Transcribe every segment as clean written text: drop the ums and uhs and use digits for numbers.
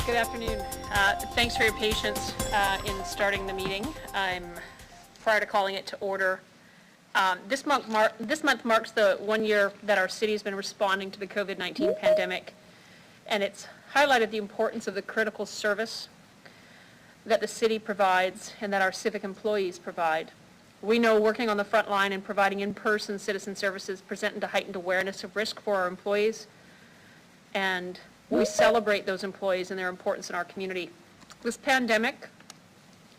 Good afternoon. Thanks for your patience in starting the meeting. Prior to calling it to order, this month marks the 1 year that our city has been responding to the COVID-19 pandemic, and it's highlighted the importance of the critical service that the city provides and that our civic employees provide. We know working on the front line and providing in-person citizen services present a heightened awareness of risk for our employees, and we celebrate those employees and their importance in our community. This pandemic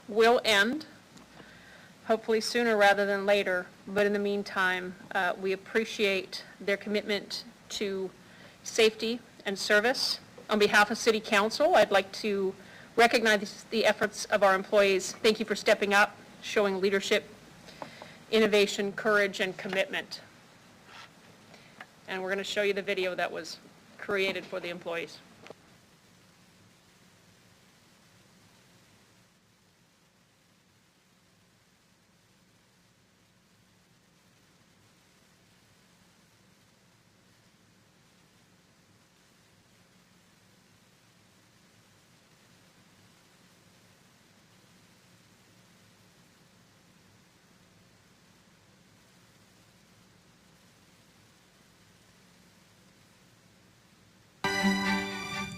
will end, hopefully sooner rather than later, but in the meantime, we appreciate their commitment to safety and service. On behalf of City Council, I'd like to recognize the efforts of our employees. Thank you for stepping up, showing leadership, innovation, courage, and commitment. And we're going to show you the video that was created for the employees.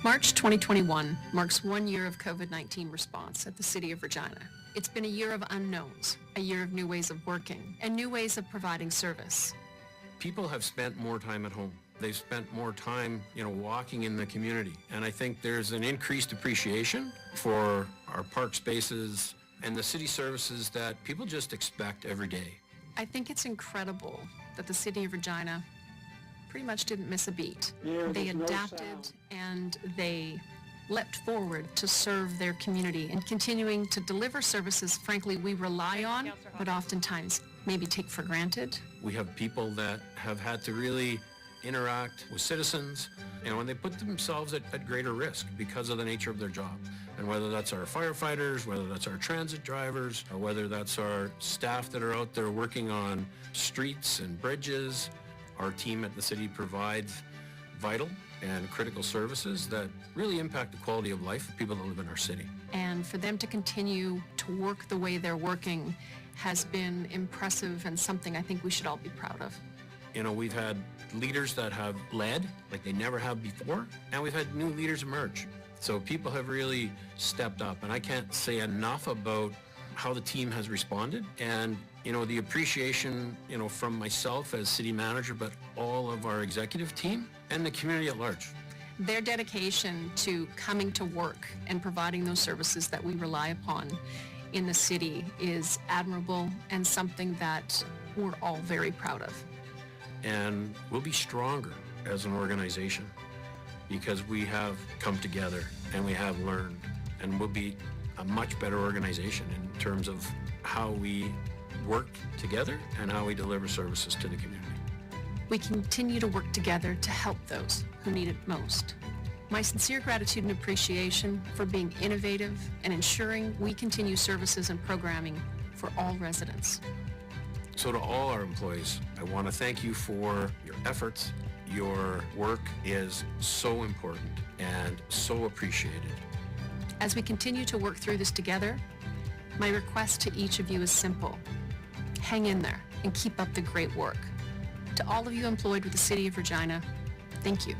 March 2021 marks 1 year of COVID-19 response at the City of Regina. It's been a year of unknowns, a year of new ways of working, and new ways of providing service. People have spent more time at home. They've spent more time, walking in the community. And I think there's an increased appreciation for our park spaces and the city services that people just expect every day. I think it's incredible that the City of Regina pretty much didn't miss a beat. They adapted and they leapt forward to serve their community and continuing to deliver services, frankly, we rely on, but oftentimes maybe take for granted. We have people that have had to really interact with citizens, and they put themselves at greater risk because of the nature of their job. And whether that's our firefighters, whether that's our transit drivers, or whether that's our staff that are out there working on streets and bridges, our team at the city provides vital and critical services that really impact the quality of life of people that live in our city. And for them to continue to work the way they're working has been impressive and something I think we should all be proud of. We've had leaders that have led like they never have before, and we've had new leaders emerge. So people have really stepped up, and I can't say enough about how the team has responded, and the appreciation from myself as city manager, but all of our executive team and the community at large. Their dedication to coming to work and providing those services that we rely upon in the city is admirable and something that we're all very proud of. And we'll be stronger as an organization because we have come together and we have learned, and we'll be a much better organization in terms of how we work together and how we deliver services to the community. We continue to work together to help those who need it most. My sincere gratitude and appreciation for being innovative and ensuring we continue services and programming for all residents. So to all our employees, I want to thank you for your efforts. Your work is so important and so appreciated. As we continue to work through this together, my request to each of you is simple. Hang in there and keep up the great work. To all of you employed with the City of Regina, thank you.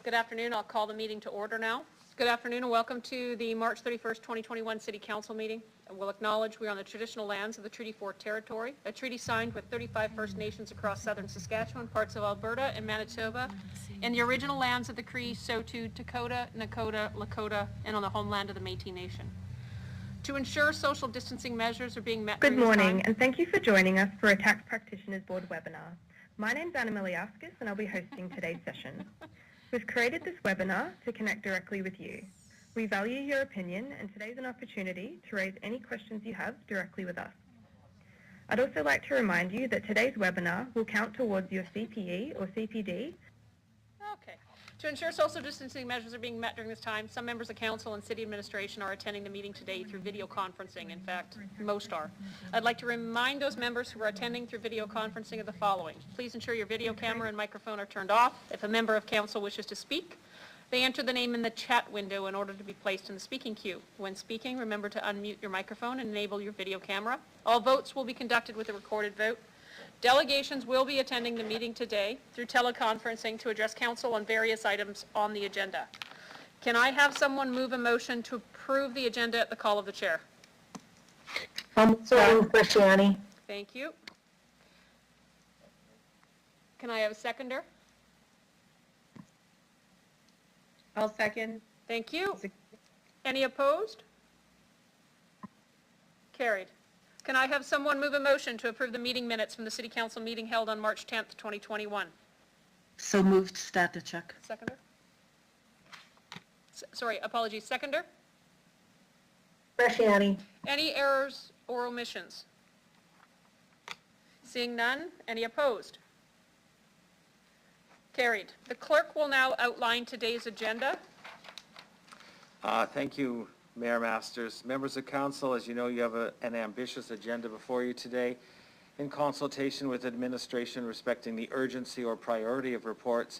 Good afternoon. I'll call the meeting to order now. Good afternoon and welcome to the March 31st, 2021 City Council meeting. And we'll acknowledge we're on the traditional lands of the Treaty 4 territory, a treaty signed with 35 First Nations across southern Saskatchewan, parts of Alberta and Manitoba, and the original lands of the Cree, Saulteaux, Dakota, Nakota, Lakota, and on the homeland of the Métis Nation. To ensure social distancing measures are being met. Good morning, and thank you for joining us for a Tax Practitioners Board webinar. My name's Anna Miliaskis, and I'll be hosting today's session. We've created this webinar to connect directly with you. We value your opinion, and today's an opportunity to raise any questions you have directly with us. I'd also like to remind you that today's webinar will count towards your CPE or CPD. Okay. To ensure social distancing measures are being met during this time, some members of council and city administration are attending the meeting today through video conferencing. In fact, most are. I'd like to remind those members who are attending through video conferencing of the following. Please ensure your video camera and microphone are turned off. If a member of council wishes to speak, they enter the name in the chat window in order to be placed in the speaking queue. When speaking, remember to unmute your microphone and enable your video camera. All votes will be conducted with a recorded vote. Delegations will be attending the meeting today through teleconferencing to address council on various items on the agenda. Can I have someone move a motion to approve the agenda at the call of the chair? Bresciani. Thank you. Can I have a seconder? I'll second. Thank you. Any opposed? Carried. Can I have someone move a motion to approve the meeting minutes from the City Council meeting held on March 10th, 2021? So moved, Statachuk. Seconder? Sorry, apologies. Seconder? Bresciani. Any errors or omissions? Seeing none, any opposed? Carried. The clerk will now outline today's agenda. Thank you, Mayor Masters. Members of Council, as you know, you have an ambitious agenda before you today. In consultation with administration respecting the urgency or priority of reports,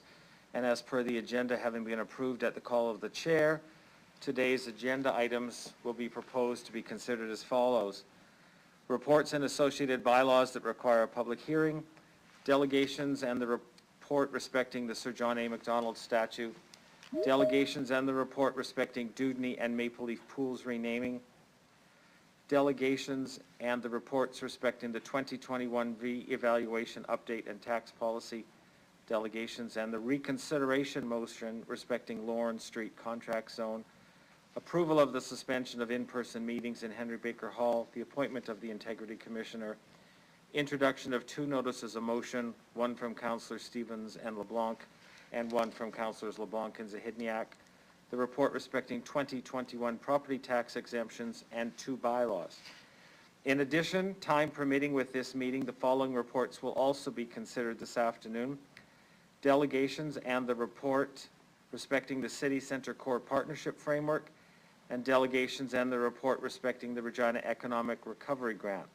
and as per the agenda having been approved at the call of the chair, today's agenda items will be proposed to be considered as follows. Reports and associated bylaws that require a public hearing, delegations and the report respecting the Sir John A. Macdonald statue, delegations and the report respecting Dewdney and Maple Leaf Pools renaming, delegations and the reports respecting the 2021 re-evaluation update and tax policy, delegations and the reconsideration motion respecting Lawrence Street contract zone, approval of the suspension of in-person meetings in Henry Baker Hall, the appointment of the Integrity Commissioner, introduction of two notices of motion, one from Councillor Stevens and LeBlanc, and one from Councillors LeBlanc and Zahidniak, the report respecting 2021 property tax exemptions, and two bylaws. In addition, time permitting with this meeting, the following reports will also be considered this afternoon. Delegations and the report respecting the City Centre Core Partnership Framework, and delegations and the report respecting the Regina Economic Recovery Grant.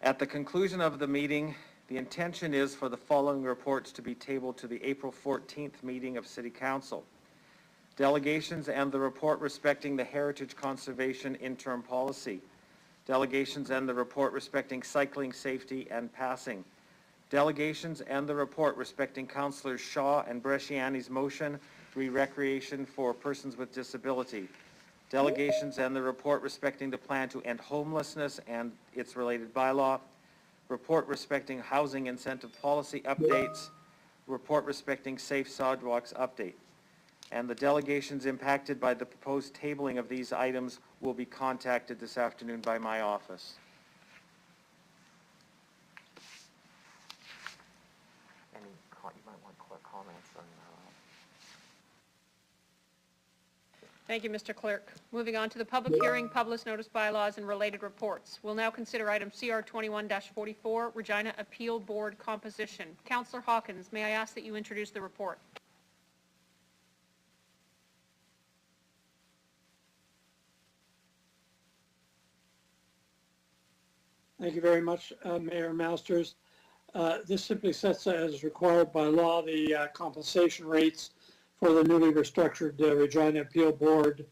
At the conclusion of the meeting, the intention is for the following reports to be tabled to the April 14th meeting of City Council. Delegations and the report respecting the Heritage Conservation Interim Policy. Delegations and the report respecting cycling safety and passing. Delegations and the report respecting Councillors Shaw and Bresciani's motion, re-recreation for persons with disability. Delegations and the report respecting the plan to end homelessness and its related bylaw. Report respecting housing incentive policy updates, report respecting safe sidewalks update. And the delegations impacted by the proposed tabling of these items will be contacted this afternoon by my office. You might want comments on Thank you, Mr. Clerk. Moving on to the public hearing, published notice bylaws, and related reports. We'll now consider item CR 21-44, Regina Appeal Board composition. Councillor Hawkins, may I ask that you introduce the report? Thank you very much, Mayor Masters. This simply sets, as required by law, the compensation rates for the newly restructured Regina Appeal Board.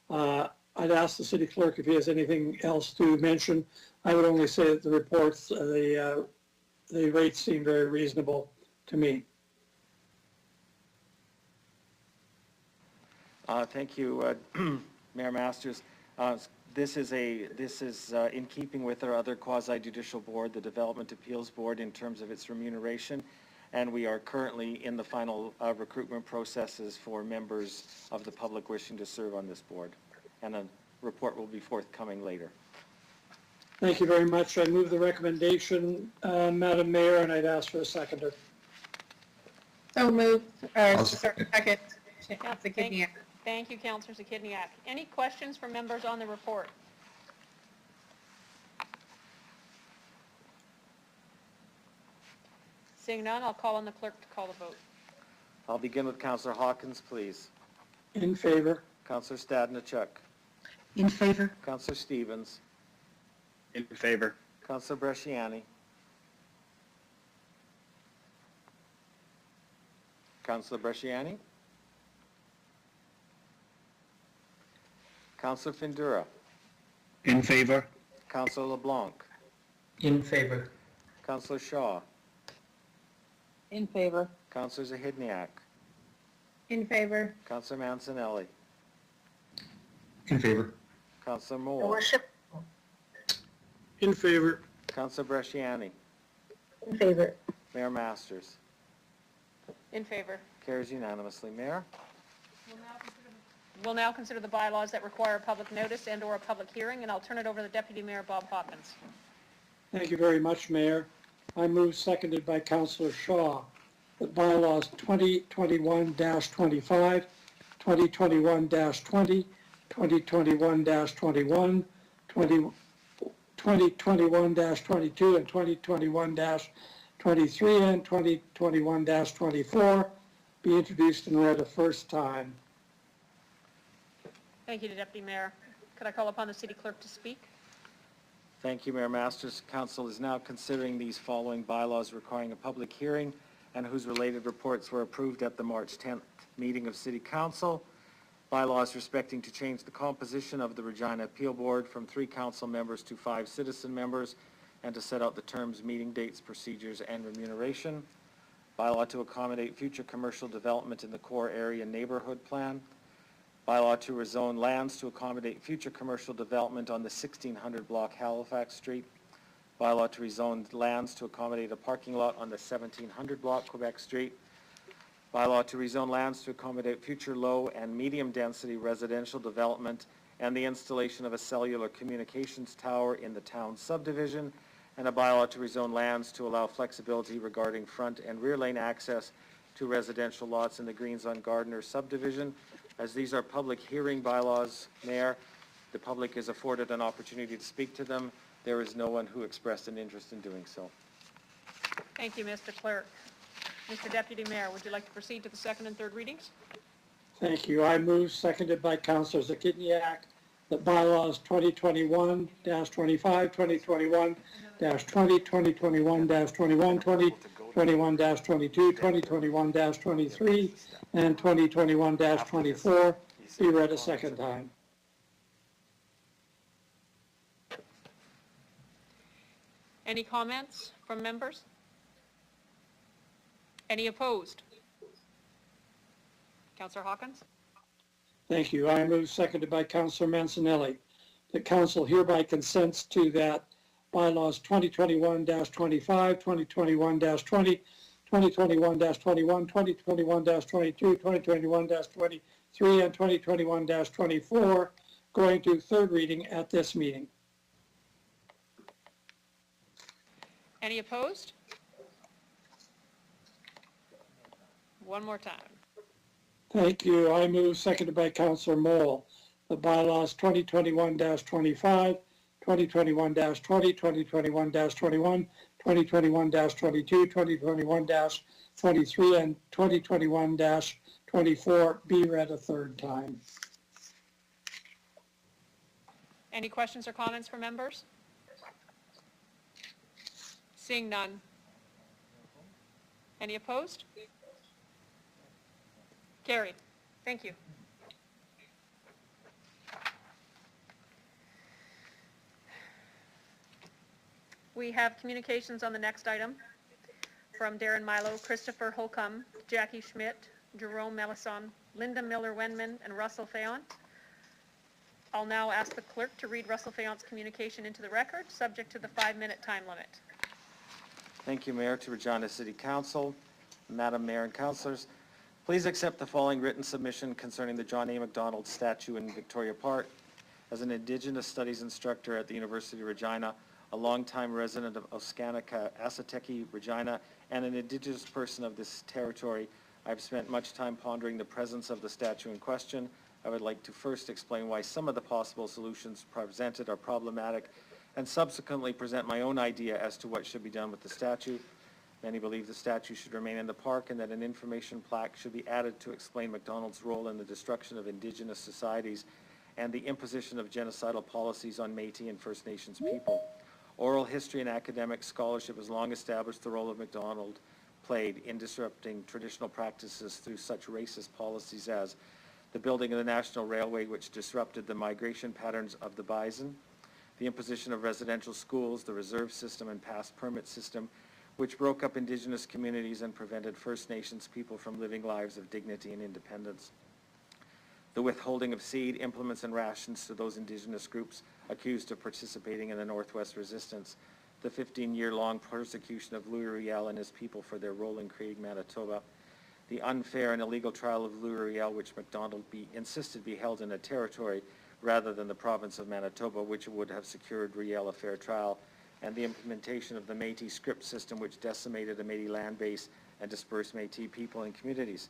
I'd ask the city clerk if he has anything else to mention. I would only say that the reports, the rates seem very reasonable to me. Thank you, Mayor Masters. This is in keeping with our other quasi-judicial board, the Development Appeals Board, in terms of its remuneration. And we are currently in the final recruitment processes for members of the public wishing to serve on this board. And a report will be forthcoming later. Thank you very much. I move the recommendation, Madam Mayor, and I'd ask for a seconder. So moved. I'll Second. Thank you, Councillor Zahidniak. Any questions from members on the report? Seeing none, I'll call on the clerk to call the vote. I'll begin with Councillor Hawkins, please. In favor. Councillor Stadnichuk. In favor. Councillor Stevens. In favor. Councillor Bresciani. Councillor Bresciani. Councillor Findura. In favor. Councillor LeBlanc. In favor. Councillor Shaw. In favor. Councillor Zahidniak. In favor. Councillor Mancinelli. In favor. Councillor Moore. In favor. Councillor Bresciani. In favor. Mayor Masters. In favor. Carries unanimously. Mayor? We'll now consider the bylaws that require a public notice and/or a public hearing, and I'll turn it over to Deputy Mayor Bob Hopkins. Thank you very much, Mayor. I move, seconded by Councillor Shaw, that bylaws 2021-25, 2021-20, 2021-21, 2021-22, and 2021-23, and 2021-24 be introduced and read a first time. Thank you to Deputy Mayor. Could I call upon the city clerk to speak? Thank you, Mayor Masters. Council is now considering these following bylaws requiring a public hearing and whose related reports were approved at the March 10th meeting of City Council. Bylaws respecting to change the composition of the Regina Appeal Board from 3 council members to 5 citizen members and to set out the terms, meeting dates, procedures, and remuneration. Bylaw to accommodate future commercial development in the core area neighborhood plan. Bylaw to rezone lands to accommodate future commercial development on the 1600 block Halifax Street. Bylaw to rezone lands to accommodate a parking lot on the 1700 block Quebec Street. Bylaw to rezone lands to accommodate future low and medium density residential development and the installation of a cellular communications tower in the town subdivision. And a bylaw to rezone lands to allow flexibility regarding front and rear lane access to residential lots in the Greens on Gardner subdivision. As these are public hearing bylaws, Mayor, the public is afforded an opportunity to speak to them. There is no one who expressed an interest in doing so. Thank you, Mr. Clerk. Mr. Deputy Mayor, would you like to proceed to the second and third readings? Thank you. I move, seconded by Councillor Zakitniak, that bylaws 2021-25, 2021-20, 2021-21, 2021-22, 2021-23, and 2021-24 be read a second time. Any comments from members? Any opposed? Councillor Hawkins? Thank you. I move, seconded by Councillor Mancinelli, that council hereby consents to that bylaws 2021-25, 2021-20, 2021-21, 2021-22, 2021-23, and 2021-24 going to third reading at this meeting. Any opposed? One more time. Thank you. I move, seconded by Councillor Mole, the bylaws 2021-25, 2021-20, 2021-21, 2021-22, 2021-23, and 2021-24 be read a third time. Any questions or comments from members? Seeing none. Any opposed? Carried. Thank you. We have communications on the next item from Darren Milo, Christopher Holcomb, Jackie Schmidt, Jerome Melisson, Linda Miller-Wenman, and Russell Fayant. I'll now ask the clerk to read Russell Fayant's communication into the record, subject to the 5-minute time limit. Thank you, Mayor. To Regina City Council, Madam Mayor and Councillors, please accept the following written submission concerning the John A. Macdonald statue in Victoria Park. As an Indigenous Studies instructor at the University of Regina, a longtime resident of Oskanika, Asateki, Regina, and an Indigenous person of this territory, I've spent much time pondering the presence of the statue in question. I would like to first explain why some of the possible solutions presented are problematic, and subsequently present my own idea as to what should be done with the statue. Many believe the statue should remain in the park and that an information plaque should be added to explain MacDonald's role in the destruction of Indigenous societies and the imposition of genocidal policies on Métis and First Nations people. Oral history and academic scholarship has long established the role of MacDonald played in disrupting traditional practices through such racist policies as the building of the National Railway, which disrupted the migration patterns of the bison, the imposition of residential schools, the reserve system and past permit system, which broke up Indigenous communities and prevented First Nations people from living lives of dignity and independence. The withholding of seed, implements, and rations to those Indigenous groups accused of participating in the Northwest Resistance, the 15-year-long persecution of Louis Riel and his people for their role in creating Manitoba, the unfair and illegal trial of Louis Riel, which MacDonald insisted be held in a territory rather than the province of Manitoba, which would have secured Riel a fair trial, and the implementation of the Métis script system, which decimated the Métis land base and dispersed Métis people and communities.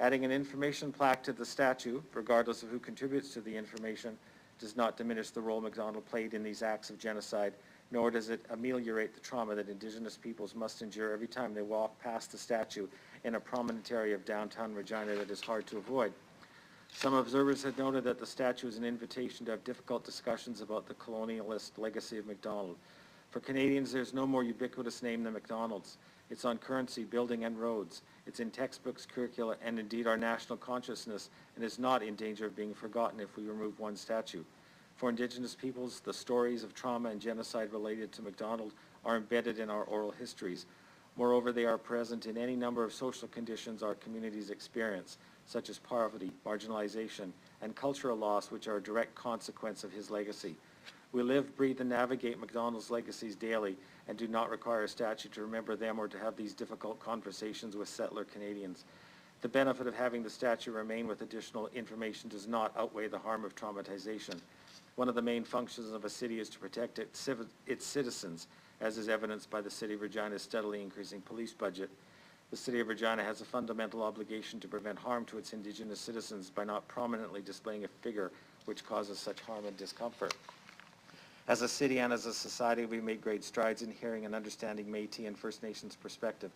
Adding an information plaque to the statue, regardless of who contributes to the information, does not diminish the role MacDonald played in these acts of genocide, nor does it ameliorate the trauma that Indigenous peoples must endure every time they walk past the statue in a prominent area of downtown Regina that is hard to avoid. Some observers have noted that the statue is an invitation to have difficult discussions about the colonialist legacy of MacDonald. For Canadians, there's no more ubiquitous name than MacDonald's. It's on currency, building, and roads. It's in textbooks, curricula, and indeed our national consciousness, and is not in danger of being forgotten if we remove one statue. For Indigenous peoples, the stories of trauma and genocide related to MacDonald are embedded in our oral histories. Moreover, they are present in any number of social conditions our communities experience, such as poverty, marginalization, and cultural loss, which are a direct consequence of his legacy. We live, breathe, and navigate MacDonald's legacies daily and do not require a statue to remember them or to have these difficult conversations with settler Canadians. The benefit of having the statue remain with additional information does not outweigh the harm of traumatization. One of the main functions of a city is to protect its citizens, as is evidenced by the City of Regina's steadily increasing police budget. The City of Regina has a fundamental obligation to prevent harm to its Indigenous citizens by not prominently displaying a figure which causes such harm and discomfort. As a city and as a society, we've made great strides in hearing and understanding Métis and First Nations perspective.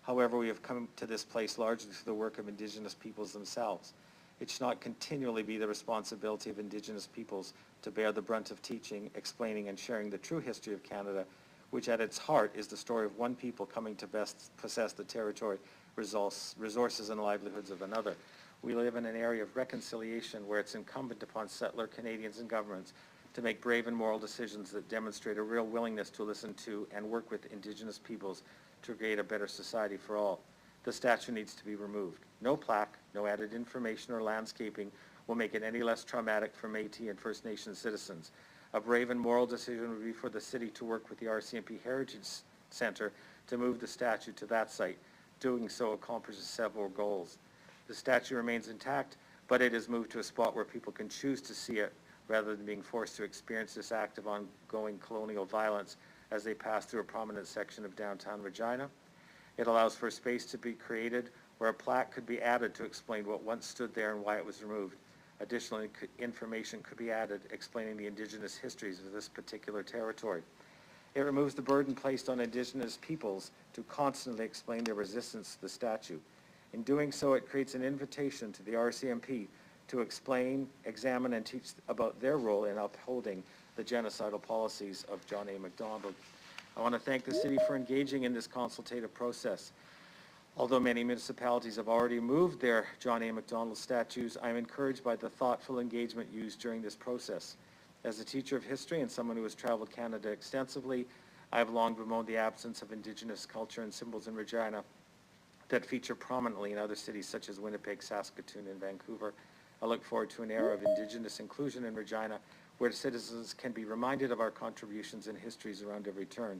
However, we have come to this place largely through the work of Indigenous peoples themselves. It should not continually be the responsibility of Indigenous peoples to bear the brunt of teaching, explaining, and sharing the true history of Canada, which at its heart is the story of one people coming to best possess the territory, resources, and livelihoods of another. We live in an area of reconciliation where it's incumbent upon settler Canadians and governments to make brave and moral decisions that demonstrate a real willingness to listen to and work with Indigenous peoples to create a better society for all. The statue needs to be removed. No plaque, no added information or landscaping will make it any less traumatic for Métis and First Nations citizens. A brave and moral decision would be for the city to work with the RCMP Heritage Center to move the statue to that site. Doing so accomplishes several goals. The statue remains intact, but it is moved to a spot where people can choose to see it rather than being forced to experience this act of ongoing colonial violence as they pass through a prominent section of downtown Regina. It allows for a space to be created where a plaque could be added to explain what once stood there and why it was removed. Additional information could be added explaining the Indigenous histories of this particular territory. It removes the burden placed on Indigenous peoples to constantly explain their resistance to the statue. In doing so, it creates an invitation to the RCMP to explain, examine, and teach about their role in upholding the genocidal policies of John A. MacDonald. I want to thank the city for engaging in this consultative process. Although many municipalities have already moved their John A. MacDonald statues, I am encouraged by the thoughtful engagement used during this process. As a teacher of history and someone who has traveled Canada extensively, I have long bemoaned the absence of Indigenous culture and symbols in Regina that feature prominently in other cities such as Winnipeg, Saskatoon, and Vancouver. I look forward to an era of Indigenous inclusion in Regina where citizens can be reminded of our contributions and histories around every turn.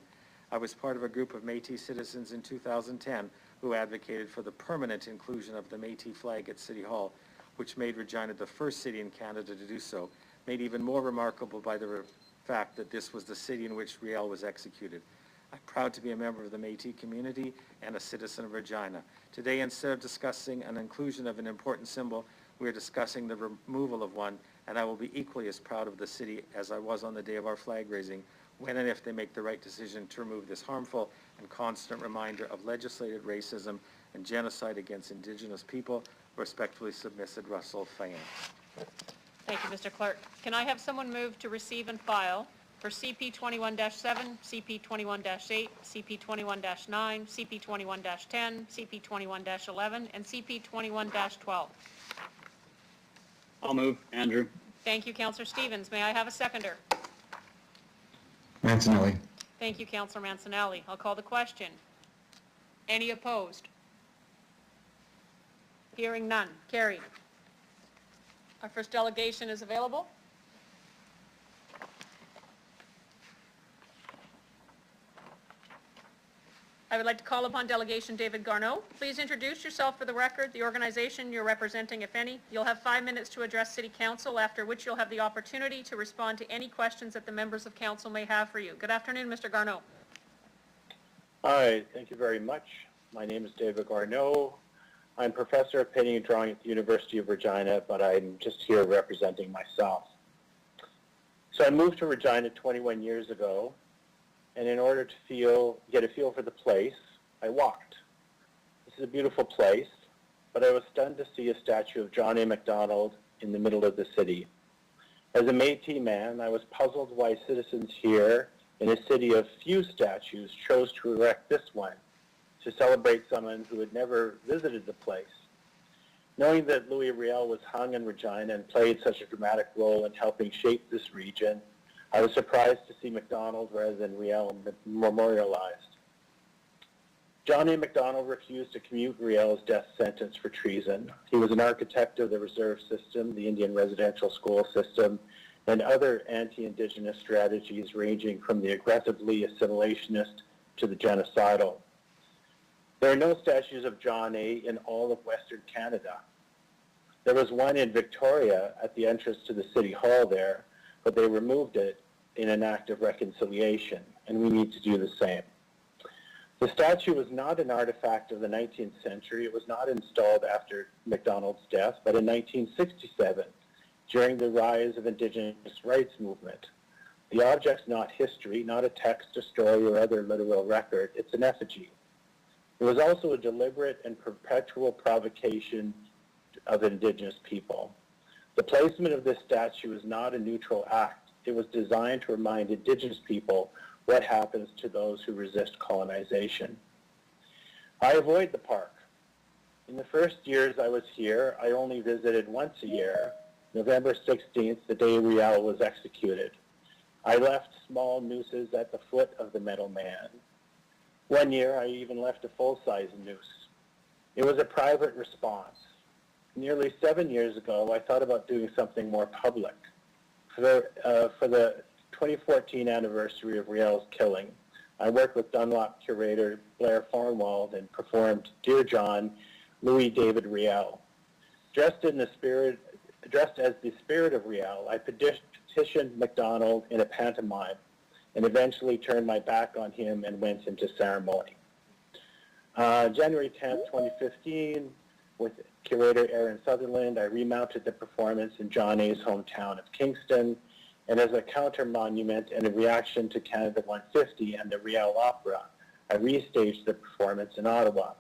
I was part of a group of Métis citizens in 2010 who advocated for the permanent inclusion of the Métis flag at City Hall, which made Regina the first city in Canada to do so, made even more remarkable by the fact that this was the city in which Riel was executed. I'm proud to be a member of the Métis community and a citizen of Regina. Today, instead of discussing an inclusion of an important symbol, we are discussing the removal of one, and I will be equally as proud of the city as I was on the day of our flag raising, when and if they make the right decision to remove this harmful and constant reminder of legislated racism and genocide against Indigenous people. Respectfully submitted, Russell Fayenne. Thank you, Mr. Clerk. Can I have someone move to receive and file for CP 21-7, CP 21-8, CP 21-9, CP 21-10, CP 21-11, and CP 21-12? I'll move. Andrew. Thank you, Councillor Stevens. May I have a seconder? Mancinelli. Thank you, Councillor Mancinelli. I'll call the question. Any opposed? Hearing none. Carried. Our first delegation is available. I would like to call upon Delegation David Garneau. Please introduce yourself for the record, the organization you're representing, if any. You'll have 5 minutes to address City Council, after which you'll have the opportunity to respond to any questions that the members of Council may have for you. Good afternoon, Mr. Garneau. Hi, thank you very much. My name is David Garneau. I'm professor of painting and drawing at the University of Regina, but I'm just here representing myself. So I moved to Regina 21 years ago, and in order to get a feel for the place, I walked. This is a beautiful place, but I was stunned to see a statue of John A. Macdonald in the middle of the city. As a Métis man, I was puzzled why citizens here in a city of few statues chose to erect this one to celebrate someone who had never visited the place. Knowing that Louis Riel was hung in Regina and played such a dramatic role in helping shape this region, I was surprised to see Macdonald rather than Riel memorialized. John A. Macdonald refused to commute Riel's death sentence for treason. He was an architect of the reserve system, the Indian residential school system, and other anti-Indigenous strategies ranging from the aggressively assimilationist to the genocidal. There are no statues of John A. in all of Western Canada. There was one in Victoria at the entrance to the City Hall there, but they removed it in an act of reconciliation, and we need to do the same. The statue was not an artifact of the 19th century. It was not installed after Macdonald's death, but in 1967, during the rise of Indigenous rights movement. The object's not history, not a text, a story, or other literal record. It's an effigy. It was also a deliberate and perpetual provocation of Indigenous people. The placement of this statue is not a neutral act. It was designed to remind Indigenous people what happens to those who resist colonization. I avoid the park. In the first years I was here, I only visited once a year, November 16th, the day Riel was executed. I left small nooses at the foot of the metal man. One year, I even left a full-size noose. It was a private response. Nearly 7 years ago, I thought about doing something more public. For the 2014 anniversary of Riel's killing, I worked with Dunlop curator Blair Farnwald and performed Dear John, Louis David Riel. Dressed as the spirit of Riel, I petitioned Macdonald in a pantomime and eventually turned my back on him and went into ceremony. January 10th, 2015, with curator Aaron Sutherland, I remounted the performance in John A.'s hometown of Kingston, and as a counter-monument and a reaction to Canada 150 and the Riel Opera, I restaged the performance in Ottawa.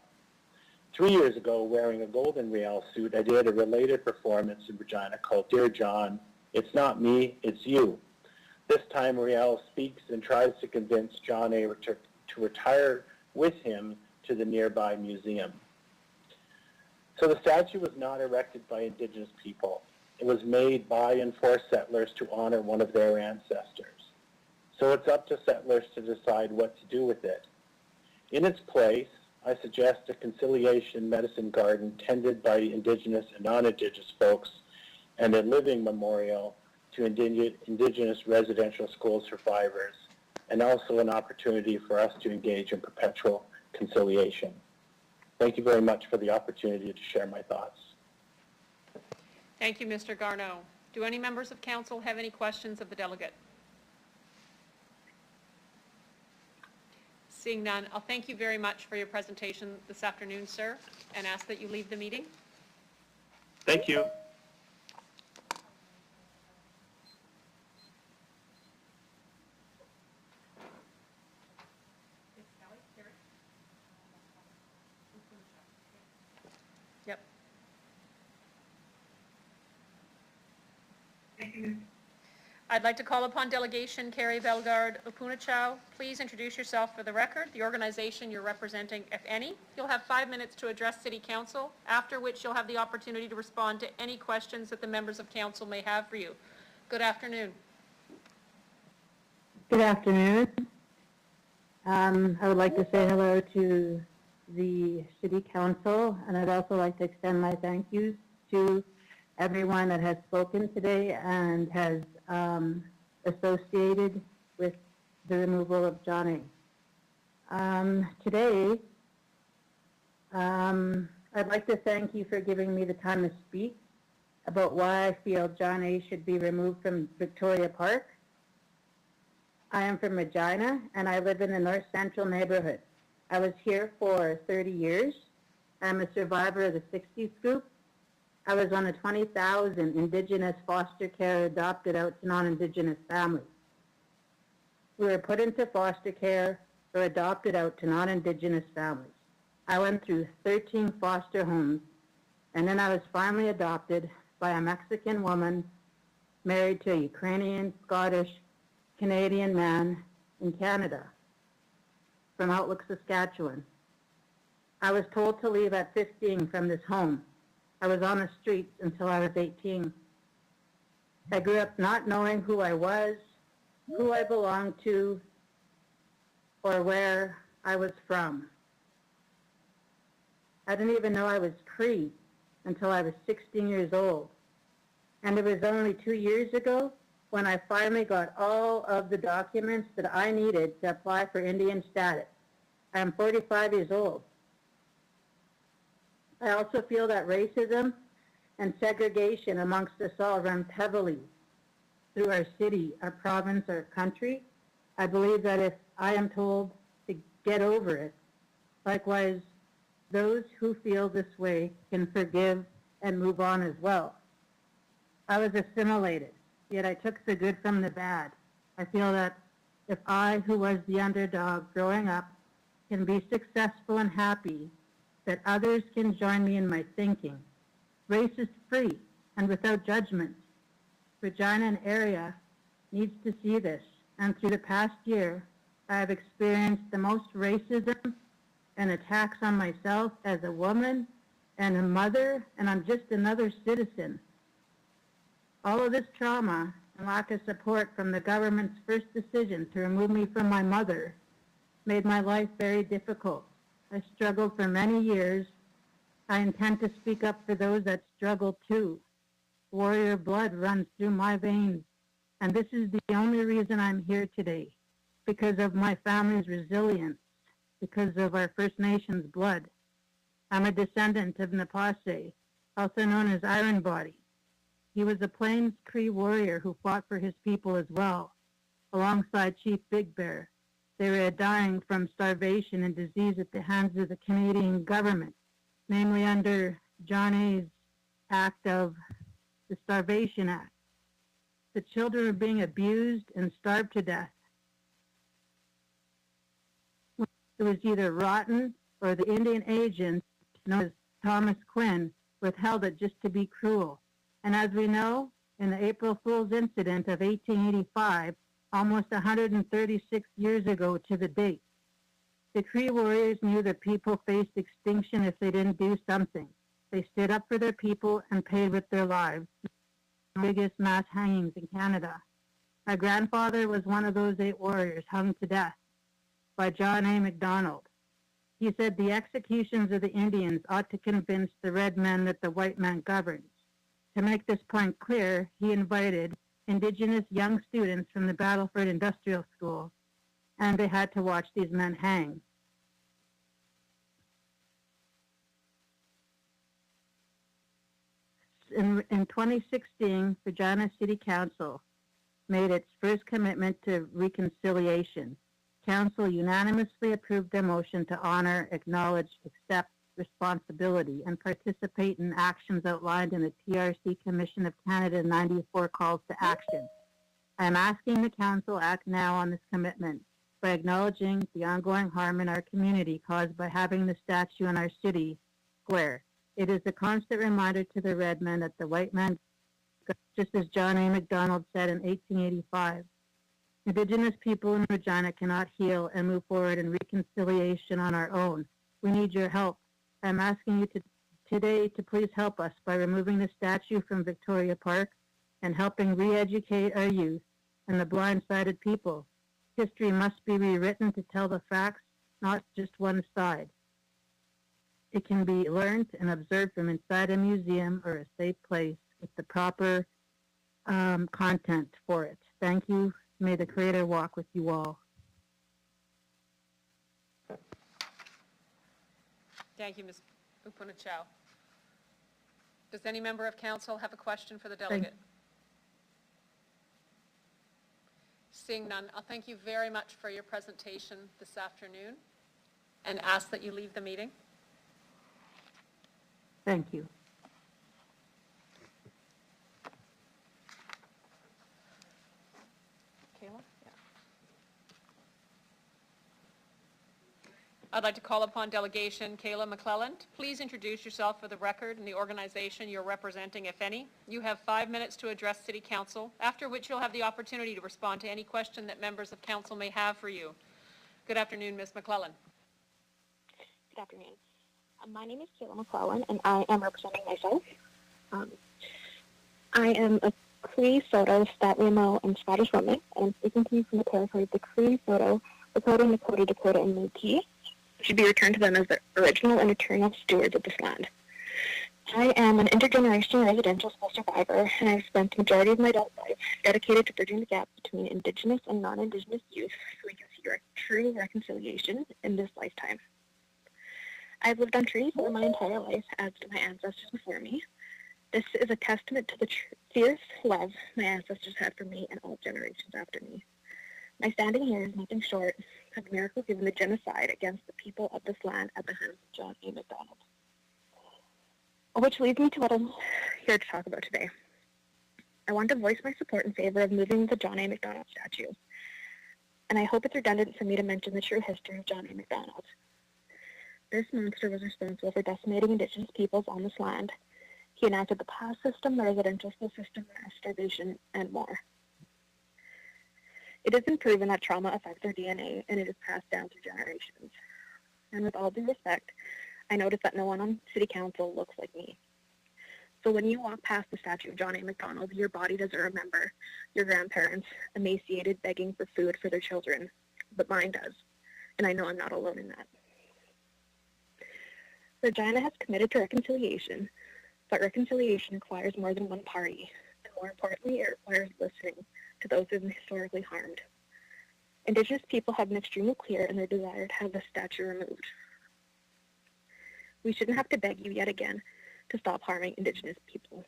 3 years ago, wearing a golden Riel suit, I did a related performance in Regina called Dear John, It's Not Me, It's You. This time, Riel speaks and tries to convince John A. to retire with him to the nearby museum. So the statue was not erected by Indigenous people. It was made by and for settlers to honor one of their ancestors. So it's up to settlers to decide what to do with it. In its place, I suggest a conciliation medicine garden tended by Indigenous and non-Indigenous folks and a living memorial to Indigenous residential school survivors, and also an opportunity for us to engage in perpetual conciliation. Thank you very much for the opportunity to share my thoughts. Thank you, Mr. Garneau. Do any members of council have any questions of the delegate? Seeing none, I'll thank you very much for your presentation this afternoon, sir, and ask that you leave the meeting. Thank you. Yep. I'd like to call upon Delegation Carrie Bellegarde Opunachau. Please introduce yourself for the record, the organization you're representing, if any. You'll have 5 minutes to address City Council, after which you'll have the opportunity to respond to any questions that the members of Council may have for you. Good afternoon. Good afternoon. I would like to say hello to the City Council, and I'd also like to extend my thank yous to everyone that has spoken today and has associated with the removal of John A. Today, I'd like to thank you for giving me the time to speak about why I feel John A. should be removed from Victoria Park. I am from Regina, and I live in the North Central neighborhood. I was here for 30 years. I'm a survivor of the 60s group. I was one of 20,000 Indigenous foster care adopted out to non-Indigenous families. We were put into foster care or adopted out to non-Indigenous families. I went through 13 foster homes, and then I was finally adopted by a Mexican woman married to a Ukrainian, Scottish, Canadian man in Canada from Outlook, Saskatchewan. I was told to leave at 15 from this home. I was on the streets until I was 18. I grew up not knowing who I was, who I belonged to, or where I was from. I didn't even know I was Cree until I was 16 years old. And it was only 2 years ago when I finally got all of the documents that I needed to apply for Indian status. I am 45 years old. I also feel that racism and segregation amongst us all runs heavily through our city, our province, our country. I believe that if I am told to get over it, likewise, those who feel this way can forgive and move on as well. I was assimilated, yet I took the good from the bad. I feel that if I, who was the underdog growing up, can be successful and happy, that others can join me in my thinking, racist-free and without judgment. Regina and area needs to see this, and through the past year, I have experienced the most racism and attacks on myself as a woman and a mother, and I'm just another citizen. All of this trauma and lack of support from the government's first decision to remove me from my mother made my life very difficult. I struggled for many years. I intend to speak up for those that struggle too. Warrior blood runs through my veins, and this is the only reason I'm here today, because of my family's resilience, because of our First Nations blood. I'm a descendant of Napase, also known as Iron Body. He was a Plains Cree warrior who fought for his people as well, alongside Chief Big Bear. They were dying from starvation and disease at the hands of the Canadian government, namely under John A.'s act of the Starvation Act. The children were being abused and starved to death. It was either rotten or the Indian agents, known as Thomas Quinn, withheld it just to be cruel. And as we know, in the April Fool's incident of 1885, almost 136 years ago to the date, the Cree warriors knew that people faced extinction if they didn't do something. They stood up for their people and paid with their lives. The biggest mass hangings in Canada. My grandfather was one of those 8 warriors hung to death by John A. MacDonald. He said the executions of the Indians ought to convince the red men that the white man governs. To make this point clear, he invited Indigenous young students from the Battleford Industrial School, and they had to watch these men hang. In 2016, Regina City Council made its first commitment to reconciliation. Council unanimously approved a motion to honor, acknowledge, accept responsibility, and participate in actions outlined in the TRC Commission of Canada 94 calls to action. I am asking the Council act now on this commitment by acknowledging the ongoing harm in our community caused by having the statue in our city square. It is a constant reminder to the red men that the white man, just as John A. MacDonald said in 1885, Indigenous people in Regina cannot heal and move forward in reconciliation on our own. We need your help. I'm asking you today to please help us by removing the statue from Victoria Park and helping re-educate our youth and the blind-sided people. History must be rewritten to tell the facts, not just one side. It can be learned and observed from inside a museum or a safe place with the proper content for it. Thank you. May the Creator walk with you all. Thank you, Ms. Upunichow. Does any member of council have a question for the delegate? Seeing none, I'll thank you very much for your presentation this afternoon and ask that you leave the meeting. Thank you. Kayla? Yeah. I'd like to call upon delegation Kayla McClelland. Please introduce yourself for the record and the organization you're representing, if any. You have 5 minutes to address City Council, after which you'll have the opportunity to respond to any question that members of council may have for you. Good afternoon, Ms. McClelland. Good afternoon. My name is Kayla McClellan, and I am representing myself. I am a Cree, Soto, Statlimo, and Scottish woman, and I'm speaking to you from the territory of the Cree, Soto, Lakota, Nakota, Dakota, and Métis. Should be returned to them as the original and eternal stewards of this land. I am an intergenerational residential school survivor, and I've spent the majority of my adult life dedicated to bridging the gap between Indigenous and non-Indigenous youth so we can see true reconciliation in this lifetime. I've lived on trees for my entire life, as did my ancestors before me. This is a testament to the fierce love my ancestors had for me and all generations after me. My standing here is nothing short of a miracle given the genocide against the people of this land at the hands of John A. MacDonald. Which leads me to what I'm here to talk about today. I want to voice my support in favor of moving the John A. MacDonald statue. And I hope it's redundant for me to mention the true history of John A. MacDonald. This monster was responsible for decimating Indigenous peoples on this land. He enacted the pass system, the residential school system, mass starvation, and more. It has been proven that trauma affects our DNA, and it is passed down through generations. And with all due respect, I noticed that no one on City Council looks like me. So when you walk past the statue of John A. MacDonald, your body doesn't remember your grandparents emaciated, begging for food for their children, but mine does, and I know I'm not alone in that. Regina has committed to reconciliation, but reconciliation requires more than one party, and more importantly, it requires listening to those who have been historically harmed. Indigenous people have been extremely clear in their desire to have the statue removed. We shouldn't have to beg you yet again to stop harming Indigenous people.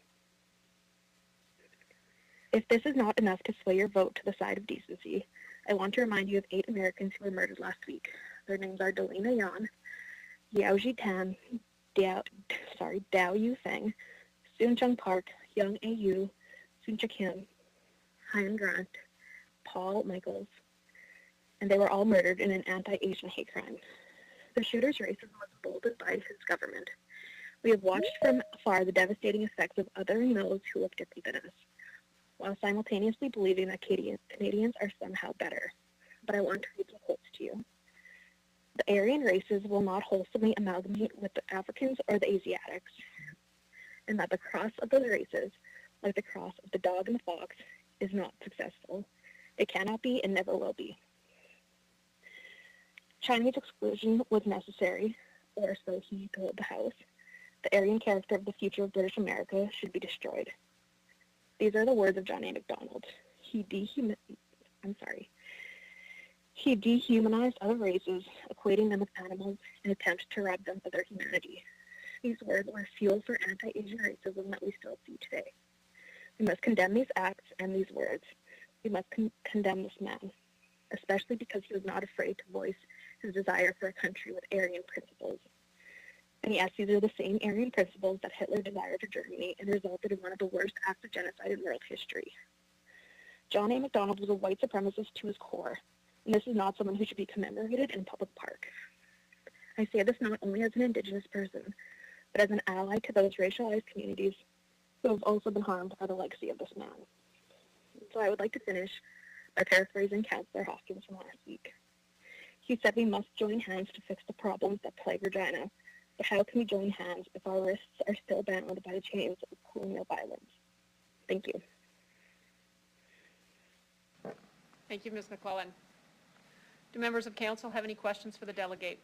If this is not enough to sway your vote to the side of decency, I want to remind you of 8 Americans who were murdered last week. Their names are Delina Yan, Yao Jitan, Dao Yu Feng, Soon Chung Park, Young A. Yu, Soon Cha Kim, Hyan Grant, Paul Michaels, and they were all murdered in an anti-Asian hate crime. The shooter's racism was emboldened by his government. We have watched from afar the devastating effects of othering those who look different than us, while simultaneously believing that Canadians are somehow better. But I want to read some quotes to you. The Aryan races will not wholesomely amalgamate with the Africans or the Asiatics, and that the cross of those races, like the cross of the dog and the fox, is not successful. It cannot be and never will be. Chinese exclusion was necessary, or so he told the House. The Aryan character of the future of British America should be destroyed. These are the words of John A. MacDonald. He dehumanized other races, equating them with animals in attempts to rob them of their humanity. These words were fuel for anti-Asian racism that we still see today. We must condemn these acts and these words. We must condemn this man, especially because he was not afraid to voice his desire for a country with Aryan principles. And yes, these are the same Aryan principles that Hitler desired for Germany and resulted in one of the worst acts of genocide in world history. John A. MacDonald was a white supremacist to his core, and this is not someone who should be commemorated in a public park. I say this not only as an Indigenous person, but as an ally to those racialized communities who have also been harmed by the legacy of this man. So I would like to finish by paraphrasing Councillor Hoskins from last week. He said we must join hands to fix the problems that plague Regina, but how can we join hands if our wrists are still bound by the chains of colonial violence? Thank you. Thank you, Ms. McClellan. Do members of council have any questions for the delegate?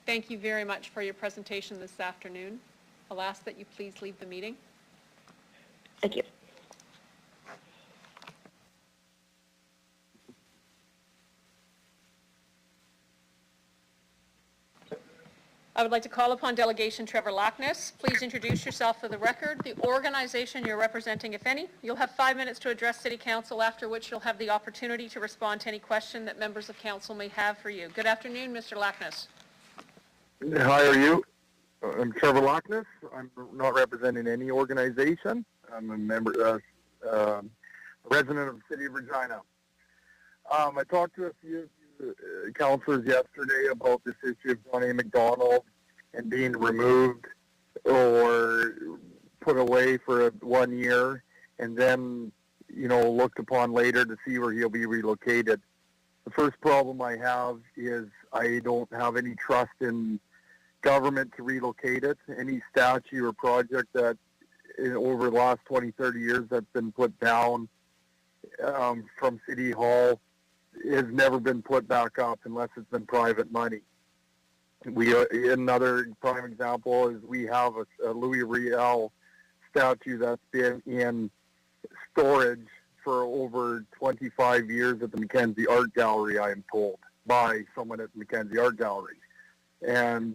Thank you very much for your presentation this afternoon. I'll ask that you please leave the meeting. Thank you. I would like to call upon Delegation Trevor Lockness. Please introduce yourself for the record, the organization you're representing, if any. You'll have 5 minutes to address City Council, after which you'll have the opportunity to respond to any question that members of council may have for you. Good afternoon, Mr. Lockness. How are you? I'm Trevor Lockness. I'm not representing any organization. I'm a member, a resident of the City of Regina. I talked to a few councillors yesterday about this issue of John A. McDonald and being removed or put away for 1 year and then, looked upon later to see where he'll be relocated. The first problem I have is I don't have any trust in government to relocate it. Any statue or project that over the last 20, 30 years that's been put down from City Hall has never been put back up unless it's been private money. Another prime example is we have a Louis Riel statue that's been in storage for over 25 years at the Mackenzie Art Gallery, I am told, by someone at the Mackenzie Art Gallery. And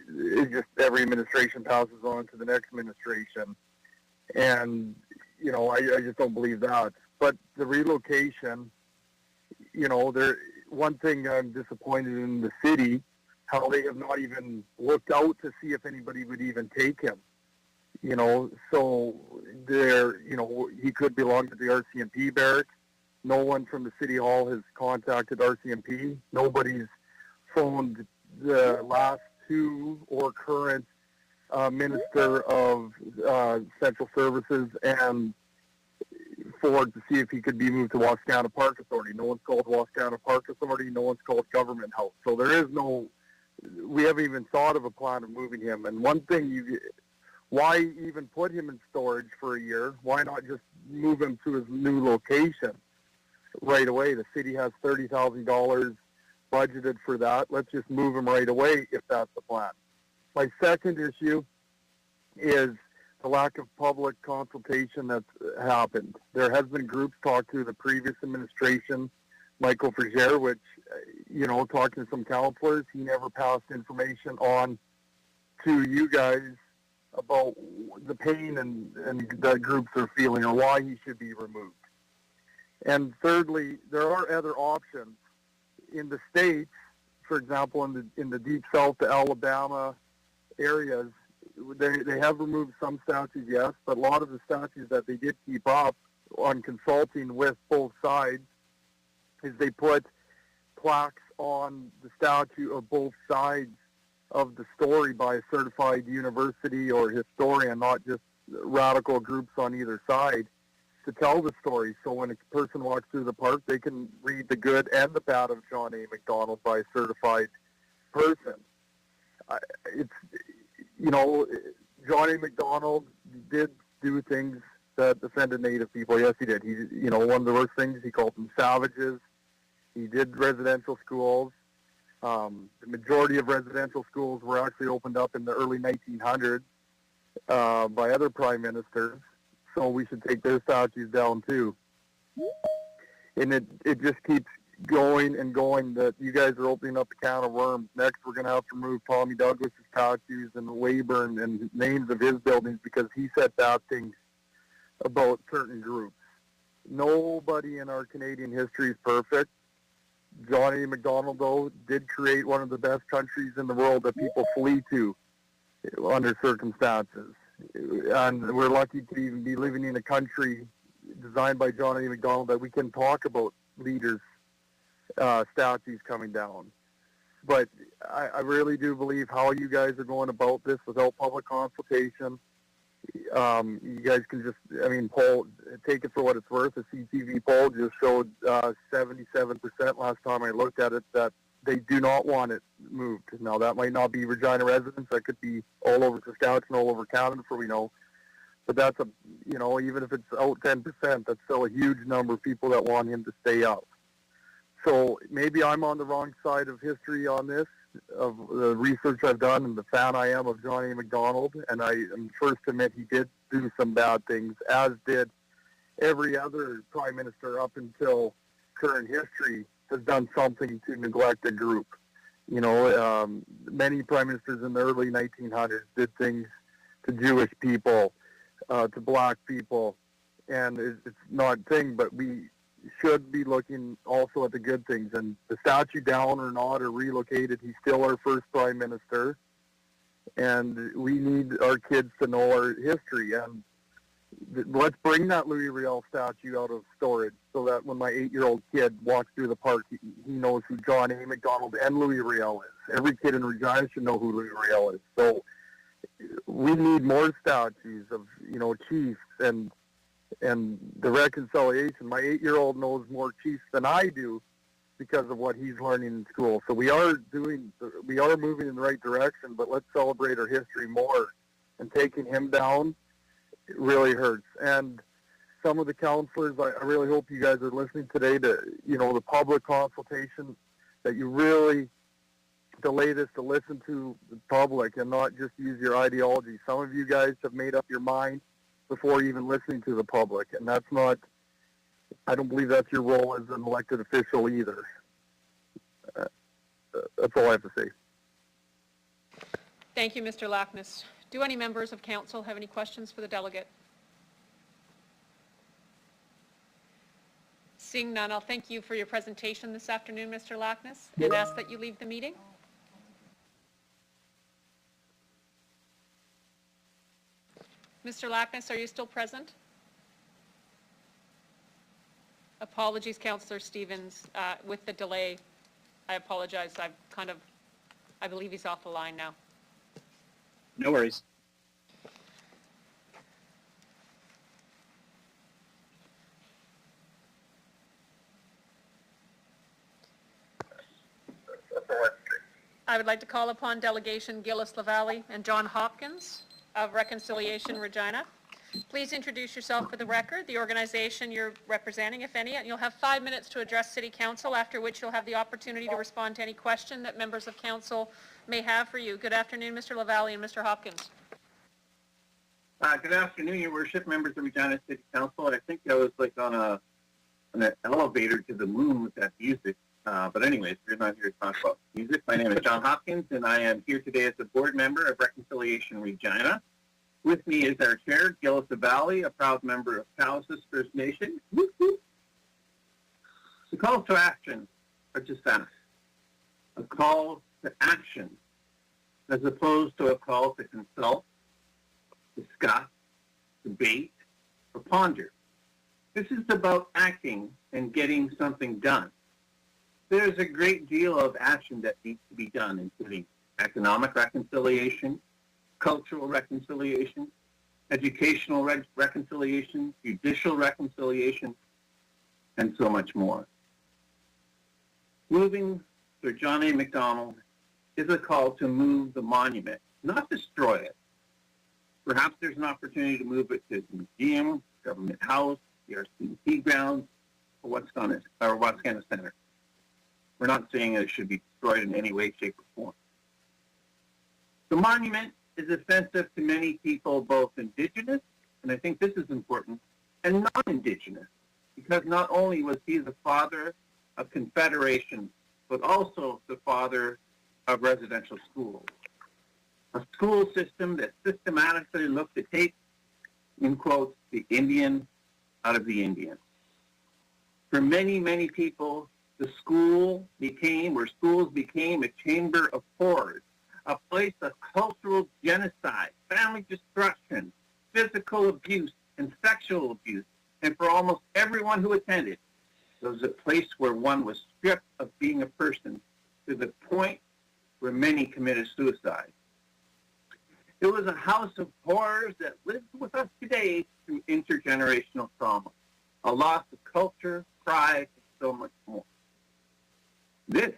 it just, every administration passes on to the next administration. And, I just don't believe that. But the relocation, one thing I'm disappointed in the city, how they have not even looked out to see if anybody would even take him. So he could belong to the RCMP barracks. No one from the City Hall has contacted RCMP. Nobody's phoned the last two or current Minister of Central Services and Ford to see if he could be moved to Wascana Park Authority. No one's called Wascana Park Authority. No one's called Government House. So we haven't even thought of a plan of moving him. And one thing, why even put him in storage for a year? Why not just move him to his new location right away? The city has $30,000 budgeted for that. Let's just move him right away if that's the plan. My second issue is the lack of public consultation that's happened. There has been groups talked to the previous administration, Michael Frigere, which, talking to some councillors, he never passed information on to you guys about the pain and that groups are feeling or why he should be removed. And thirdly, there are other options. In the States, for example, in the deep south to Alabama areas, they have removed some statues, yes, but a lot of the statues that they did keep up on consulting with both sides is they put plaques on the statue of both sides of the story by a certified university or historian, not just radical groups on either side, to tell the story. So when a person walks through the park, they can read the good and the bad of John A. McDonald by a certified person. John A. McDonald did do things that offended Native people. Yes, he did. One of the worst things, he called them savages. He did residential schools. The majority of residential schools were actually opened up in the early 1900s by other prime ministers. So we should take their statues down too. And it just keeps going and going that you guys are opening up a can of worms. Next, we're going to have to remove Tommy Douglas's statues and Weyburn and names of his buildings because he said bad things about certain groups. Nobody in our Canadian history is perfect. John A. McDonald, though, did create one of the best countries in the world that people flee to under circumstances. And we're lucky to even be living in a country designed by John A. McDonald that we can talk about leaders' statues coming down. But I really do believe how you guys are going about this without public consultation. You guys can just, I mean, take it for what it's worth. The CTV poll just showed 77% last time I looked at it that they do not want it moved. Now, that might not be Regina residents. That could be all over Saskatchewan, all over Canada, for we know. But that's even if it's out 10%, that's still a huge number of people that want him to stay out. So maybe I'm on the wrong side of history on this, of the research I've done and the fan I am of John A. Macdonald, and I am first to admit he did do some bad things, as did every other prime minister up until current history has done something to neglect a group. Many prime ministers in the early 1900s did things to Jewish people, to black people, and it's not a thing, but we should be looking also at the good things. And the statue down or not or relocated, he's still our first prime minister, and we need our kids to know our history. And let's bring that Louis Riel statue out of storage so that when my 8-year-old kid walks through the park, he knows who John A. Macdonald and Louis Riel is. Every kid in Regina should know who Louis Riel is. So we need more statues of, chiefs and the reconciliation. My 8-year-old knows more chiefs than I do because of what he's learning in school. So we are moving in the right direction, but let's celebrate our history more. And taking him down, it really hurts. And some of the counselors, I really hope you guys are listening today to, the public consultation, that you really delay this to listen to the public and not just use your ideology. Some of you guys have made up your mind before even listening to the public, and that's not, I don't believe that's your role as an elected official either. That's all I have to say. Thank you, Mr. Lackness. Do any members of council have any questions for the delegate? Seeing none, I'll thank you for your presentation this afternoon, Mr. Lackness, and ask that you leave the meeting. Mr. Lackness, are you still present? Apologies, Councillor Stevens. With the delay, I apologize. I believe he's off the line now. No worries. I would like to call upon Delegation Gillis LaValle and John Hopkins of Reconciliation Regina. Please introduce yourself for the record, the organization you're representing, if any, and you'll have 5 minutes to address City Council, after which you'll have the opportunity to respond to any question that members of Council may have for you. Good afternoon, Mr. LaValle and Mr. Hopkins. Good afternoon, Your Worship, members of Regina City Council. I think I was on an elevator to the moon with that music. But anyways, we're not here to talk about music. My name is John Hopkins, and I am here today as a board member of Reconciliation Regina. With me is our chair, Gillis LaValle, a proud member of Cowessess First Nation. Whoop, whoop. The calls to action are just that, a call to action, as opposed to a call to consult, discuss, debate, or ponder. This is about acting and getting something done. There's a great deal of action that needs to be done, including economic reconciliation, cultural reconciliation, educational reconciliation, judicial reconciliation, and so much more. Moving Sir John A. Macdonald is a call to move the monument, not destroy it. Perhaps there's an opportunity to move it to the museum, government house, the RCMP grounds, or Wascana Center. We're not saying that it should be destroyed in any way, shape, or form. The monument is offensive to many people, both Indigenous, and I think this is important, and non-Indigenous, because not only was he the father of Confederation, but also the father of residential schools. A school system that systematically looked to take, in quotes, the Indian out of the Indian. For many, many people, the schools became a chamber of horrors, a place of cultural genocide, family destruction, physical abuse, and sexual abuse. And for almost everyone who attended, it was a place where one was stripped of being a person to the point where many committed suicide. It was a house of horrors that lives with us today through intergenerational trauma, a loss of culture, pride, and so much more. This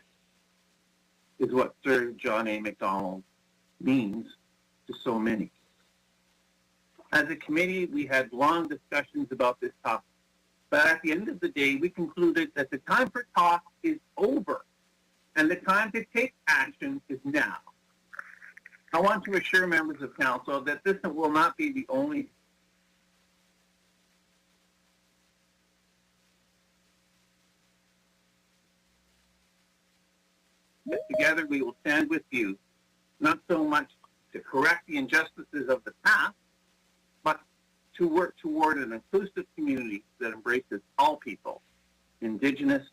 is what Sir John A. Macdonald means to so many. As a committee, we had long discussions about this topic, but at the end of the day, we concluded that the time for talk is over, and the time to take action is now. I want to assure members of council that this will not be the only that together we will stand with you, not so much to correct the injustices of the past, but to work toward an inclusive community that embraces all people, Indigenous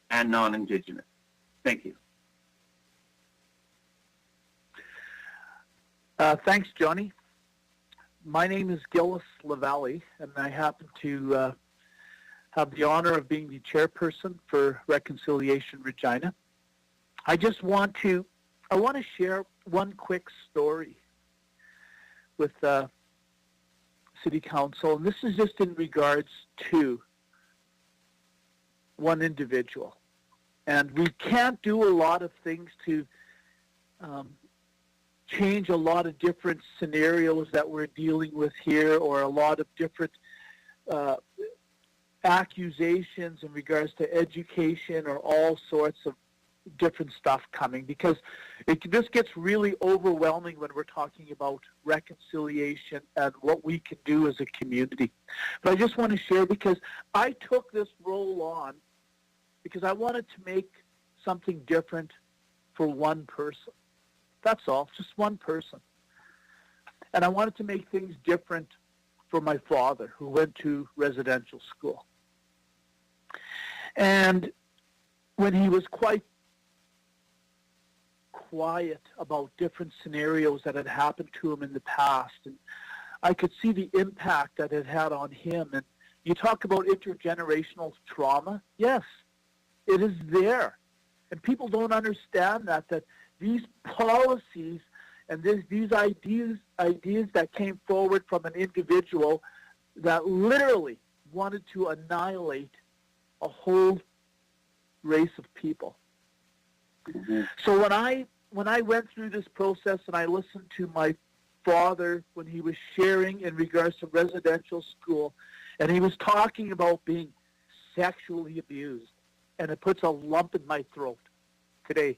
and non-Indigenous. Thank you. Thanks, Johnny. My name is Gillis LaValle, and I happen to have the honor of being the chairperson for Reconciliation Regina. I want to share one quick story with City Council, and this is just in regards to one individual. And we can't do a lot of things to change a lot of different scenarios that we're dealing with here, or a lot of different accusations in regards to education, or all sorts of different stuff coming, because this gets really overwhelming when we're talking about reconciliation and what we can do as a community. But I just want to share, because I took this role on because I wanted to make something different for one person. That's all, just one person. And I wanted to make things different for my father, who went to residential school. And when he was quite quiet about different scenarios that had happened to him in the past, and I could see the impact that it had on him. And you talk about intergenerational trauma. Yes, it is there. And people don't understand that these policies and these ideas that came forward from an individual that literally wanted to annihilate a whole race of people. Mm-hmm. So when I went through this process and I listened to my father when he was sharing in regards to residential school, and he was talking about being sexually abused, and it puts a lump in my throat today.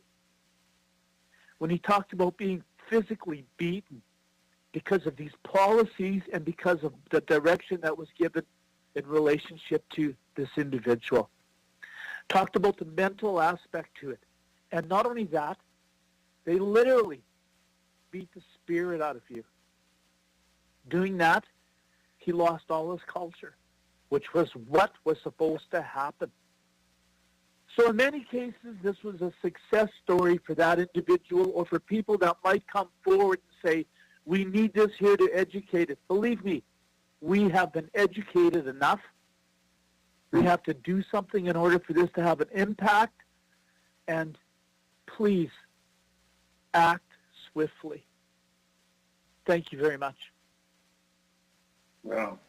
When he talked about being physically beaten because of these policies and because of the direction that was given in relationship to this individual. Talked about the mental aspect to it. And not only that, they literally beat the spirit out of you. Doing that, he lost all his culture, which was what was supposed to happen. So in many cases, this was a success story for that individual, or for people that might come forward and say, we need this here to educate it. Believe me, we have been educated enough. We have to do something in order for this to have an impact. And please act swiftly. Thank you very much. Wow.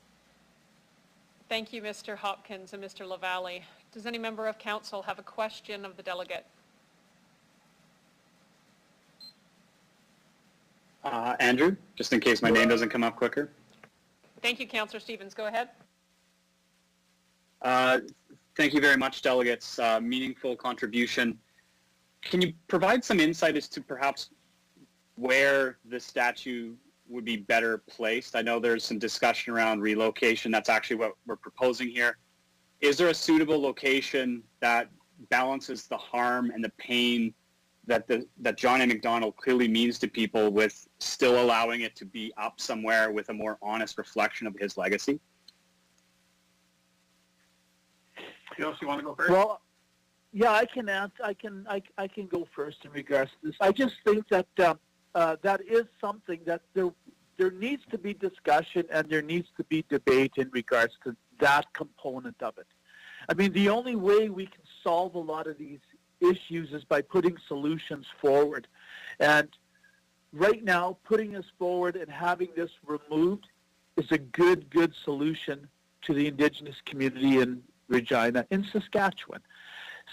Thank you, Mr. Hopkins and Mr. LaValle. Does any member of council have a question of the delegate? Andrew, just in case my name doesn't come up quicker. Thank you, Councillor Stevens. Go ahead. Thank you very much, delegates. Meaningful contribution. Can you provide some insight as to perhaps where the statue would be better placed? I know there's some discussion around relocation. That's actually what we're proposing here. Is there a suitable location that balances the harm and the pain that John A. Macdonald clearly means to people, with still allowing it to be up somewhere with a more honest reflection of his legacy? Gilles, you want to go first? Well, yeah, I can answer. I can go first in regards to this. I just think that that is something that there needs to be discussion and there needs to be debate in regards to that component of it. I mean, the only way we can solve a lot of these issues is by putting solutions forward. And right now, putting this forward and having this removed is a good solution to the Indigenous community in Regina, in Saskatchewan.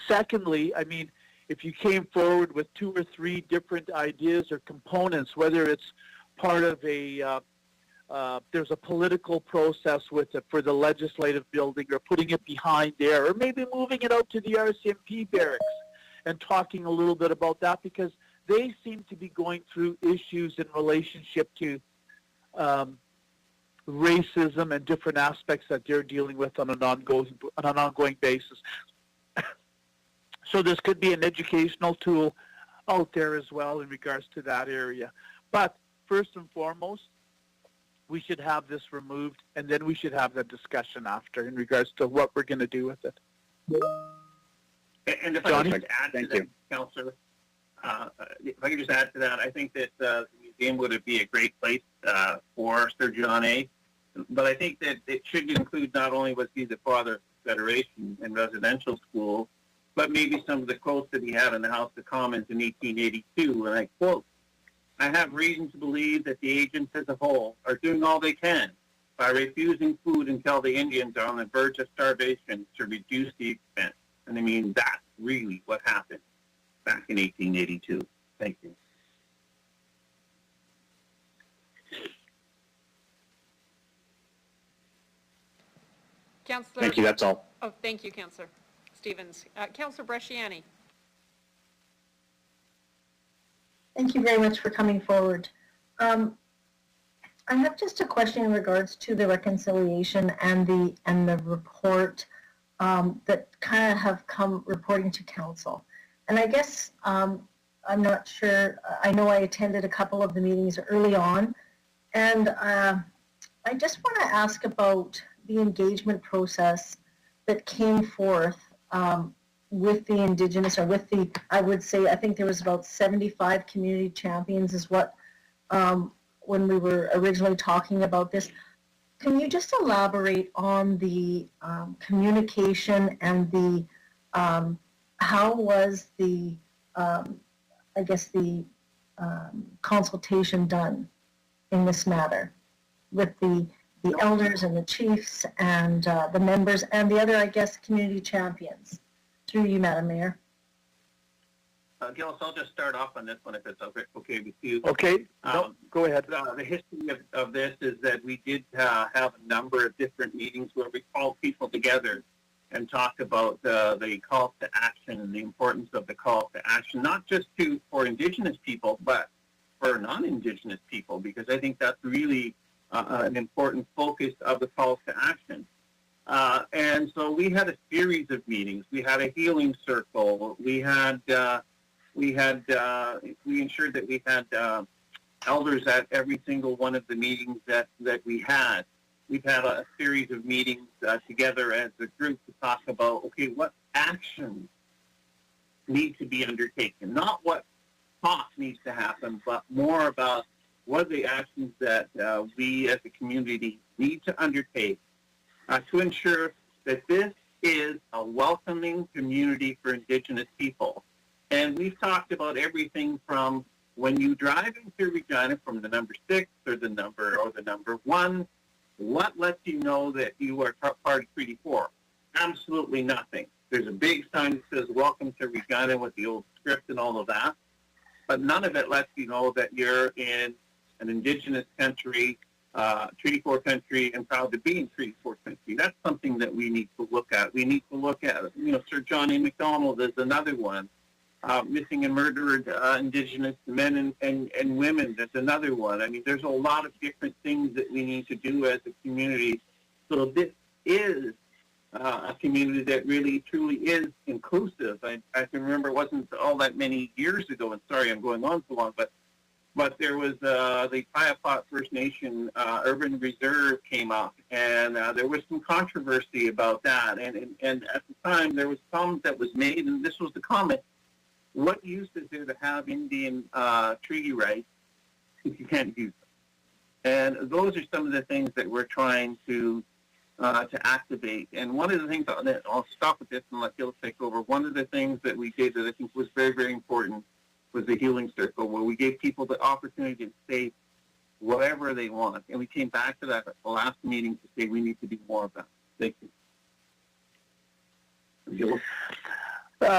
Secondly, I mean, if you came forward with 2 or 3 different ideas or components, whether it's part of a, there's a political process with it for the legislative building, or putting it behind there, or maybe moving it out to the RCMP barracks and talking a little bit about that, because they seem to be going through issues in relationship to racism and different aspects that they're dealing with on an ongoing basis. So this could be an educational tool out there as well in regards to that area. But first and foremost, we should have this removed, and then we should have that discussion after in regards to what we're going to do with it. And if I could just add to that, Councillor, if I could just add to that, I think that the museum would be a great place for Sir John A. But I think that it should include not only was he the father of Federation and residential school, but maybe some of the quotes that he had in the House of Commons in 1882. And I quote, "I have reason to believe that the agents as a whole are doing all they can by refusing food until the Indians are on the verge of starvation to reduce the expense." And I mean, that's really what happened back in 1882. Thank you. Councillor. Thank you, that's all. Oh, thank you, Councillor Stevens. Councillor Bresciani. Thank you very much for coming forward. I have just a question in regards to the reconciliation and the report that kind of have come reporting to council. And I guess I'm not sure. I know I attended a couple of the meetings early on, and I just want to ask about the engagement process that came forth with the Indigenous, or with the, I would say, I think there was about 75 community champions is what, when we were originally talking about this. Can you just elaborate on the communication and the, how was the, I guess the consultation done in this matter with the elders and the chiefs and the members and the other, I guess, community champions? Through you, Madam Mayor. Gillis, I'll just start off on this one if it's okay with you. Okay, no, go ahead. The history of this is that we did have a number of different meetings where we called people together and talked about the call to action and the importance of the call to action, not just for Indigenous people, but for non-Indigenous people, because I think that's really an important focus of the call to action. And so we had a series of meetings. We had a healing circle. We ensured that we had elders at every single one of the meetings that we had. We've had a series of meetings together as a group to talk about, okay, what actions need to be undertaken, not what talk needs to happen, but more about what are the actions that we as a community need to undertake to ensure that this is a welcoming community for Indigenous people. And we've talked about everything from when you drive into Regina from the number 6 or the number 1, what lets you know that you are part of Treaty 4? Absolutely nothing. There's a big sign that says "Welcome to Regina" with the old script and all of that, but none of it lets you know that you're in an Indigenous country, Treaty 4 country, and proud to be in Treaty 4 country. That's something that we need to look at. We need to look at, Sir John A. Macdonald is another one. Missing and murdered Indigenous men and women, that's another one. I mean, there's a lot of different things that we need to do as a community. So this is a community that really, truly is inclusive. I can remember it wasn't all that many years ago, and sorry I'm going on so long, but there was the Piapot First Nation Urban Reserve came up, and there was some controversy about that. And at the time, there was comments that was made, and this was the comment: what use is there to have Indian treaty rights if you can't use them? And those are some of the things that we're trying to activate. And one of the things, I'll stop with this and let Gil take over. One of the things that we did that I think was very, very important was the Healing Circle, where we gave people the opportunity to say whatever they want. And we came back to that at the last meeting to say we need to do more of that. Thank you.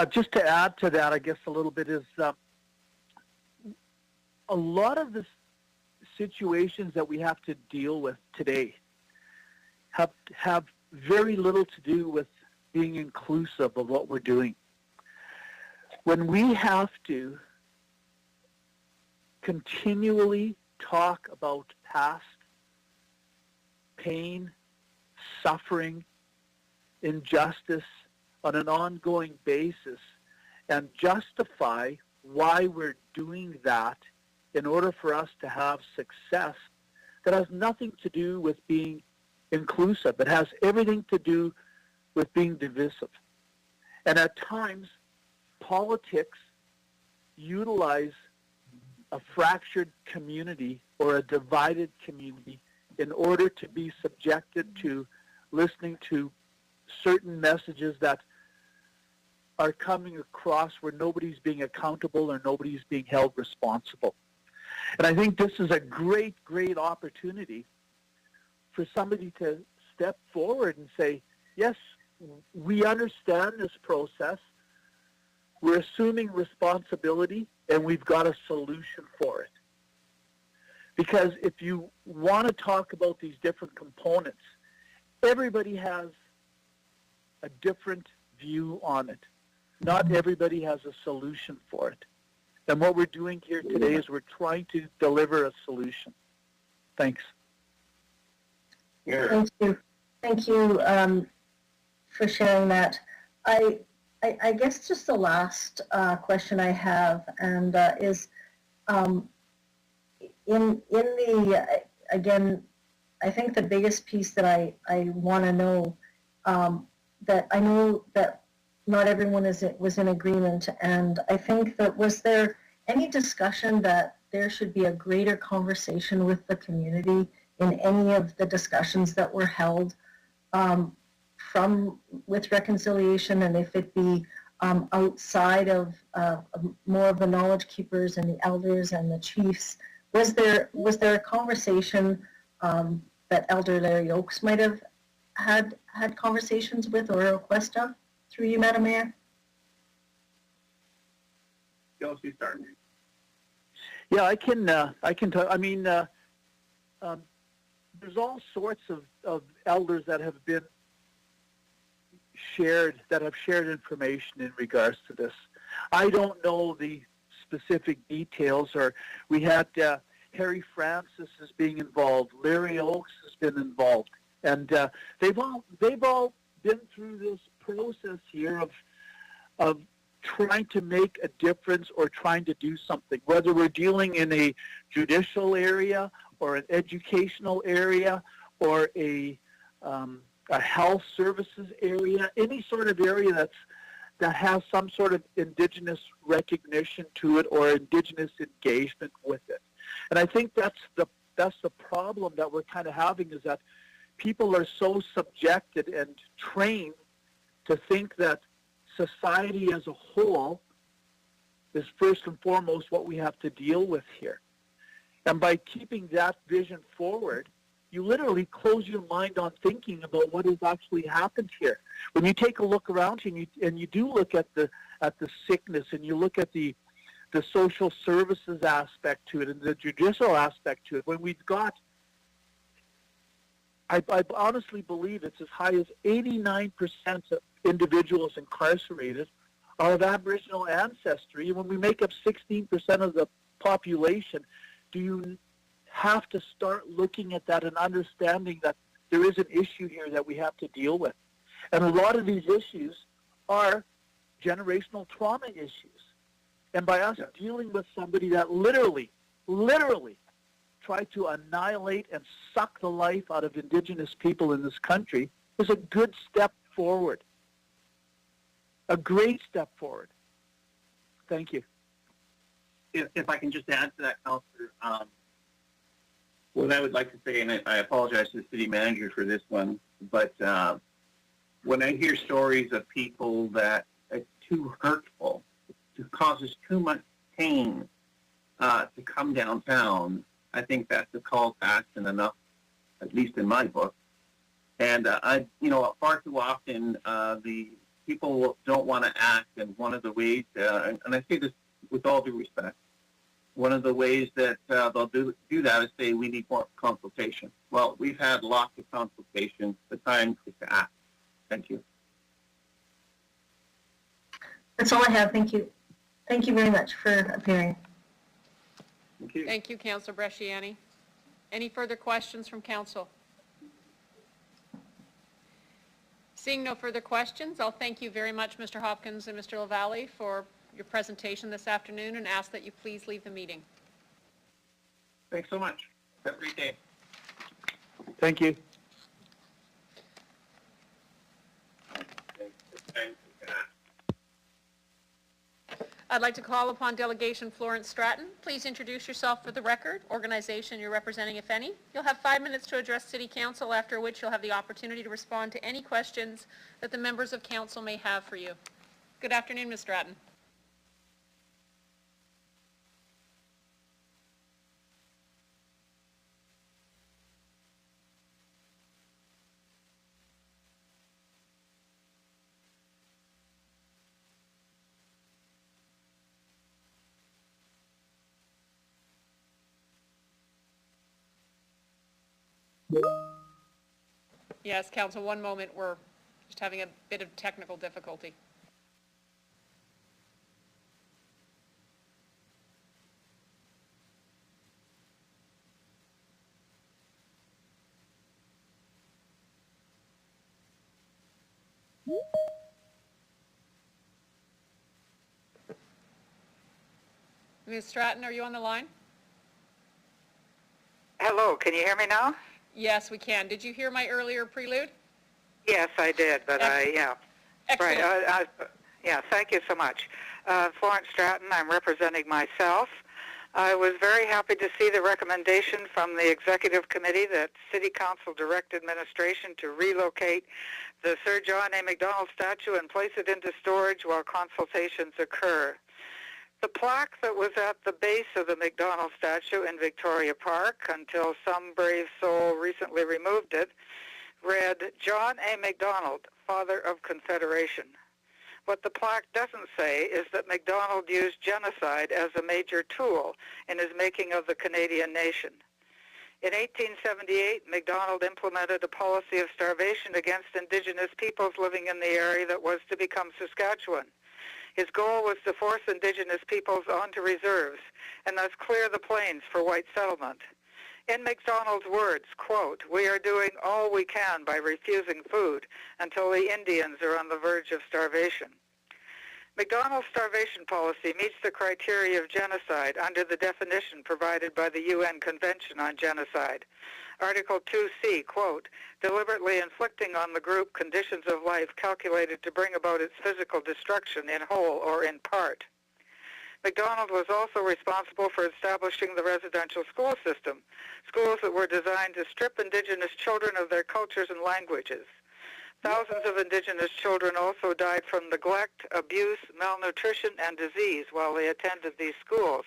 Just to add to that, I guess a little bit is a lot of the situations that we have to deal with today have very little to do with being inclusive of what we're doing. When we have to continually talk about past pain, suffering, injustice on an ongoing basis and justify why we're doing that in order for us to have success, that has nothing to do with being inclusive. It has everything to do with being divisive. And at times, politics utilize a fractured community or a divided community in order to be subjected to listening to certain messages that are coming across where nobody's being accountable or nobody's being held responsible. And I think this is a great, great opportunity for somebody to step forward and say, yes, we understand this process, we're assuming responsibility, and we've got a solution for it. Because if you want to talk about these different components, everybody has a different view on it. Not everybody has a solution for it. And what we're doing here today is we're trying to deliver a solution. Thanks. Thank you. Thank you for sharing that. I guess just the last question I have, and is in the again, I think the biggest piece that I want to know, that I know that not everyone was in agreement, and I think that, was there any discussion that there should be a greater conversation with the community in any of the discussions that were held with reconciliation, and if it be outside of more of the knowledge keepers and the elders and the chiefs? Was there a conversation that Elder Larry Oakes might have had conversations with or a request of, through you, Madam Mayor? Kelsey, start. Yeah, I can talk. I mean, there's all sorts of elders that have been shared, that have shared information in regards to this. I don't know the specific details, or we had Harry Francis is being involved, Larry Oakes has been involved, and they've all been through this process here of trying to make a difference or trying to do something, whether we're dealing in a judicial area or an educational area or a health services area, any sort of area that has some sort of Indigenous recognition to it or Indigenous engagement with it. And I think that's the problem that we're kind of having, is that people are so subjected and trained to think that society as a whole is first and foremost what we have to deal with here. And by keeping that vision forward, you literally close your mind on thinking about what has actually happened here. When you take a look around and you do look at the sickness, and you look at the social services aspect to it and the judicial aspect to it, when we've got, I honestly believe it's as high as 89% of individuals incarcerated are of Aboriginal ancestry. And when we make up 16% of the population, do you have to start looking at that and understanding that there is an issue here that we have to deal with? And a lot of these issues are generational trauma issues. And by us dealing with somebody that literally tried to annihilate and suck the life out of Indigenous people in this country is a good step forward. A great step forward. Thank you. If I can just add to that, Councillor, what I would like to say, and I apologize to the city manager for this one, but when I hear stories of people that are too hurtful, it causes too much pain to come downtown, I think that's a call to action enough, at least in my book. And far too often the people don't want to act, and one of the ways, and I say this with all due respect, one of the ways that they'll do that is say we need more consultation. Well, we've had lots of consultation. The time is to act. Thank you. That's all I have. Thank you. Thank you very much for appearing. Thank you. Thank you, Councillor Bresciani. Any further questions from council? Seeing no further questions, I'll thank you very much, Mr. Hopkins and Mr. LaValle, for your presentation this afternoon, and ask that you please leave the meeting. Thanks so much. Have a great day. Thank you. I'd like to call upon Delegation Florence Stratton. Please introduce yourself for the record, organization you're representing, if any. You'll have 5 minutes to address City Council, after which you'll have the opportunity to respond to any questions that the members of Council may have for you. Good afternoon, Ms. Stratton. Yes, Council, one moment. We're just having a bit of technical difficulty. Ms. Stratton, are you on the line? Hello, can you hear me now? Yes, we can. Did you hear my earlier prelude? Yes, I did, but yeah. Excellent. Right, yeah, thank you so much. Florence Stratton, I'm representing myself. I was very happy to see the recommendation from the Executive Committee that City Council direct administration to relocate the Sir John A. Macdonald statue and place it into storage while consultations occur. The plaque that was at the base of the Macdonald statue in Victoria Park, until some brave soul recently removed it, read, John A. Macdonald, Father of Confederation. What the plaque doesn't say is that Macdonald used genocide as a major tool in his making of the Canadian nation. In 1878, Macdonald implemented a policy of starvation against Indigenous peoples living in the area that was to become Saskatchewan. His goal was to force Indigenous peoples onto reserves and thus clear the plains for white settlement. In Macdonald's words, quote, we are doing all we can by refusing food until the Indians are on the verge of starvation. Macdonald's starvation policy meets the criteria of genocide under the definition provided by the UN Convention on Genocide. Article 2C, quote, deliberately inflicting on the group conditions of life calculated to bring about its physical destruction in whole or in part. Macdonald was also responsible for establishing the residential school system, schools that were designed to strip Indigenous children of their cultures and languages. Thousands of Indigenous children also died from neglect, abuse, malnutrition, and disease while they attended these schools.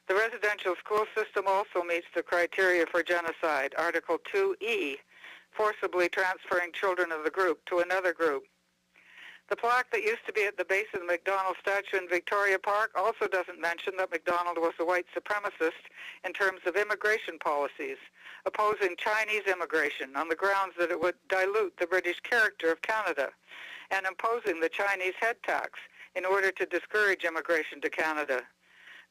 The residential school system also meets the criteria for genocide, Article 2E, forcibly transferring children of the group to another group. The plaque that used to be at the base of the Macdonald statue in Victoria Park also doesn't mention that Macdonald was a white supremacist in terms of immigration policies, opposing Chinese immigration on the grounds that it would dilute the British character of Canada, and imposing the Chinese head tax in order to discourage immigration to Canada.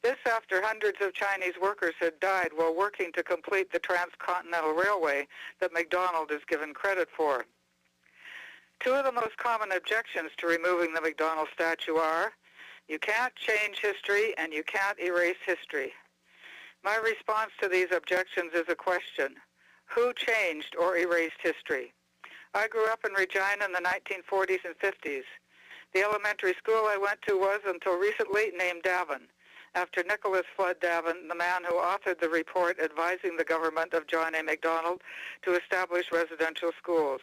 This after hundreds of Chinese workers had died while working to complete the transcontinental railway that Macdonald is given credit for. Two of the most common objections to removing the Macdonald statue are, you can't change history and you can't erase history. My response to these objections is a question. Who changed or erased history? I grew up in Regina in the 1940s and 50s. The elementary school I went to was, until recently, named Davin, after Nicholas Flood Davin, the man who authored the report advising the government of John A. Macdonald to establish residential schools.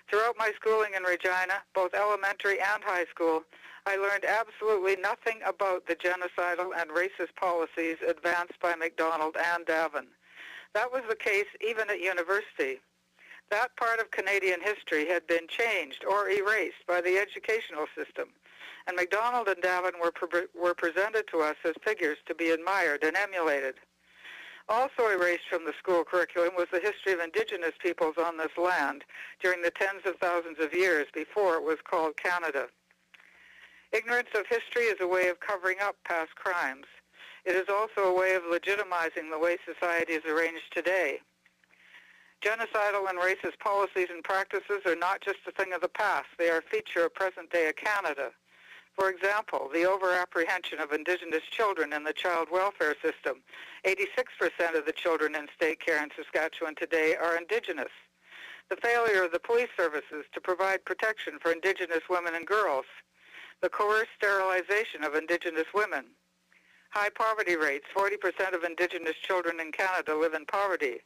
Throughout my schooling in Regina, both elementary and high school, I learned absolutely nothing about the genocidal and racist policies advanced by MacDonald and Davin. That was the case even at university. That part of Canadian history had been changed or erased by the educational system, and MacDonald and Davin were presented to us as figures to be admired and emulated. Also erased from the school curriculum was the history of Indigenous peoples on this land during the tens of thousands of years before it was called Canada. Ignorance of history is a way of covering up past crimes. It is also a way of legitimizing the way society is arranged today. Genocidal and racist policies and practices are not just a thing of the past. They are a feature of present-day Canada. For example, the over-apprehension of Indigenous children in the child welfare system. 86% of the children in state care in Saskatchewan today are Indigenous. The failure of the police services to provide protection for Indigenous women and girls. The coerced sterilization of Indigenous women. High poverty rates. 40% of Indigenous children in Canada live in poverty.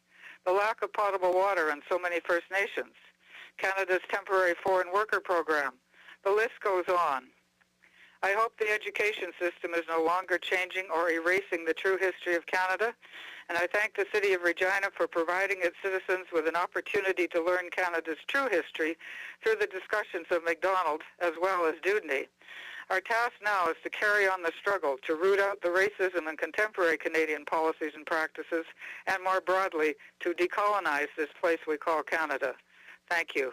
The lack of potable water in so many First Nations. Canada's temporary foreign worker program. The list goes on. I hope the education system is no longer changing or erasing the true history of Canada, and I thank the City of Regina for providing its citizens with an opportunity to learn Canada's true history through the discussions of MacDonald as well as Dewdney. Our task now is to carry on the struggle to root out the racism in contemporary Canadian policies and practices, and more broadly, to decolonize this place we call Canada. Thank you.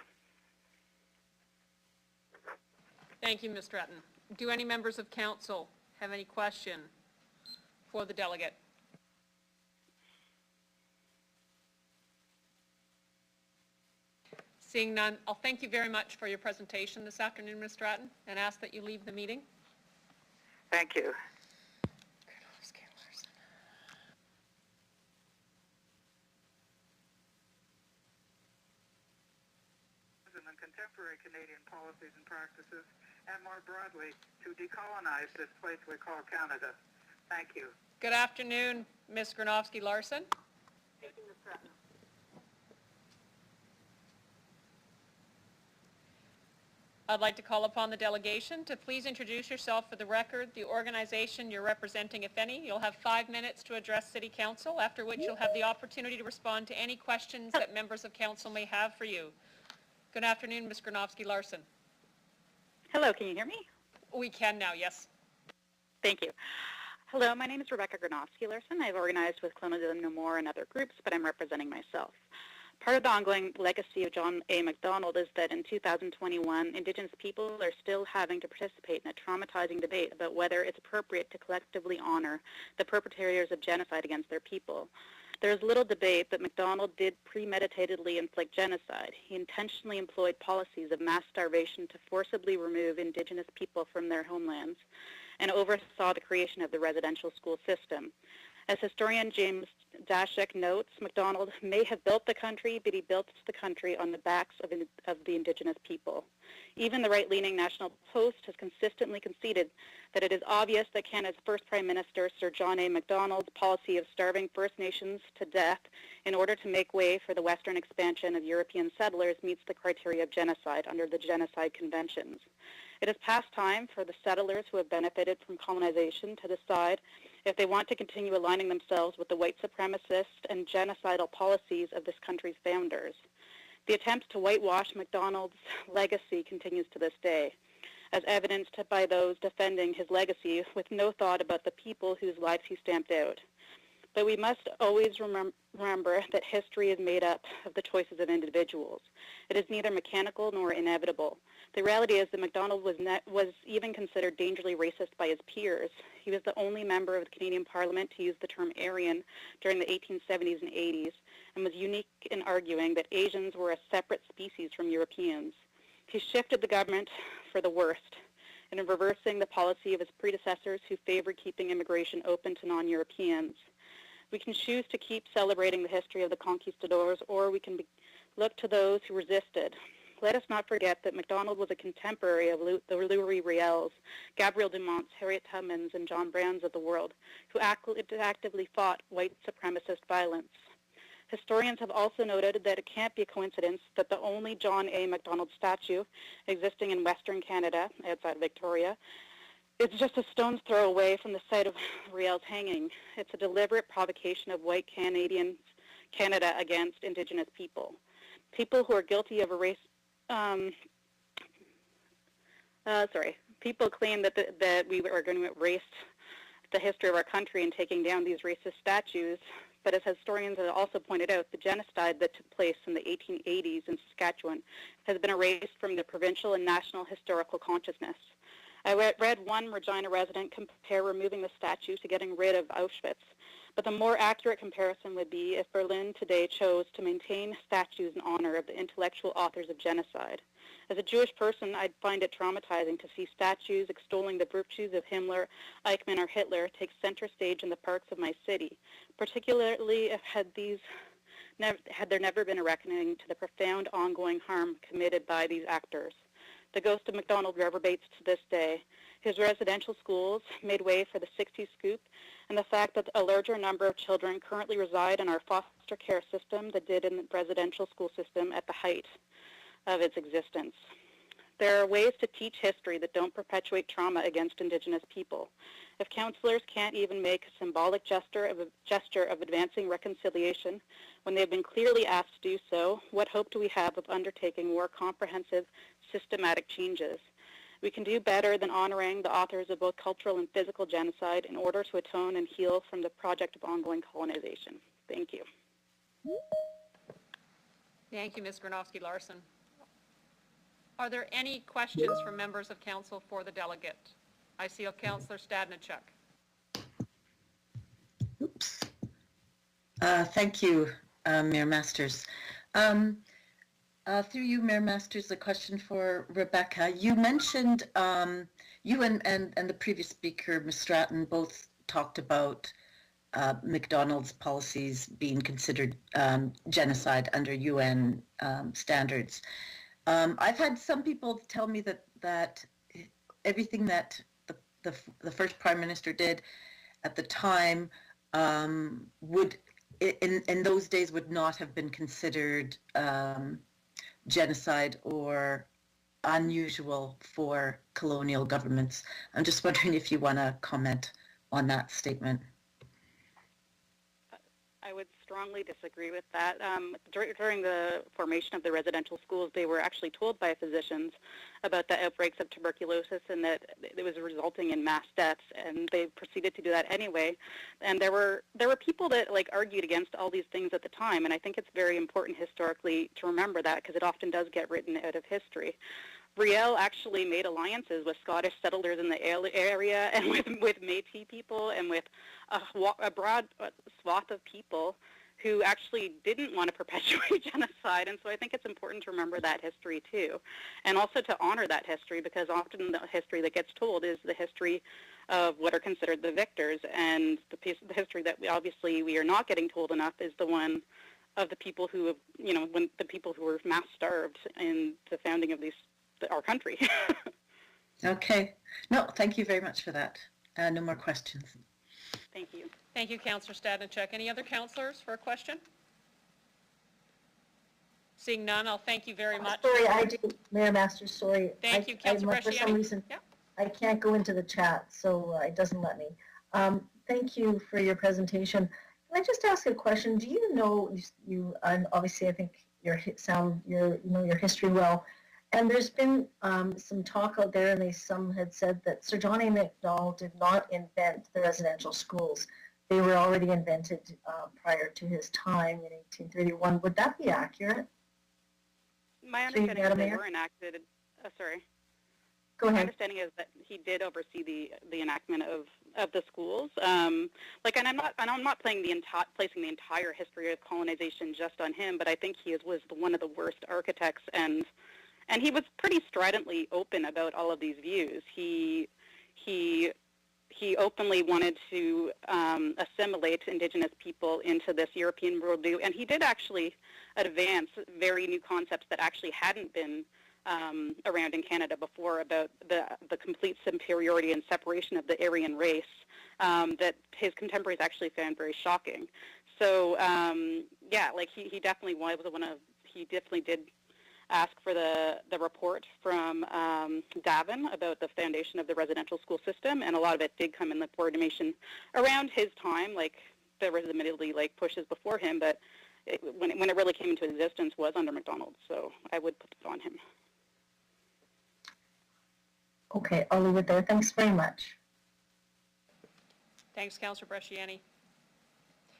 Thank you, Ms. Stratton. Do any members of council have any question for the delegate? Seeing none, I'll thank you very much for your presentation this afternoon, Ms. Stratton, and ask that you leave the meeting. Thank you. And contemporary Canadian policies and practices, and more broadly, to decolonize this place we call Canada. Thank you. Good afternoon, Ms. Granovsky-Larson. Thank you, Ms. Stratton. I'd like to call upon the delegation to please introduce yourself for the record, the organization you're representing, if any. You'll have 5 minutes to address City Council, after which you'll have the opportunity to respond to any questions that members of council may have for you. Good afternoon, Ms. Granovsky-Larson. Hello, can you hear me? We can now, yes. Thank you. Hello, my name is Rebecca Granovsky-Larson. I've organized with Clonidum No More and other groups, but I'm representing myself. Part of the ongoing legacy of John A. MacDonald is that in 2021, Indigenous people are still having to participate in a traumatizing debate about whether it's appropriate to collectively honor the perpetrators of genocide against their people. There is little debate that MacDonald did premeditatedly inflict genocide. He intentionally employed policies of mass starvation to forcibly remove Indigenous people from their homelands and oversaw the creation of the residential school system. As historian James Dashek notes, MacDonald may have built the country, but he built the country on the backs of the Indigenous people. Even the right-leaning National Post has consistently conceded that it is obvious that Canada's first Prime Minister, Sir John A. Macdonald's policy of starving First Nations to death in order to make way for the western expansion of European settlers meets the criteria of genocide under the Genocide Conventions. It is past time for the settlers who have benefited from colonization to decide if they want to continue aligning themselves with the white supremacist and genocidal policies of this country's founders. The attempt to whitewash MacDonald's legacy continues to this day, as evidenced by those defending his legacy with no thought about the people whose lives he stamped out. But we must always remember that history is made up of the choices of individuals. It is neither mechanical nor inevitable. The reality is that MacDonald was even considered dangerously racist by his peers. He was the only member of the Canadian Parliament to use the term Aryan during the 1870s and 80s, and was unique in arguing that Asians were a separate species from Europeans. He shifted the government for the worst, and in reversing the policy of his predecessors who favored keeping immigration open to non-Europeans. We can choose to keep celebrating the history of the conquistadors, or we can look to those who resisted. Let us not forget that MacDonald was a contemporary of the Louis Riels, Gabriel Dumonts, Harriet Tubmans, and John Browns of the world, who actively fought white supremacist violence. Historians have also noted that it can't be a coincidence that the only John A. Macdonald statue existing in Western Canada, outside Victoria, is just a stone's throw away from the site of Riel's hanging. It's a deliberate provocation of white Canada against Indigenous people. People who are guilty of a race, people claim that we are going to erase the history of our country in taking down these racist statues. But as historians have also pointed out, the genocide that took place in the 1880s in Saskatchewan has been erased from the provincial and national historical consciousness. I read one Regina resident compare removing the statue to getting rid of Auschwitz, but the more accurate comparison would be if Berlin today chose to maintain statues in honor of the intellectual authors of genocide. As a Jewish person, I'd find it traumatizing to see statues extolling the virtues of Himmler, Eichmann, or Hitler take center stage in the parks of my city, particularly if had there never been a reckoning to the profound ongoing harm committed by these actors. The ghost of Macdonald reverberates to this day. His residential schools made way for the 60s scoop, and the fact that a larger number of children currently reside in our foster care system than did in the residential school system at the height of its existence. There are ways to teach history that don't perpetuate trauma against Indigenous people. If counselors can't even make a symbolic gesture of advancing reconciliation when they've been clearly asked to do so, what hope do we have of undertaking more comprehensive, systematic changes? We can do better than honoring the authors of both cultural and physical genocide in order to atone and heal from the project of ongoing colonization. Thank you. Thank you, Ms. Granovsky-Larson. Are there any questions from members of council for the delegate? I see Councillor Stadnichuk. Oops. Thank you, Mayor Masters. Through you, Mayor Masters, a question for Rebecca. You mentioned, you and the previous speaker, Ms. Stratton, both talked about McDonald's policies being considered genocide under UN standards. I've had some people tell me that everything that the first Prime Minister did at the time would, in those days, would not have been considered genocide or unusual for colonial governments. I'm just wondering if you want to comment on that statement. I would strongly disagree with that. During the formation of the residential schools, they were actually told by physicians about the outbreaks of tuberculosis and that it was resulting in mass deaths, and they proceeded to do that anyway. And there were people that argued against all these things at the time, and I think it's very important historically to remember that because it often does get written out of history. Riel actually made alliances with Scottish settlers in the area and with Métis people and with a broad swath of people who actually didn't want to perpetuate genocide. And so I think it's important to remember that history too, and also to honor that history, because often the history that gets told is the history of what are considered the victors, and the history that we are not getting told enough is the one of the people who, the people who were mass starved in the founding of our country. Okay. No, thank you very much for that. No more questions. Thank you. Thank you, Councillor Stadnichuk. Any other councillors for a question? Seeing none, I'll thank you very much. Sorry, I do, Mayor Masters, sorry. Thank you, Councillor Bresciani. For some reason, I can't go into the chat, so it doesn't let me. Thank you for your presentation. Can I just ask a question? Do you know, and obviously I think you know your history well, and there's been some talk out there, and some had said that Sir John A. Macdonald did not invent the residential schools. They were already invented prior to his time in 1831. Would that be accurate? My understanding is they were enacted. Sorry. Go ahead. My understanding is that he did oversee the enactment of the schools. And I'm not placing the entire history of colonization just on him, but I think he was one of the worst architects, and he was pretty stridently open about all of these views. He openly wanted to assimilate Indigenous people into this European worldview, and he did actually advance very new concepts that actually hadn't been around in Canada before, about the complete superiority and separation of the Aryan race that his contemporaries actually found very shocking. So yeah, like he definitely was he definitely did ask for the report from Davin about the foundation of the residential school system, and a lot of it did come in the information around his time. Like there was admittedly like pushes before him, but when it really came into existence was under McDonald. So I would put it on him. Okay, I'll leave it there. Thanks very much. Thanks, Councillor Bresciani.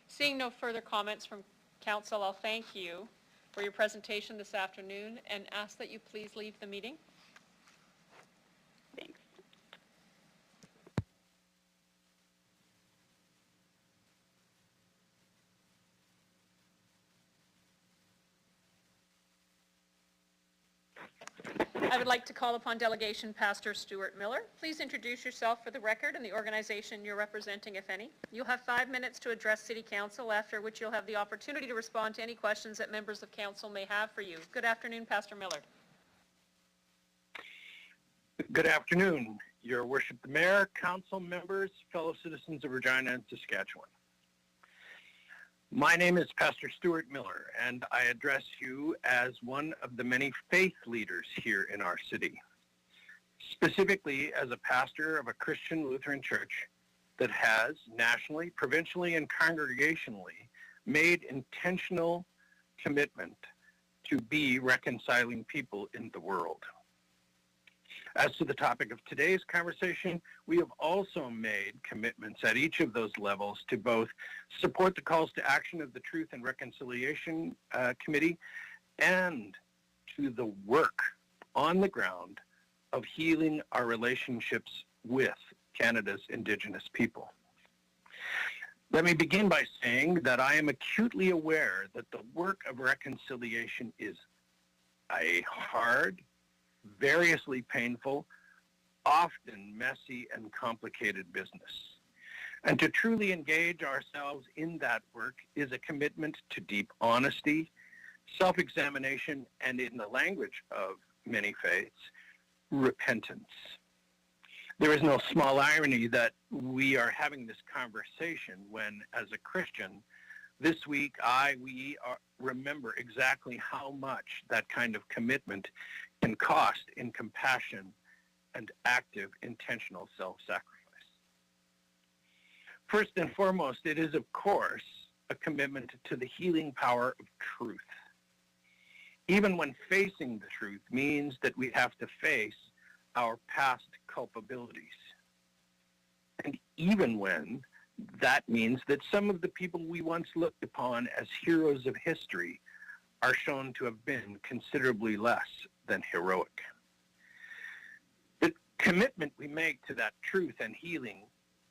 Seeing no further comments from Council, I'll thank you for your presentation this afternoon and ask that you please leave the meeting. Thanks. I would like to call upon Delegation Pastor Stuart Miller. Please introduce yourself for the record and the organization you're representing, if any. You'll have 5 minutes to address City Council, after which you'll have the opportunity to respond to any questions that members of Council may have for you. Good afternoon, Pastor Miller. Good afternoon, Your Worship the Mayor, Council members, fellow citizens of Regina and Saskatchewan. My name is Pastor Stuart Miller, and I address you as one of the many faith leaders here in our city, specifically as a pastor of a Christian Lutheran church that has nationally, provincially, and congregationally made intentional commitment to be reconciling people in the world. As to the topic of today's conversation, we have also made commitments at each of those levels to both support the calls to action of the Truth and Reconciliation Committee and to the work on the ground of healing our relationships with Canada's Indigenous people. Let me begin by saying that I am acutely aware that the work of reconciliation is a hard, variously painful, often messy and complicated business. And to truly engage ourselves in that work is a commitment to deep honesty, self-examination, and in the language of many faiths, repentance. There is no small irony that we are having this conversation when, as a Christian, this week we remember exactly how much that kind of commitment can cost in compassion and active, intentional self-sacrifice. First and foremost, it is, of course, a commitment to the healing power of truth. Even when facing the truth means that we have to face our past culpabilities. And even when that means that some of the people we once looked upon as heroes of history are shown to have been considerably less than heroic. The commitment we make to that truth and healing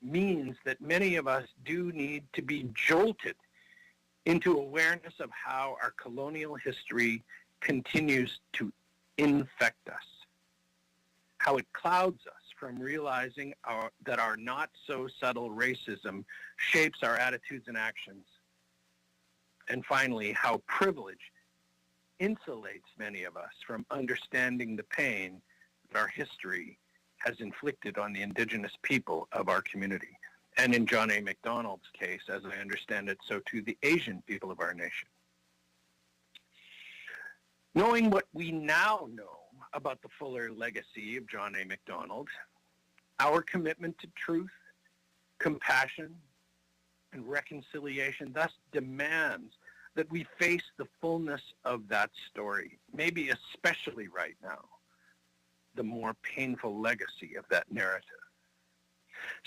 means that many of us do need to be jolted into awareness of how our colonial history continues to infect us, how it clouds us from realizing that our not so subtle racism shapes our attitudes and actions, and finally, how privilege insulates many of us from understanding the pain that our history has inflicted on the Indigenous people of our community. And in John A. Macdonald's case, as I understand it, so too the Asian people of our nation. Knowing what we now know about the fuller legacy of John A. Macdonald, our commitment to truth, compassion, and reconciliation thus demands that we face the fullness of that story, maybe especially right now, the more painful legacy of that narrative.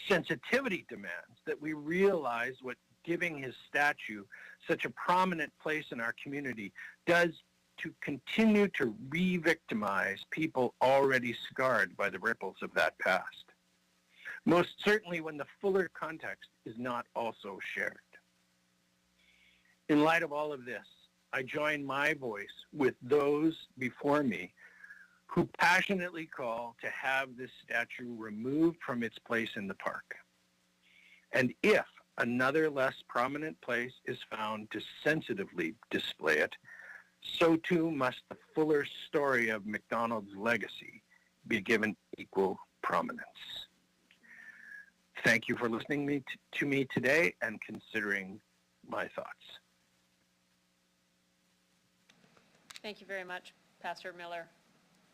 Sensitivity demands that we realize what giving his statue such a prominent place in our community does to continue to re-victimize people already scarred by the ripples of that past. Most certainly when the fuller context is not also shared. In light of all of this, I join my voice with those before me who passionately call to have this statue removed from its place in the park. And if another less prominent place is found to sensitively display it, so too must the fuller story of Macdonald's legacy be given equal prominence. Thank you for listening to me today and considering my thoughts. Thank you very much, Pastor Miller.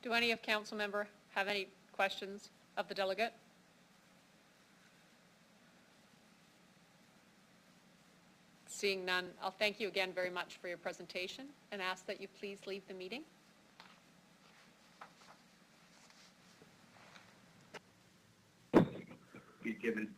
Do any of council member have any questions of the delegate? Seeing none, I'll thank you again very much for your presentation and ask that you please leave the meeting. Be given.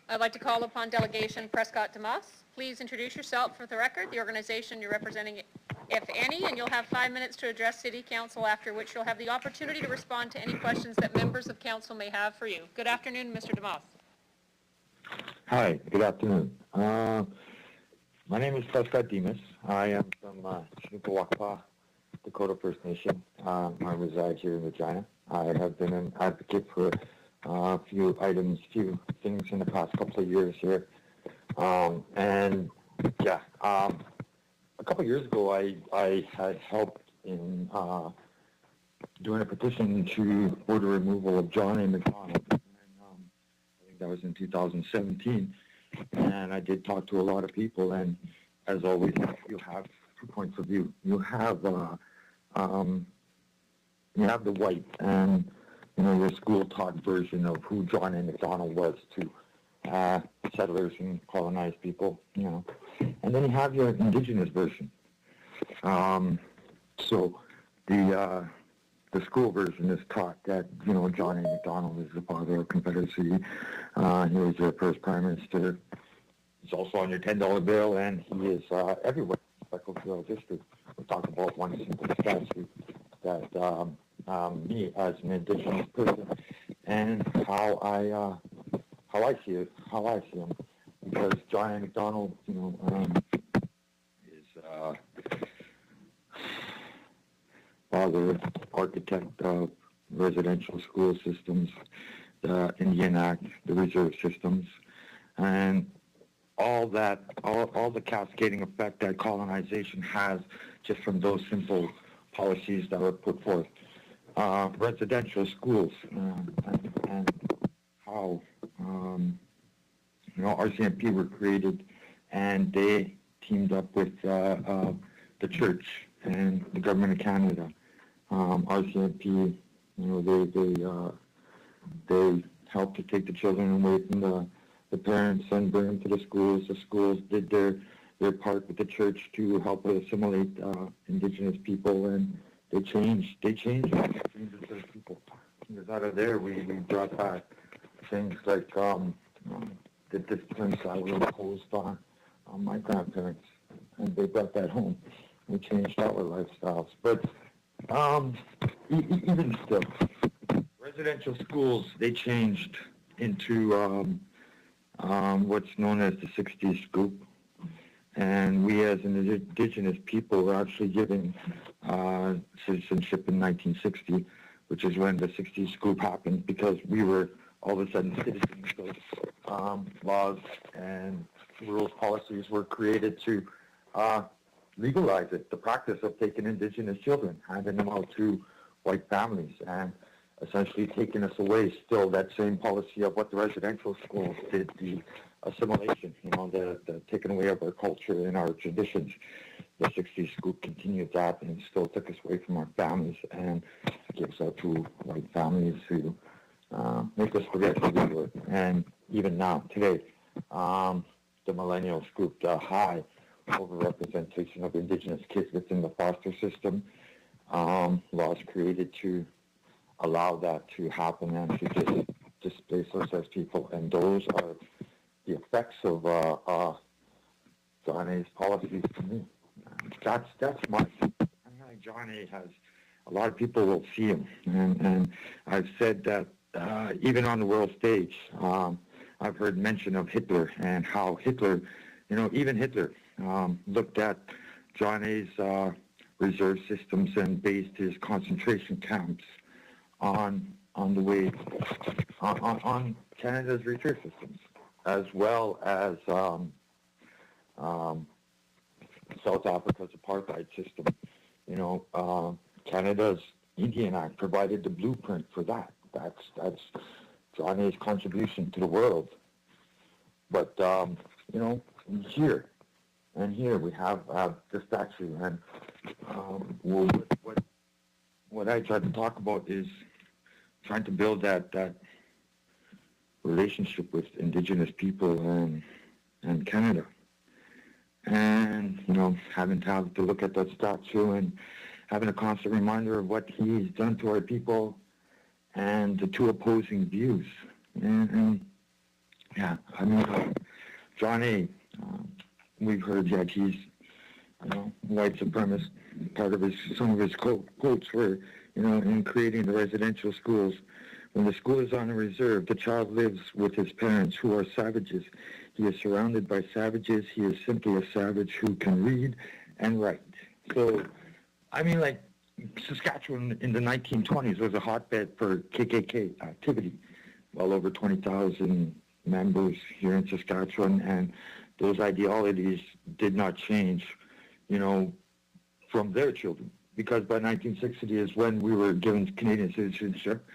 I'd like to call upon Delegation Prescott Demas. Please introduce yourself for the record, the organization you're representing, if any, and you'll have 5 minutes to address City Council, after which you'll have the opportunity to respond to any questions that members of Council may have for you. Good afternoon, Mr. Demas. Hi, good afternoon. My name is Prescott Demas. I am from Chinookawakpa, Dakota First Nation. I reside here in Regina. I have been an advocate for a few things in the past couple of years here. A couple of years ago, I had helped in doing a petition to order removal of John A. McDonald. And, I think that was in 2017. And I did talk to a lot of people, and as always, you have 2 points of view. You have the white and your school-taught version of who John A. McDonald was to settlers and colonized people, and then you have your indigenous version. So the school version is taught that John A. McDonald is the father of Confederacy. He was your first prime minister. He's also on your $10 bill, and he is everywhere in the Specklesville district. We'll talk about one simple statue that me as an indigenous person and how I see him, because John A. McDonald, is father, architect of residential school systems, the Indian Act, the reserve systems, and all the cascading effect that colonization has just from those simple policies that were put forth. Residential schools and how RCMP were created, and they teamed up with the church and the government of Canada. RCMP, they helped to take the children away from the parents and bring them to the schools. The schools did their part with the church to help assimilate indigenous people, and they changed those people. Because out of there, we brought back things like the disciplines that were imposed on my grandparents, and they brought that home. We changed our lifestyles. But even still, residential schools, they changed into what's known as the 60s scoop. And we as an indigenous people were actually given citizenship in 1960, which is when the 60s scoop happened, because we were all of a sudden citizens. So laws and rules, policies were created to legalize it, the practice of taking indigenous children, handing them out to white families, and essentially taking us away. Still that same policy of what the residential schools did, the assimilation, the taking away of our culture and our traditions. The 60s scoop continued that and still took us away from our families and gives us to white families who make us forget who we were. And even now, today, the millennial scoop, the high overrepresentation of indigenous kids within the foster system, laws created to allow that to happen and to just displace us as people. And those are the effects of John A.'s policies to me. That's my, I think John A. has, a lot of people will see him. And I've said that even on the world stage, I've heard mention of Hitler and how Hitler, even Hitler looked at John A.'s reserve systems and based his concentration camps on the way, on Canada's research systems, as well as South Africa's apartheid system. Canada's Indian Act provided the blueprint for that. That's John A.'s contribution to the world. But, you know, here we have the statue, and what I tried to talk about is trying to build that relationship with Indigenous people and Canada. And, you know, having to look at that statue and having a constant reminder of what he's done to our people and the two opposing views. And yeah, I mean, John A., we've heard that he's, you know, white supremacist. Part of some of his quotes were, you know, in creating the residential schools, when the school is on a reserve, the child lives with his parents, who are savages. He is surrounded by savages. He is simply a savage who can read and write. So, I mean, like, Saskatchewan in the 1920s was a hotbed for KKK activity. Well over 20,000 members here in Saskatchewan, and those ideologies did not change, you know, from their children. Because by 1960 is when we were given Canadian citizenship.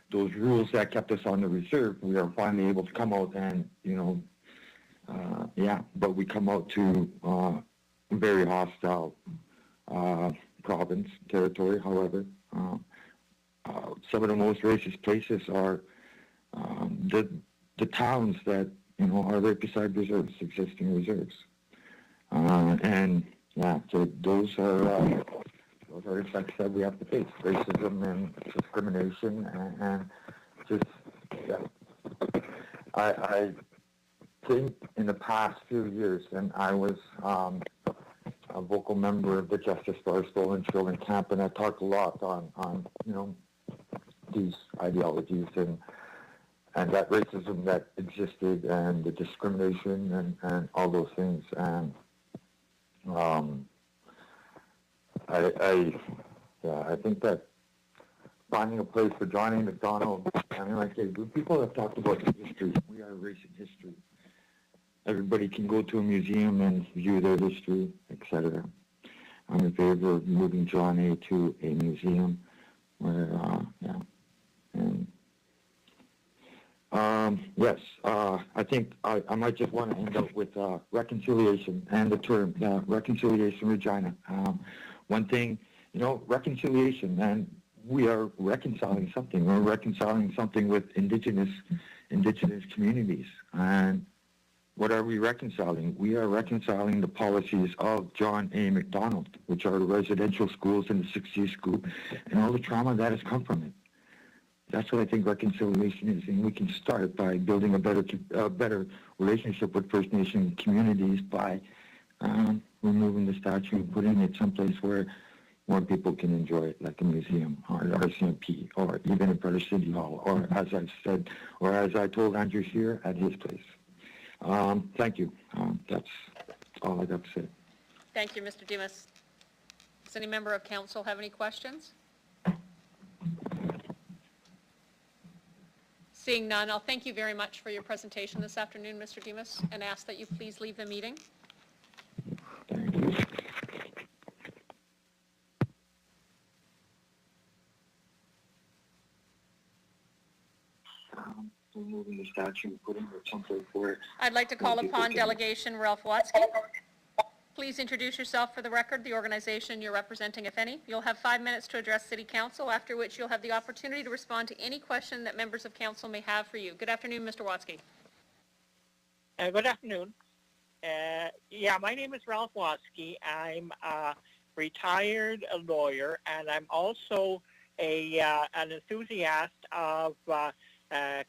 Those rules that kept us on the reserve, we are finally able to come out and, you know, but we come out to very hostile province, territory, however. Some of the most racist places are the towns that, you know, are right beside reserves, existing reserves. And, yeah, so those are effects that we have to face, racism and discrimination, and just, yeah. I think in the past few years, and I was a vocal member of the Justice for Our Stolen Children camp, and I talked a lot on you know, these ideologies and that racism that existed and the discrimination and all those things. And I think that finding a place for John A. Macdonald, I mean, like, people have talked about history. We are erasing history. Everybody can go to a museum and view their history, etc. I'm in favor of moving John A. to a museum where, yes, I think I might just want to end up with reconciliation and the term reconciliation, Regina. One thing, you know, reconciliation, and we are reconciling something. We're reconciling something with indigenous communities. And what are we reconciling? We are reconciling the policies of John A. Macdonald, which are the residential schools in the 60s school, and all the trauma that has come from it. That's what I think reconciliation is, and we can start by building a better relationship with First Nation communities by removing the statue and putting it someplace where more people can enjoy it, like a museum or RCMP, or even in front of City Hall, or as I said, or as I told Andrew here at his place. Thank you. That's all I got to say. Thank you, Mr. Demas. Does any member of council have any questions? Seeing none, I'll thank you very much for your presentation this afternoon, Mr. Demas, and ask that you please leave the meeting. Thank you. Removing the statue and putting it someplace where I'd like to call upon Delegation Ralph Watsky. Please introduce yourself for the record, the organization you're representing, if any. You'll have 5 minutes to address City Council, after which you'll have the opportunity to respond to any question that members of council may have for you. Good afternoon, Mr. Watsky. Good afternoon. My name is Ralph Watsky. I'm a retired lawyer, and I'm also an enthusiast of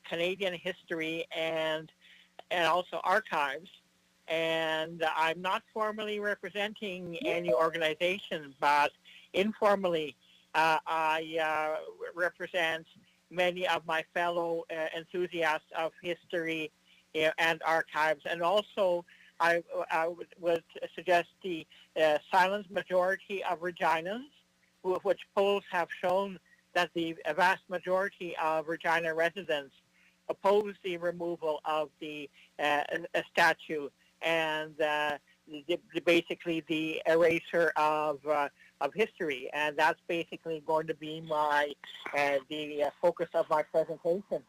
Canadian history and also archives. And I'm not formally representing any organization, but informally I represent many of my fellow enthusiasts of history and archives. And also I would suggest the silent majority of Reginans, which polls have shown that the vast majority of Regina residents oppose the removal of the statue and basically the erasure of history. And that's basically going to be the focus of my presentation.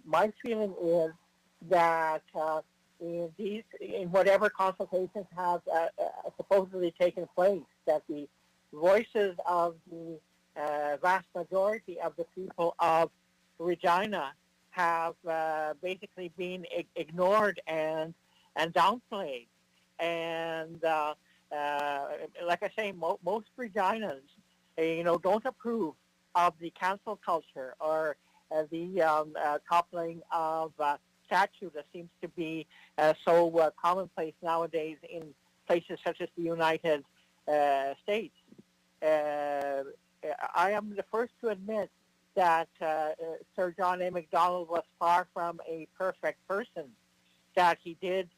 my feeling is that in whatever consultations have supposedly taken place, that the voices of the vast majority of the people of Regina have basically been ignored and downplayed. And like I say, most Reginans, don't approve of the cancel culture or the toppling of statue that seems to be so commonplace nowadays in places such as the United States. I am the first to admit that Sir John A. Macdonald was far from a perfect person, that he did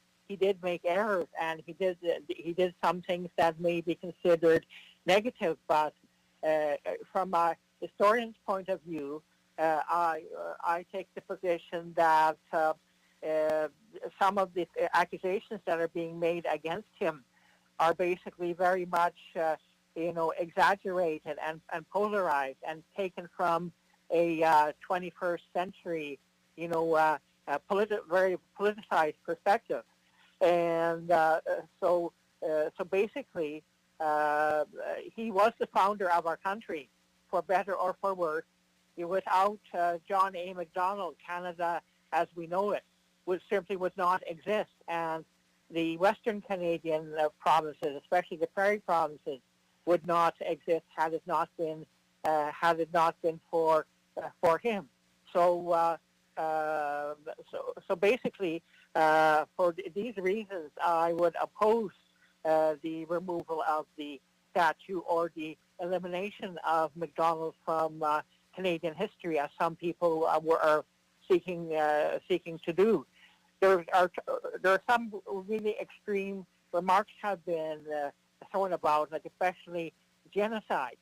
make errors, and he did some things that may be considered negative, but from a historian's point of view, I take the position that some of the accusations that are being made against him are basically very much, exaggerated and polarized and taken from a 21st century, very politicized perspective. And so basically, he was the founder of our country, for better or for worse. Without John A. Macdonald, Canada as we know it would not exist, and the Western Canadian provinces, especially the Prairie provinces, would not exist had it not been for him. So basically, for these reasons, I would oppose the removal of the statue or the elimination of Macdonald from Canadian history, as some people are seeking to do. There are some really extreme remarks have been thrown about, like especially genocide.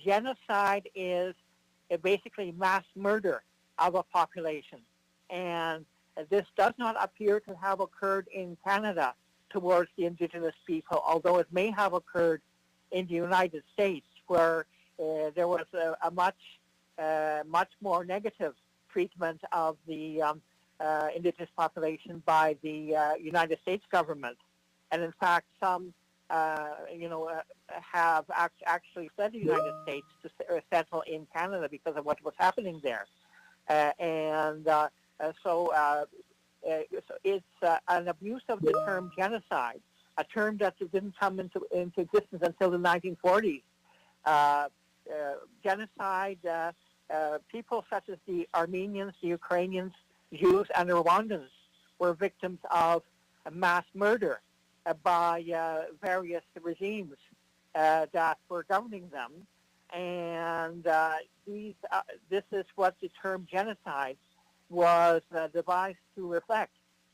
Genocide is basically mass murder of a population, and this does not appear to have occurred in Canada towards the Indigenous people, although it may have occurred in the United States, where there was a much more negative treatment of the Indigenous population by the United States government. And in fact, some, have actually fled the United States to settle in Canada because of what was happening there. So it's an abuse of the term genocide, a term that didn't come into existence until the 1940s. Genocide, people such as the Armenians, the Ukrainians, Jews, and the Rwandans were victims of mass murder by various regimes that were governing them. And this is what the term genocide was devised to reflect,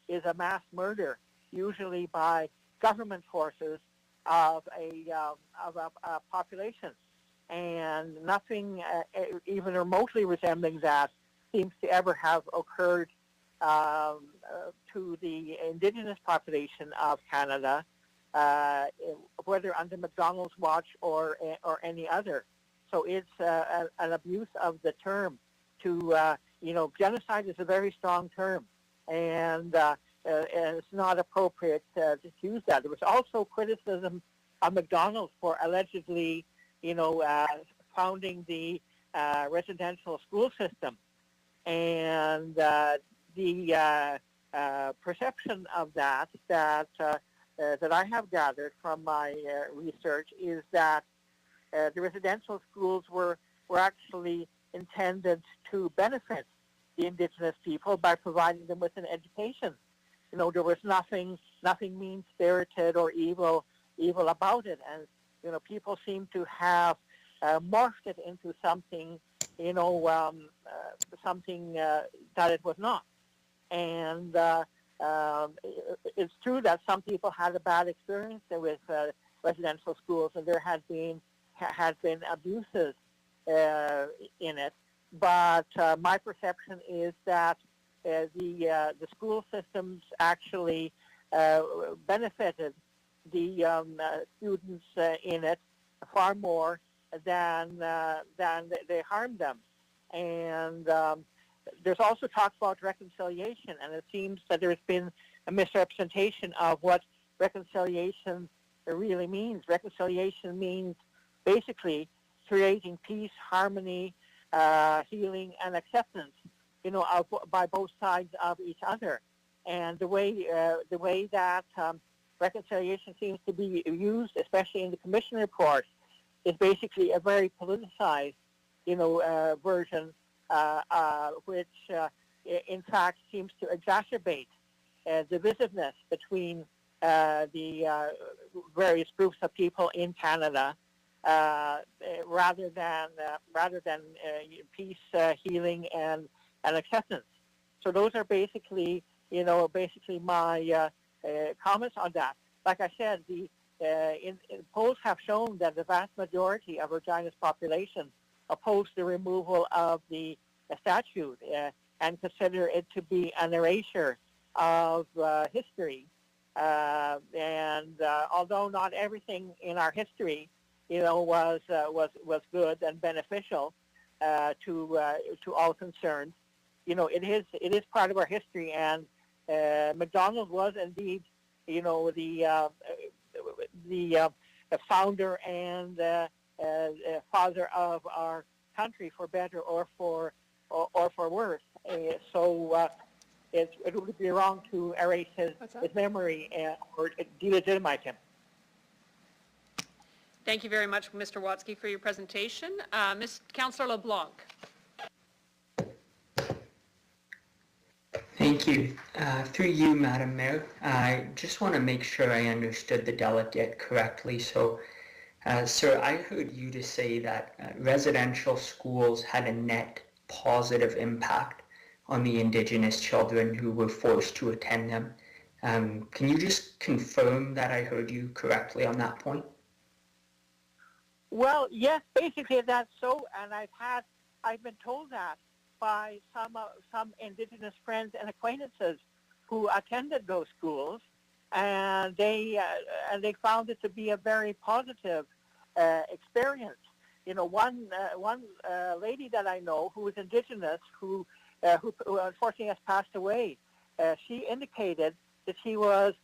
is a mass murder, usually by government forces of a population. And nothing even remotely resembling that seems to ever have occurred to the Indigenous population of Canada, whether under Macdonald's watch or any other. So it's an abuse of the term. Genocide is a very strong term, and it's not appropriate to use that. There was also criticism of Macdonald for allegedly, founding the residential school system, and the perception of that I have gathered from my research is that the residential schools were actually intended to benefit the Indigenous people by providing them with an education. There was nothing mean-spirited or evil about it, and people seem to have morphed it into something, something that it was not. And it's true that some people had a bad experience with residential schools, and there had been abuses in it. But my perception is that the school systems actually benefited the students in it far more than they harmed them. And there's also talk about reconciliation, and it seems that there's been a misrepresentation of what reconciliation really means. Reconciliation means basically creating peace, harmony, healing, and acceptance, by both sides of each other. And the way that reconciliation seems to be used, especially in the Commission report, is basically a very politicized, version, which in fact seems to exacerbate divisiveness between the various groups of people in Canada, rather than peace, healing, and acceptance. So those are basically my comments on that. Like I said, polls have shown that the vast majority of Regina's population oppose the removal of the statue and consider it to be an erasure of history. And although not everything in our history, was good and beneficial to all concerned, it is part of our history. And McDonald was indeed, the founder and father of our country, for better or for worse. So it would be wrong to erase his memory or delegitimize him. Thank you very much, Mr. Watsky, for your presentation. Councillor LeBlanc. Thank you. Through you, Madam Mayor, I just want to make sure I understood the delegate correctly. So, sir, I heard you to say that residential schools had a net positive impact on the Indigenous children who were forced to attend them. Can you just confirm that I heard you correctly on that point? Well, yes, basically that's so, and I've been told that by some Indigenous friends and acquaintances who attended those schools, and they found it to be a very positive experience. One lady that I know who is Indigenous, who unfortunately has passed away, she indicated that she was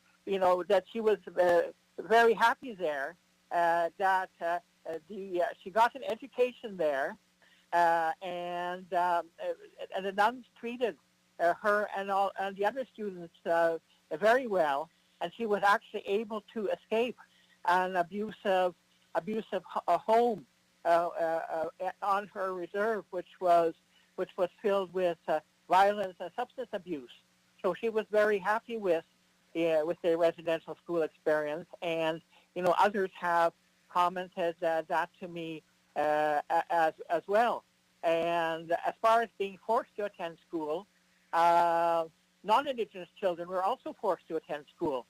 very happy there, that she got an education there, and the nuns treated her and the other students very well, and she was actually able to escape an abusive home on her reserve, which was filled with violence and substance abuse. So she was very happy with the residential school experience, and others have commented that to me as well. And as far as being forced to attend school, non-Indigenous children were also forced to attend school,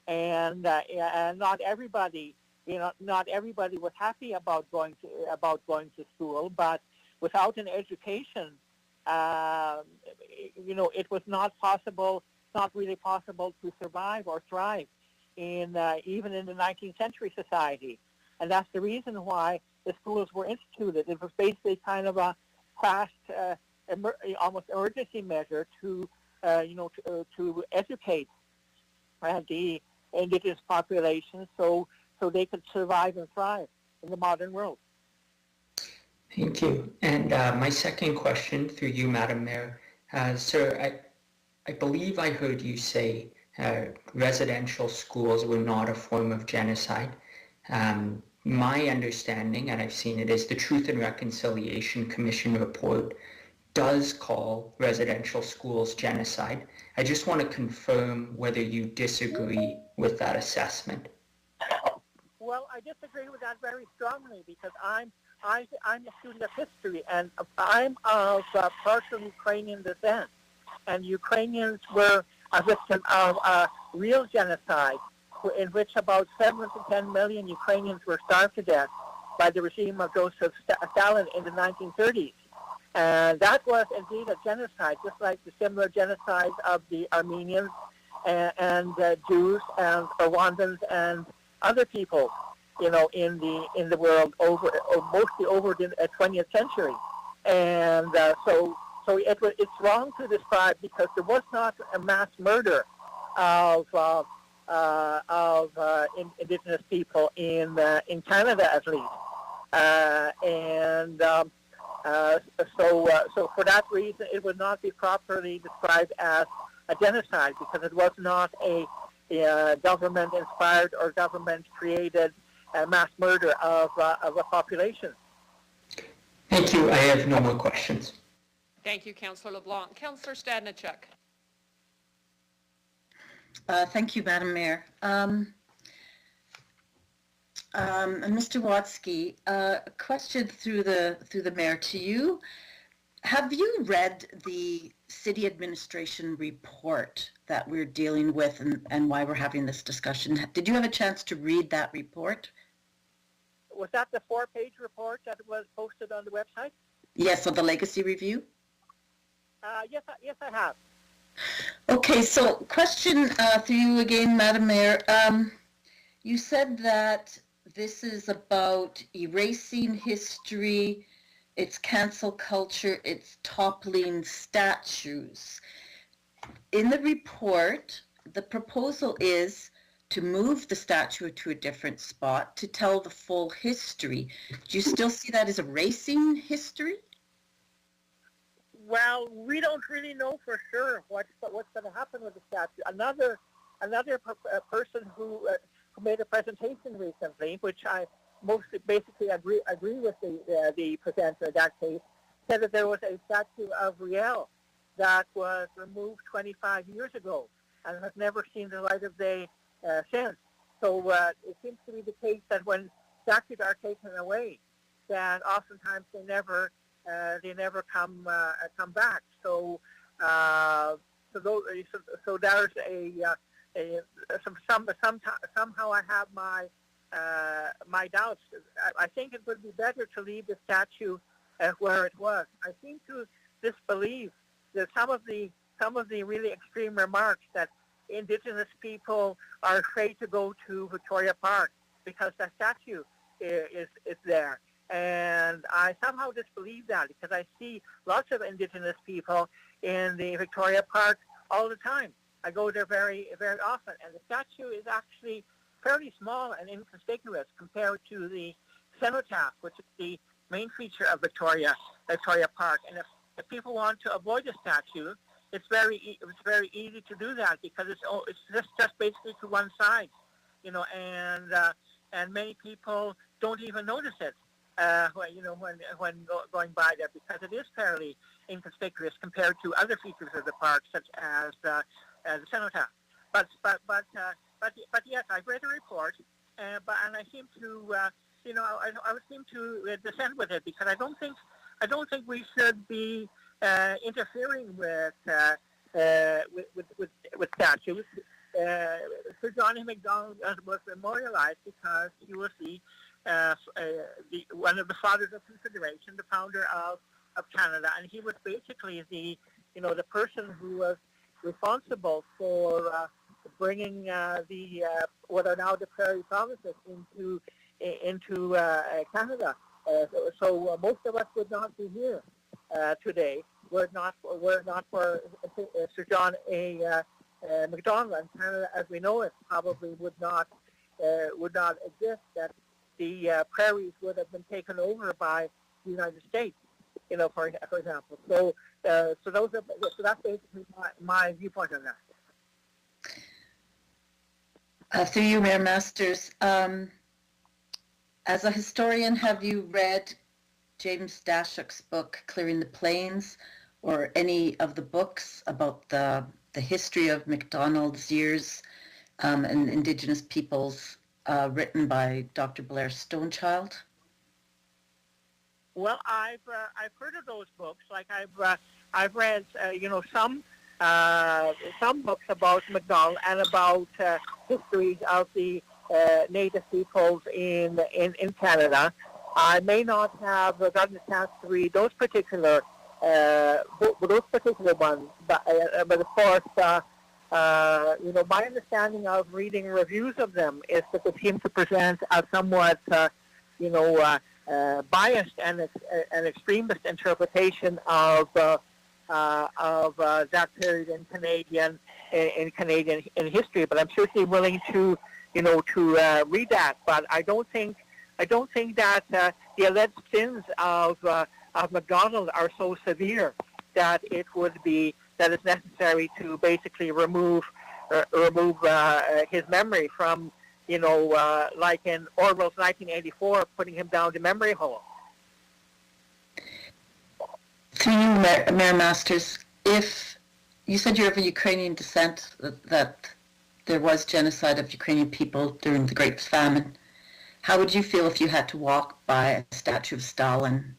and not everybody was happy about going to school. But without an education, it was not really possible to survive or thrive even in the 19th century society. And that's the reason why the schools were instituted. It was basically kind of a fast, almost emergency measure to educate the Indigenous population so they could survive and thrive in the modern world. Thank you. And my second question, through you, Madam Mayor. Sir, I believe I heard you say residential schools were not a form of genocide. My understanding, and I've seen it, is the Truth and Reconciliation Commission report does call residential schools genocide. I just want to confirm whether you disagree with that assessment. Well, I disagree with that very strongly, because I'm a student of history, and I'm of partial Ukrainian descent, and Ukrainians were a victim of a real genocide in which about 7 to 10 million Ukrainians were starved to death by the regime of Joseph Stalin in the 1930s. And that was indeed a genocide, just like the similar genocide of the Armenians and Jews and Rwandans and other people, in the world mostly over the 20th century. And so So it's wrong to describe, because there was not a mass murder of Indigenous people in Canada, at least. So for that reason, it would not be properly described as a genocide, because it was not a government-inspired or government-created mass murder of a population. Thank you. I have no more questions. Thank you, Councillor LeBlanc. Councillor Stadnichuk. Thank you, Madam Mayor. Mr. Watsky, a question through the mayor to you. Have you read the city administration report that we're dealing with and why we're having this discussion? Did you have a chance to read that report? Was that the 4-page report that was posted on the website? Yes, so the legacy review? Yes, I have. Okay, so question through you again, Madam Mayor. You said that this is about erasing history, it's cancel culture, it's toppling statues. In the report, the proposal is to move the statue to a different spot to tell the full history. Do you still see that as erasing history? Well, we don't really know for sure what's going to happen with the statue. Another person who made a presentation recently, which I basically agree with the presenter in that case, said that there was a statue of Riel that was removed 25 years ago and has never seen the light of day since. So it seems to be the case that when statues are taken away, that oftentimes they never come back. So there's somehow I have my doubts. I think it would be better to leave the statue where it was. I seem to disbelieve that some of the really extreme remarks that Indigenous people are afraid to go to Victoria Park because the statue is there. And I somehow disbelieve that, because I see lots of Indigenous people in the Victoria Park all the time. I go there very, very often, and the statue is actually fairly small and inconspicuous compared to the cenotaph, which is the main feature of Victoria Park. And if people want to avoid the statue, it's very easy to do that, because it's just basically to one side, and many people don't even notice it. When going by there, because it is fairly inconspicuous compared to other features of the park, such as the cenotaph. But yes, I've read the report, and I seem to I seem to dissent with it, because I don't think we should be interfering with statues. Sir John A. Macdonald was memorialized because he was one of the fathers of Confederation, the founder of Canada, and he was basically the person who was responsible for bringing what are now the Prairie provinces into Canada. So most of us would not be here today were it not for Sir John A. Macdonald, and Canada as we know it probably would not exist. That the prairies would have been taken over by the United States, for example. So that's basically my viewpoint on that. Through you, Mayor Masters, as a historian, have you read James Dashuk's book, Clearing the Plains, or any of the books about the history of Macdonald's years and Indigenous peoples written by Dr. Blair Stonechild? Well, I've heard of those books. Like I've read some books about Macdonald and about histories of the Native peoples in Canada. I may not have gotten a chance to read those particular ones, but of course, my understanding of reading reviews of them is that they seem to present a somewhat, biased and extremist interpretation of that period in Canadian history. But I'm certainly willing to read that. But I don't think that the alleged sins of MacDonald are so severe that it's necessary to basically remove his memory from, like in Orwell's 1984, putting him down the memory hole. Through you, Mayor Masters, if you said you're of Ukrainian descent, that there was genocide of Ukrainian people during the Great Famine, how would you feel if you had to walk by a statue of Stalin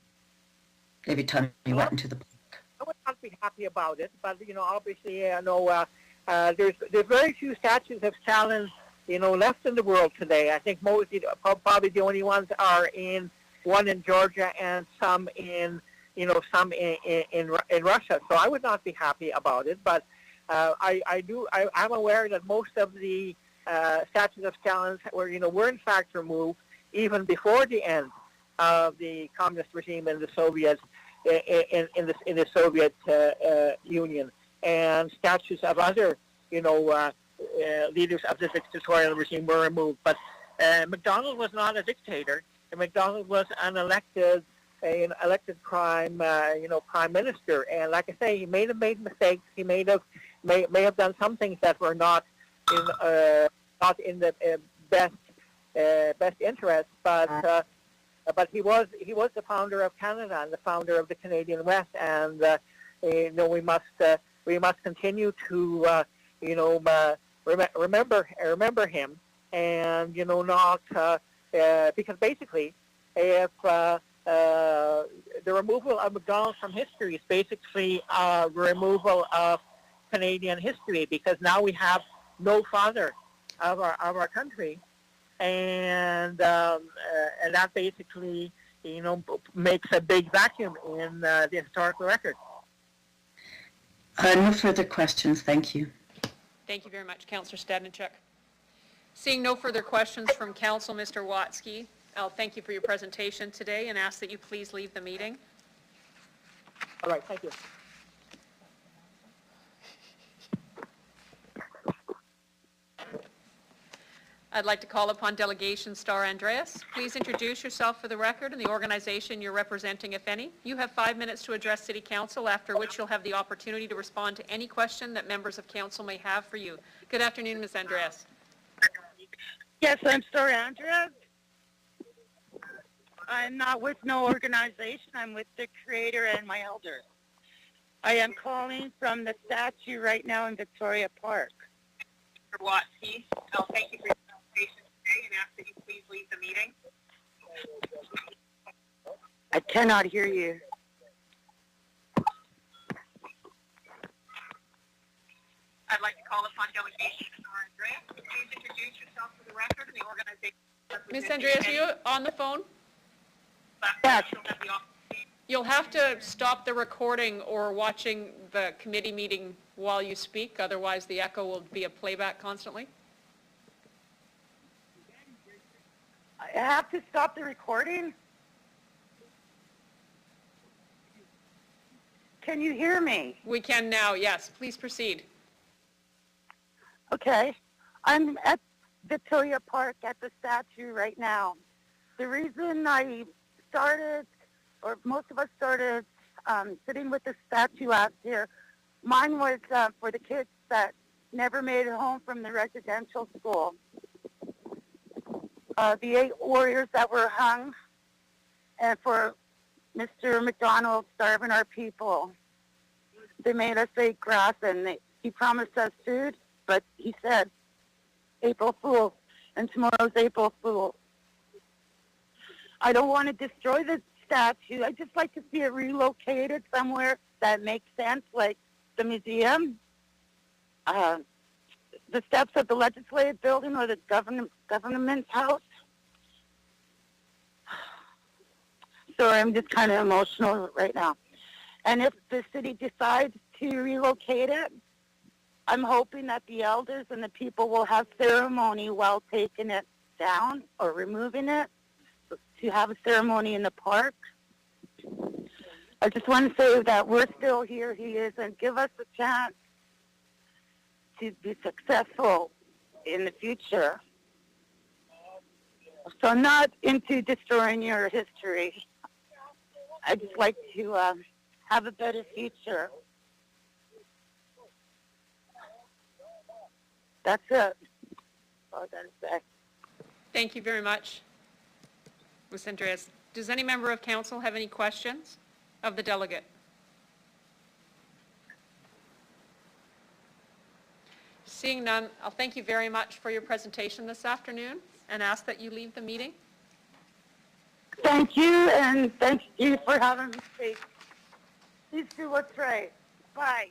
every time you went into the park? I would not be happy about it, but obviously, there's very few statues of Stalin, left in the world today. I think probably the only ones are one in Georgia and some in Russia. So I would not be happy about it, but I'm aware that most of the statues of Stalin were in fact removed even before the end of the communist regime in the Soviet Union, and statues of other leaders of this dictatorial regime were removed. But MacDonald was not a dictator. MacDonald was an elected prime minister, and like I say, he may have made mistakes. He may have done some things that were not in the best interest, but he was the founder of Canada and the founder of the Canadian West, and we must continue to remember him, and not because basically if the removal of MacDonald from history is basically removal of Canadian history, because now we have no father of our country, and that basically makes a big vacuum in the historical record. No further questions, thank you. Thank you very much, Councillor Stadnichuk. Seeing no further questions from Council, Mr. Watsky, I'll thank you for your presentation today and ask that you please leave the meeting. All right, thank you. I'd like to call upon Delegation Star Andreas. Please introduce yourself for the record and the organization you're representing, if any. You have 5 minutes to address City Council, after which you'll have the opportunity to respond to any question that members of Council may have for you. Good afternoon, Ms. Andreas. Yes, I'm Star Andreas. I'm not with no organization. I'm with the Creator and my elders. I am calling from the statue right now in Victoria Park. Mr. Watsky, I'll thank you for your presentation today and ask that you please leave the meeting. I cannot hear you. I'd like to call upon Delegation Star Andreas. Please introduce yourself for the record and the organization. Ms. Andreas, are you on the phone? Yes. You'll have to stop the recording or watching the committee meeting while you speak, otherwise the echo will be a playback constantly. I have to stop the recording? Can you hear me? We can now, yes. Please proceed. Okay. I'm at Victoria Park at the statue right now. The reason I started, or most of us started sitting with the statue out here, mine was for the kids that never made it home from the residential school. The 8 warriors that were hung, and for Mr. MacDonald starving our people. They made us eat grass, and he promised us food, but he said, April Fool, and tomorrow's April Fool. I don't want to destroy the statue. I just like to see it relocated somewhere that makes sense, like the museum, the steps of the legislative building, or the government's house. Sorry, I'm just kind of emotional right now. And if the city decides to relocate it, I'm hoping that the elders and the people will have ceremony while taking it down or removing it, to have a ceremony in the park. I just want to say that we're still here. He is, and give us a chance to be successful in the future. So I'm not into destroying your history. I just like to have a better future. That's it. All I gotta say. Thank you very much, Ms. Andreas. Does any member of council have any questions of the delegate? Seeing none, I'll thank you very much for your presentation this afternoon and ask that you leave the meeting. Thank you, and thank you for having me speak. Please do what's right. Bye.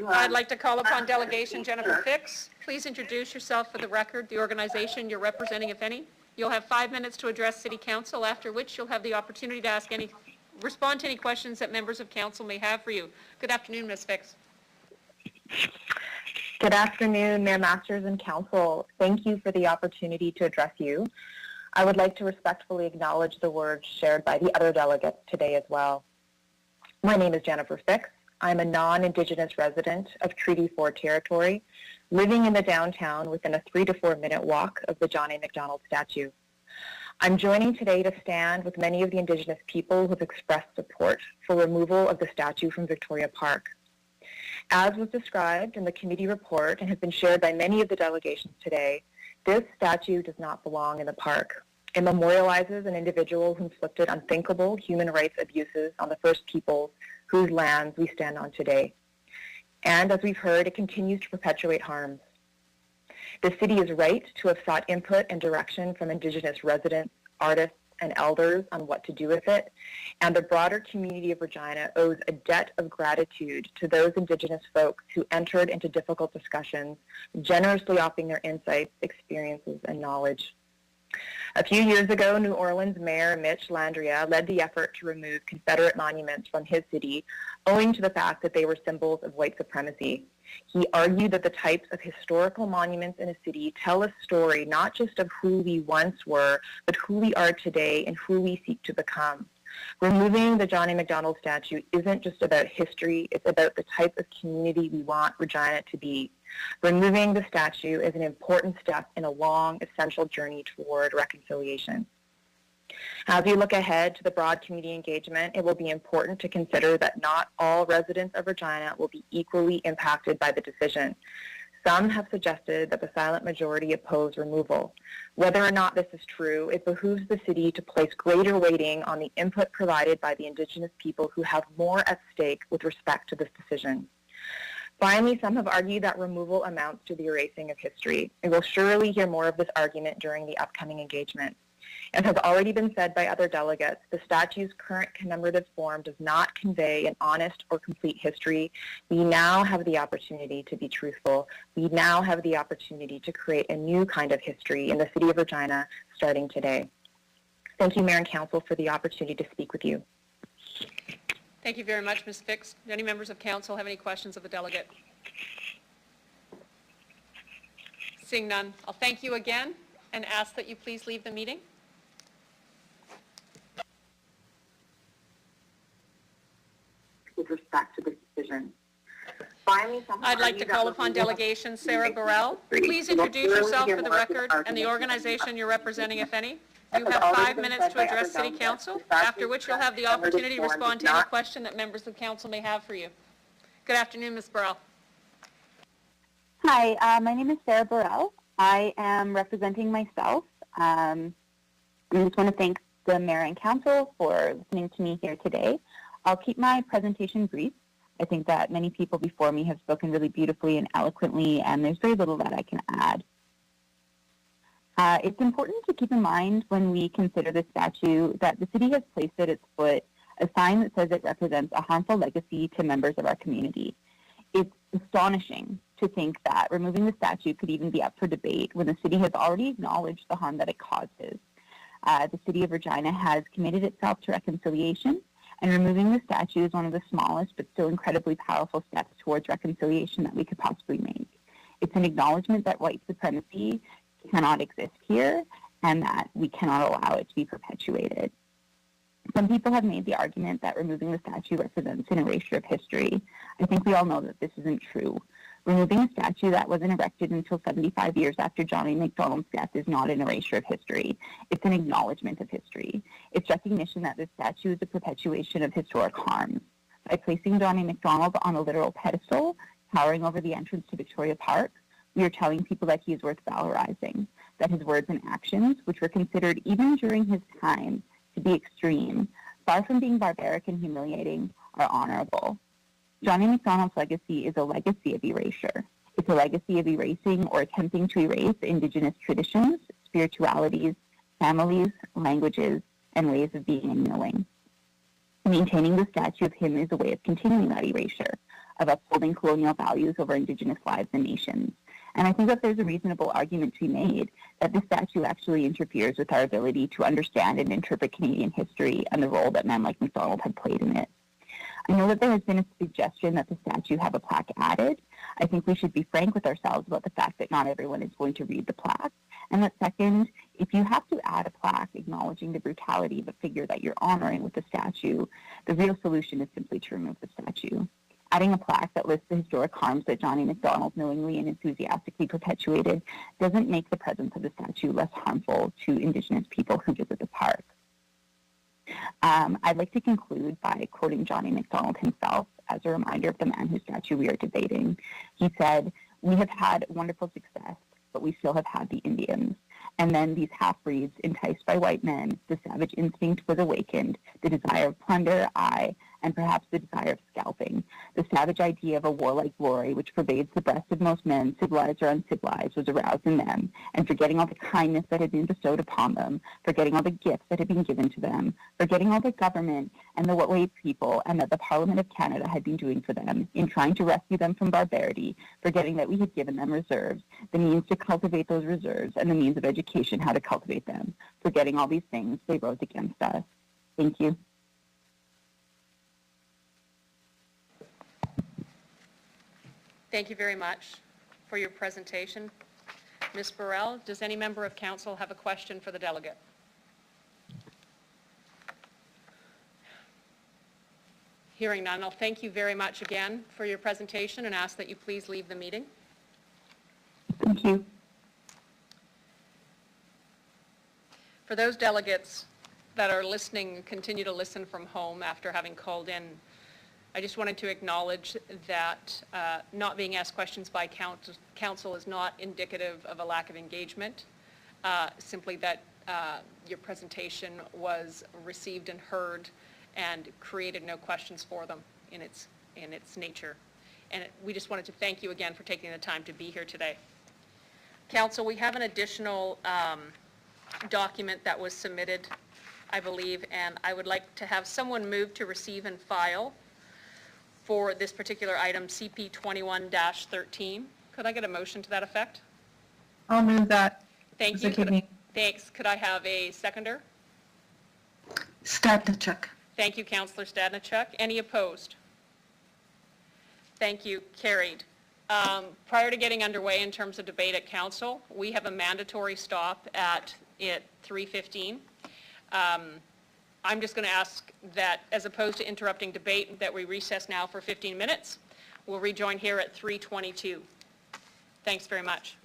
I'd like to call upon Delegation Jennifer Fix. Please introduce yourself for the record, the organization you're representing, if any. You'll have 5 minutes to address City Council, after which you'll have the opportunity to respond to any questions that members of council may have for you. Good afternoon, Ms. Fix. Good afternoon, Mayor Masters and Council. Thank you for the opportunity to address you. I would like to respectfully acknowledge the words shared by the other delegates today as well. My name is Jennifer Fix. I'm a non-Indigenous resident of Treaty 4 territory, living in the downtown within a 3 to 4 minute walk of the John A. Macdonald statue. I'm joining today to stand with many of the Indigenous people who have expressed support for removal of the statue from Victoria Park. As was described in the committee report and has been shared by many of the delegations today, this statue does not belong in the park. It memorializes an individual who inflicted unthinkable human rights abuses on the First Peoples whose lands we stand on today. And as we've heard, it continues to perpetuate harms. The city is right to have sought input and direction from Indigenous residents, artists, and elders on what to do with it, and the broader community of Regina owes a debt of gratitude to those Indigenous folks who entered into difficult discussions, generously offering their insights, experiences, and knowledge. A few years ago, New Orleans Mayor Mitch Landria led the effort to remove Confederate monuments from his city, owing to the fact that they were symbols of white supremacy. He argued that the types of historical monuments in a city tell a story not just of who we once were, but who we are today and who we seek to become. Removing the John A. Macdonald statue isn't just about history, it's about the type of community we want Regina to be. Removing the statue is an important step in a long, essential journey toward reconciliation. As we look ahead to the broad community engagement, it will be important to consider that not all residents of Regina will be equally impacted by the decision. Some have suggested that the silent majority oppose removal. Whether or not this is true, it behooves the city to place greater weighting on the input provided by the Indigenous people who have more at stake with respect to this decision. Finally, some have argued that removal amounts to the erasing of history. We will surely hear more of this argument during the upcoming engagement. As has already been said by other delegates, the statue's current commemorative form does not convey an honest or complete history. We now have the opportunity to be truthful. We now have the opportunity to create a new kind of history in the city of Regina starting today. Thank you, Mayor and Council, for the opportunity to speak with you. Thank you very much, Ms. Fix. Do any members of council have any questions of the delegate? Seeing none, I'll thank you again and ask that you please leave the meeting. With respect to this decision. Finally, I'd like to call upon Delegation Sarah Burrell. Please introduce yourself for the record and the organization you're representing, if any. You have 5 minutes to address City Council, after which you'll have the opportunity to respond to any question that members of council may have for you. Good afternoon, Ms. Burrell. Hi, my name is Sarah Burrell. I am representing myself. I just want to thank the Mayor and Council for listening to me here today. I'll keep my presentation brief. I think that many people before me have spoken really beautifully and eloquently, and there's very little that I can add. It's important to keep in mind when we consider this statue that the city has placed at its foot a sign that says it represents a harmful legacy to members of our community. It's astonishing to think that removing the statue could even be up for debate when the city has already acknowledged the harm that it causes. the City of Regina has committed itself to reconciliation, and removing the statue is one of the smallest but still incredibly powerful steps towards reconciliation that we could possibly make. It's an acknowledgement that white supremacy cannot exist here and that we cannot allow it to be perpetuated. Some people have made the argument that removing the statue represents an erasure of history. I think we all know that this isn't true. Removing a statue that wasn't erected until 75 years after Johnny MacDonald's death is not an erasure of history. It's an acknowledgement of history. It's recognition that this statue is a perpetuation of historic harms. By placing Johnny MacDonald on a literal pedestal, towering over the entrance to Victoria Park, we are telling people that he is worth valorizing, that his words and actions, which were considered even during his time to be extreme, far from being barbaric and humiliating, are honorable. Johnny MacDonald's legacy is a legacy of erasure. It's a legacy of erasing or attempting to erase Indigenous traditions, spiritualities, families, languages, and ways of being and knowing. Maintaining the statue of him is a way of continuing that erasure, of upholding colonial values over Indigenous lives and nations. And I think that there's a reasonable argument to be made that this statue actually interferes with our ability to understand and interpret Canadian history and the role that men like MacDonald have played in it. I know that there has been a suggestion that the statue have a plaque added. I think we should be frank with ourselves about the fact that not everyone is going to read the plaque. And that second, if you have to add a plaque acknowledging the brutality of a figure that you're honoring with the statue, the real solution is simply to remove the statue. Adding a plaque that lists the historic harms that Johnny MacDonald knowingly and enthusiastically perpetuated doesn't make the presence of the statue less harmful to Indigenous people who visit the park. I'd like to conclude by quoting Johnny MacDonald himself as a reminder of the man whose statue we are debating. He said, "We have had wonderful success, but we still have had the Indians. And then these half-breeds, enticed by white men, the savage instinct was awakened, the desire of plunder, and perhaps the desire of scalping. The savage idea of a warlike glory which pervades the breast of most men, civilized or uncivilized, was aroused in them, and forgetting all the kindness that had been bestowed upon them, forgetting all the gifts that had been given to them, forgetting all the government and the white people and that the Parliament of Canada had been doing for them, in trying to rescue them from barbarity, forgetting that we had given them reserves, the means to cultivate those reserves, and the means of education how to cultivate them. Forgetting all these things, they rose against us." Thank you. Thank you very much for your presentation. Ms. Burrell, does any member of council have a question for the delegate? Hearing none, I'll thank you very much again for your presentation and ask that you please leave the meeting. Thank you. For those delegates that are listening, continue to listen from home after having called in, I just wanted to acknowledge that not being asked questions by council is not indicative of a lack of engagement, simply that your presentation was received and heard and created no questions for them in its nature. And we just wanted to thank you again for taking the time to be here today. Council, we have an additional document that was submitted, I believe, and I would like to have someone move to receive and file for this particular item, CP 21-13. Could I get a motion to that effect? I'll move that. Thank you. Thanks. Could I have a seconder? Stadnichuk. Thank you, Councillor Stadnichuk. Any opposed? Thank you. Carried. Prior to getting underway in terms of debate at council, we have a mandatory stop at 3:15. I'm just going to ask that, as opposed to interrupting debate, that we recess now for 15 minutes. We'll rejoin here at 3:22. Thanks very much.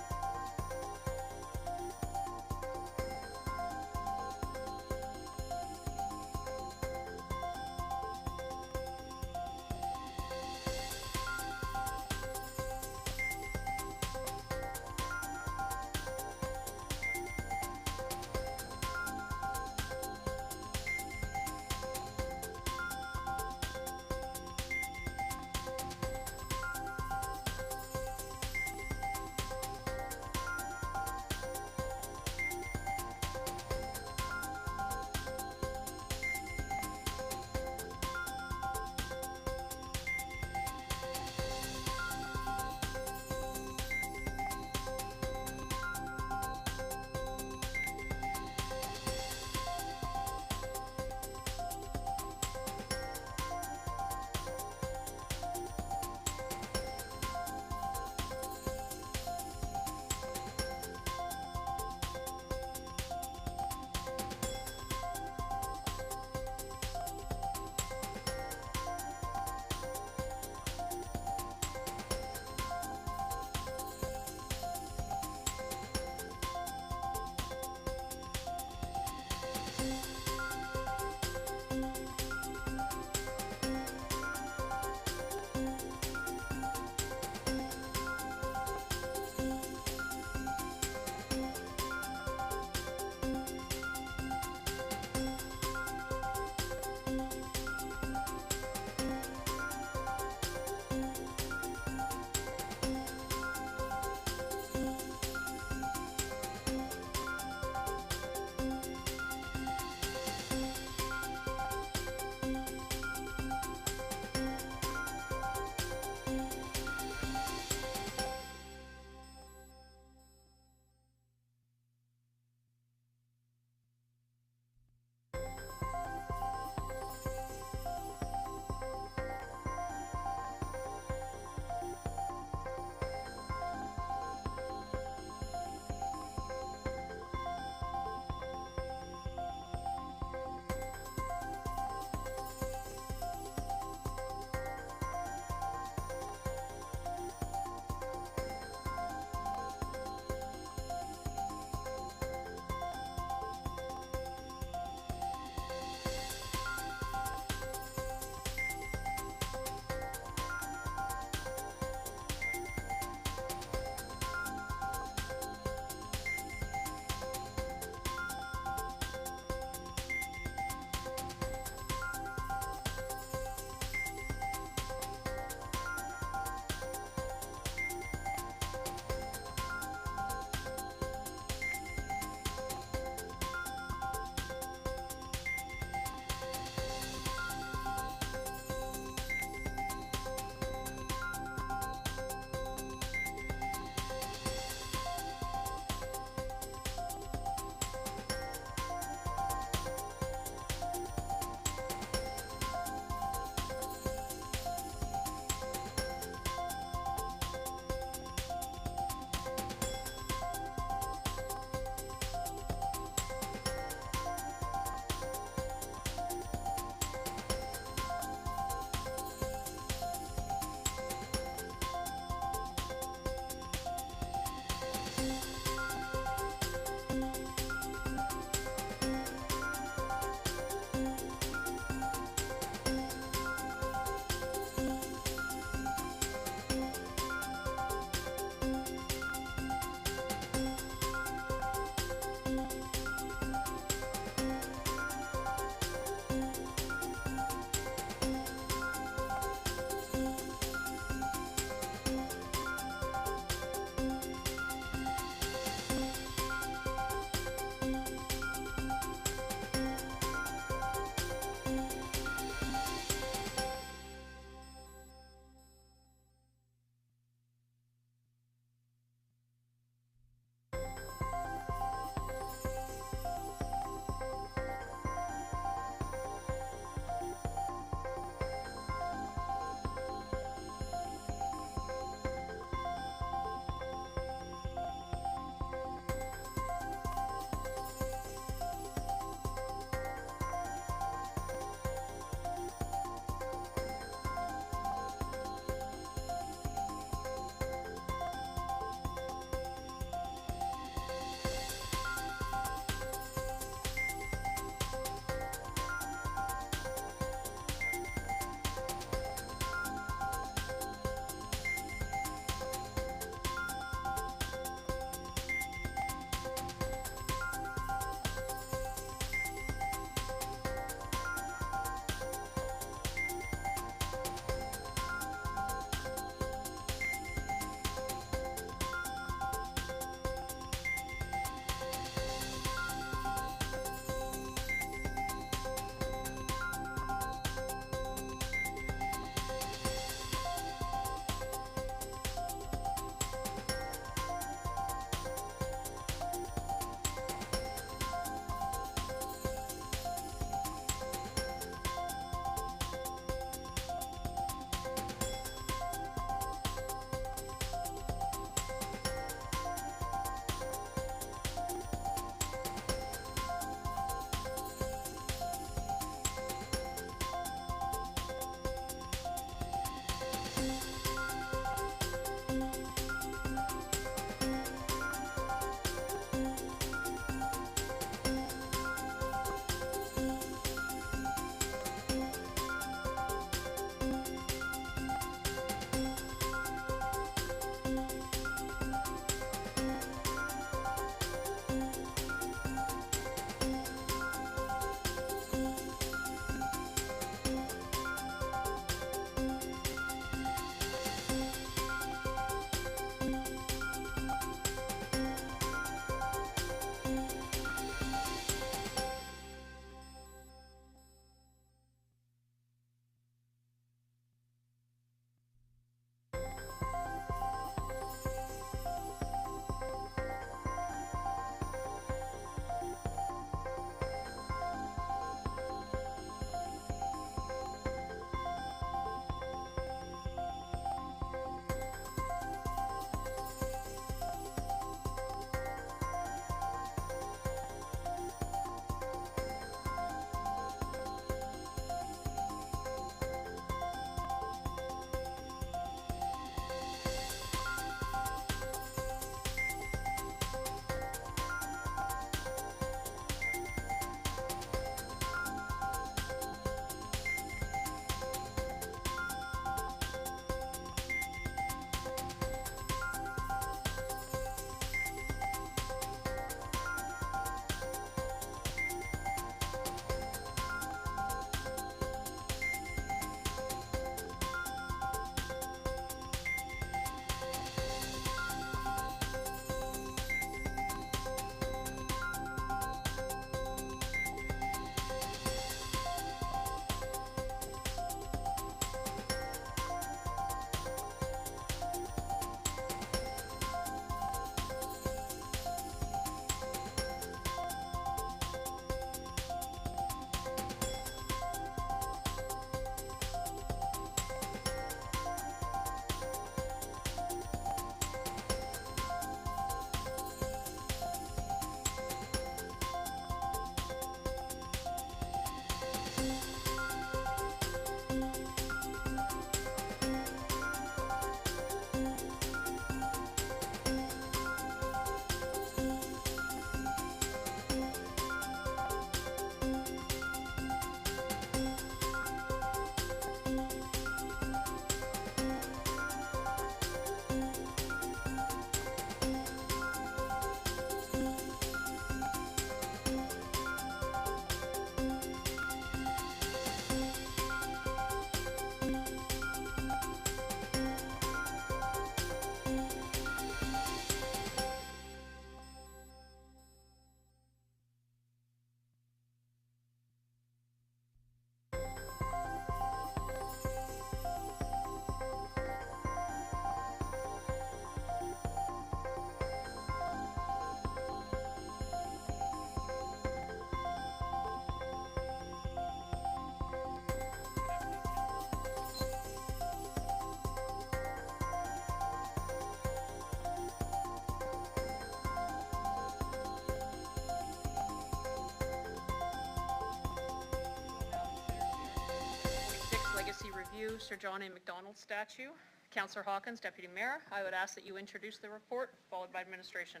Sir John A. Macdonald statue. Councillor Hawkins, Deputy Mayor, I would ask that you introduce the report, followed by administration.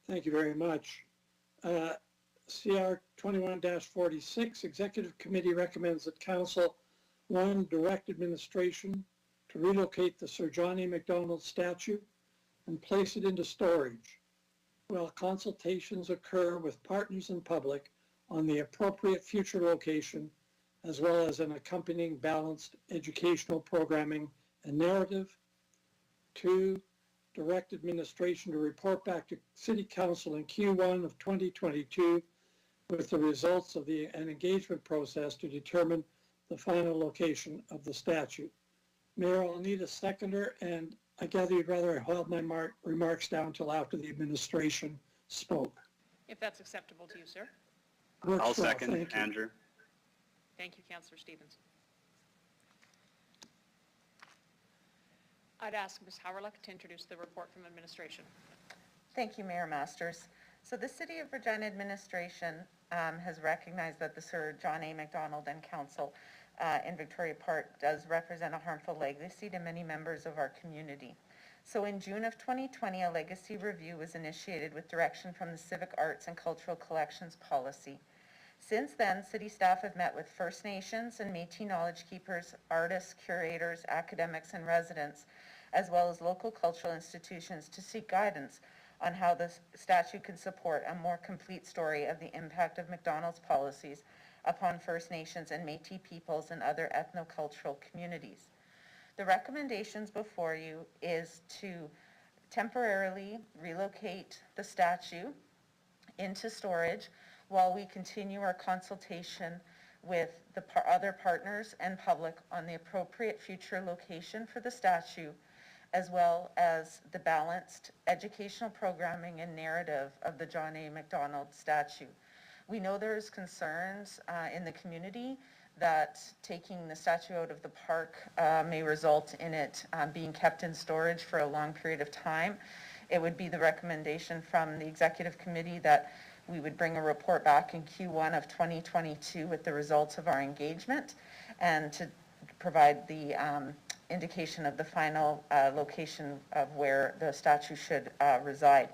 Thank you very much. CR 21-46, Executive Committee recommends that Council, 1, direct administration to relocate the Sir John A. Macdonald statue and place it into storage while consultations occur with partners and public on the appropriate future location, as well as an accompanying balanced educational programming and narrative. 2, direct administration to report back to City Council in Q1 of 2022 with the results of an engagement process to determine the final location of the statue. Mayor, I'll need a seconder, and I gather you'd rather hold my remarks down until after the administration spoke. If that's acceptable to you, sir. Works I'll well, second, thank you. Andrew. Thank you, Councillor Stevens. I'd ask Ms. Howerluck to introduce the report from administration. Thank you, Mayor Masters. So the City of Regina administration has recognized that the Sir John A. Macdonald and Council in Victoria Park does represent a harmful legacy to many members of our community. So in June of 2020, a legacy review was initiated with direction from the Civic Arts and Cultural Collections Policy. Since then, city staff have met with First Nations and Métis knowledge keepers, artists, curators, academics, and residents, as well as local cultural institutions to seek guidance on how the statue can support a more complete story of the impact of Macdonald's policies upon First Nations and Métis peoples and other ethnocultural communities. The recommendations before you is to temporarily relocate the statue into storage while we continue our consultation with the other partners and public on the appropriate future location for the statue, as well as the balanced educational programming and narrative of the John A. Macdonald statue. We know there's concerns in the community that taking the statue out of the park may result in it being kept in storage for a long period of time. It would be the recommendation from the Executive Committee that we would bring a report back in Q1 of 2022 with the results of our engagement and to provide the indication of the final location of where the statue should reside.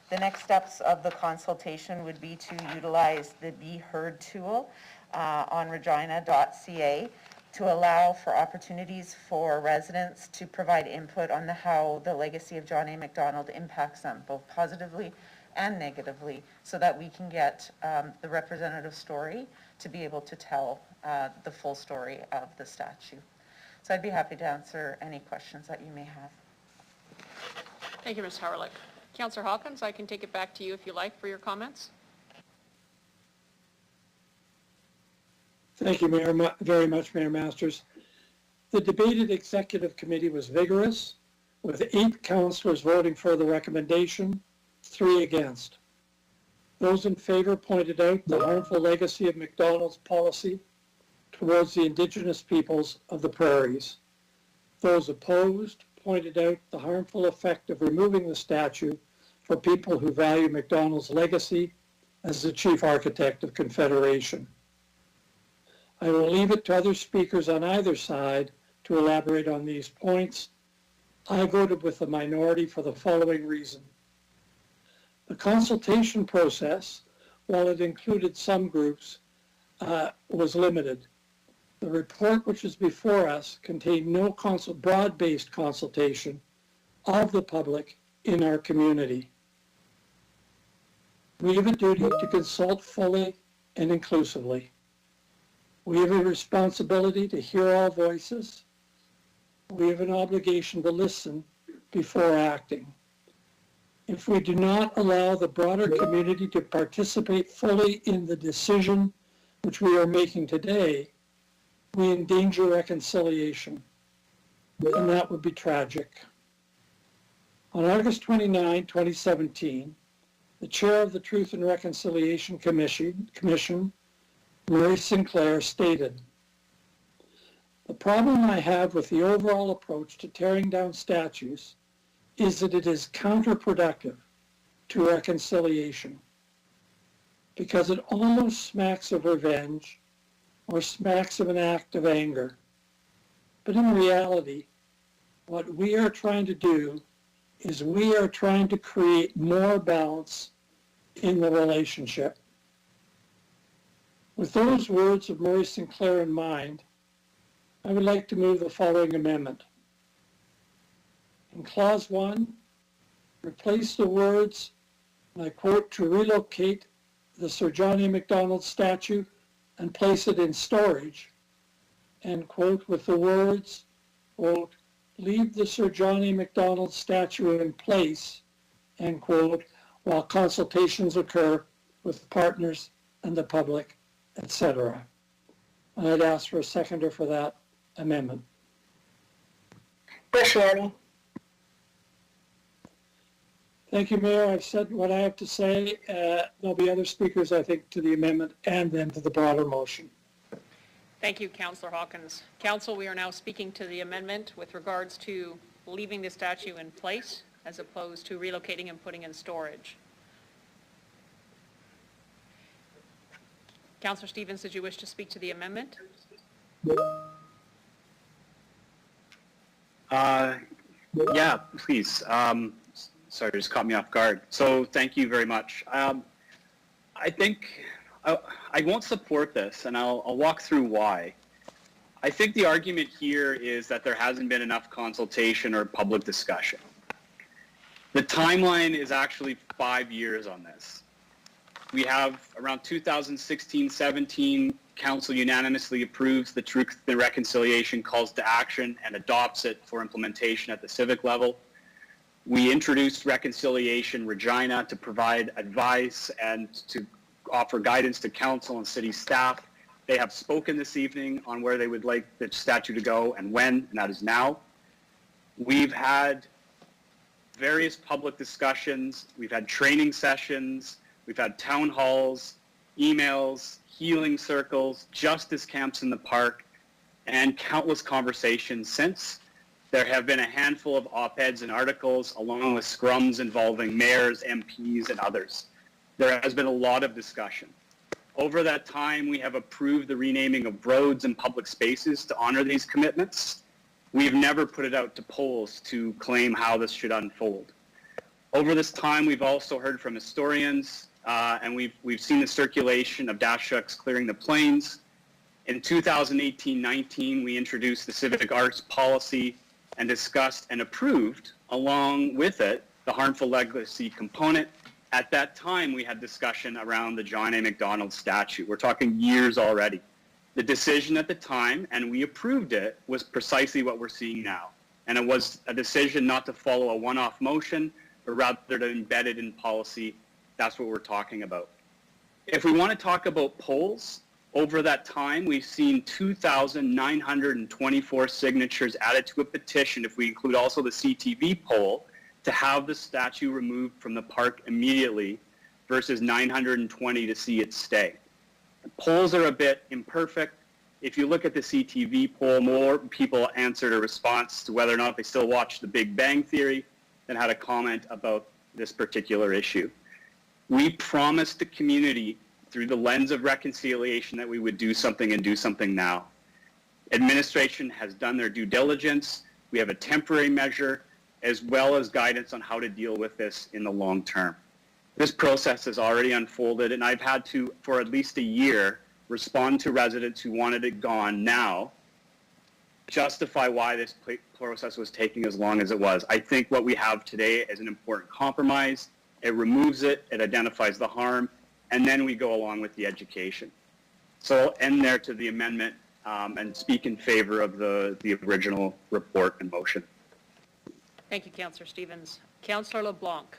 The next steps of the consultation would be to utilize the Be Heard tool on regina.ca to allow for opportunities for residents to provide input on how the legacy of John A. Macdonald impacts them, both positively and negatively, so that we can get the representative story to be able to tell the full story of the statue. So I'd be happy to answer any questions that you may have. Thank you, Ms. Howerluck. Councillor Hawkins, I can take it back to you if you like for your comments. Thank you, very much, Mayor Masters. The debated Executive Committee was vigorous, with 8 councillors voting for the recommendation, 3 against. Those in favor pointed out the harmful legacy of Macdonald's policy towards the Indigenous peoples of the prairies. Those opposed pointed out the harmful effect of removing the statue for people who value Macdonald's legacy as the chief architect of Confederation. I will leave it to other speakers on either side to elaborate on these points. I voted with the minority for the following reason. The consultation process, while it included some groups, was limited. The report which is before us contained no broad-based consultation of the public in our community. We have a duty to consult fully and inclusively. We have a responsibility to hear all voices. We have an obligation to listen before acting. If we do not allow the broader community to participate fully in the decision which we are making today, we endanger reconciliation, and that would be tragic. On August 29, 2017, the chair of the Truth and Reconciliation Commission, Mary Sinclair, stated, "The problem I have with the overall approach to tearing down statues is that it is counterproductive to reconciliation because it almost smacks of revenge or smacks of an act of anger. But in reality, what we are trying to do is we are trying to create more balance in the relationship. With those words of Murray Sinclair in mind, I would like to move the following amendment. In Clause 1, replace the words, and I quote, to relocate the Sir John A. Macdonald statue and place it in storage, end quote, with the words, quote, leave the Sir John A. Macdonald statue in place, end quote, while consultations occur with partners and the public, etc. And I'd ask for a seconder for that amendment. Bresciani. Thank you, Mayor. I've said what I have to say. There'll be other speakers, I think, to the amendment and then to the broader motion. Thank you, Councillor Hawkins. Council, we are now speaking to the amendment with regards to leaving the statue in place as opposed to relocating and putting in storage. Councillor Stevens, did you wish to speak to the amendment? Yeah, please. Sorry, it just caught me off guard. So thank you very much. I think I won't support this, and I'll walk through why. I think the argument here is that there hasn't been enough consultation or public discussion. The timeline is actually 5 years on this. We have around 2016-17, Council unanimously approves the Truth and Reconciliation calls to action and adopts it for implementation at the civic level. We introduced Reconciliation Regina to provide advice and to offer guidance to council and city staff. They have spoken this evening on where they would like the statue to go and when, and that is now. We've had various public discussions. We've had training sessions. We've had town halls, emails, healing circles, justice camps in the park, and countless conversations since. There have been a handful of op-eds and articles, along with scrums involving mayors, MPs, and others. There has been a lot of discussion. Over that time, we have approved the renaming of roads and public spaces to honor these commitments. We've never put it out to polls to claim how this should unfold. Over this time, we've also heard from historians, and we've seen the circulation of dash trucks clearing the plains. In 2018-19, we introduced the civic arts policy and discussed and approved, along with it, the harmful legacy component. At that time, we had discussion around the John A. Macdonald statue. We're talking years already. The decision at the time, and we approved it, was precisely what we're seeing now. And it was a decision not to follow a one-off motion, but rather to embed it in policy. That's what we're talking about. If we want to talk about polls, over that time, we've seen 2,924 signatures added to a petition, if we include also the CTV poll, to have the statue removed from the park immediately versus 920 to see it stay. The polls are a bit imperfect. If you look at the CTV poll, more people answered a response to whether or not they still watch The Big Bang Theory than had a comment about this particular issue. We promised the community through the lens of reconciliation that we would do something and do something now. Administration has done their due diligence. We have a temporary measure as well as guidance on how to deal with this in the long term. This process has already unfolded, and I've had to, for at least a year, respond to residents who wanted it gone now, justify why this process was taking as long as it was. I think what we have today is an important compromise. It removes it, it identifies the harm, and then we go along with the education. So I'll end there to the amendment and speak in favor of the original report and motion. Thank you, Councillor Stevens. Councillor LeBlanc.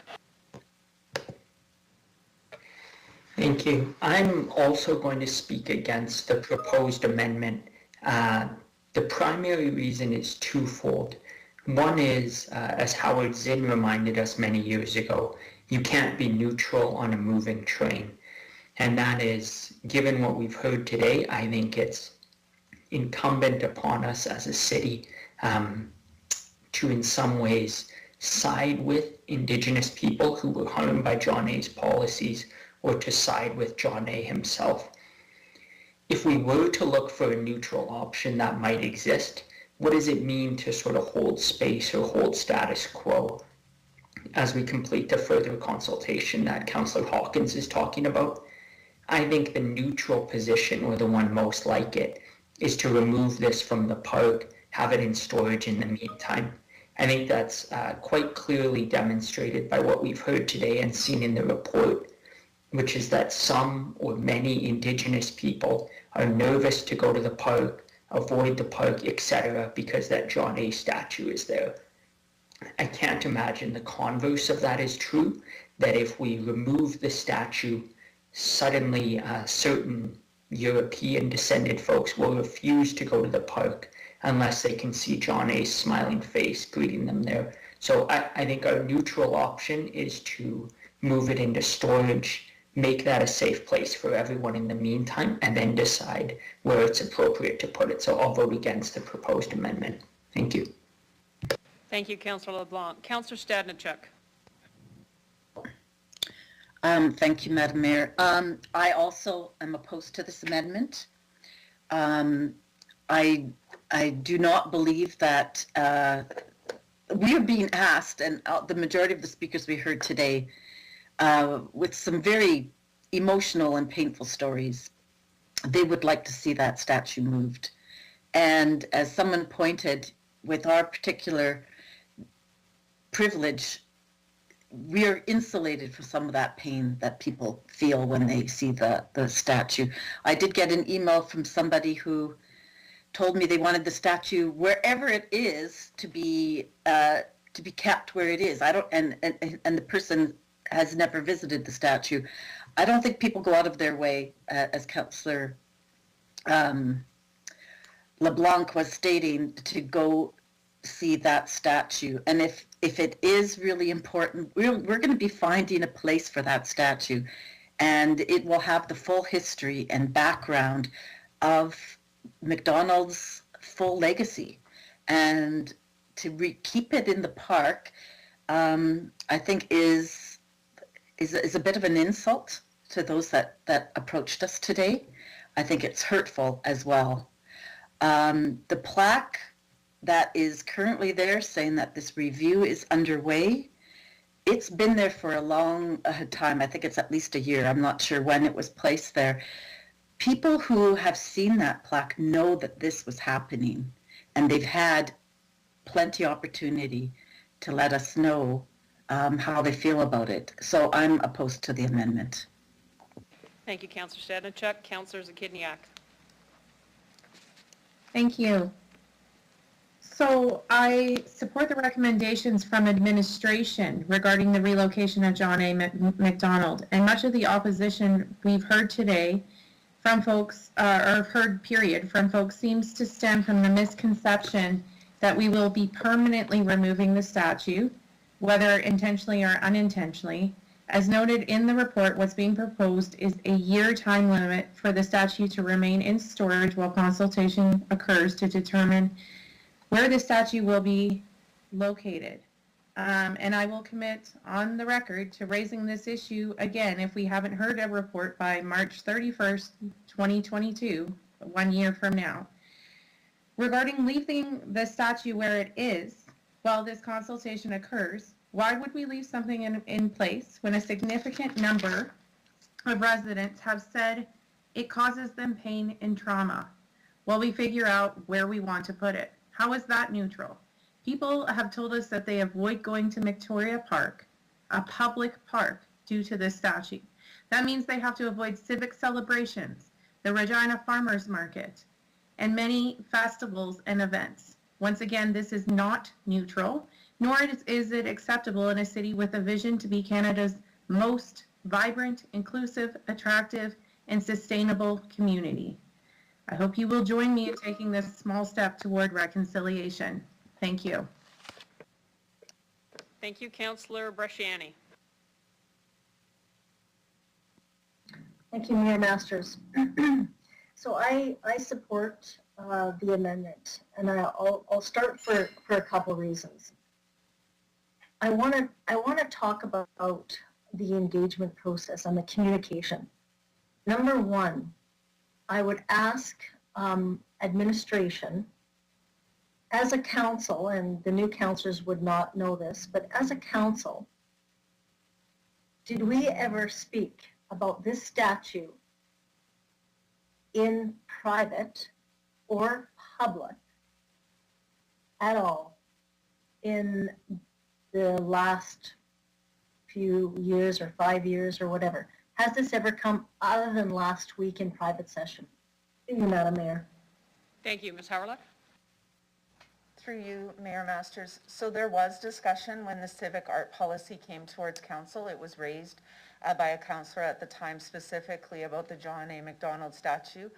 Thank you. I'm also going to speak against the proposed amendment. The primary reason is twofold. One is, as Howard Zinn reminded us many years ago, you can't be neutral on a moving train. And that is, given what we've heard today, I think it's incumbent upon us as a city to in some ways side with Indigenous people who were harmed by John A.'s policies, or to side with John A. himself. if we were to look for a neutral option that might exist, what does it mean to sort of hold space or hold status quo as we complete the further consultation that Councillor Hawkins is talking about? I think the neutral position, or the one most like it, is to remove this from the park, have it in storage in the meantime. I think that's quite clearly demonstrated by what we've heard today and seen in the report, which is that some or many Indigenous people are nervous to go to the park, avoid the park, etc., because that John A. statue is there. I can't imagine the converse of that is true, that if we remove the statue, suddenly certain European descended folks will refuse to go to the park unless they can see John A.'s smiling face greeting them there. So I think our neutral option is to move it into storage, make that a safe place for everyone in the meantime, and then decide where it's appropriate to put it. So I'll vote against the proposed amendment. Thank you. Thank you, Councillor LeBlanc. Councillor Stadnichuk. Thank you, Madam Mayor. I also am opposed to this amendment. I do not believe that we are being asked, and the majority of the speakers we heard today, with some very emotional and painful stories, they would like to see that statue moved. And as someone pointed, with our particular privilege, we are insulated from some of that pain that people feel when they see the statue. I did get an email from somebody who told me they wanted the statue, wherever it is, to be kept where it is. I don't, and the person has never visited the statue. I don't think people go out of their way, as Councillor LeBlanc was stating, to go see that statue. And if it is really important, we're going to be finding a place for that statue, and it will have the full history and background of McDonald's full legacy. And to keep it in the park, I think is a bit of an insult to those that approached us today. I think it's hurtful as well. The plaque that is currently there saying that this review is underway, it's been there for a long time. I think it's at least a year. I'm not sure when it was placed there. People who have seen that plaque know that this was happening, and they've had plenty opportunity to let us know how they feel about it. So I'm opposed to the amendment. Thank you, Councillor Stadnichuk. Councillor Zakidniak. Thank you. So I support the recommendations from administration regarding the relocation of John A. McDonald, and much of the opposition we've heard today from folks, or heard period, from folks seems to stem from the misconception that we will be permanently removing the statue, whether intentionally or unintentionally. As noted in the report, what's being proposed is a year time limit for the statue to remain in storage while consultation occurs to determine where the statue will be located. And I will commit on the record to raising this issue again if we haven't heard a report by March 31st, 2022, 1 year from now. Regarding leaving the statue where it is while this consultation occurs, why would we leave something in place when a significant number of residents have said it causes them pain and trauma while we figure out where we want to put it? How is that neutral? People have told us that they avoid going to Victoria Park, a public park, due to this statue. That means they have to avoid civic celebrations, the Regina Farmers Market, and many festivals and events. Once again, this is not neutral, nor is it acceptable in a city with a vision to be Canada's most vibrant, inclusive, attractive, and sustainable community. I hope you will join me in taking this small step toward reconciliation. Thank you. Thank you, Councillor Bresciani. Thank you, Mayor Masters. So I support the amendment, and I'll start for a couple reasons. I want to talk about the engagement process and the communication. Number one, I would ask administration, as a council, and the new councilors would not know this, but as a council, did we ever speak about this statue in private or public at all in the last few years or 5 years or whatever? Has this ever come other than last week in private session? Thank you, Madam Mayor. Thank you. Ms. Howard? Through you, Mayor Masters. So there was discussion when the civic art policy came towards council. It was raised by a councillor at the time specifically about the John A. Macdonald statue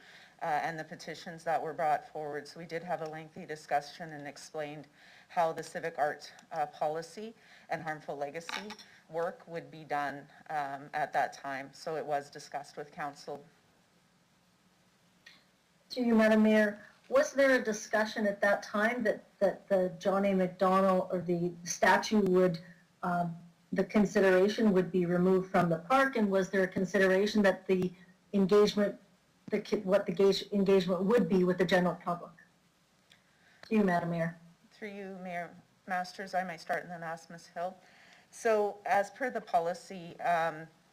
and the petitions that were brought forward. So we did have a lengthy discussion and explained how the civic art policy and harmful legacy work would be done at that time. So it was discussed with council. To you, Madam Mayor, was there a discussion at that time that the John A. Macdonald or the statue would, the consideration would be removed from the park? And was there a consideration that the engagement, what the engagement would be with the general public? To you, Madam Mayor. Through you, Mayor Masters, I might start and then ask Ms. Hill. So as per the policy,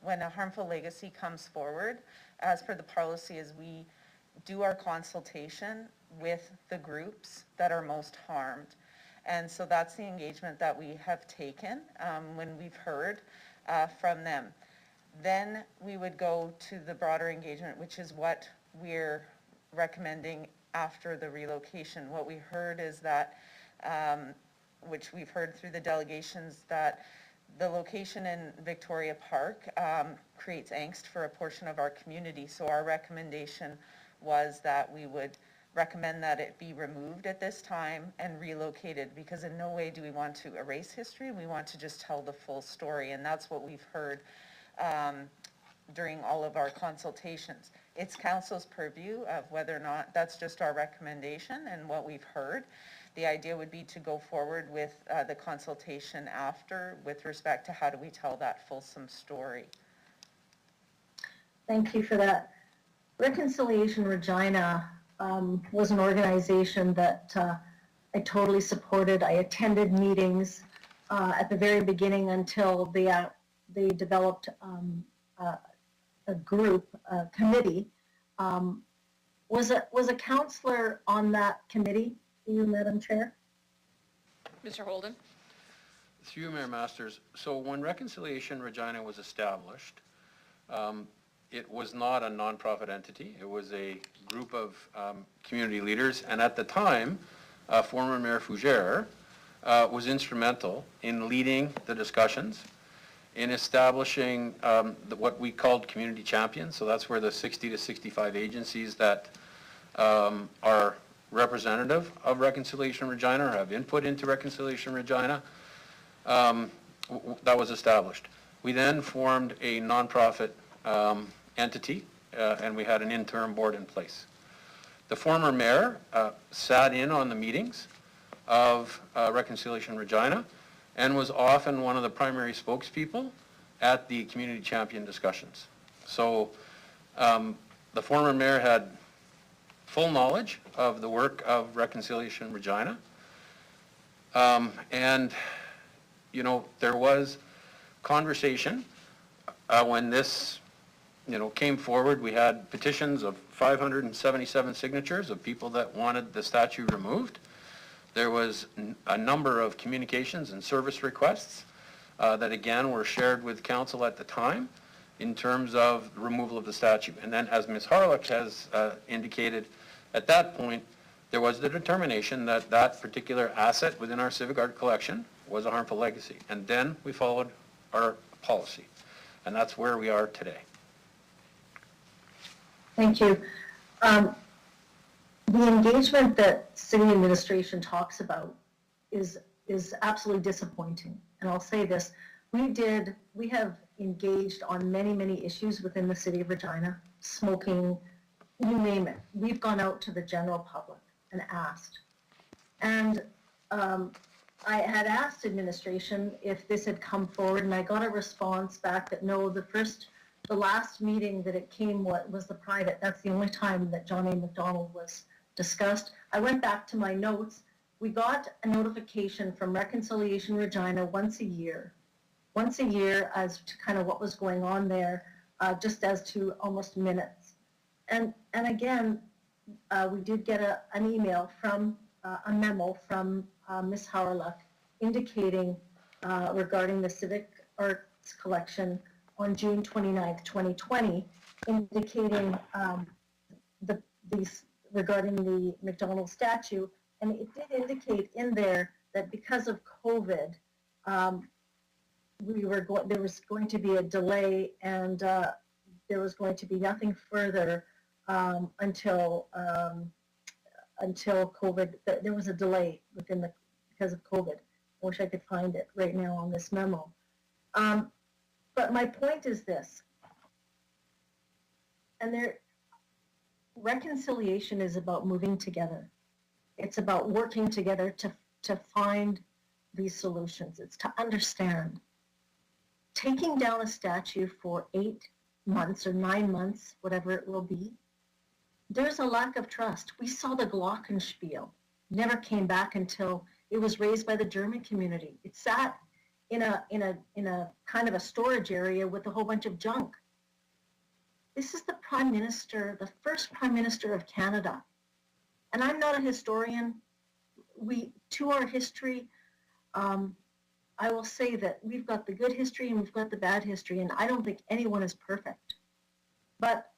when a harmful legacy comes forward, as per the policy is we do our consultation with the groups that are most harmed. And so that's the engagement that we have taken when we've heard from them. Then we would go to the broader engagement, which is what we're recommending after the relocation. What we heard is that, which we've heard through the delegations, that the location in Victoria Park creates angst for a portion of our community. So our recommendation was that we would recommend that it be removed at this time and relocated, because in no way do we want to erase history. We want to just tell the full story, and that's what we've heard during all of our consultations. It's council's purview of whether or not, that's just our recommendation and what we've heard. The idea would be to go forward with the consultation after with respect to how do we tell that fulsome story. Thank you for that. Reconciliation Regina was an organization that I totally supported. I attended meetings at the very beginning until they developed a group, a committee. Was a counselor on that committee, you, Madam Chair? Mr. Holden? Through you, Mayor Masters. So when Reconciliation Regina was established, it was not a nonprofit entity. It was a group of community leaders, and at the time, former Mayor Fougere was instrumental in leading the discussions, in establishing what we called community champions. So that's where the 60 to 65 agencies that are representative of Reconciliation Regina or have input into Reconciliation Regina, that was established. We then formed a nonprofit entity, and we had an interim board in place. The former mayor sat in on the meetings of Reconciliation Regina and was often one of the primary spokespeople at the community champion discussions. So the former mayor had full knowledge of the work of Reconciliation Regina. And, you know, there was conversation when this came forward. We had petitions of 577 signatures of people that wanted the statue removed. There was a number of communications and service requests that again were shared with council at the time in terms of removal of the statue. And then, as Ms. Harlock has indicated, at that point there was the determination that that particular asset within our civic art collection was a harmful legacy. And then we followed our policy. And that's where we are today. Thank you. The engagement that city administration talks about is absolutely disappointing. And I'll say this, we have engaged on many issues within the city of Regina, smoking, you name it. We've gone out to the general public and asked. And I had asked administration if this had come forward, and I got a response back that no, the first the last meeting that it came was the private. That's the only time that John A. McDonald was discussed. I went back to my notes. We got a notification from Reconciliation Regina once a year as to kind of what was going on there, just as to almost minutes. And again, we did get an email from a memo from Ms. Howrluck indicating regarding the Civic Arts Collection on June 29th, 2020, indicating regarding the McDonald statue. And it did indicate in there that because of COVID, there was going to be a delay, and there was going to be nothing further until COVID. There was a delay because of COVID. I wish I could find it right now on this memo. But my point is this, and reconciliation is about moving together. It's about working together to find these solutions. It's to understand. Taking down a statue for 8 months or 9 months, whatever it will be, there's a lack of trust. We saw the Glockenspiel. Never came back until it was raised by the German community. It sat in a kind of a storage area with a whole bunch of junk. This is the Prime Minister, the first Prime Minister of Canada. And I'm not a historian. To our history, I will say that we've got the good history and we've got the bad history, and I don't think anyone is perfect. But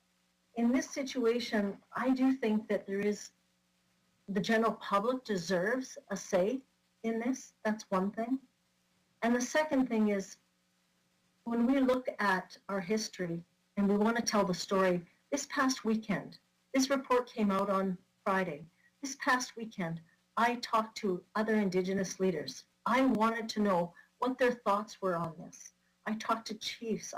in this situation, I do think that the general public deserves a say in this. That's one thing. And the second thing is, when we look at our history and we want to tell the story, this past weekend, this report came out on Friday. This past weekend, I talked to other Indigenous leaders. I wanted to know what their thoughts were on this. I talked to chiefs,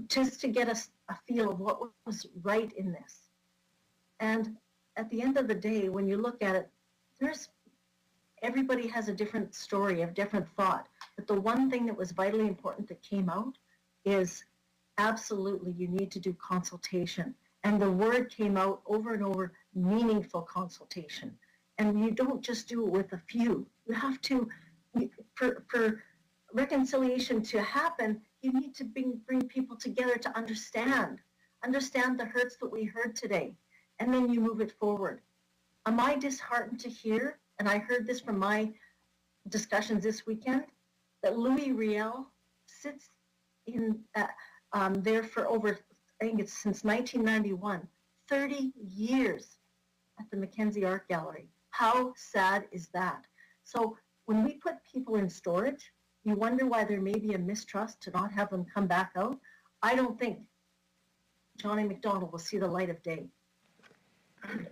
just to get a feel of what was right in this. And at the end of the day, when you look at it, everybody has a different story, a different thought. But the one thing that was vitally important that came out is absolutely you need to do consultation. And the word came out over and over, meaningful consultation. And you don't just do it with a few. You have to, for reconciliation to happen, you need to bring people together to understand the hurts that we heard today, and then you move it forward. Am I disheartened to hear, and I heard this from my discussions this weekend, that Louis Riel sits in there for over, I think it's since 1991, 30 years at the Mackenzie Art Gallery. How sad is that? So when we put people in storage, you wonder why there may be a mistrust to not have them come back out. I don't think John A. McDonald will see the light of day.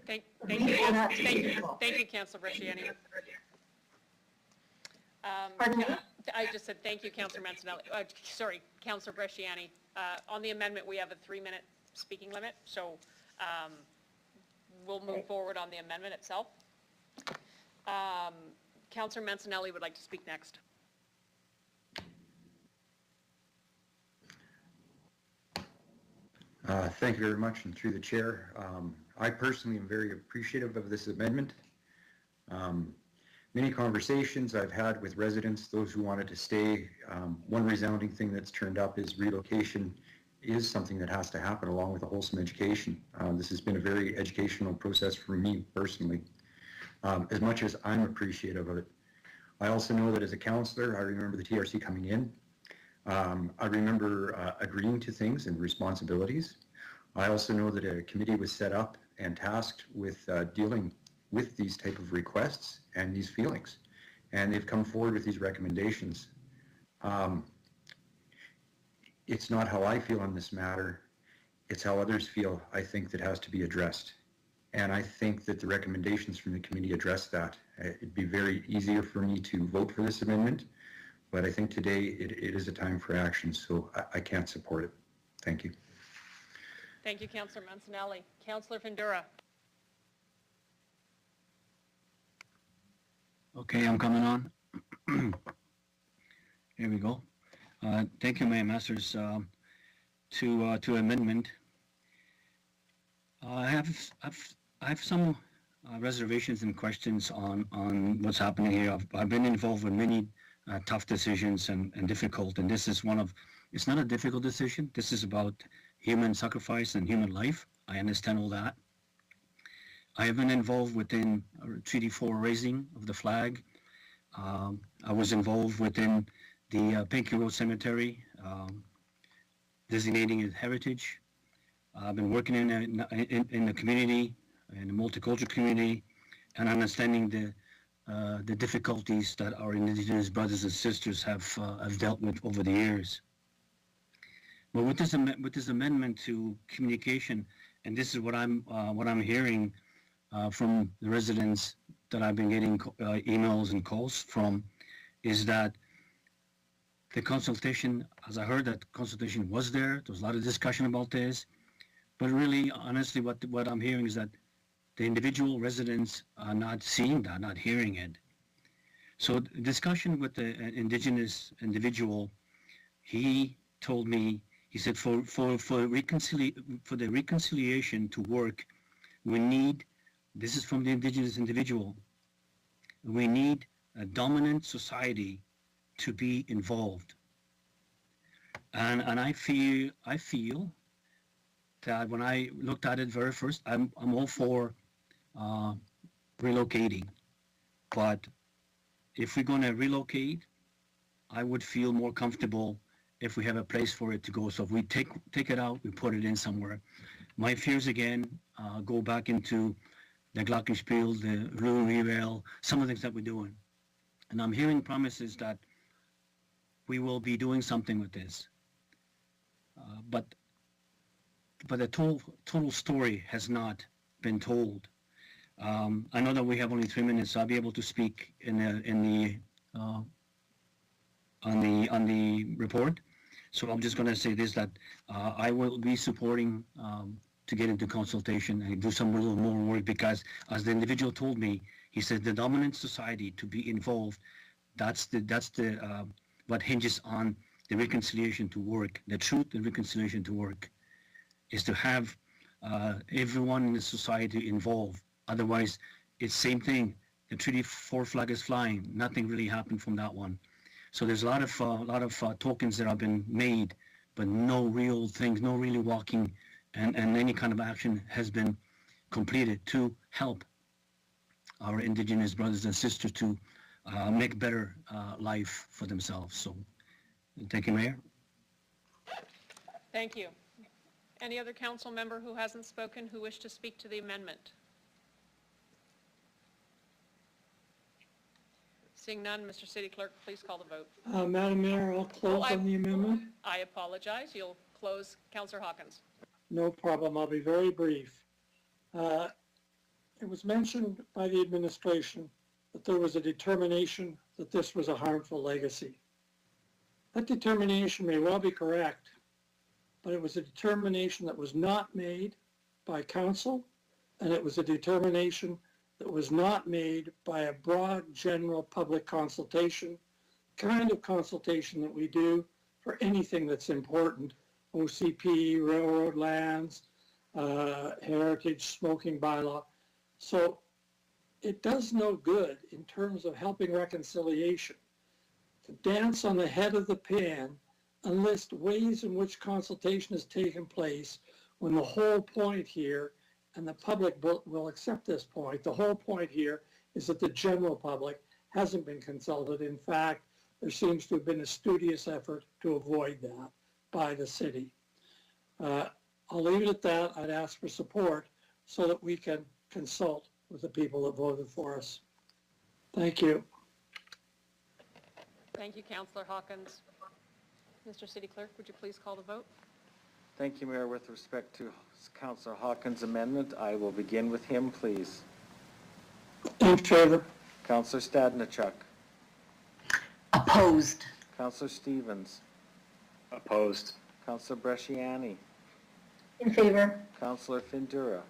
Thank you, Councillor Bresciani. Pardon me? I just said thank you, Councillor Mancinelli. Councillor Bresciani. On the amendment, we have a 3-minute speaking limit, so we'll move forward on the amendment itself. Councillor Mancinelli would like to speak next. Thank you very much, and through the chair, I personally am very appreciative of this amendment. Many conversations I've had with residents, those who wanted to stay, one resounding thing that's turned up is relocation is something that has to happen along with a wholesome education. This has been a very educational process for me personally, as much as I'm appreciative of it. I also know that as a counselor, I remember the TRC coming in. I remember agreeing to things and responsibilities. I also know that a committee was set up and tasked with dealing with these type of requests and these feelings. And they've come forward with these recommendations. It's not how I feel on this matter, it's how others feel, I think, that has to be addressed. And I think that the recommendations from the committee address that. It'd be very easier for me to vote for this amendment, but I think today it is a time for action, so I can't support it. Thank you. Thank you, Councillor Mancinelli. Councillor Findura. Okay, I'm coming on. Here we go. Thank you, Mayor Masters. to amendment. I have some reservations and questions on what's happening here. I've been involved with many tough decisions and difficult, and this is one of, it's not a difficult decision. This is about human sacrifice and human life. I understand all that. I have been involved within Treaty 4 raising of the flag. I was involved within the Pinky Road Cemetery, designating it heritage. I've been working in the community, in the multicultural community, and understanding the difficulties that our Indigenous brothers and sisters have dealt with over the years. But with this amendment to communication, and this is what I'm hearing from the residents that I've been getting emails and calls from, is that the consultation, as I heard, that consultation was there. There was a lot of discussion about this. But really, honestly, what I'm hearing is that the individual residents are not seeing that, not hearing it. So discussion with the Indigenous individual, he told me, he said, for the reconciliation to work, we need, this is from the Indigenous individual, we need a dominant society to be involved. And I feel that when I looked at it very first, I'm all for relocating. But if we're going to relocate, I would feel more comfortable if we have a place for it to go. So if we take it out, we put it in somewhere. My fears again go back into the Glockenspiel, the Rue Rivel, some of the things that we're doing. And I'm hearing promises that we will be doing something with this. But the total story has not been told. I know that we have only 3 minutes, so I'll be able to speak on the report. So I'm just going to say this, that I will be supporting to get into consultation and do some little more work, because as the individual told me, he said the dominant society to be involved, that's what hinges on the reconciliation to work, the truth and reconciliation to work, is to have everyone in the society involved. Otherwise, it's same thing. The Treaty 4 flag is flying. Nothing really happened from that one. So there's a lot of tokens that have been made, but no real things, no really walking, and any kind of action has been completed to help our Indigenous brothers and sisters to make better life for themselves. So, thank you, Mayor. Thank you. Any other council member who hasn't spoken who wish to speak to the amendment? Seeing none, Mr. City Clerk, please call the vote. Madam Mayor, I'll close on the amendment. I apologize. You'll close. Councillor Hawkins. No problem. I'll be very brief. It was mentioned by the administration that there was a determination that this was a harmful legacy. That determination may well be correct, but it was a determination that was not made by council, and it was a determination that was not made by a broad general public consultation, kind of consultation that we do for anything that's important, OCP, railroad lands, heritage, smoking bylaw. So it does no good in terms of helping reconciliation to dance on the head of the pin and list ways in which consultation has taken place, when the whole point here, and the public will accept this point, the whole point here is that the general public hasn't been consulted. In fact, there seems to have been a studious effort to avoid that by the city. I'll leave it at that. I'd ask for support so that we can consult with the people that voted for us. Thank you. Thank you, Councillor Hawkins. Mr. City Clerk, would you please call the vote? Thank you, Mayor. With respect to Councillor Hawkins' amendment, I will begin with him, please. In favor. Councillor Stadnichuk. Opposed. Councillor Stevens. Opposed. Councillor Bresciani. In favor. Councillor Findura.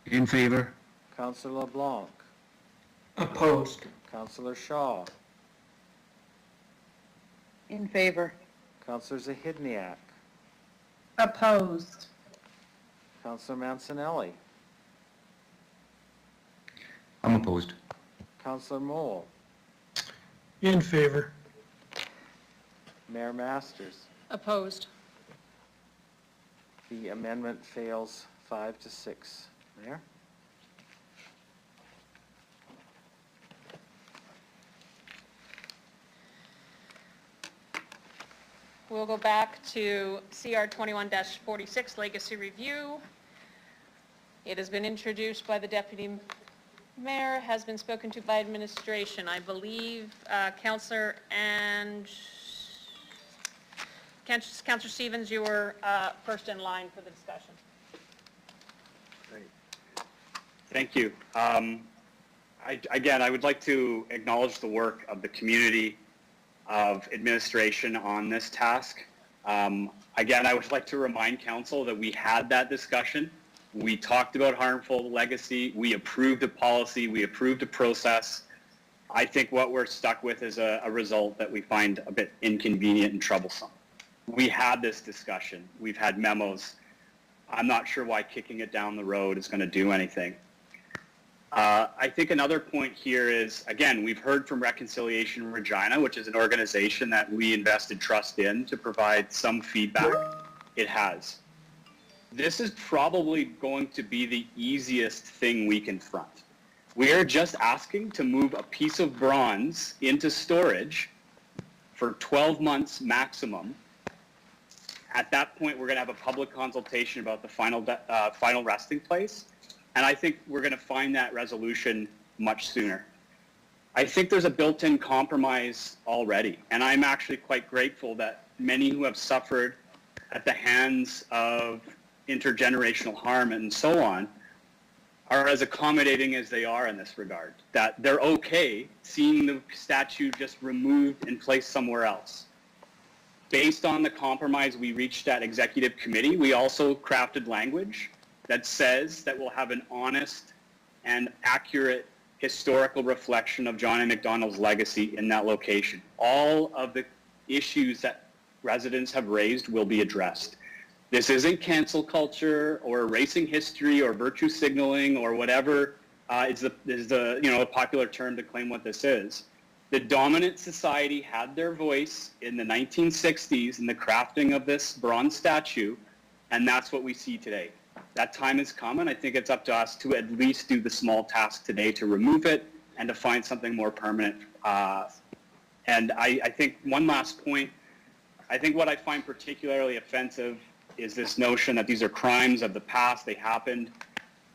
In favor. Councillor LeBlanc. Opposed. Councillor Shaw. In favor. Councillor Zahidniak. Opposed. Councillor Mancinelli. I'm opposed. Councillor Mole. In favor. Mayor Masters. Opposed. The amendment fails 5-6. Mayor? We'll go back to CR 21-46, Legacy Review. It has been introduced by the Deputy Mayor, has been spoken to by administration. I believe Councillor Stevens, you were first in line for the discussion. Great. Thank you. Again, I would like to acknowledge the work of the community of administration on this task. Again, I would like to remind council that we had that discussion. We talked about harmful legacy. We approved a policy. We approved a process. I think what we're stuck with is a result that we find a bit inconvenient and troublesome. We had this discussion. We've had memos. I'm not sure why kicking it down the road is going to do anything. I think another point here is, again, we've heard from Reconciliation Regina, which is an organization that we invested trust in to provide some feedback. It has. This is probably going to be the easiest thing we confront. We are just asking to move a piece of bronze into storage for 12 months maximum. At that point, we're going to have a public consultation about the final resting place. And I think we're going to find that resolution much sooner. I think there's a built-in compromise already. And I'm actually quite grateful that many who have suffered at the hands of intergenerational harm and so on are as accommodating as they are in this regard. That they're okay seeing the statue just removed and placed somewhere else. Based on the compromise we reached at executive committee, we also crafted language that says that we'll have an honest and accurate historical reflection of John A. Macdonald's legacy in that location. All of the issues that residents have raised will be addressed. This isn't cancel culture or erasing history or virtue signaling or whatever is the a popular term to claim what this is. The dominant society had their voice in the 1960s in the crafting of this bronze statue, and that's what we see today. That time has come, and I think it's up to us to at least do the small task today to remove it and to find something more permanent. And I think one last point, I think what I find particularly offensive is this notion that these are crimes of the past, they happened.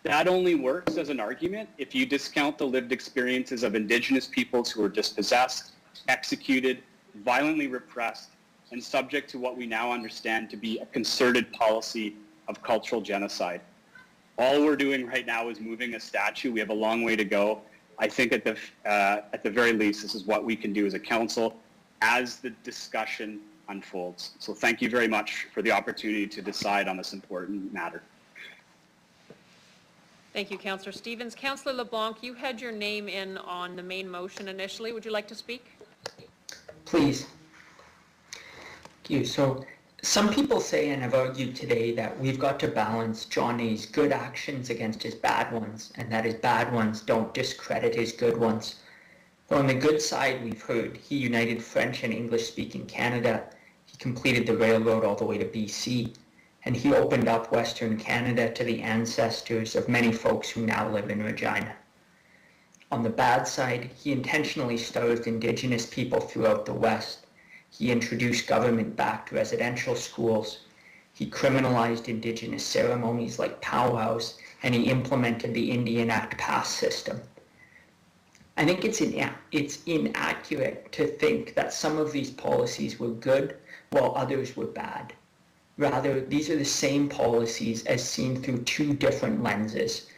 That only works as an argument if you discount the lived experiences of Indigenous peoples who were dispossessed, executed, violently repressed, and subject to what we now understand to be a concerted policy of cultural genocide. All we're doing right now is moving a statue. We have a long way to go. I think at the very least, this is what we can do as a council as the discussion unfolds. So thank you very much for the opportunity to decide on this important matter. Thank you, Councillor Stevens. Councillor LeBlanc, you had your name in on the main motion initially. Would you like to speak? Please. Thank you. So some people say, and have argued today, that we've got to balance John A.'s good actions against his bad ones, and that his bad ones don't discredit his good ones. But on the good side, we've heard he united French and English-speaking Canada, he completed the railroad all the way to BC, and he opened up Western Canada to the ancestors of many folks who now live in Regina. On the bad side, he intentionally starved Indigenous people throughout the West. He introduced government-backed residential schools. He criminalized Indigenous ceremonies like powwows, and he implemented the Indian Act Pass system. I think it's inaccurate to think that some of these policies were good while others were bad. Rather, these are the same policies as seen through two different lenses.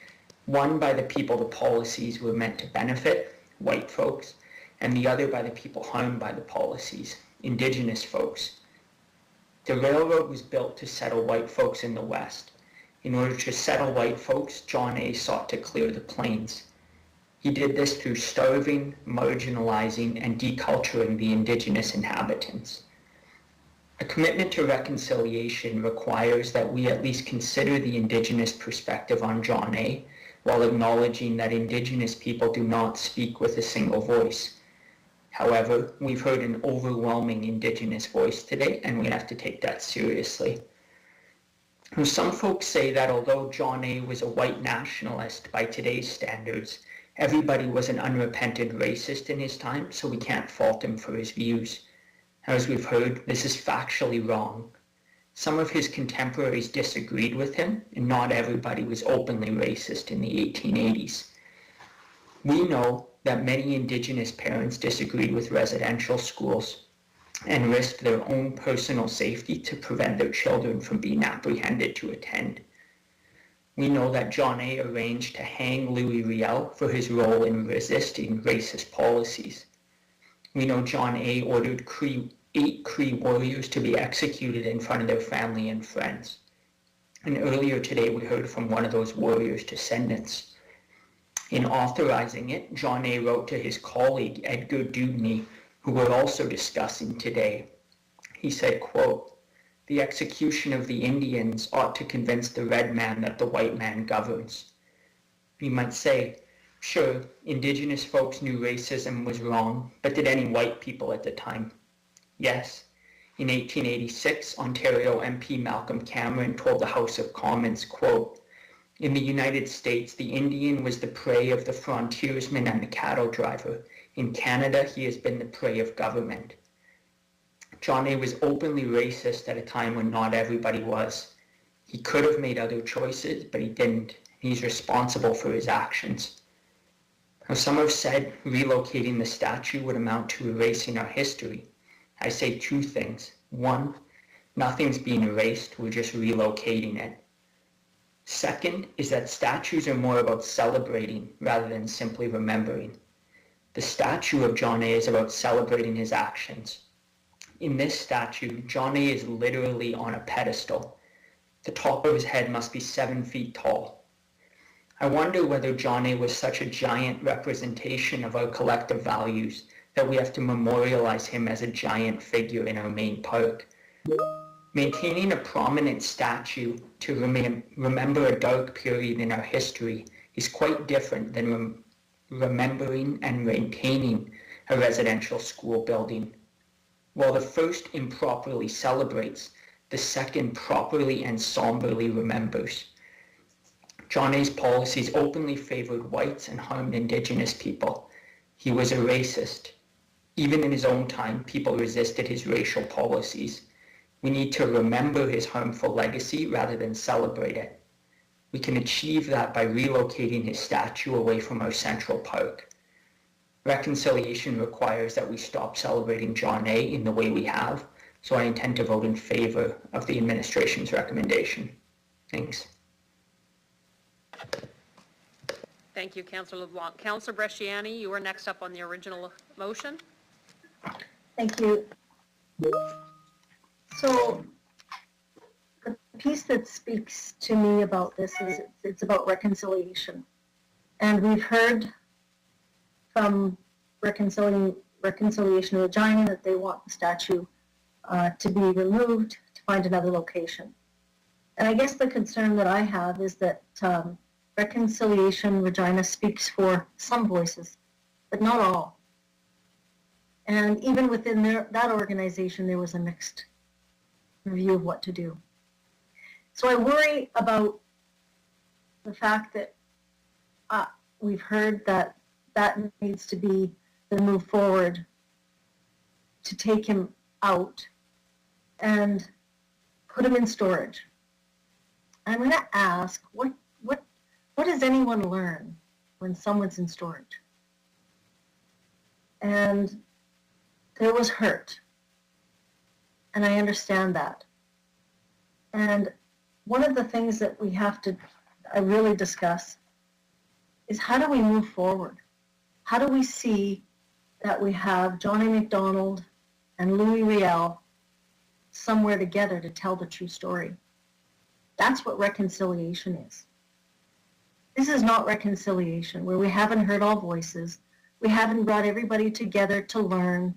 One by the people the policies were meant to benefit, white folks, and the other by the people harmed by the policies, Indigenous folks. The railroad was built to settle white folks in the West. In order to settle white folks, John A. sought to clear the plains. He did this through starving, marginalizing, and deculturing the Indigenous inhabitants. A commitment to reconciliation requires that we at least consider the Indigenous perspective on John A., while acknowledging that Indigenous people do not speak with a single voice. However, we've heard an overwhelming Indigenous voice today, and we have to take that seriously. Some folks say that although John A. was a white nationalist by today's standards, everybody was an unrepentant racist in his time, so we can't fault him for his views. As we've heard, this is factually wrong. Some of his contemporaries disagreed with him, and not everybody was openly racist in the 1880s. We know that many Indigenous parents disagreed with residential schools and risked their own personal safety to prevent their children from being apprehended to attend. We know that John A. arranged to hang Louis Riel for his role in resisting racist policies. We know John A. ordered 8 Cree warriors to be executed in front of their family and friends. And earlier today we heard from one of those warriors' descendants. In authorizing it, John A. wrote to his colleague Edgar Dewdney, who we're also discussing today. He said, quote, "The execution of the Indians ought to convince the red man that the white man governs." You might say, sure, Indigenous folks knew racism was wrong, but did any white people at the time? Yes. In 1886, Ontario MP Malcolm Cameron told the House of Commons, quote, "In the United States, the Indian was the prey of the frontiersman and the cattle driver. In Canada, he has been the prey of government." John A. was openly racist at a time when not everybody was. He could have made other choices, but he didn't. He's responsible for his actions. Now, some have said relocating the statue would amount to erasing our history. I say 2 things. 1, nothing's being erased, we're just relocating it. Second is that statues are more about celebrating rather than simply remembering. The statue of John A. is about celebrating his actions. In this statue, John A. is literally on a pedestal. The top of his head must be 7 feet tall. I wonder whether John A. was such a giant representation of our collective values that we have to memorialize him as a giant figure in our main park. Maintaining a prominent statue to remember a dark period in our history is quite different than remembering and maintaining a residential school building. While the first improperly celebrates, the second properly and somberly remembers. John A.'s policies openly favored whites and harmed Indigenous people. He was a racist. Even in his own time, people resisted his racial policies. We need to remember his harmful legacy rather than celebrate it. We can achieve that by relocating his statue away from our central park. Reconciliation requires that we stop celebrating John A. in the way we have, so I intend to vote in favor of the administration's recommendation. Thanks. Thank you, Councillor LeBlanc. Councillor Bresciani, you were next up on the original motion. Thank you. So the piece that speaks to me about this is it's about reconciliation. And we've heard from Reconciliation Regina that they want the statue to be removed to find another location. And I guess the concern that I have is that Reconciliation Regina speaks for some voices, but not all. And even within that organization, there was a mixed review of what to do. So I worry about the fact that we've heard that needs to be the move forward to take him out and put him in storage. I'm going to ask, what does anyone learn when someone's in storage? And there was hurt, and I understand that. And one of the things that we have to really discuss is how do we move forward? How do we see that we have John A. Macdonald and Louis Riel somewhere together to tell the true story? That's what reconciliation is. This is not reconciliation where we haven't heard all voices. We haven't brought everybody together to learn.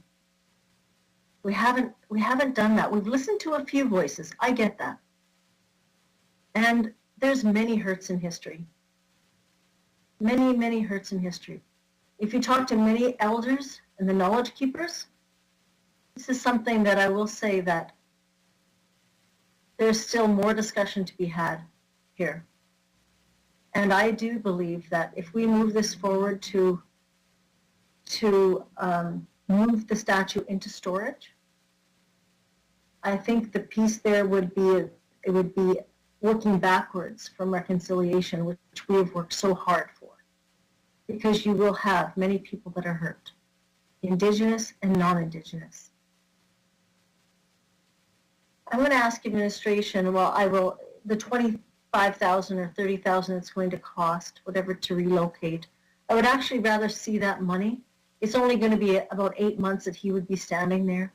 We haven't done that. We've listened to a few voices. I get that. And there's many hurts in history. Many, many hurts in history. If you talk to many elders and the knowledge keepers, this is something that I will say that there's still more discussion to be had here. And I do believe that if we move this forward to move the statue into storage, I think the piece there would be, it would be working backwards from reconciliation, which we have worked so hard for. Because you will have many people that are hurt, Indigenous and non-Indigenous. I'm going to ask administration, well, I will, the 25,000 or 30,000 it's going to cost, whatever, to relocate, I would actually rather see that money. It's only going to be about 8 months that he would be standing there.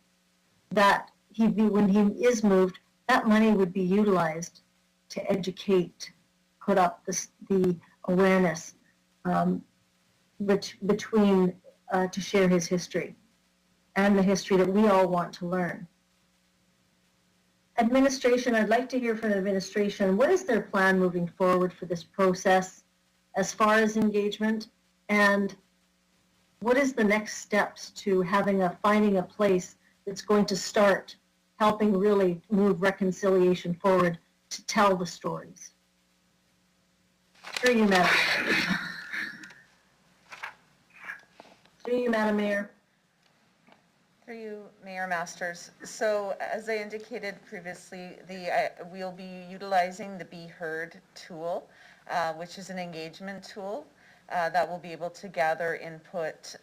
That he'd be, when he is moved, that money would be utilized to educate, put up the awareness between, to share his history and the history that we all want to learn. Administration, I'd like to hear from the administration, what is their plan moving forward for this process as far as engagement, and what is the next steps to finding a place that's going to start helping really move reconciliation forward to tell the stories? Through you, Madam. Through you, Madam Mayor. Through you, Mayor Masters. So as I indicated previously, we'll be utilizing the Be Heard tool, which is an engagement tool that will be able to gather input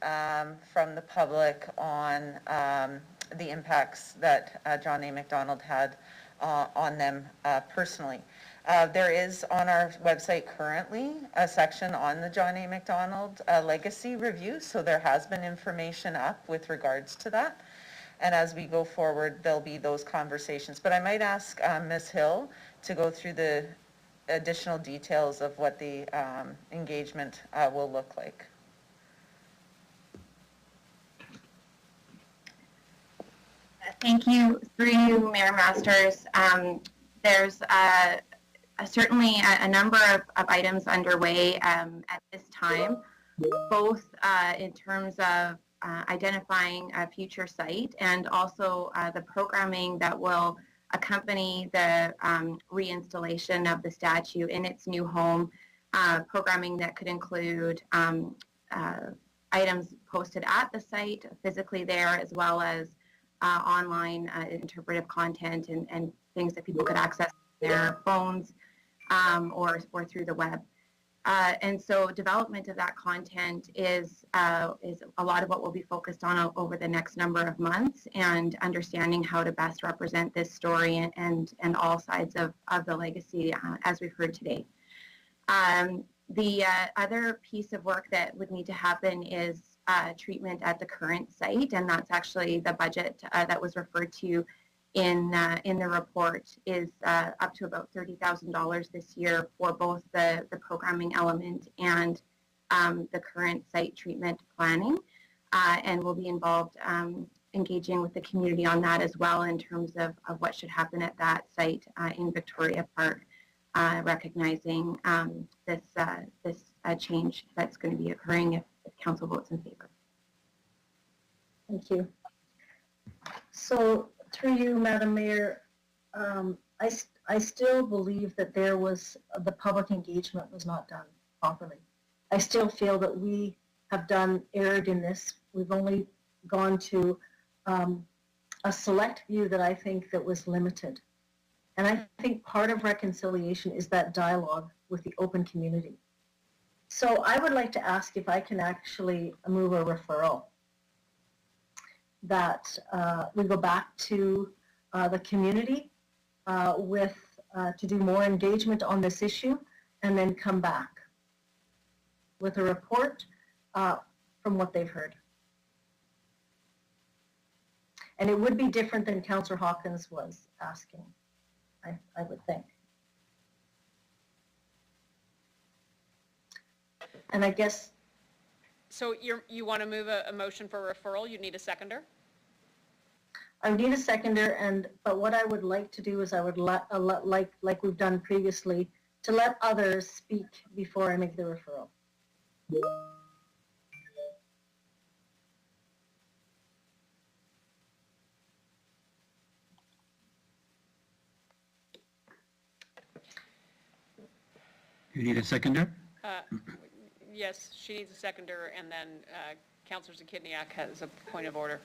from the public on the impacts that John A. Macdonald had on them personally. There is on our website currently a section on the John A. Macdonald legacy review, so there has been information up with regards to that. And as we go forward, there'll be those conversations. But I might ask Ms. Hill to go through the additional details of what the engagement will look like. Thank you. Through you, Mayor Masters. There's certainly a number of items underway at this time, both in terms of identifying a future site and also the programming that will accompany the reinstallation of the statue in its new home, programming that could include items posted at the site physically there, as well as online interpretive content and things that people could access on their phones or through the web. And so development of that content is a lot of what we'll be focused on over the next number of months, and understanding how to best represent this story and all sides of the legacy as we've heard today. The other piece of work that would need to happen is treatment at the current site, and that's actually the budget that was referred to in the report is up to about $30,000 this year for both the programming element and the current site treatment planning, and we'll be involved engaging with the community on that as well in terms of what should happen at that site in Victoria Park, recognizing this change that's going to be occurring if council votes in favor. Thank you. So through you, Madam Mayor, I still believe that the public engagement was not done properly. I still feel that we have erred in this. We've only gone to a select view that I think that was limited. And I think part of reconciliation is that dialogue with the open community. So I would like to ask if I can actually move a referral that we go back to the community to do more engagement on this issue, and then come back with a report from what they've heard. And it would be different than Councillor Hawkins was asking, I would think. And I guess... So you want to move a motion for referral? You need a seconder? I would need a seconder, but what I would like to do is I would like we've done previously, to let others speak before I make the referral. You need a seconder? Yes, she needs a seconder, and then Councillor Zakidniak has a point of order.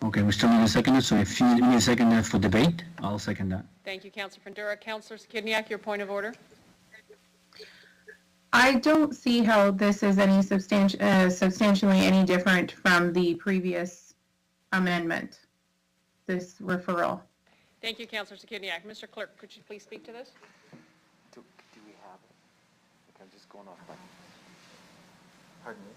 Okay, we still need a seconder, so if you need a seconder for debate, I'll second that. Thank you, Councillor Fundura. Councillor Zakidniak, your point of order. I don't see how this is any substantially any different from the previous amendment, this referral. Thank you, Councillor Zakidniak. Mr. Clerk, could you please speak to this? Do we have it? Okay, I'm just going off my, pardon me?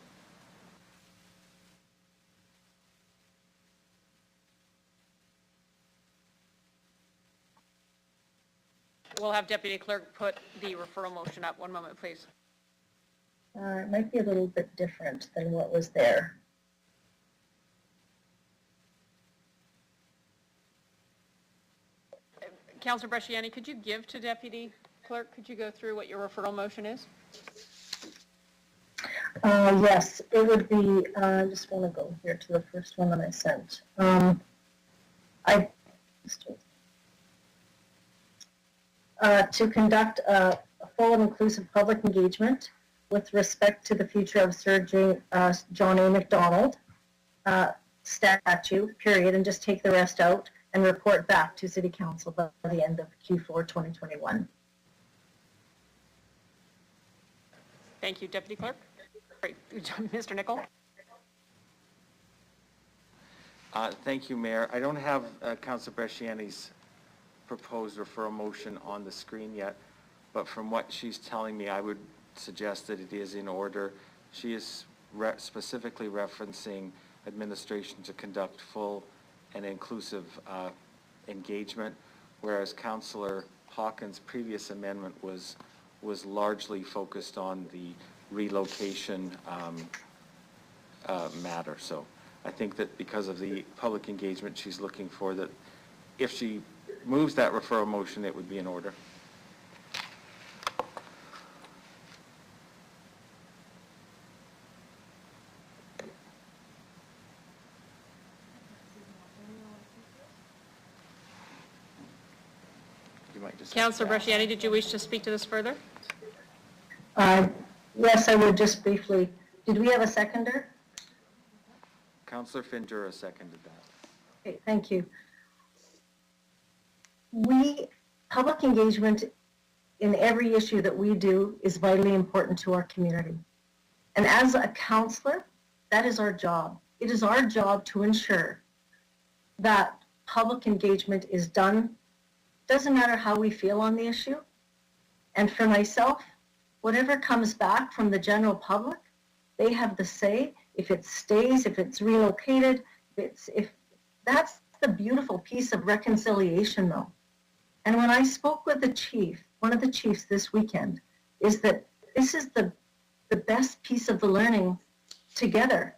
We'll have Deputy Clerk put the referral motion up. One moment, please. It might be a little bit different than what was there. Councillor Bresciani, could you give to Deputy Clerk? Could you go through what your referral motion is? Yes, it would be, I just want to go here to the first one that I sent. To conduct a full and inclusive public engagement with respect to the future of Sir John A. Macdonald statue, period, and just take the rest out and report back to City Council by the end of Q4 2021. Thank you, Deputy Clerk. Great. Mr. Nicol? Thank you, Mayor. I don't have Councillor Bresciani's proposed referral motion on the screen yet, but from what she's telling me, I would suggest that it is in order. She is specifically referencing administration to conduct full and inclusive engagement, whereas Councillor Hawkins' previous amendment was largely focused on the relocation matter. So I think that because of the public engagement she's looking for, that if she moves that referral motion, it would be in order. Councillor Bresciani, did you wish to speak to this further? Yes, I would just briefly. Did we have a seconder? Councillor Fundura seconded that. Okay, thank you. Public engagement in every issue that we do is vitally important to our community. And as a councillor, that is our job. It is our job to ensure that public engagement is done. Doesn't matter how we feel on the issue. And for myself, whatever comes back from the general public, they have the say. If it stays, if it's relocated, if that's the beautiful piece of reconciliation, though. And when I spoke with the chief, one of the chiefs this weekend, is that this is the best piece of the learning together.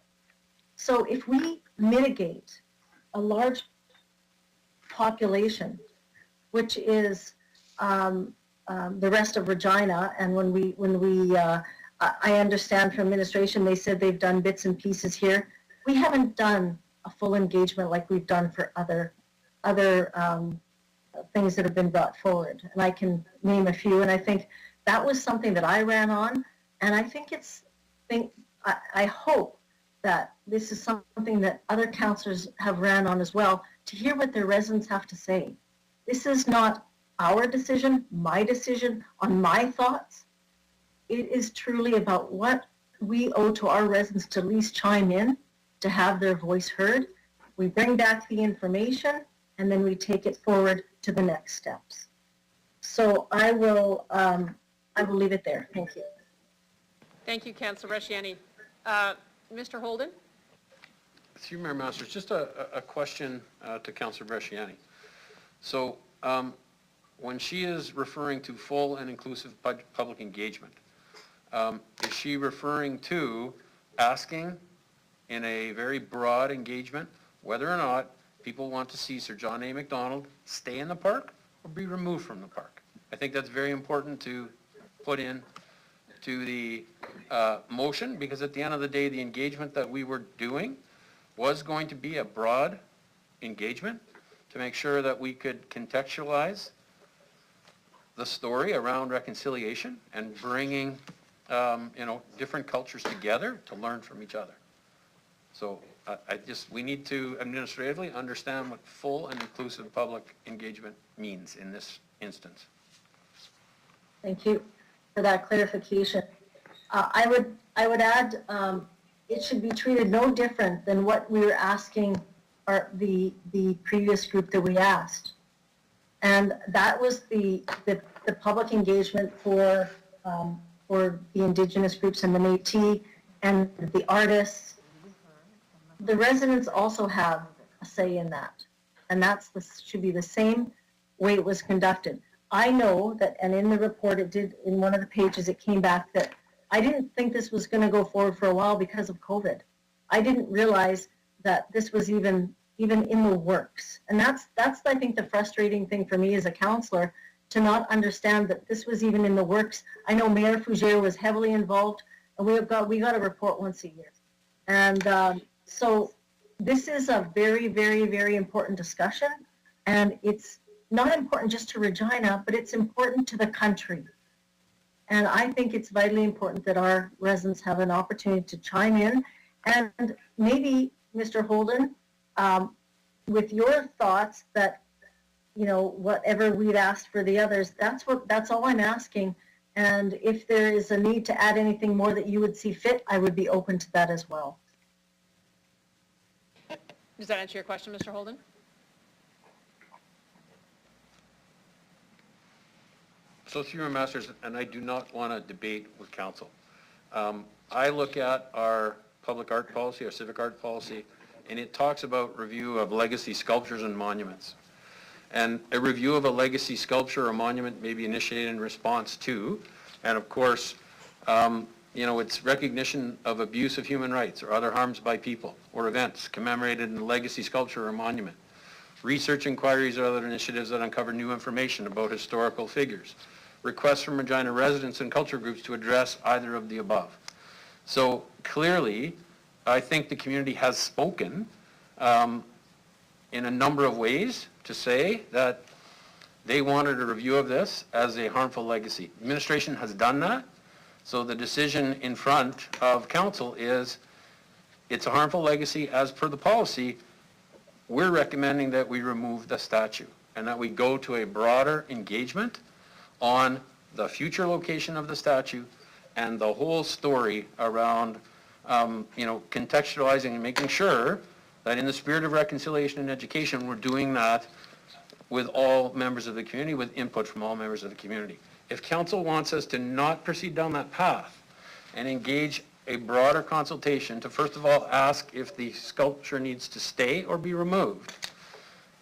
So if we mitigate a large population, which is the rest of Regina, and I understand from administration, they said they've done bits and pieces here. We haven't done a full engagement like we've done for other things that have been brought forward. And I can name a few, and I think that was something that I ran on, and I think I hope that this is something that other councillors have ran on as well, to hear what their residents have to say. This is not our decision, my decision on my thoughts. It is truly about what we owe to our residents to at least chime in, to have their voice heard. We bring back the information, and then we take it forward to the next steps. So I will leave it there. Thank you. Thank you, Councillor Bresciani. Mr. Holden? Through Mayor Masters, just a question to Councillor Bresciani. So when she is referring to full and inclusive public engagement, is she referring to asking in a very broad engagement, whether or not people want to see Sir John A. Macdonald stay in the park or be removed from the park. I think that's very important to put in to the motion, because at the end of the day, the engagement that we were doing was going to be a broad engagement to make sure that we could contextualize the story around reconciliation and bringing, different cultures together to learn from each other. So we need to administratively understand what full and inclusive public engagement means in this instance. Thank you for that clarification. I would add, it should be treated no different than what we were asking the previous group that we asked. And that was the public engagement for the Indigenous groups and the Métis and the artists. The residents also have a say in that. And should be the same way it was conducted. I know that, and in the report it did, in one of the pages it came back that I didn't think this was going to go forward for a while because of COVID. I didn't realize that this was even in the works. And that's I think the frustrating thing for me as a councillor, to not understand that this was even in the works. I know Mayor Fougere was heavily involved, and we got a report once a year. And so this is a very, very, very important discussion, and it's not important just to Regina, but it's important to the country. And I think it's vitally important that our residents have an opportunity to chime in. And maybe, Mr. Holden, with your thoughts that, whatever we'd asked for the others, that's all I'm asking. And if there is a need to add anything more that you would see fit, I would be open to that as well. Does that answer your question, Mr. Holden? So through your masters, and I do not want to debate with council. I look at our public art policy, our civic art policy, and it talks about review of legacy sculptures and monuments. And a review of a legacy sculpture or monument may be initiated in response to, and of course, it's recognition of abuse of human rights or other harms by people or events commemorated in a legacy sculpture or monument. Research inquiries or other initiatives that uncover new information about historical figures. Requests from Regina residents and culture groups to address either of the above. So clearly, I think the community has spoken in a number of ways to say that they wanted a review of this as a harmful legacy. Administration has done that. So the decision in front of council is it's a harmful legacy as per the policy. We're recommending that we remove the statue and that we go to a broader engagement on the future location of the statue and the whole story around, contextualizing and making sure that in the spirit of reconciliation and education, we're doing that with all members of the community, with input from all members of the community. If council wants us to not proceed down that path and engage a broader consultation to first of all ask if the sculpture needs to stay or be removed,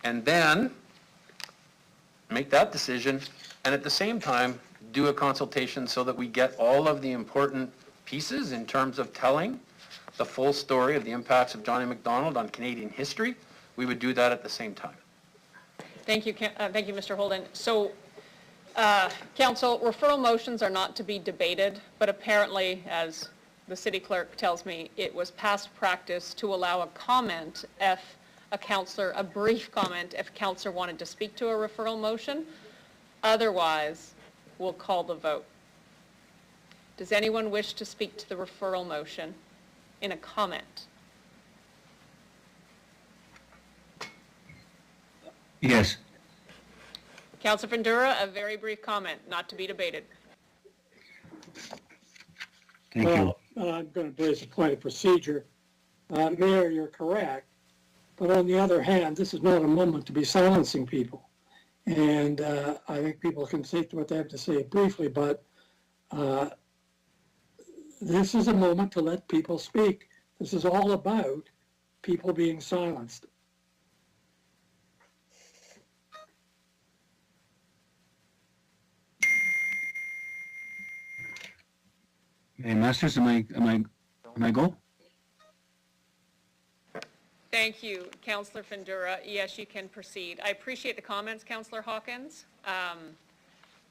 and then make that decision, and at the same time do a consultation so that we get all of the important pieces in terms of telling the full story of the impacts of John A. Macdonald on Canadian history, we would do that at the same time. Thank you, Mr. Holden. So, council, referral motions are not to be debated, but apparently, as the city clerk tells me, it was past practice to allow a comment if a brief comment if a councillor wanted to speak to a referral motion. Otherwise, we'll call the vote. Does anyone wish to speak to the referral motion in a comment? Yes. Councillor Fundura, a very brief comment, not to be debated. Thank you. I'm going to raise a point of procedure. Mayor, you're correct. But on the other hand, this is not a moment to be silencing people. And I think people can say what they have to say briefly, but this is a moment to let people speak. This is all about people being silenced. Hey, Masters, am I go? Thank you, Councillor Findura. Yes, you can proceed. I appreciate the comments, Councillor Hawkins.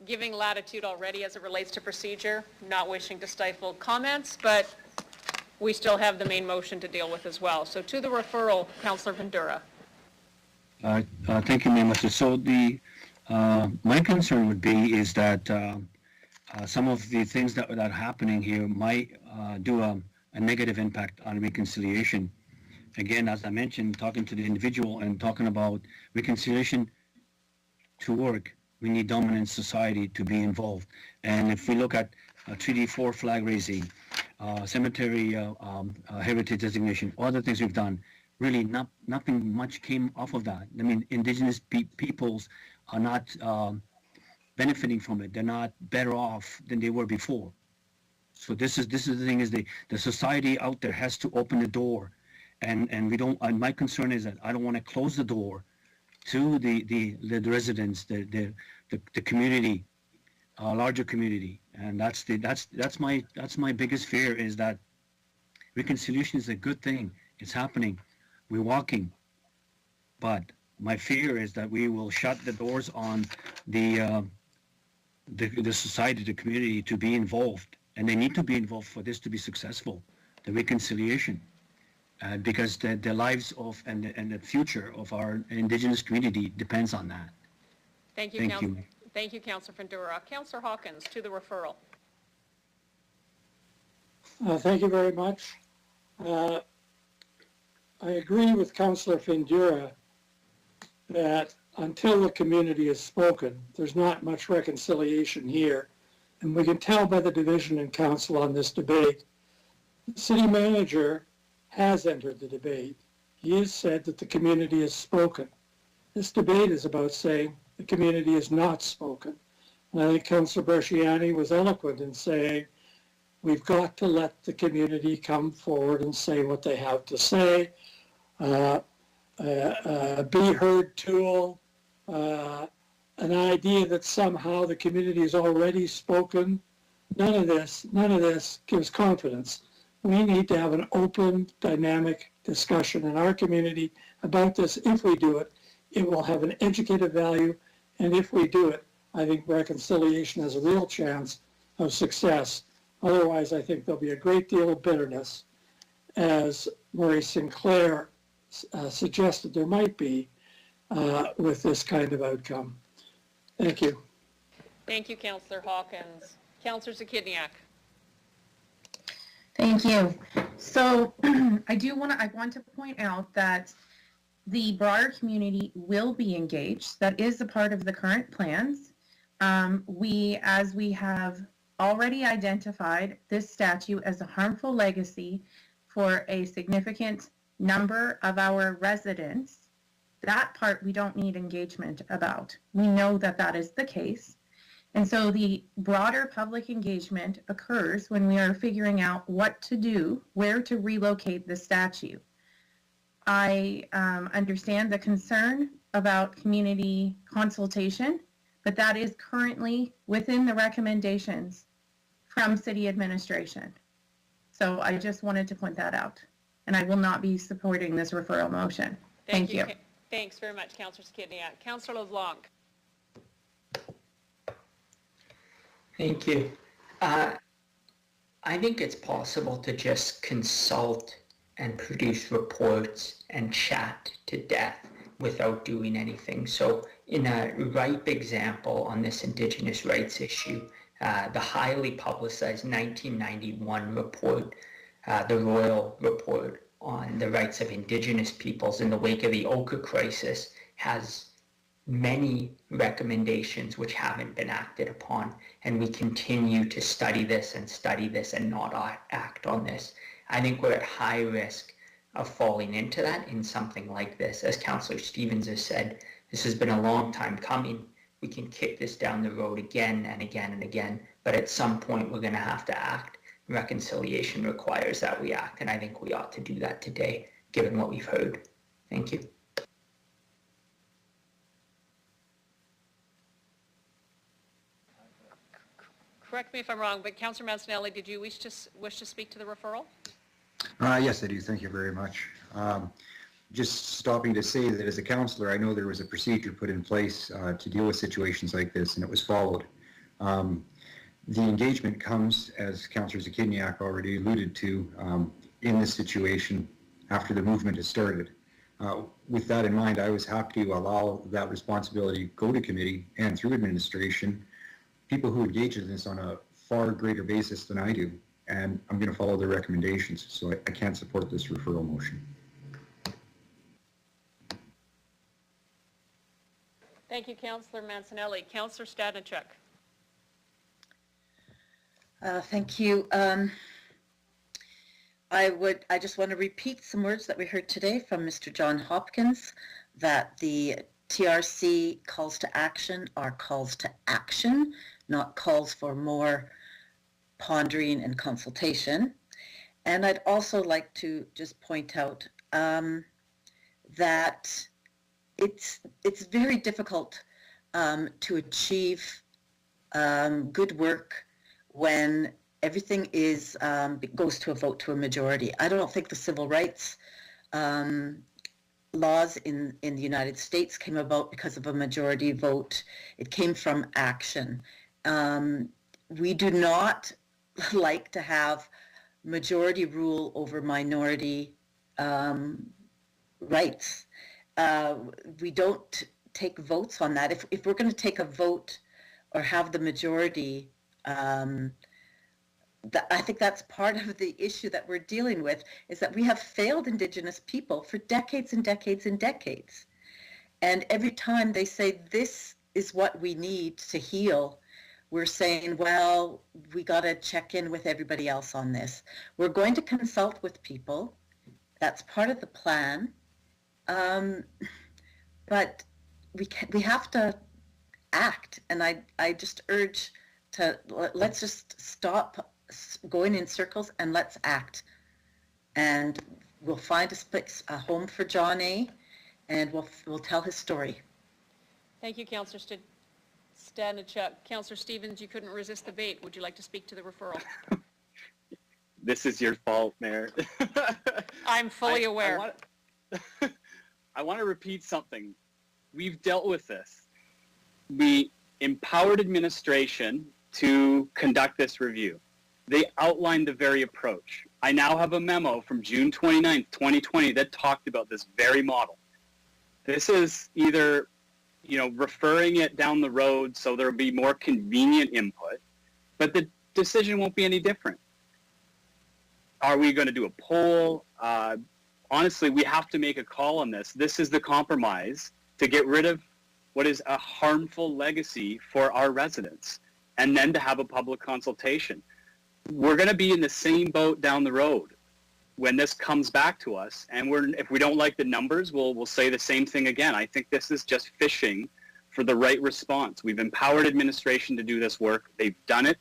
Giving latitude already as it relates to procedure, not wishing to stifle comments, but we still have the main motion to deal with as well. So to the referral, Councillor Findura. Thank you, Mayor. So my concern would be is that some of the things that are happening here might do a negative impact on reconciliation. Again, as I mentioned, talking to the individual and talking about reconciliation to work, we need dominant society to be involved. And if we look at Treaty 4 flag raising, cemetery heritage designation, other things we've done, really nothing much came off of that. I mean, indigenous peoples are not benefiting from it. They're not better off than they were before. So this is the thing is the society out there has to open the door. And we don't, my concern is that I don't want to close the door to the residents, the community, larger community. And that's my biggest fear is that reconciliation is a good thing. It's happening. We're walking. But my fear is that we will shut the doors on the society, the community to be involved. And they need to be involved for this to be successful, the reconciliation. Because the lives of and the future of our indigenous community depends on that. Thank you, Thank you, Councillor Findura. Councillor Hawkins, to the referral. Thank you very much. I agree with Councillor Findura that until the community has spoken, there's not much reconciliation here. And we can tell by the division in council on this debate. The city manager has entered the debate. He has said that the community has spoken. This debate is about saying the community has not spoken. And I think Councillor Bresciani was eloquent in saying we've got to let the community come forward and say what they have to say. Be heard tool, an idea that somehow the community has already spoken. None of this gives confidence. We need to have an open, dynamic discussion in our community about this. If we do it, it will have an educative value. And if we do it, I think reconciliation has a real chance of success. Otherwise, I think there'll be a great deal of bitterness, as Murray Sinclair suggested there might be with this kind of outcome. Thank you. Thank you, Councillor Hawkins. Councillor Zakidniak. Thank you. So I want to point out that the broader community will be engaged. That is a part of the current plans. As we have already identified this statute as a harmful legacy for a significant number of our residents, that part we don't need engagement about. We know that that is the case. And so the broader public engagement occurs when we are figuring out what to do, where to relocate the statue. I understand the concern about community consultation, but that is currently within the recommendations from city administration. So I just wanted to point that out. And I will not be supporting this referral motion. Thank you. Thanks very much, Councillor Zakidniak. Councillor LeBlanc. Thank you. I think it's possible to just consult and produce reports and chat to death without doing anything. So in a ripe example on this Indigenous rights issue, the highly publicized 1991 report, the Royal Report on the Rights of Indigenous Peoples in the wake of the Oka crisis, has many recommendations which haven't been acted upon, and we continue to study this and not act on this. I think we're at high risk of falling into that in something like this. As Councillor Stevens has said, this has been a long time coming. We can kick this down the road again and again and again, but at some point we're going to have to act. Reconciliation requires that we act, and I think we ought to do that today, given what we've heard. Thank you. Correct me if I'm wrong, but Councillor Mancinelli, did you wish to speak to the referral? Yes, I do. Thank you very much. just stopping to say that as a counselor, I know there was a procedure put in place to deal with situations like this, and it was followed. The engagement comes, as Councillor Zakiniak already alluded to, in this situation after the movement has started. With that in mind, I was happy to allow that responsibility go to committee and through administration, people who engage in this on a far greater basis than I do, and I'm going to follow their recommendations, so I can't support this referral motion. Thank you, Councillor Mancinelli. Councillor Stadnichuk. Thank you. I just want to repeat some words that we heard today from Mr. John Hopkins, that the TRC calls to action are calls to action, not calls for more pondering and consultation. And I'd also like to just point out that it's very difficult to achieve good work when everything is goes to a vote to a majority. I don't think the civil rights laws in the United States came about because of a majority vote. It came from action. We do not like to have majority rule over minority rights. We don't take votes on that. If we're going to take a vote or have the majority, I think that's part of the issue that we're dealing with, is that we have failed Indigenous people for decades and decades and decades. And every time they say this is what we need to heal, we're saying, well, we got to check in with everybody else on this. We're going to consult with people. That's part of the plan. But we have to act. And I just urge to, let's just stop going in circles and let's act. And we'll find a home for John A. and we'll tell his story. Thank you, Councillor Stadnichuk. Councillor Stevens, you couldn't resist the bait. Would you like to speak to the referral? This is your fault, Mayor. I'm fully aware. I want to repeat something. We've dealt with this. We empowered administration to conduct this review. They outlined the very approach. I now have a memo from June 29th, 2020 that talked about this very model. This is either, referring it down the road so there'll be more convenient input, but the decision won't be any different. Are we going to do a poll? Honestly, we have to make a call on this. This is the compromise to get rid of what is a harmful legacy for our residents, and then to have a public consultation. We're going to be in the same boat down the road when this comes back to us, and if we don't like the numbers, we'll say the same thing again. I think this is just fishing for the right response. We've empowered administration to do this work. They've done it.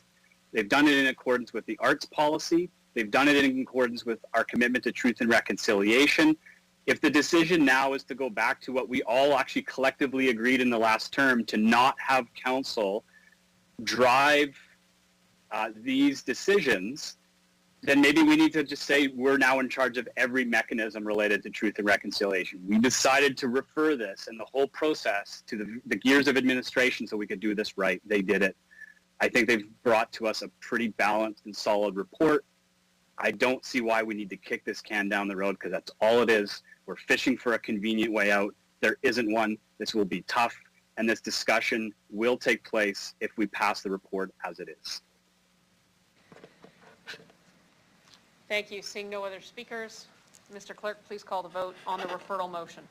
They've done it in accordance with the arts policy. They've done it in accordance with our commitment to truth and reconciliation. If the decision now is to go back to what we all actually collectively agreed in the last term, to not have council drive these decisions, then maybe we need to just say we're now in charge of every mechanism related to truth and reconciliation. We decided to refer this and the whole process to the gears of administration so we could do this right. They did it. I think they've brought to us a pretty balanced and solid report. I don't see why we need to kick this can down the road, because that's all it is. We're fishing for a convenient way out. There isn't one. This will be tough, and this discussion will take place if we pass the report as it is. Thank you. Seeing no other speakers, Mr. Clerk, please call the vote on the referral motion.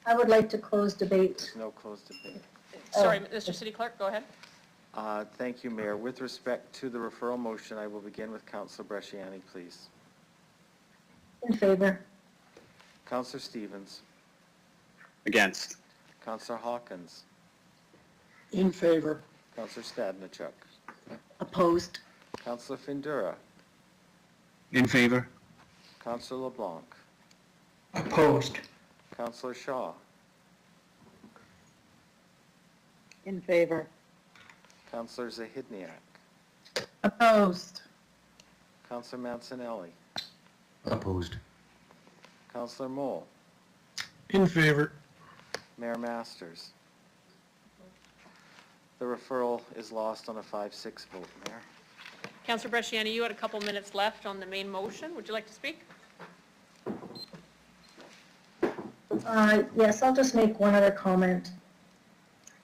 I would like to close debate. No closed debate. Sorry, Mr. City Clerk, go ahead. Thank you, Mayor. With respect to the referral motion, I will begin with Councillor Bresciani, please. In favor. Councillor Stevens. Against. Councillor Hawkins. In favor. Councillor Stadnichuk. Opposed. Councillor Findura. In favor. Councillor LeBlanc. Opposed. Councillor Shaw. In favor. Councillor Zahidniak. Opposed. Councillor Mancinelli. Opposed. Councillor Mole. In favor. Mayor Masters. The referral is lost on a 5-6 vote, Mayor. Councillor Bresciani, you had a couple minutes left on the main motion. Would you like to speak? Yes, I'll just make one other comment.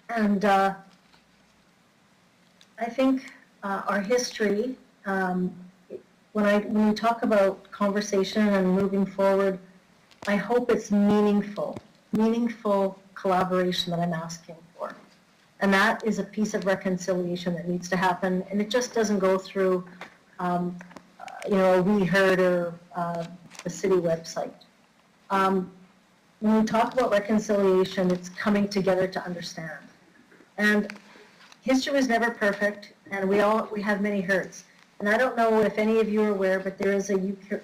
And I think our history, when we talk about conversation and moving forward, I hope it's meaningful collaboration that I'm asking for. And that is a piece of reconciliation that needs to happen, and it just doesn't go through, We Heard or the city website. When we talk about reconciliation, it's coming together to understand. And history was never perfect, and we have many hurts. And I don't know if any of you are aware, but there is a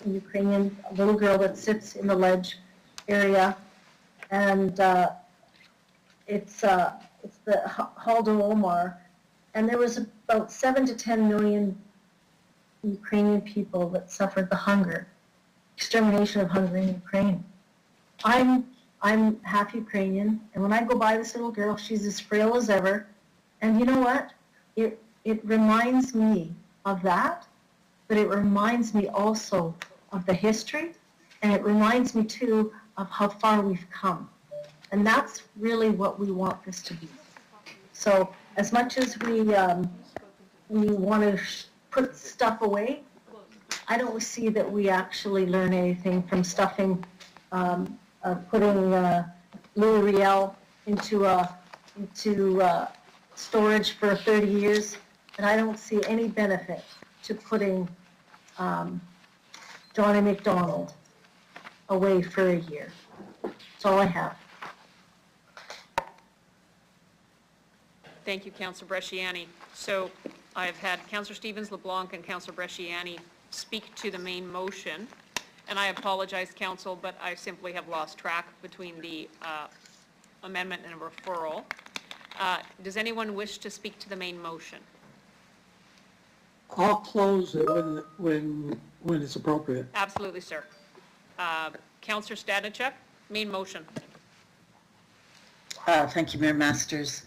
Ukrainian little girl that sits in the ledge area, and it's the Holodomor, and there was about 7 to 10 million Ukrainian people that suffered the extermination of hunger in Ukraine. I'm half Ukrainian, and when I go by this little girl, she's as frail as ever, and you know what? It reminds me of that, but it reminds me also of the history, and it reminds me too of how far we've come. And that's really what we want this to be. So as much as we want to put stuff away, I don't see that we actually learn anything from stuffing, putting Louis Riel into storage for 30 years, and I don't see any benefit to putting Johnny McDonald away for a year. That's all I have. Thank you, Councillor Bresciani. So I've had Councillor Stevens, LeBlanc, and Councillor Bresciani speak to the main motion. And I apologize, Council, but I simply have lost track between the amendment and a referral. Does anyone wish to speak to the main motion? I'll close it when it's appropriate. Absolutely, sir. Councillor Stanichuk, main motion. Thank you, Mayor Masters.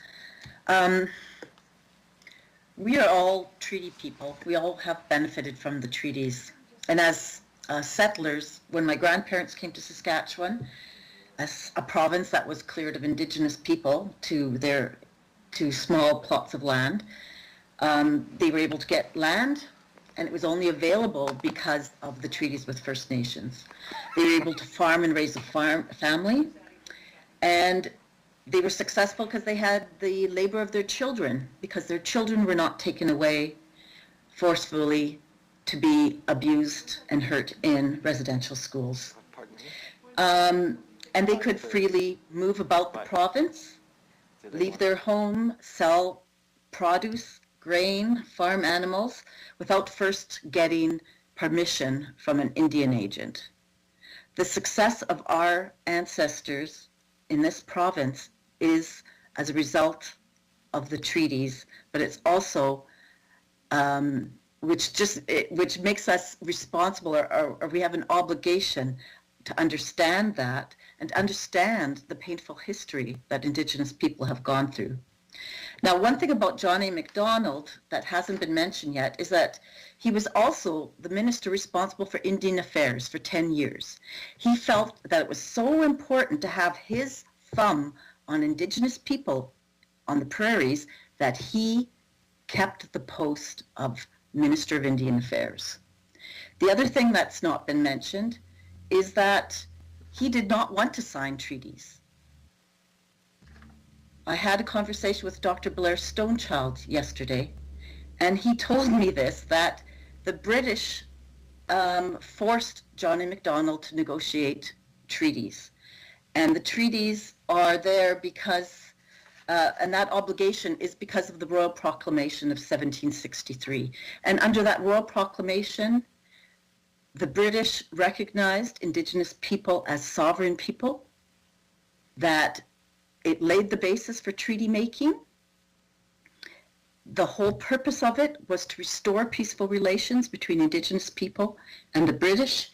We are all treaty people. We all have benefited from the treaties. And as settlers, when my grandparents came to Saskatchewan, as a province that was cleared of Indigenous people to small plots of land, they were able to get land, and it was only available because of the treaties with First Nations. They were able to farm and raise a family, and they were successful because they had the labor of their children, because their children were not taken away forcefully to be abused and hurt in residential schools. And they could freely move about the province, leave their home, sell produce, grain, farm animals, without first getting permission from an Indian agent. The success of our ancestors in this province is as a result of the treaties, but it's also which makes us responsible, or we have an obligation to understand that and understand the painful history that Indigenous people have gone through. Now, one thing about John A. Macdonald that hasn't been mentioned yet is that he was also the minister responsible for Indian Affairs for 10 years. He felt that it was so important to have his thumb on Indigenous people on the prairies that he kept the post of Minister of Indian Affairs. The other thing that's not been mentioned is that he did not want to sign treaties. I had a conversation with Dr. Blair Stonechild yesterday, and he told me this, that the British forced John A. Macdonald to negotiate treaties. And the treaties are there because, and that obligation is because of the Royal Proclamation of 1763. And under that Royal Proclamation, the British recognized Indigenous people as sovereign people, that it laid the basis for treaty making. The whole purpose of it was to restore peaceful relations between Indigenous people and the British,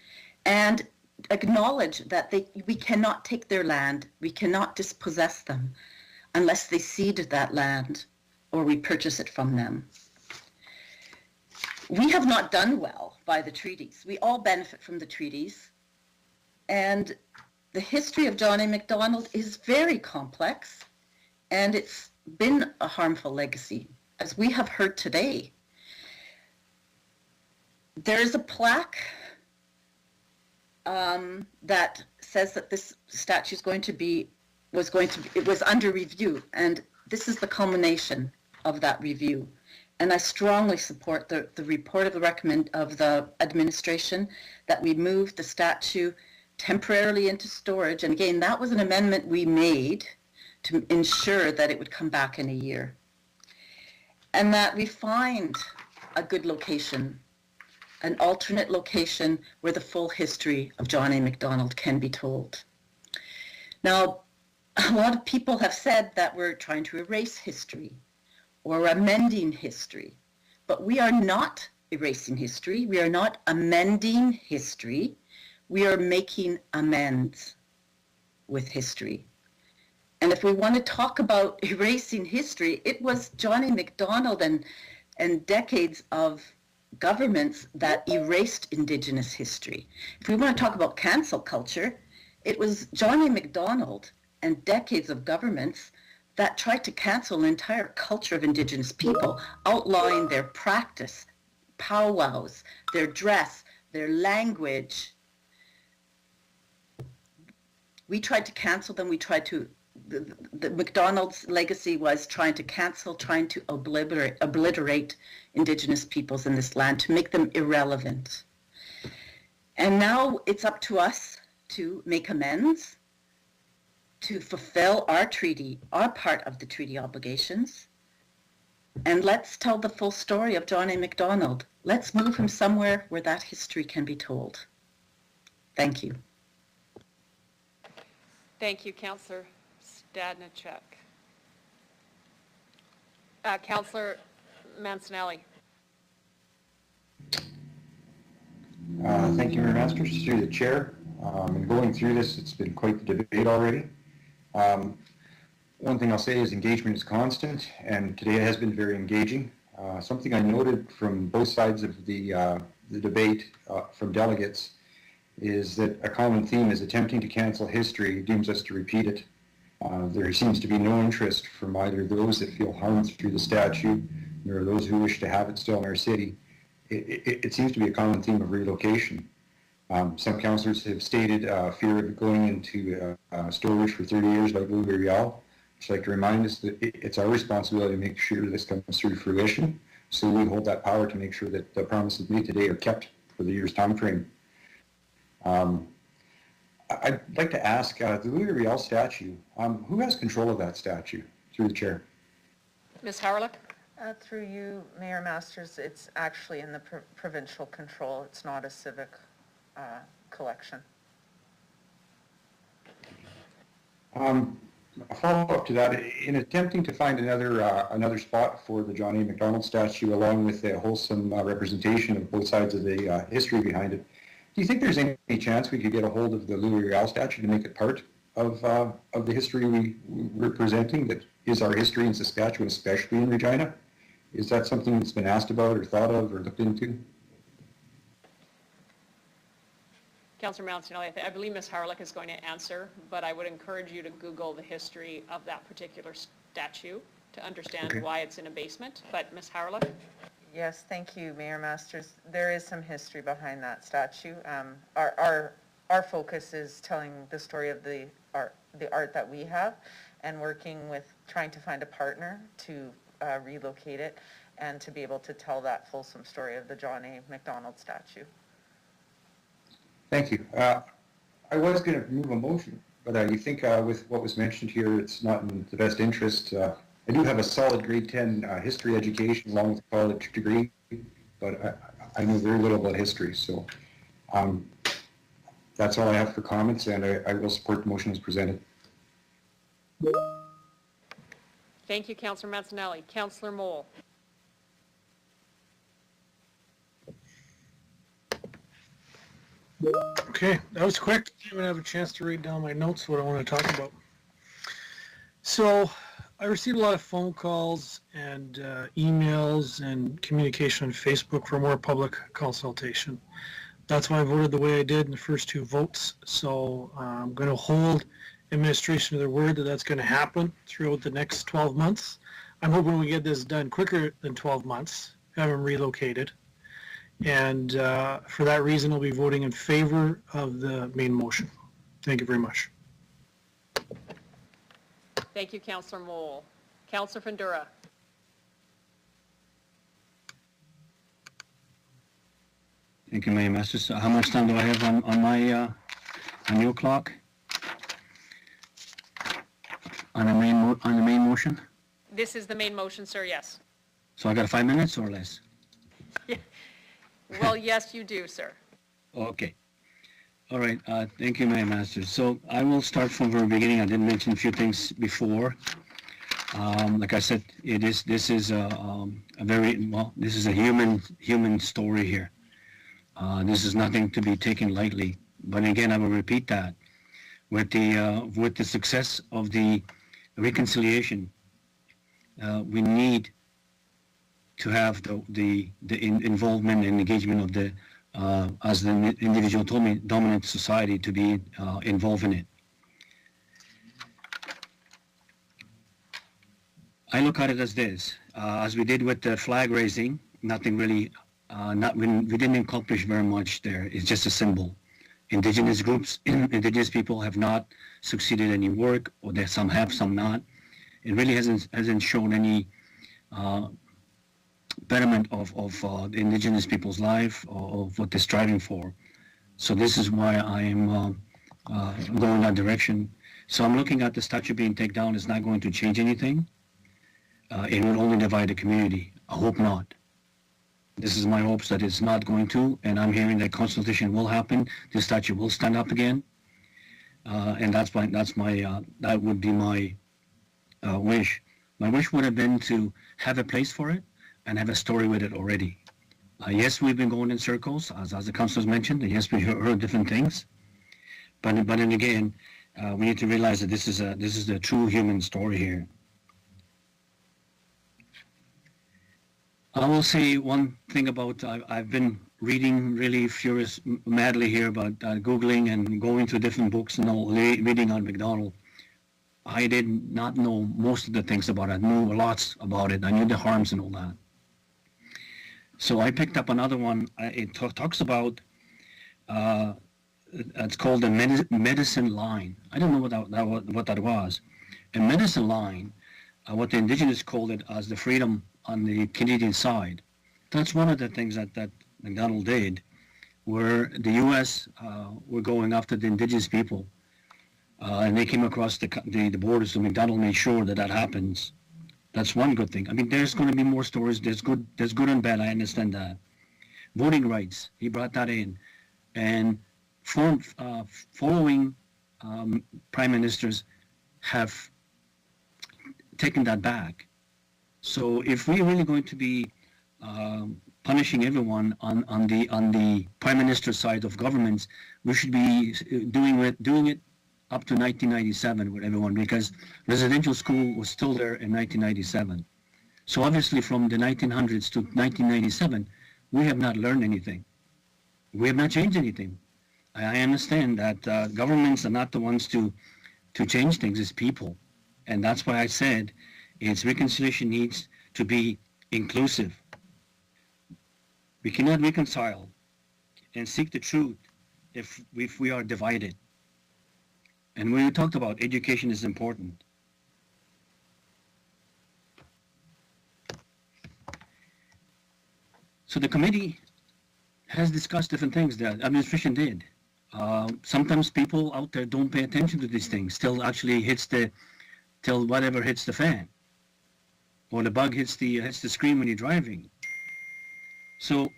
and acknowledge that we cannot take their land, we cannot dispossess them unless they cede that land or we purchase it from them. We have not done well by the treaties. We all benefit from the treaties. And the history of John A. Macdonald is very complex, and it's been a harmful legacy, as we have heard today. There is a plaque that says that this statue was under review, and this is the culmination of that review. And I strongly support the report of the administration that we move the statue temporarily into storage. And again, that was an amendment we made to ensure that it would come back in a year. And that we find a good location, an alternate location where the full history of John A. Macdonald can be told. Now, a lot of people have said that we're trying to erase history or amending history, but we are not erasing history. We are not amending history. We are making amends with history. And if we want to talk about erasing history, it was John A. Macdonald and decades of governments that erased Indigenous history. If we want to talk about cancel culture, it was John A. Macdonald and decades of governments that tried to cancel an entire culture of Indigenous people, outlawing their practice, powwows, their dress, their language. We tried to cancel them. We tried to, the Macdonald's legacy was trying to cancel, trying to obliterate Indigenous peoples in this land, to make them irrelevant. And now it's up to us to make amends, to fulfill our treaty, our part of the treaty obligations. And let's tell the full story of John A. Macdonald. Let's move him somewhere where that history can be told. Thank you. Thank you, Councillor Stadnichuk. Councillor Mancinelli. Thank you, Mayor Masters. Through the chair. In going through this, it's been quite the debate already. One thing I'll say is engagement is constant, and today it has been very engaging. Something I noted from both sides of the debate from delegates is that a common theme is attempting to cancel history dooms us to repeat it. There seems to be no interest from either those that feel harmed through the statute, nor those who wish to have it still in our city. It seems to be a common theme of relocation. Some councillors have stated fear of going into storage for 30 years like Louis Riel. I'd like to remind us that it's our responsibility to make sure this comes through fruition, so we hold that power to make sure that the promises made today are kept for the year's time frame. I'd like to ask, the Louis Riel statue, who has control of that statue? Through the chair. Ms. Howerlick? Through you, Mayor Masters, it's actually in the provincial control. It's not a civic collection. A follow-up to that, in attempting to find another spot for the John A. Macdonald statue, along with a wholesome representation of both sides of the history behind it, do you think there's any chance we could get a hold of the Louis Riel statue to make it part of the history we're presenting, that is our history in Saskatchewan, especially in Regina? Is that something that's been asked about or thought of or looked into? Councillor Mancinelli, I believe Ms. Howerlick is going to answer, but I would encourage you to Google the history of that particular statue to understand why it's in a basement. But Ms. Howerlick? Yes, thank you, Mayor Masters. There is some history behind that statue. Our focus is telling the story of the art that we have, and working with trying to find a partner to relocate it and to be able to tell that fulsome story of the John A. Macdonald statue. Thank you. I was going to move a motion, but you think with what was mentioned here, it's not in the best interest. I do have a solid grade 10 history education along with a college degree, but I know very little about history, so that's all I have for comments, and I will support the motion as presented. Thank you, Councillor Mancinelli. Councillor Moll. Okay. Okay, that was quick. Didn't even have a chance to read down my notes, what I want to talk about. So I received a lot of phone calls and emails and communication on Facebook for more public consultation. That's why I voted the way I did in the first two votes. So I'm going to hold administration to their word that that's going to happen throughout the next 12 months. I'm hoping we get this done quicker than 12 months, have them relocated. And for that reason, I'll be voting in favor of the main motion. Thank you very much. Thank you, Councillor Mole. Councillor Fundura. Thank you, Mayor Masters. How much time do I have on your clock? On the main motion? This is the main motion, sir, yes. So I got 5 minutes or less? Well, yes, you do, sir. Okay. All right. Thank you, Mayor Masters. So I will start from the very beginning. I did mention a few things before. Like I said, this is a human story here. This is nothing to be taken lightly. But again, I will repeat that with the success of the reconciliation, we need to have the involvement and engagement of the as the individual dominant society to be involved in it. I look at it as this, as we did with the flag raising, nothing really, we didn't accomplish very much there. It's just a symbol. Indigenous groups, indigenous people have not succeeded any work, or there some have, some not. It really hasn't shown any betterment of the indigenous people's life or of what they're striving for. So this is why I am going that direction. So I'm looking at the statue being taken down is not going to change anything. It will only divide the community. I hope not. This is my hopes that it's not going to, and I'm hearing that consultation will happen. The statue will stand up again, and that would be my wish. My wish would have been to have a place for it and have a story with it already. Yes, we've been going in circles, as the councilors mentioned. Yes, we heard different things, but then again, we need to realize that this is the true human story here. I will say one thing about, I've been reading really madly here about Googling and going through different books and all, reading on McDonald. I did not know most of the things about it. I knew lots about it. I knew the harms and all that. So I picked up another one. It talks about, it's called the medicine line. I don't know what that was. A medicine line, what the indigenous called it as the freedom on the Canadian side. That's one of the things that McDonald did, where the U.S. Were going after the indigenous people, and they came across the borders, so McDonald made sure that happens. That's one good thing. I mean, there's going to be more stories. There's good and bad. I understand that. Voting rights, he brought that in, and following prime ministers have taken that back. So if we're really going to be punishing everyone on the prime minister side of governments, we should be doing it up to 1997 with everyone, because residential school was still there in 1997. So obviously from the 1900s to 1997, we have not learned anything. We have not changed anything. I understand that governments are not the ones to change things, it's people. And that's why I said its reconciliation needs to be inclusive. We cannot reconcile and seek the truth if we are divided. And when we talked about education is important. So the committee has discussed different things that administration did. Sometimes people out there don't pay attention to these things till actually till whatever hits the fan, or the bug hits the screen when you're driving. So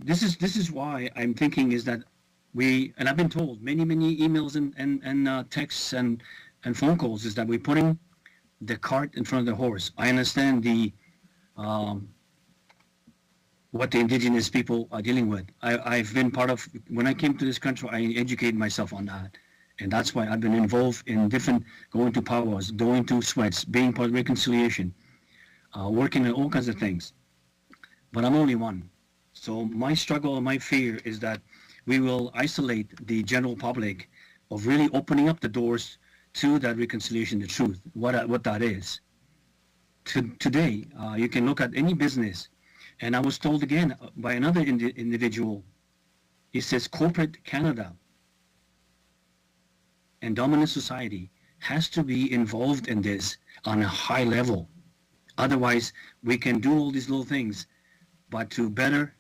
this is why I'm thinking is that and I've been told many emails and texts and phone calls is that we're putting the cart in front of the horse. I understand what the indigenous people are dealing with. I've been part of, when I came to this country, I educated myself on that. And that's why I've been involved in different, going to powwows, going to sweats, being part of reconciliation, working on all kinds of things. But I'm only one. So my struggle and my fear is that we will isolate the general public of really opening up the doors to that reconciliation, the truth, what that is. Today, you can look at any business, and I was told again by another individual, he says corporate Canada and dominant society has to be involved in this on a high level. Otherwise, we can do all these little things, but to better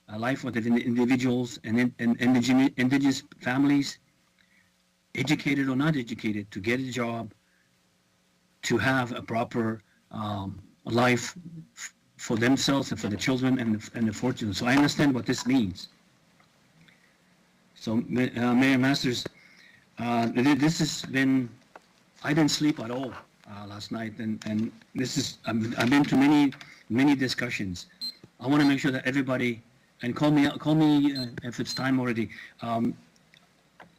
a life of the individuals and indigenous families, educated or not educated, to get a job, to have a proper life for themselves and for the children and the fortune. So I understand what this means. So Mayor Masters, this has been, I didn't sleep at all last night, and this is, I've been to many discussions. I want to make sure that everybody, and call me if it's time already.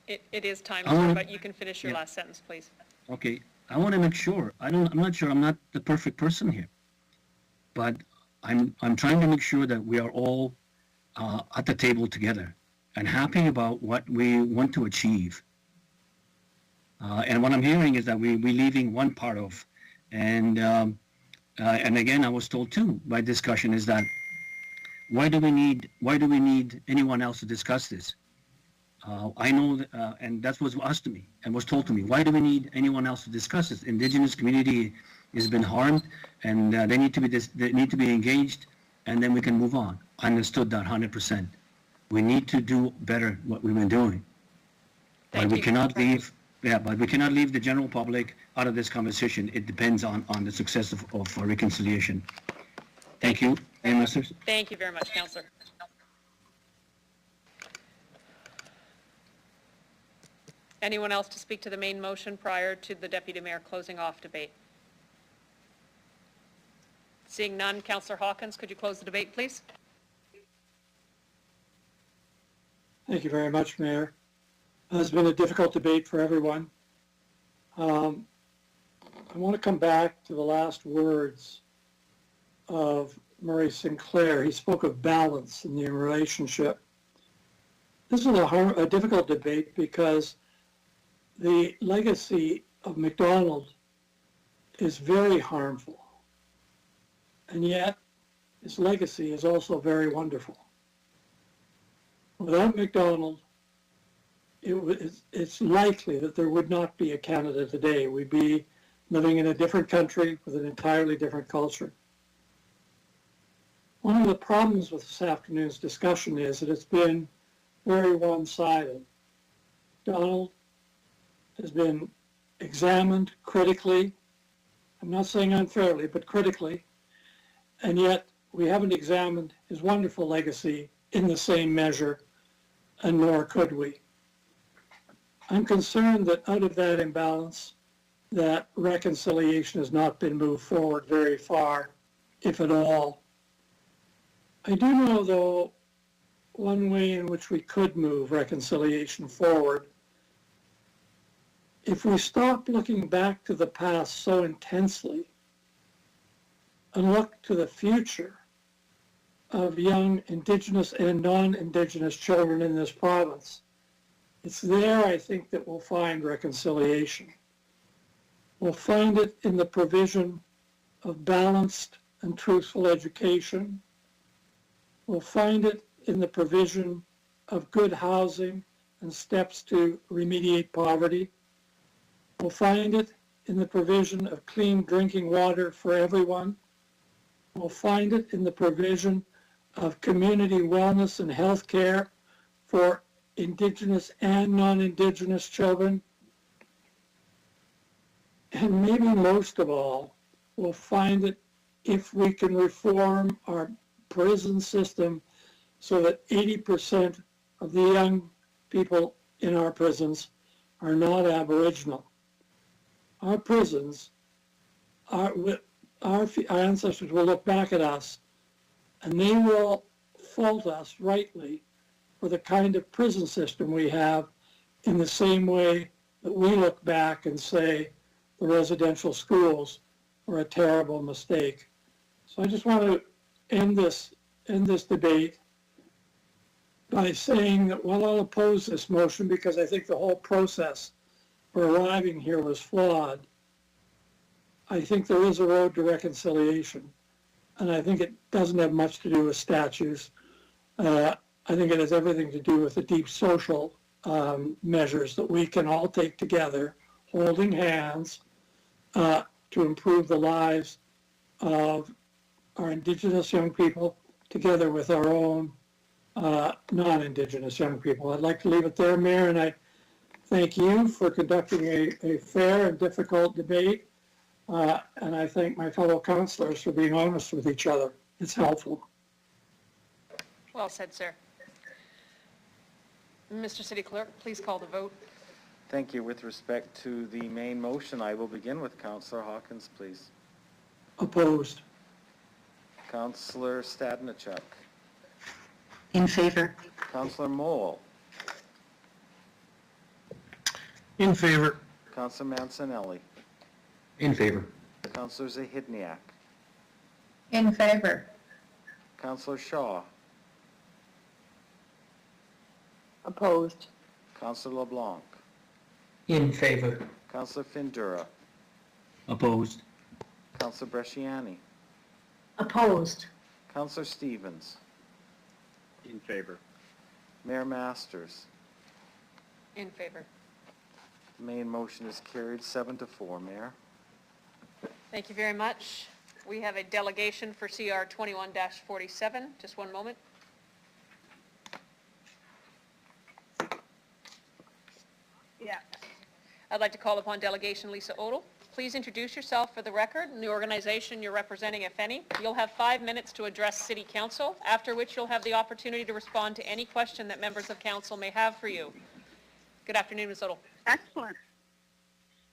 It is time, sir, but you can finish your last sentence, please. Okay, I want to make sure, I'm not sure, I'm not the perfect person here, but I'm trying to make sure that we are all at the table together and happy about what we want to achieve. And what I'm hearing is that we're leaving one part of, and again, I was told too by discussion is that why do we need anyone else to discuss this? I know, and that was asked to me and was told to me. Why do we need anyone else to discuss this? Indigenous community has been harmed, and they need to be engaged, and then we can move on. I understood that 100%. We need to do better what we've been doing, but we cannot leave. Yeah, but we cannot leave the general public out of this conversation. It depends on the success of reconciliation. Thank you, Masters. Thank you very much, Councillor. Anyone else to speak to the main motion prior to the Deputy Mayor closing off debate? Seeing none, Councillor Hawkins, could you close the debate, please? Thank you very much, Mayor. It's been a difficult debate for everyone. I want to come back to the last words of Murray Sinclair. He spoke of balance in the relationship. This is a difficult debate because the legacy of MacDonald is very harmful, and yet his legacy is also very wonderful. Without MacDonald, it's likely that there would not be a Canada today. We'd be living in a different country with an entirely different culture. One of the problems with this afternoon's discussion is that it's been very one-sided. Donald has been examined critically, I'm not saying unfairly, but critically, and yet we haven't examined his wonderful legacy in the same measure, and nor could we. I'm concerned that out of that imbalance, that reconciliation has not been moved forward very far, if at all. I do know, though, one way in which we could move reconciliation forward. If we stop looking back to the past so intensely and look to the future of young Indigenous and non-Indigenous children in this province, it's there, I think, that we'll find reconciliation. We'll find it in the provision of balanced and truthful education. We'll find it in the provision of good housing and steps to remediate poverty. We'll find it in the provision of clean drinking water for everyone. We'll find it in the provision of community wellness and health care for Indigenous and non-Indigenous children. And maybe most of all, we'll find it if we can reform our prison system so that 80% of the young people in our prisons are not Aboriginal. Our prisons, our ancestors will look back at us and they will fault us rightly for the kind of prison system we have, in the same way that we look back and say the residential schools were a terrible mistake. So I just want to end this debate by saying that while I'll oppose this motion because I think the whole process for arriving here was flawed, I think there is a road to reconciliation. And I think it doesn't have much to do with statues. I think it has everything to do with the deep social measures that we can all take together, holding hands, to improve the lives of our Indigenous young people together with our own non-Indigenous young people. I'd like to leave it there, Mayor, and I thank you for conducting a fair and difficult debate. And I thank my fellow councillors for being honest with each other. It's helpful. Well said, sir. Mr. City Clerk, please call the vote. Thank you. With respect to the main motion, I will begin with Councillor Hawkins, please. Opposed. Councillor Stadnichuk. In favor. Councillor Mole. In favor. Councillor Mancinelli. In favor. Councillor Zahidniak. In favor. Councillor Shaw. Opposed. Councillor LeBlanc. In favor. Councillor Findura. Opposed. Councillor Bresciani. Opposed. Councillor Stevens. In favor. Mayor Masters. In favor. The main motion is carried 7-4, Mayor. Thank you very much. We have a delegation for CR 21-47. Just one moment. Yeah. I'd like to call upon Delegation Lisa Odle. Please introduce yourself for the record and the organization you're representing, if any. You'll have 5 minutes to address City Council, after which you'll have the opportunity to respond to any question that members of Council may have for you. Good afternoon, Ms. Odle. Excellent.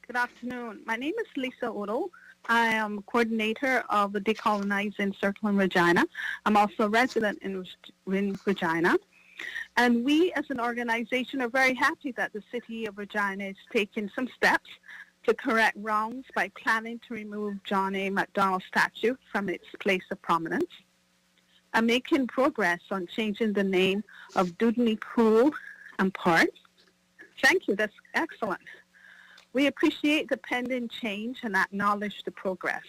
Good afternoon. My name is Lisa Odle. I am coordinator of the Decolonizing Circle in Regina. I'm also a resident in Regina. And we as an organization are very happy that the City of Regina is taking some steps to correct wrongs by planning to remove John A. Macdonald statue from its place of prominence and making progress on changing the name of Dudney Pool and Park. Thank you. That's excellent. We appreciate the pending change and acknowledge the progress.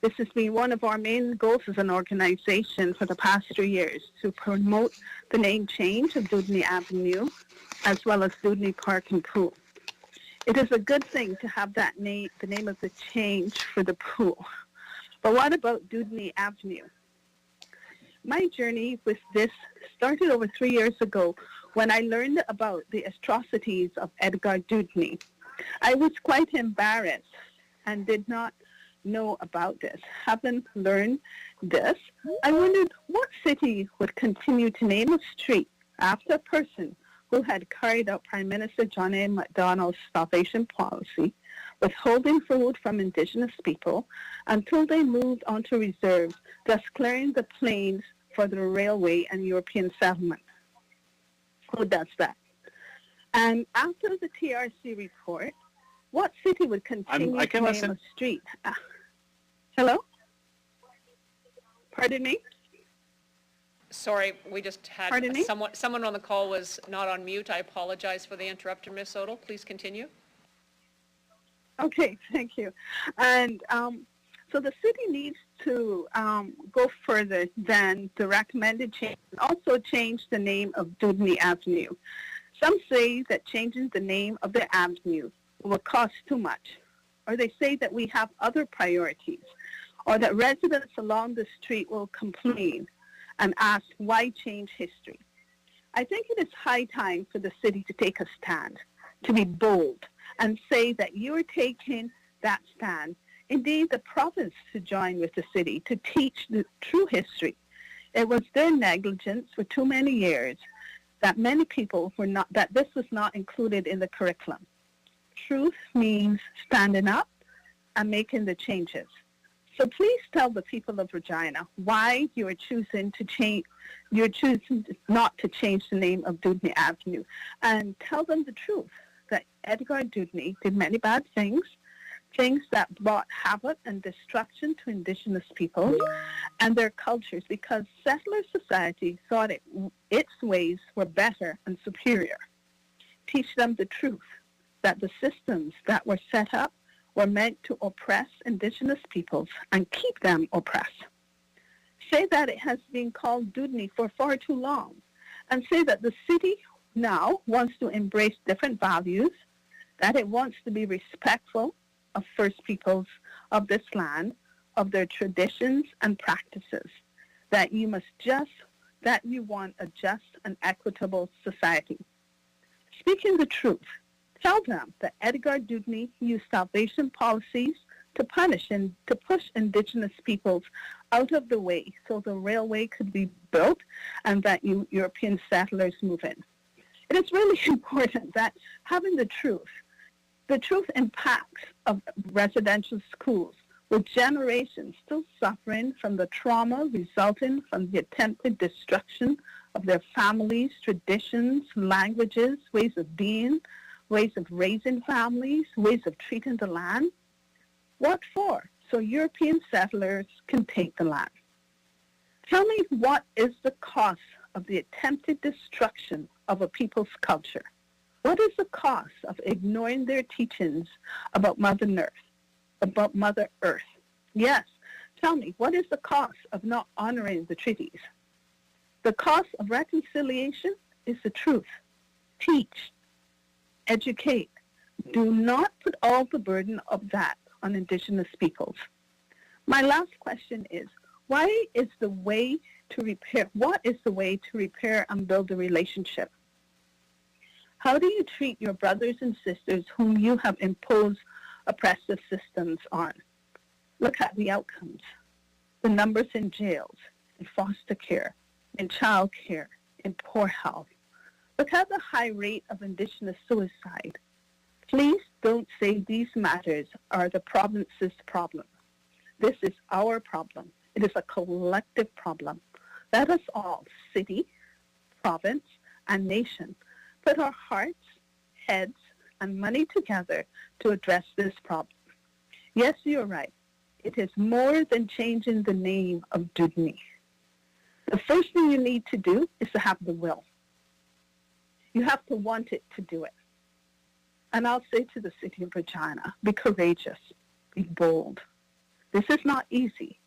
This has been one of our main goals as an organization for the past 3 years, to promote the name change of Dudney Avenue, as well as Dudney Park and Pool. It is a good thing to have that name, the name of the change for the pool. But what about Dudney Avenue? My journey with this started over 3 years ago when I learned about the atrocities of Edgar Dudney. I was quite embarrassed and did not know about this. Having learned this, I wondered what city would continue to name a street after a person who had carried out Prime Minister John A. Macdonald's starvation policy, withholding food from Indigenous people until they moved onto reserves, thus clearing the plains for the railway and European settlement. Who does that? And after the TRC report, what city would continue to name a street? Hello? Pardon me? Sorry, we just had someone on the call was not on mute. I apologize for the interruption, Ms. Odle. Please continue. Okay, thank you. And so the city needs to go further than the recommended change and also change the name of Dudney Avenue. Some say that changing the name of the avenue will cost too much, or they say that we have other priorities, or that residents along the street will complain and ask why change history. I think it is high time for the city to take a stand, to be bold, and say that you're taking that stand. Indeed, the province to join with the city to teach the true history. It was their negligence for too many years that many people were not, that this was not included in the curriculum. Truth means standing up and making the changes. So please tell the people of Regina why you are choosing to change, you're choosing not to change the name of Dudney Avenue, and tell them the truth that Edgar Dudney did many bad things, things that brought havoc and destruction to Indigenous peoples and their cultures because settler society thought its ways were better and superior. Teach them the truth that the systems that were set up were meant to oppress Indigenous peoples and keep them oppressed. Say that it has been called Dudney for far too long, and say that the city now wants to embrace different values, that it wants to be respectful of First Peoples of this land, of their traditions and practices, that you want a just and equitable society. Speaking the truth, tell them that Edgar Dudney used salvation policies to punish and to push Indigenous peoples out of the way so the railway could be built and that European settlers move in. It is really important that having the truth impacts of residential schools with generations still suffering from the trauma resulting from the attempted destruction of their families, traditions, languages, ways of being, ways of raising families, ways of treating the land. What for? So European settlers can take the land. Tell me, what is the cost of the attempted destruction of a people's culture? What is the cost of ignoring their teachings about Mother Earth? Yes, tell me, what is the cost of not honoring the treaties? The cost of reconciliation is the truth. Teach, educate. Do not put all the burden of that on Indigenous peoples. My last question is, what is the way to repair and build a relationship? How do you treat your brothers and sisters whom you have imposed oppressive systems on? Look at the outcomes. The numbers in jails, in foster care, in child care, in poor health. Look at the high rate of Indigenous suicide. Please don't say these matters are the province's problem. This is our problem. It is a collective problem. Let us all, city, province, and nation, put our hearts, heads, and money together to address this problem. Yes, you're right. It is more than changing the name of Dudney. The first thing you need to do is to have the will. You have to want it to do it. And I'll say to the city of Regina, be courageous, be bold. This is not easy.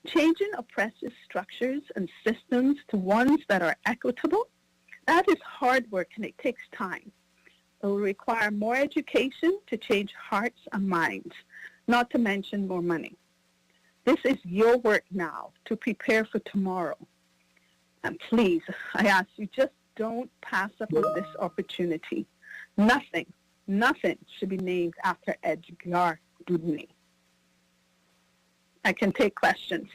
Changing oppressive structures and systems to ones that are equitable, that is hard work and it takes time. It will require more education to change hearts and minds, not to mention more money. This is your work now to prepare for tomorrow. And please, I ask you, just don't pass up on this opportunity. Nothing should be named after Edgar Dudney. I can take questions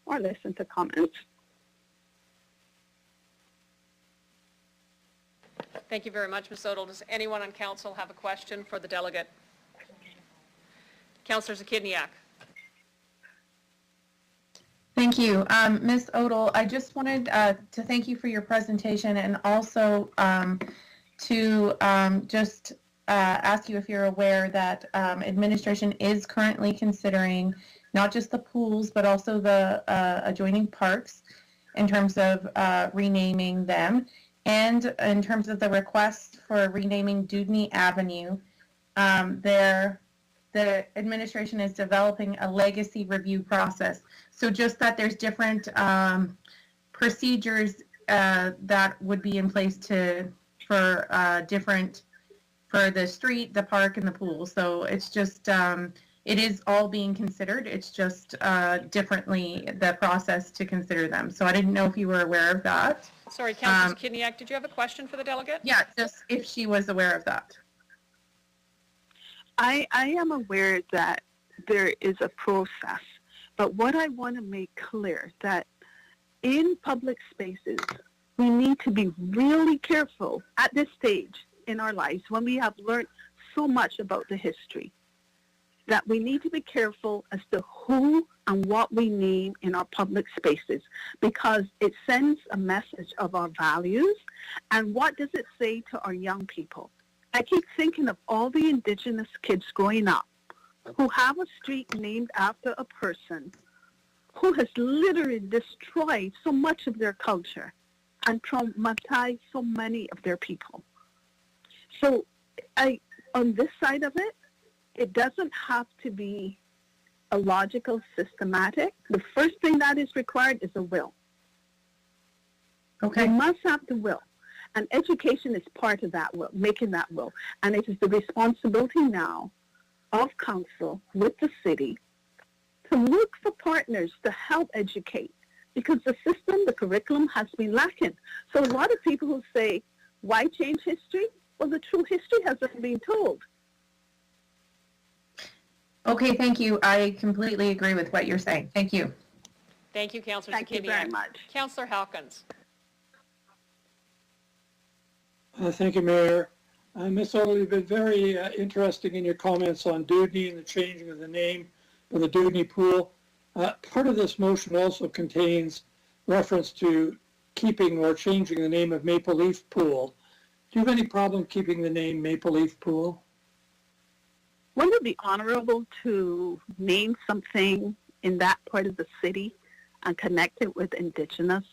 or listen to comments. Thank you very much, Ms. Odell. Does anyone on council have a question for the delegate? Councillor Zakidniak. Thank you. Ms. Odell, I just wanted to thank you for your presentation and also to just ask you if you're aware that administration is currently considering not just the pools but also the adjoining parks in terms of renaming them, and in terms of the request for renaming Dudney Avenue. The administration is developing a legacy review process. So just that there's different procedures that would be in place for the street, the park, and the pool. So it's just, it is all being considered. It's just differently the process to consider them. So I didn't know if you were aware of that. Sorry, Councillor Zakidniak, did you have a question for the delegate? Yeah, just if she was aware of that. I am aware that there is a process, but what I want to make clear that in public spaces, we need to be really careful at this stage in our lives when we have learned so much about the history. that we need to be careful as to who and what we name in our public spaces, because it sends a message of our values, and what does it say to our young people? I keep thinking of all the Indigenous kids growing up who have a street named after a person who has literally destroyed so much of their culture and traumatized so many of their people. So on this side of it, it doesn't have to be a logical, systematic. The first thing that is required is a will. Okay. You must have the will. And education is part of that will, making that will. And it is the responsibility now of council with the city to look for partners to help educate, because the system, the curriculum has been lacking. So a lot of people who say, why change history? Well, the true history hasn't been told. Okay, thank you. I completely agree with what you're saying. Thank you. Thank you, Councillor Thank you very much. Councillor Hawkins. Thank you, Mayor. Ms. Odell, you've been very interesting in your comments on Dudney and the changing of the name of the Dudney pool. Part of this motion also contains reference to keeping or changing the name of Maple Leaf Pool. Do you have any problem keeping the name Maple Leaf Pool? Wouldn't it be honorable to name something in that part of the city and connect it with Indigenous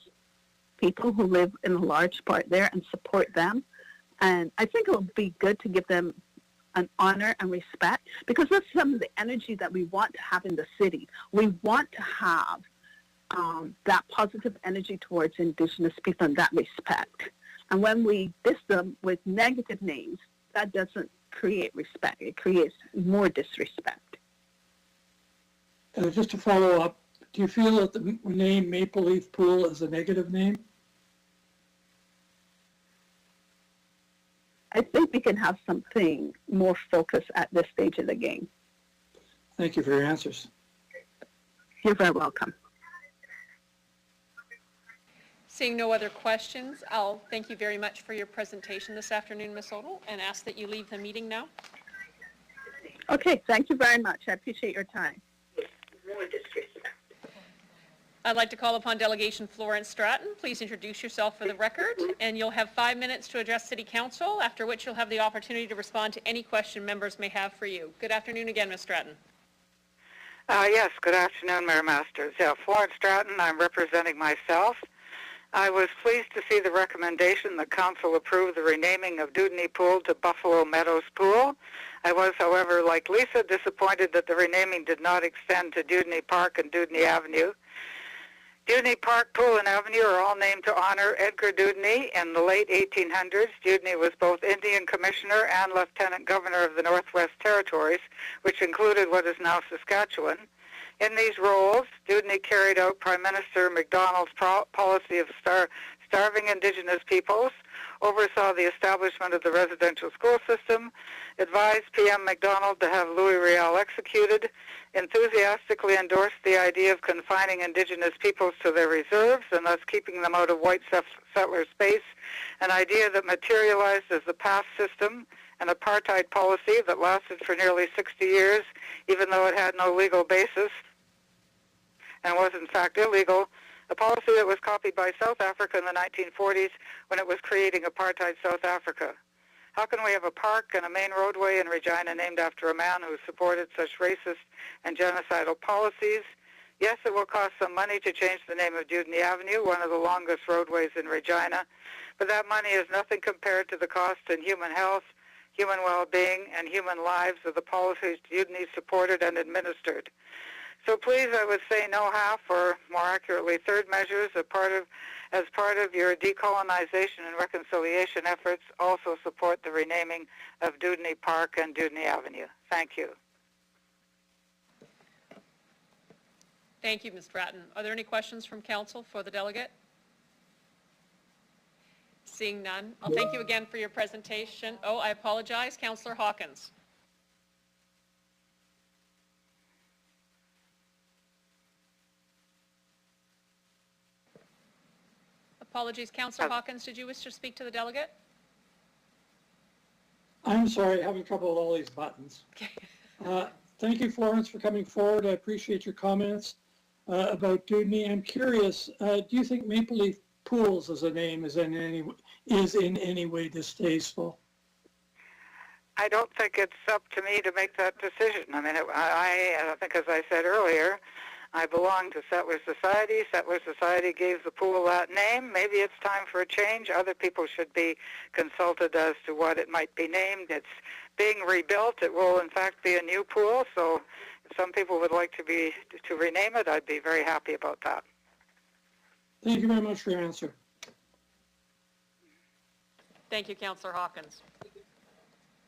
people who live in a large part there and support them? And I think it would be good to give them an honor and respect, because that's some of the energy that we want to have in the city. We want to have that positive energy towards Indigenous people and that respect. And when we diss them with negative names, that doesn't create respect. It creates more disrespect. Just to follow up, do you feel that the name Maple Leaf Pool is a negative name? I think we can have something more focused at this stage of the game. Thank you for your answers. You're very welcome. Seeing no other questions, I'll thank you very much for your presentation this afternoon, Ms. Odell, and ask that you leave the meeting now. Okay, thank you very much. I appreciate your time. I'd like to call upon Delegation Florence Stratton. Please introduce yourself for the record, and you'll have 5 minutes to address City Council, after which you'll have the opportunity to respond to any question members may have for you. Good afternoon again, Ms. Stratton. Yes, good afternoon, Mayor Masters. Florence Stratton, I'm representing myself. I was pleased to see the recommendation that Council approve the renaming of Dudney Pool to Buffalo Meadows Pool. I was, however, like Lisa, disappointed that the renaming did not extend to Dudney Park and Dudney Avenue. Dudney Park, Pool, and Avenue are all named to honor Edgar Dudney. In the late 1800s, Dudney was both Indian Commissioner and Lieutenant Governor of the Northwest Territories, which included what is now Saskatchewan. In these roles, Dudney carried out Prime Minister Macdonald's policy of starving Indigenous peoples, oversaw the establishment of the residential school system, advised PM Macdonald to have Louis Riel executed, enthusiastically endorsed the idea of confining Indigenous peoples to their reserves and thus keeping them out of white settler space, an idea that materialized as the past system, an apartheid policy that lasted for nearly 60 years, even though it had no legal basis and was in fact illegal, a policy that was copied by South Africa in the 1940s when it was creating apartheid South Africa. How can we have a park and a main roadway in Regina named after a man who supported such racist and genocidal policies? Yes, it will cost some money to change the name of Dudney Avenue, one of the longest roadways in Regina, but that money is nothing compared to the cost in human health, human well-being, and human lives of the policies Dudney supported and administered. So please, I would say no half, or more accurately, third measures as part of your decolonization and reconciliation efforts. Also support the renaming of Dudney Park and Dudney Avenue. Thank you. Thank you, Ms. Stratton. Are there any questions from Council for the delegate? Seeing none, I'll thank you again for your presentation. Oh, I apologize, Councillor Hawkins. Apologies, Councillor Hawkins, did you wish to speak to the delegate? I'm sorry, having trouble with all these buttons. Thank you, Florence, for coming forward. I appreciate your comments about Dudney. I'm curious, do you think Maple Leaf Pools as a name is in any way distasteful? I don't think it's up to me to make that decision. I mean, I think, as I said earlier, I belong to Settler Society. Settler Society gave the pool that name. Maybe it's time for a change. Other people should be consulted as to what it might be named. It's being rebuilt. It will, in fact, be a new pool. So if some people would like to rename it, I'd be very happy about that. Thank you very much for your answer. Thank you, Councillor Hawkins.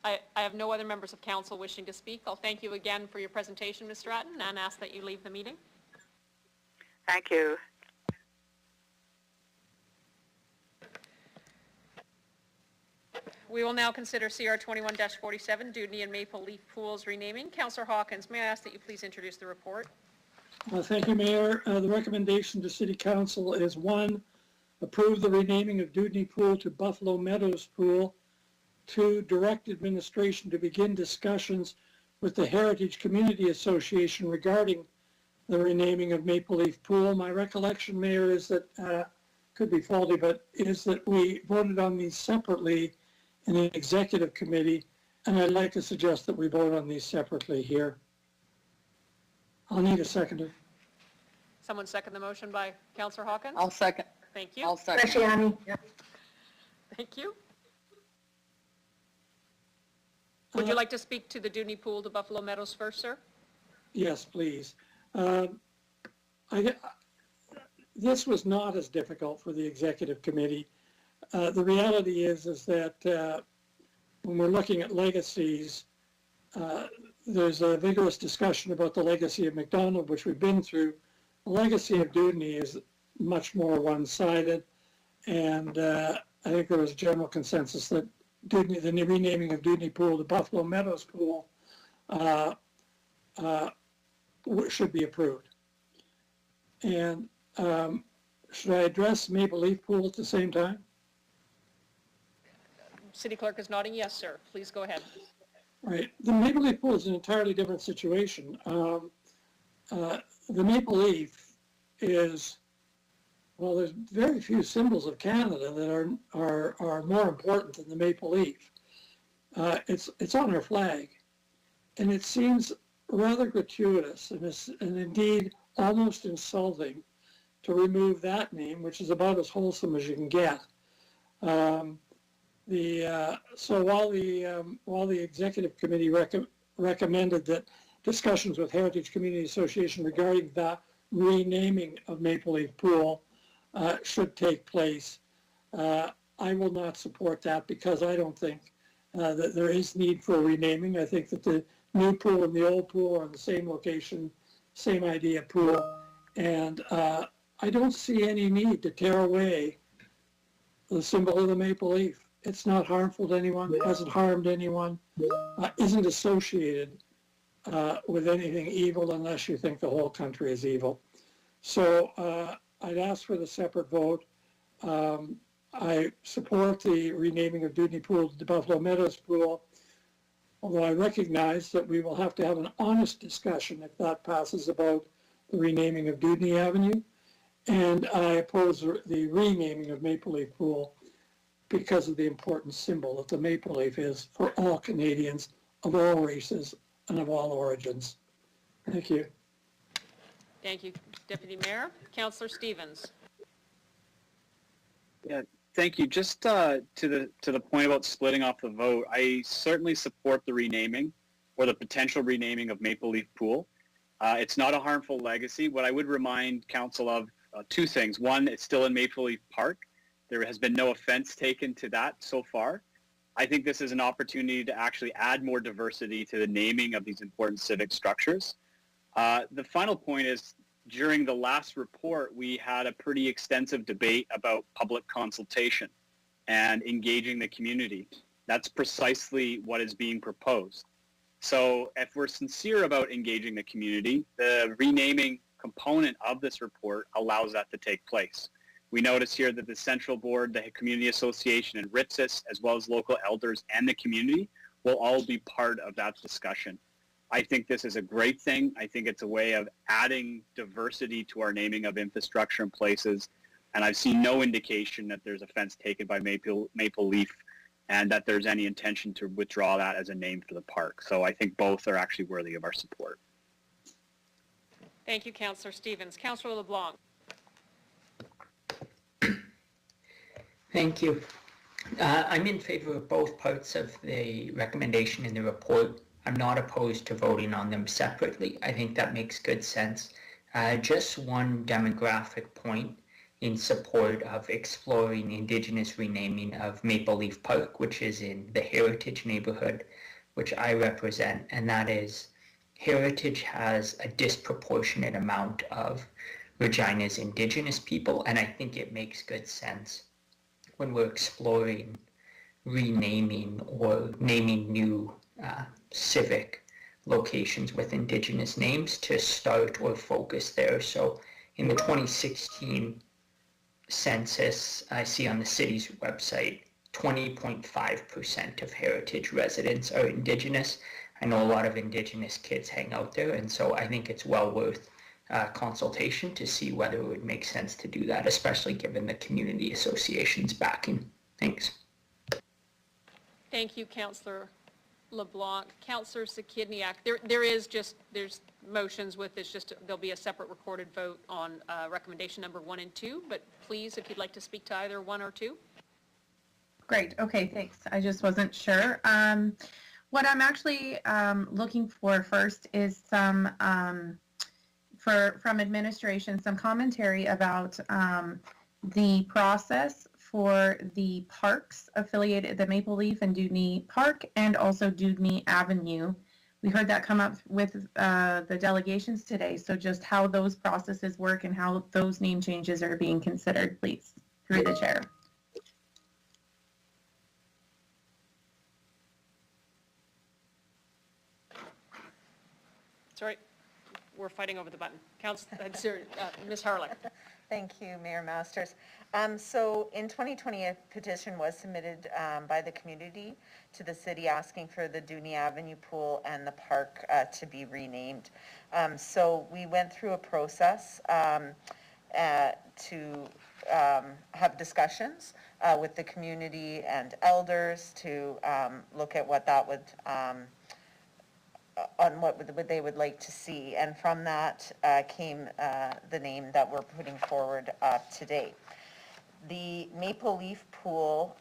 I have no other members of council wishing to speak. I'll thank you again for your presentation, Ms. Stratton, and ask that you leave the meeting. Thank you. We will now consider CR 21-47, Dudney and Maple Leaf Pools renaming. Councillor Hawkins, may I ask that you please introduce the report? Thank you, Mayor. The recommendation to City Council is 1, approve the renaming of Dudney Pool to Buffalo Meadows Pool. 2, direct administration to begin discussions with the Heritage Community Association regarding the renaming of Maple Leaf Pool. My recollection, Mayor, is that, could be faulty, but is that we voted on these separately in the executive committee, and I'd like to suggest that we vote on these separately here. I'll need a seconder. Someone second the motion by Councillor Hawkins? I'll second. Thank you. I'll second. Bresciani. Yep. Thank you. Would you like to speak to the Dudney Pool to Buffalo Meadows first, sir? Yes, please. This was not as difficult for the executive committee. The reality is that when we're looking at legacies, there's a vigorous discussion about the legacy of McDonald, which we've been through. The legacy of Dudney is much more one-sided, and I think there was a general consensus that the renaming of Dudney Pool to Buffalo Meadows Pool should be approved. And should I address Maple Leaf Pool at the same time? City Clerk is nodding yes, sir. Please go ahead. Right. The Maple Leaf Pool is an entirely different situation. The Maple Leaf is, well, there's very few symbols of Canada that are more important than the maple leaf. It's on our flag, and it seems rather gratuitous and indeed almost insulting to remove that name, which is about as wholesome as you can get. So while the executive committee recommended that discussions with Heritage Community Association regarding the renaming of Maple Leaf Pool should take place, I will not support that because I don't think that there is need for a renaming. I think that the new pool and the old pool are in the same location, same idea pool, and I don't see any need to tear away the symbol of the maple leaf. It's not harmful to anyone, hasn't harmed anyone, isn't associated with anything evil unless you think the whole country is evil. So I'd ask for the separate vote. I support the renaming of Dudney Pool to the Buffalo Meadows Pool, although I recognize that we will have to have an honest discussion if that passes about the renaming of Dudney Avenue. And I oppose the renaming of Maple Leaf Pool because of the important symbol that the maple leaf is for all Canadians of all races and of all origins. Thank you. Thank you, Deputy Mayor. Councillor Stevens. Yeah, thank you. Just to the point about splitting off the vote, I certainly support the renaming or the potential renaming of Maple Leaf Pool. It's not a harmful legacy. What I would remind Council of two things. One, it's still in Maple Leaf Park. There has been no offense taken to that so far. I think this is an opportunity to actually add more diversity to the naming of these important civic structures. The final point is, during the last report, we had a pretty extensive debate about public consultation and engaging the community. That's precisely what is being proposed. So if we're sincere about engaging the community, the renaming component of this report allows that to take place. We notice here that the Central Board, the Community Association, and RITSIS, as well as local elders and the community, will all be part of that discussion. I think this is a great thing. I think it's a way of adding diversity to our naming of infrastructure and places. And I've seen no indication that there's offense taken by Maple Leaf and that there's any intention to withdraw that as a name for the park. So I think both are actually worthy of our support. Thank you, Councillor Stevens. Councillor LeBlanc. Thank you. I'm in favor of both parts of the recommendation in the report. I'm not opposed to voting on them separately. I think that makes good sense. Just one demographic point in support of exploring Indigenous renaming of Maple Leaf Park, which is in the Heritage neighborhood, which I represent, and that is Heritage has a disproportionate amount of Regina's Indigenous people, and I think it makes good sense when we're exploring renaming or naming new civic locations with Indigenous names to start or focus there. So in the 2016 census, I see on the city's website, 20.5% of Heritage residents are Indigenous. I know a lot of Indigenous kids hang out there, and so I think it's well worth consultation to see whether it would make sense to do that, especially given the community association's backing. Thanks. Thank you, Councillor LeBlanc. Councillor Sakidniak, there's motions with this, just there'll be a separate recorded vote on recommendation number 1 and 2, but please, if you'd like to speak to either 1 or 2. Great. Okay, thanks. I just wasn't sure. What I'm actually looking for first is some from administration, some commentary about the process for the parks affiliated, the Maple Leaf and Dewdney Park, and also Dewdney Avenue. We heard that come up with the delegations today, so just how those processes work and how those name changes are being considered, please, through the chair. Sorry, we're fighting over the button. Ms. Harlech. Thank you, Mayor Masters. So in 2020, a petition was submitted by the community to the city asking for the Dewdney Avenue pool and the park to be renamed. So we went through a process to have discussions with the community and elders to look at what that would on what they would like to see. And from that came the name that we're putting forward today. The Maple Leaf Pool,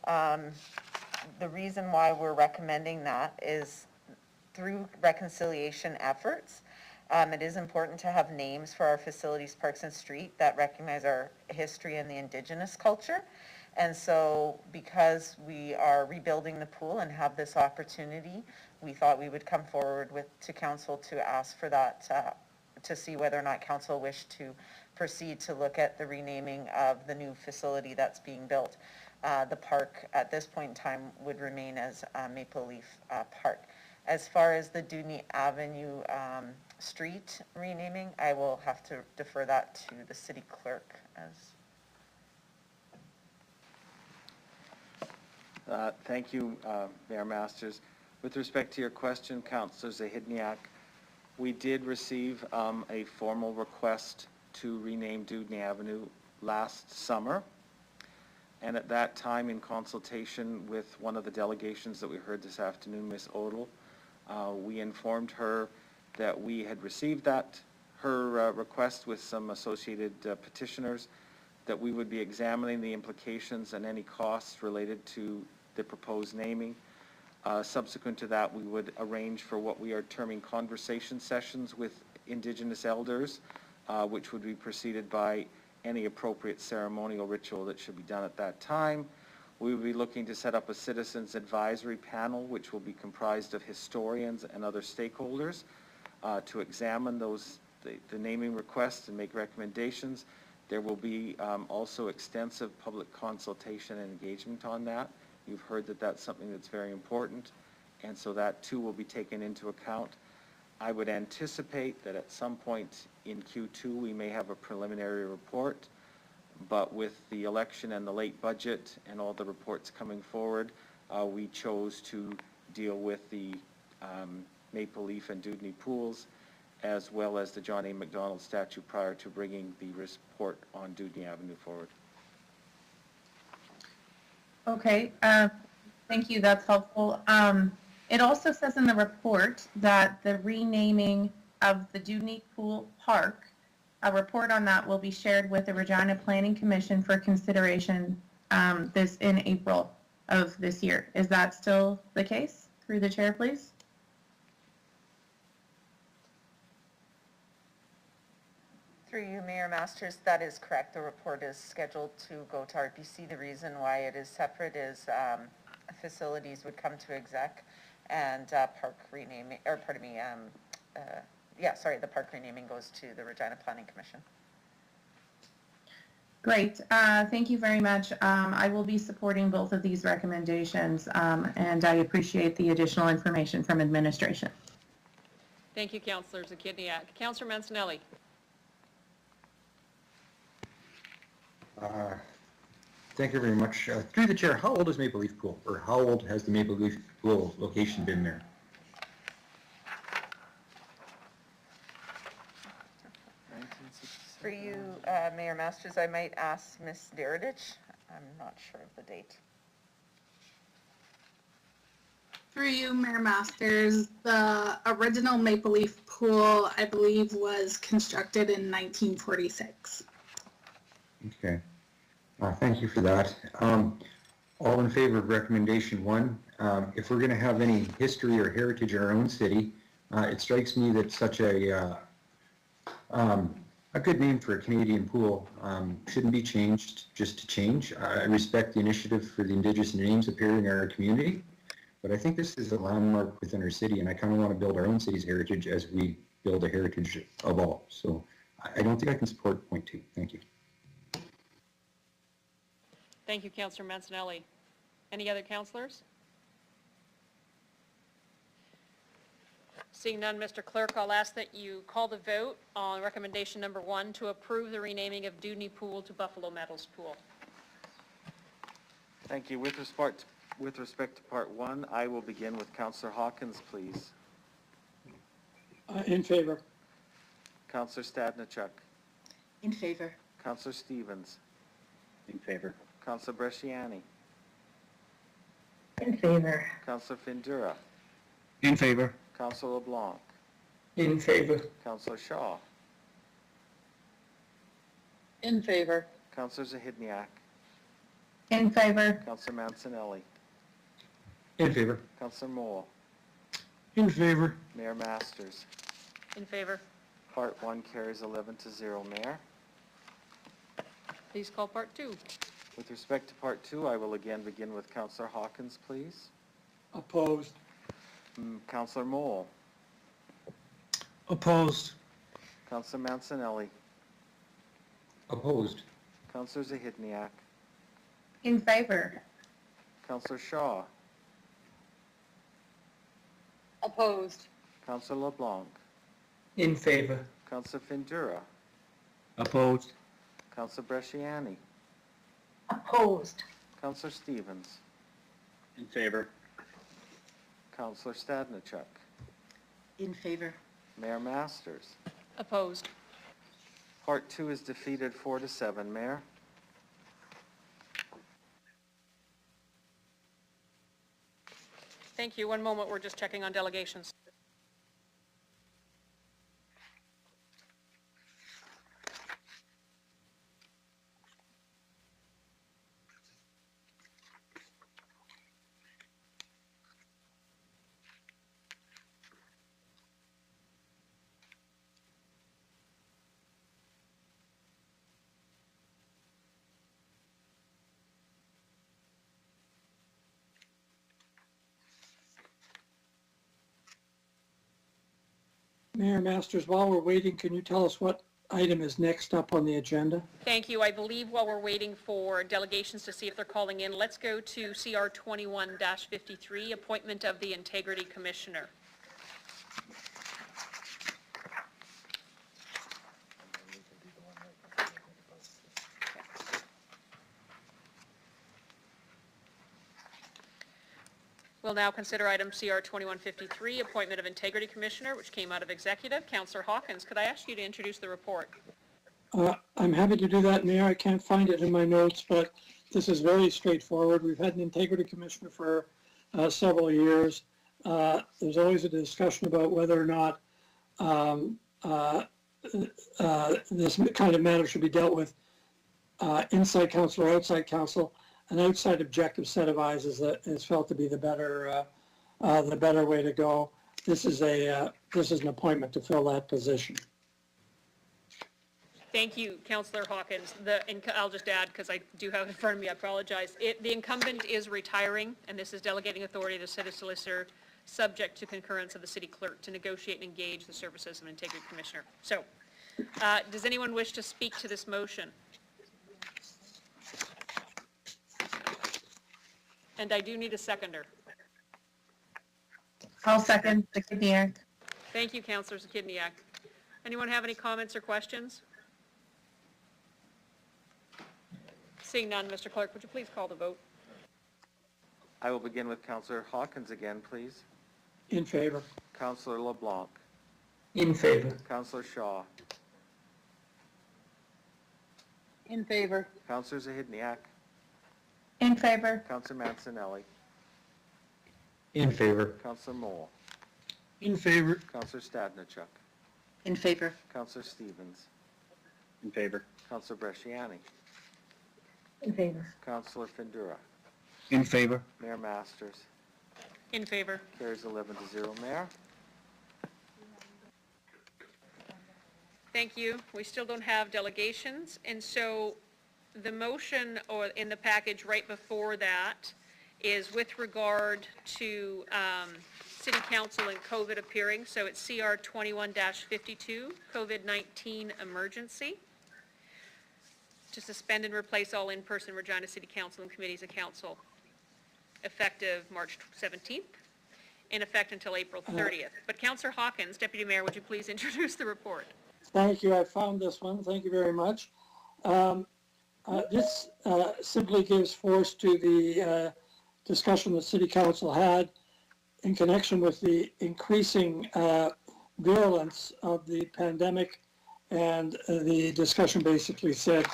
the reason why we're recommending that is through reconciliation efforts. It is important to have names for our facilities, parks, and street that recognize our history and the Indigenous culture. And so because we are rebuilding the pool and have this opportunity, we thought we would come forward to council to ask for that, to see whether or not council wished to proceed to look at the renaming of the new facility that's being built. The park at this point in time would remain as Maple Leaf Park. As far as the Dewdney Avenue street renaming, I will have to defer that to the city clerk as. Thank you, Mayor Masters. With respect to your question, Councillor Zahidniak, we did receive a formal request to rename Dewdney Avenue last summer. And at that time, in consultation with one of the delegations that we heard this afternoon, Ms. Odell, we informed her that we had received her request with some associated petitioners, that we would be examining the implications and any costs related to the proposed naming. Subsequent to that, we would arrange for what we are terming conversation sessions with Indigenous elders, which would be preceded by any appropriate ceremonial ritual that should be done at that time. We will be looking to set up a citizens advisory panel, which will be comprised of historians and other stakeholders to examine the naming requests and make recommendations. There will be also extensive public consultation and engagement on that. You've heard that that's something that's very important, and so that too will be taken into account. I would anticipate that at some point in Q2 we may have a preliminary report, but with the election and the late budget and all the reports coming forward, we chose to deal with the Maple Leaf and Dudney pools, as well as the John A. MacDonald statue prior to bringing the report on Dudney Avenue forward. Okay, thank you, that's helpful. It also says in the report that the renaming of the Dudney Pool Park, a report on that will be shared with the Regina Planning Commission for consideration this in April of this year. Is that still the case? Through the chair, please. Through you, Mayor Masters, that is correct. The report is scheduled to go to RPC. The reason why it is separate is facilities would come to exec and park renaming, or pardon me, the park renaming goes to the Regina Planning Commission. Great, thank you very much. I will be supporting both of these recommendations, and I appreciate the additional information from administration. Thank you, Councillor Zakidniak. Councillor Mancinelli. Thank you very much. Through the chair, how old is Maple Leaf Pool, or how old has the Maple Leaf Pool location been there? For you, Mayor Masters, I might ask Ms. Deridich. I'm not sure of the date. Through you, Mayor Masters, the original Maple Leaf Pool, I believe, was constructed in 1946. Okay. Thank you for that. All in favor of recommendation 1. If we're going to have any history or heritage in our own city, it strikes me that such a good name for a Canadian pool shouldn't be changed just to change. I respect the initiative for the Indigenous names appearing in our community, but I think this is a landmark within our city, and I kind of want to build our own city's heritage as we build a heritage of all. So I don't think I can support point 2. Thank you. Thank you, Councillor Mancinelli. Any other councillors? Seeing none, Mr. Clerk, I'll ask that you call the vote on recommendation number 1 to approve the renaming of Dudney Pool to Buffalo Meadows Pool. Thank you. With respect to part 1, I will begin with Councillor Hawkins, please. In favor. Councillor Stadnichuk. In favor. Councillor Stevens. In favor. Councillor Bresciani. In favor. Councillor Findura. In favor. Councillor LeBlanc. In favor. Councillor Shaw. In favor. Councillor Zahidniak. In favor. Councillor Mancinelli. In favor. Councillor Moore. In favor. Mayor Masters. In favor. Part 1 carries 11-0, Mayor. Please call part 2. With respect to part 2, I will again begin with Councillor Hawkins, please. Opposed. Councillor Mole. Opposed. Councillor Mancinelli. Opposed. Councillor Zahidniak. In favor. Councillor Shaw. Opposed. Councillor LeBlanc. In favor. Councillor Findura. Opposed. Councillor Bresciani. Opposed. Councillor Stevens. In favor. Councillor Stadnichuk. In favor. Mayor Masters. Opposed. Part 2 is defeated 4-7, Mayor. Thank you. One moment, we're just checking on delegations. Mayor Masters, while we're waiting, can you tell us what item is next up on the agenda? Thank you. I believe while we're waiting for delegations to see if they're calling in, let's go to CR 21-53, appointment of the Integrity Commissioner. We'll now consider item CR 2153, appointment of Integrity Commissioner, which came out of executive. Councillor Hawkins, could I ask you to introduce the report? I'm happy to do that, Mayor. I can't find it in my notes, but this is very straightforward. We've had an Integrity Commissioner for several years. There's always a discussion about whether or not this kind of matter should be dealt with inside council or outside council. An outside objective set of eyes is felt to be the better way to go. This is an appointment to fill that position. Thank you, Councillor Hawkins. I'll just add, because I do have it in front of me, I apologize. The incumbent is retiring, and this is delegating authority to the city solicitor, subject to concurrence of the city clerk, to negotiate and engage the services of an Integrity Commissioner. So, does anyone wish to speak to this motion? And I do need a seconder. I'll second the Kidney. Thank you, Councillor Zakidniak. Anyone have any comments or questions? Seeing none, Mr. Clerk, would you please call the vote? I will begin with Councillor Hawkins again, please. In favor. Councillor LeBlanc. In favor. Councillor Shaw. In favor. Councillor Zahidniak. In favor. Councillor Mancinelli. In favor. Councillor Mole. In favor. Councillor Stadnichuk. In favor. Councillor Stevens. In favor. Councillor Bresciani. In favor. Councillor Findura. In favor. Mayor Masters. In favor. Carries 11-0, Mayor. Thank you. We still don't have delegations, and so the motion or in the package right before that is with regard to City Council and COVID appearing. So it's CR 21-52, COVID-19 emergency, to suspend and replace all in-person Regina City Council and committees of council effective March 17th, in effect until April 30th. But Councillor Hawkins, Deputy Mayor, would you please introduce the report? Thank you. I found this one. Thank you very much. This simply gives force to the discussion the City Council had in connection with the increasing virulence of the pandemic, and the discussion basically said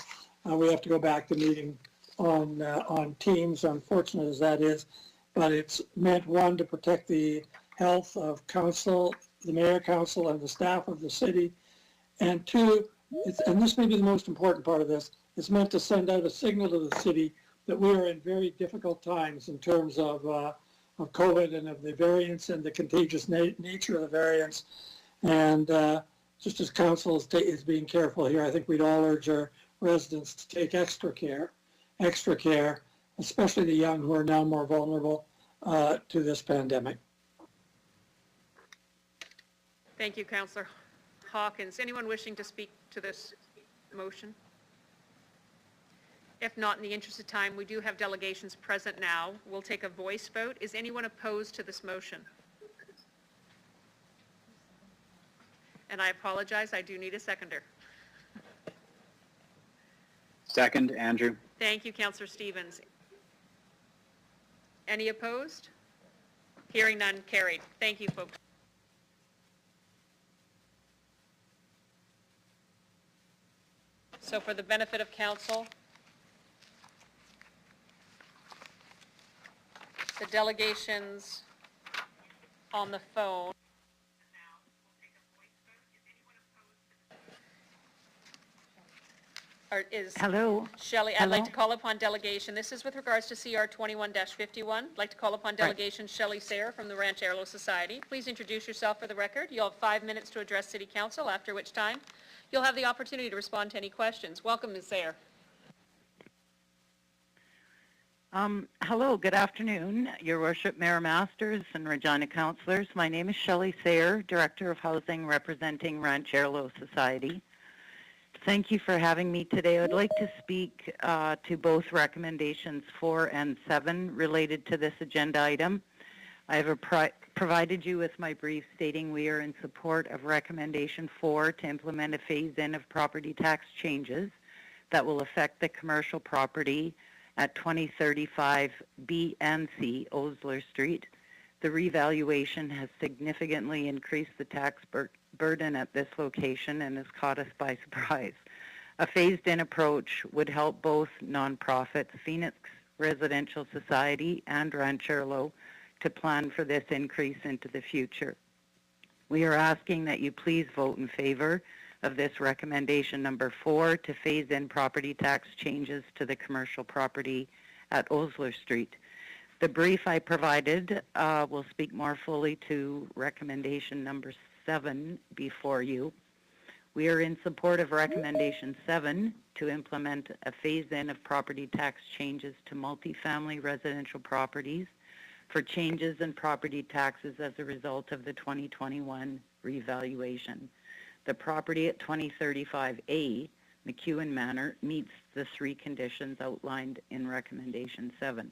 we have to go back to meeting on Teams, unfortunate as that is, but it's meant, one, to protect the health of council, the mayor, council, and the staff of the city, and two, and this may be the most important part of this, it's meant to send out a signal to the city that we are in very difficult times in terms of COVID and of the variants and the contagious nature of the variants. And just as council is being careful here, I think we'd all urge our residents to take extra care, especially the young who are now more vulnerable to this pandemic. Thank you, Councillor Hawkins. Anyone wishing to speak to this motion? If not, in the interest of time, we do have delegations present now. We'll take a voice vote. Is anyone opposed to this motion? And I apologize, I do need a seconder. Second, Andrew. Thank you, Councillor Stevens. Any opposed? Hearing none, carried. Thank you, folks. So for the benefit of council, the delegations on the phone. Hello. Shelley, I'd like to call upon delegation. This is with regards to CR 21-51. I'd like to call upon delegation Shelley Sayre from the Ranchero Society. Please introduce yourself for the record. You'll have 5 minutes to address City Council, after which time you'll have the opportunity to respond to any questions. Welcome, Ms. Sayre. Hello, good afternoon, Your Worship, Mayor Masters and Regina councillors. My name is Shelley Sayre, Director of Housing representing Ranchero Society. Thank you for having me today. I'd like to speak to both recommendations 4 and 7 related to this agenda item. I have provided you with my brief stating we are in support of recommendation 4 to implement a phase-in of property tax changes that will affect the commercial property at 2035 B and C Osler Street The revaluation has significantly increased the tax burden at this location and has caught us by surprise. A phased-in approach would help both nonprofits, Phoenix Residential Society and Rancherlo, to plan for this increase into the future. We are asking that you please vote in favor of this recommendation number 4 to phase in property tax changes to the commercial property at Osler Street. The brief I provided will speak more fully to recommendation number 7 before you. We are in support of recommendation 7 to implement a phase-in of property tax changes to multifamily residential properties for changes in property taxes as a result of the 2021 revaluation. The property at 2035A, McEwen Manor, meets the 3 conditions outlined in recommendation 7.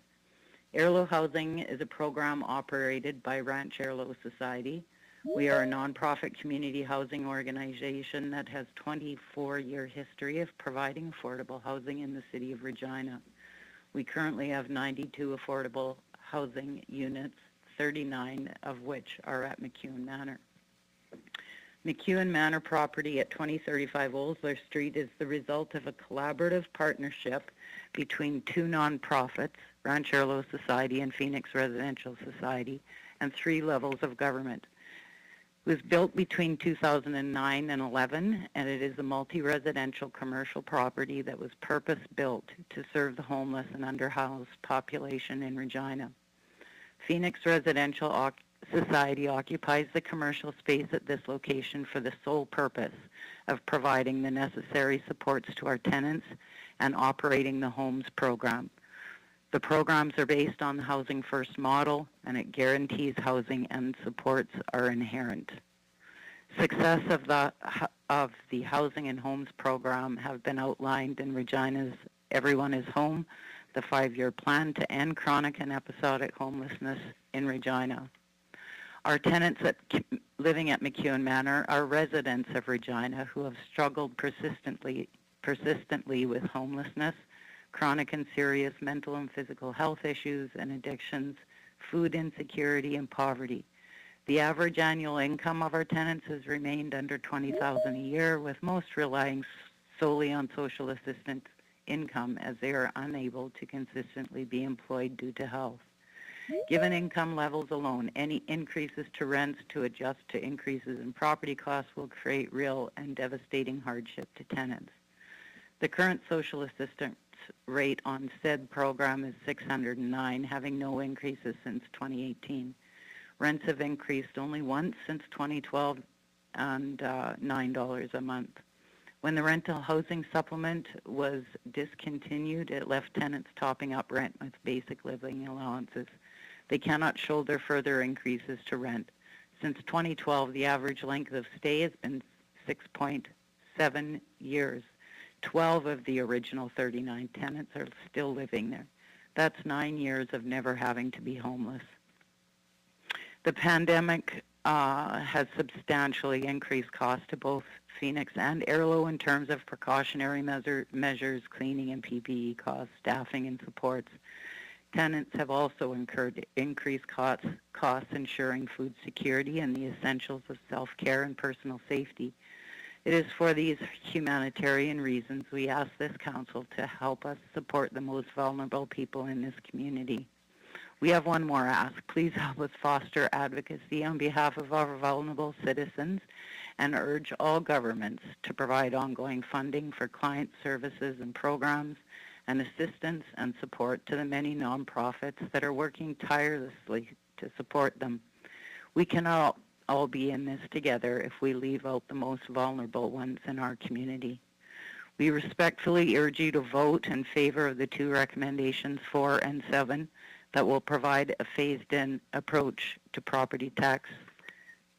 Airlo Housing is a program operated by Ranch Airlo Society. We are a nonprofit community housing organization that has 24-year history of providing affordable housing in the city of Regina. We currently have 92 affordable housing units, 39 of which are at McEwen Manor. McEwen Manor property at 2035 Osler Street is the result of a collaborative partnership between 2 nonprofits, Ranch Airlo Society and Phoenix Residential Society, and 3 levels of government. It was built between 2009 and 11, and it is a multi-residential commercial property that was purpose-built to serve the homeless and underhoused population in Regina. Phoenix Residential Society occupies the commercial space at this location for the sole purpose of providing the necessary supports to our tenants and operating the homes program. The programs are based on the Housing First model, and it guarantees housing and supports are inherent. Success of the Housing and Homes program have been outlined in Regina's Everyone is Home, the 5-year plan to end chronic and episodic homelessness in Regina. Our tenants living at McEwen Manor are residents of Regina who have struggled persistently with homelessness, chronic and serious mental and physical health issues and addictions, food insecurity, and poverty. The average annual income of our tenants has remained under $20,000 a year, with most relying solely on social assistance income as they are unable to consistently be employed due to health. Given income levels alone, any increases to rents to adjust to increases in property costs will create real and devastating hardship to tenants. The current social assistance rate on said program is $609, having no increases since 2018. Rents have increased only once since 2012 and $9 a month. When the rental housing supplement was discontinued, it left tenants topping up rent with basic living allowances. They cannot shoulder further increases to rent. Since 2012, the average length of stay has been 6.7 years. 12 of the original 39 tenants are still living there. That's 9 years of never having to be homeless. The pandemic has substantially increased costs to both Phoenix and Airlo in terms of precautionary measures, cleaning and PPE costs, staffing and supports. Tenants have also incurred increased costs ensuring food security and the essentials of self-care and personal safety. It is for these humanitarian reasons we ask this council to help us support the most vulnerable people in this community. We have one more ask. Please help us foster advocacy on behalf of our vulnerable citizens and urge all governments to provide ongoing funding for client services and programs and assistance and support to the many nonprofits that are working tirelessly to support them. We cannot all be in this together if we leave out the most vulnerable ones in our community. We respectfully urge you to vote in favor of the 2 recommendations 4 and 7 that will provide a phased-in approach to property tax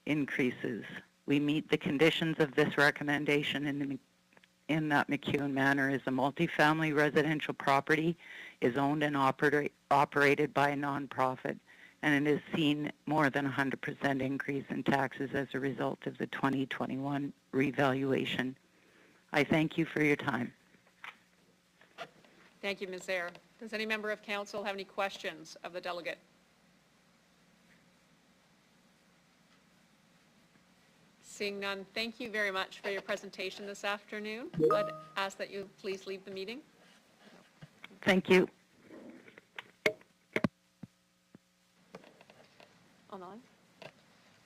increases. We meet the conditions of this recommendation in that McEwen Manor is a multifamily residential property, is owned and operated by a nonprofit, and it has seen more than 100% increase in taxes as a result of the 2021 revaluation. I thank you for your time. Thank you, Ms. Zaire. Does any member of council have any questions of the delegate? Seeing none, thank you very much for your presentation this afternoon. I'd ask that you please leave the meeting. Thank you. On the line.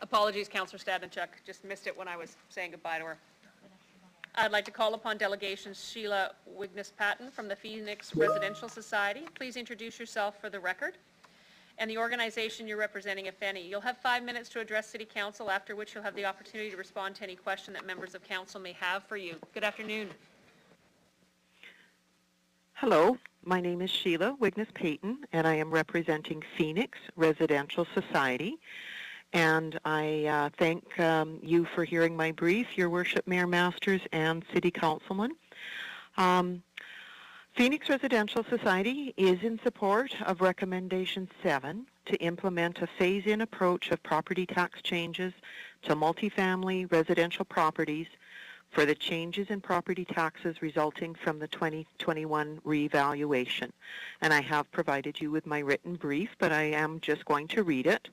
Apologies, Councillor Stadnichuk, just missed it when I was saying goodbye to her. I'd like to call upon Delegation Sheila Wignes-Patton from the Phoenix Residential Society. Please introduce yourself for the record and the organization you're representing, if any. You'll have 5 minutes to address City Council, after which you'll have the opportunity to respond to any question that members of Council may have for you. Good afternoon. Hello, my name is Sheila Wignes-Patton, and I am representing Phoenix Residential Society. And I thank you for hearing my brief, Your Worship, Mayor Masters, and City Councilman. Phoenix Residential Society is in support of Recommendation 7 to implement a phase-in approach of property tax changes to multifamily residential properties for the changes in property taxes resulting from the 2021 revaluation. And I have provided you with my written brief, but I am just going to read it.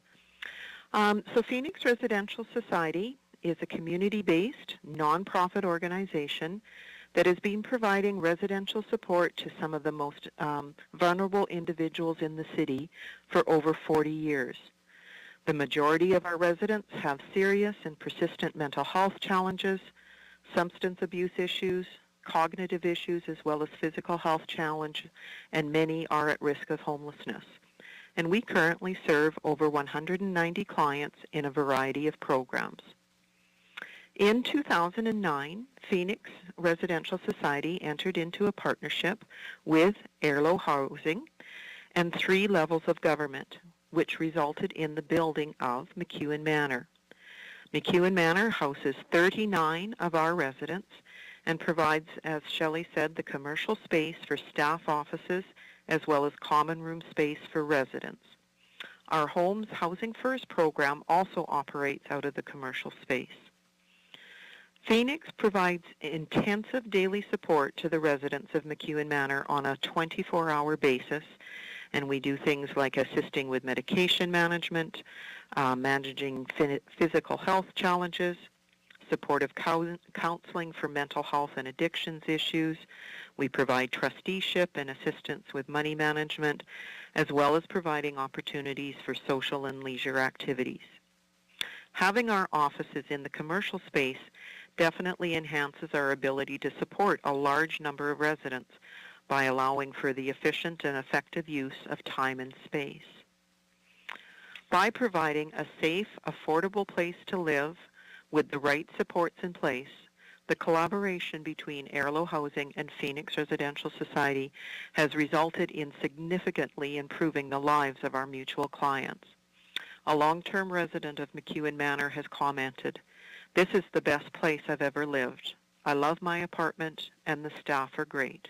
So Phoenix Residential Society is a community-based, nonprofit organization that has been providing residential support to some of the most vulnerable individuals in the city for over 40 years. The majority of our residents have serious and persistent mental health challenges, substance abuse issues, cognitive issues, as well as physical health challenges, and many are at risk of homelessness. And we currently serve over 190 clients in a variety of programs. In 2009, Phoenix Residential Society entered into a partnership with Airlo Housing and 3 levels of government, which resulted in the building of McEwen Manor. McEwen Manor houses 39 of our residents and provides, as Shelley said, the commercial space for staff offices as well as common room space for residents. Our Homes Housing First program also operates out of the commercial space. Phoenix provides intensive daily support to the residents of McEwen Manor on a 24-hour basis, and we do things like assisting with medication management, managing physical health challenges, supportive counseling for mental health and addictions issues. We provide trusteeship and assistance with money management, as well as providing opportunities for social and leisure activities. Having our offices in the commercial space definitely enhances our ability to support a large number of residents by allowing for the efficient and effective use of time and space. By providing a safe, affordable place to live with the right supports in place, the collaboration between Airlo Housing and Phoenix Residential Society has resulted in significantly improving the lives of our mutual clients. A long-term resident of McEwen Manor has commented, "This is the best place I've ever lived. I love my apartment and the staff are great."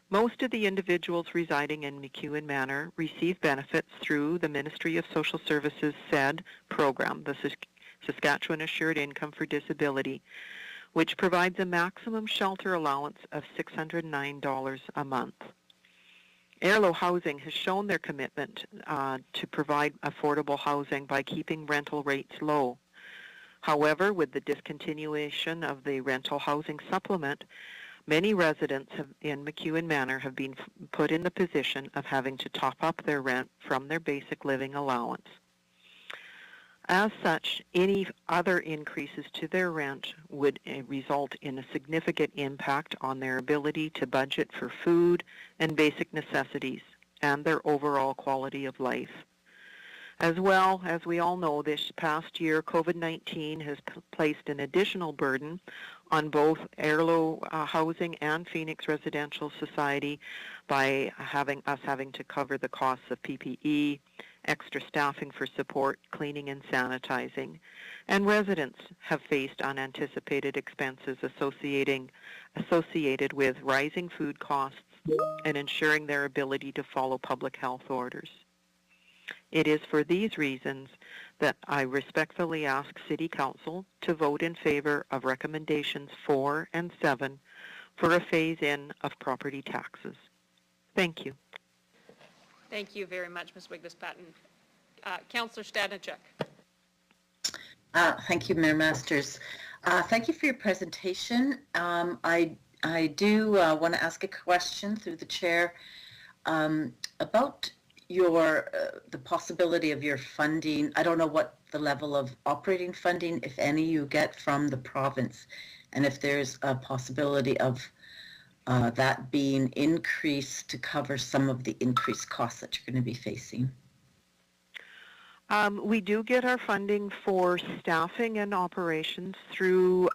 Most of the individuals residing in McEwen Manor receive benefits through the Ministry of Social Services SAID program, the Saskatchewan Assured Income for Disability, which provides a maximum shelter allowance of $609 a month. Airlo Housing has shown their commitment to provide affordable housing by keeping rental rates low. However, with the discontinuation of the rental housing supplement, many residents in McEwen Manor have been put in the position of having to top up their rent from their basic living allowance. As such, any other increases to their rent would result in a significant impact on their ability to budget for food and basic necessities and their overall quality of life. As well, as we all know, this past year, COVID-19 has placed an additional burden on both Airlo Housing and Phoenix Residential Society by having to cover the costs of PPE, extra staffing for support, cleaning and sanitizing, and residents have faced unanticipated expenses associated with rising food costs and ensuring their ability to follow public health orders. It is for these reasons that I respectfully ask City Council to vote in favor of recommendations 4 and 7 for a phase-in of property taxes. Thank you. Thank you very much, Ms. Wignes-Patton. Councillor Stadnichuk. Thank you, Mayor Masters. Thank you for your presentation. I do want to ask a question through the chair about your the possibility of your funding. I don't know what the level of operating funding, if any, you get from the province, and if there's a possibility of that being increased to cover some of the increased costs that you're going to be facing. We do get our funding for staffing and operations through,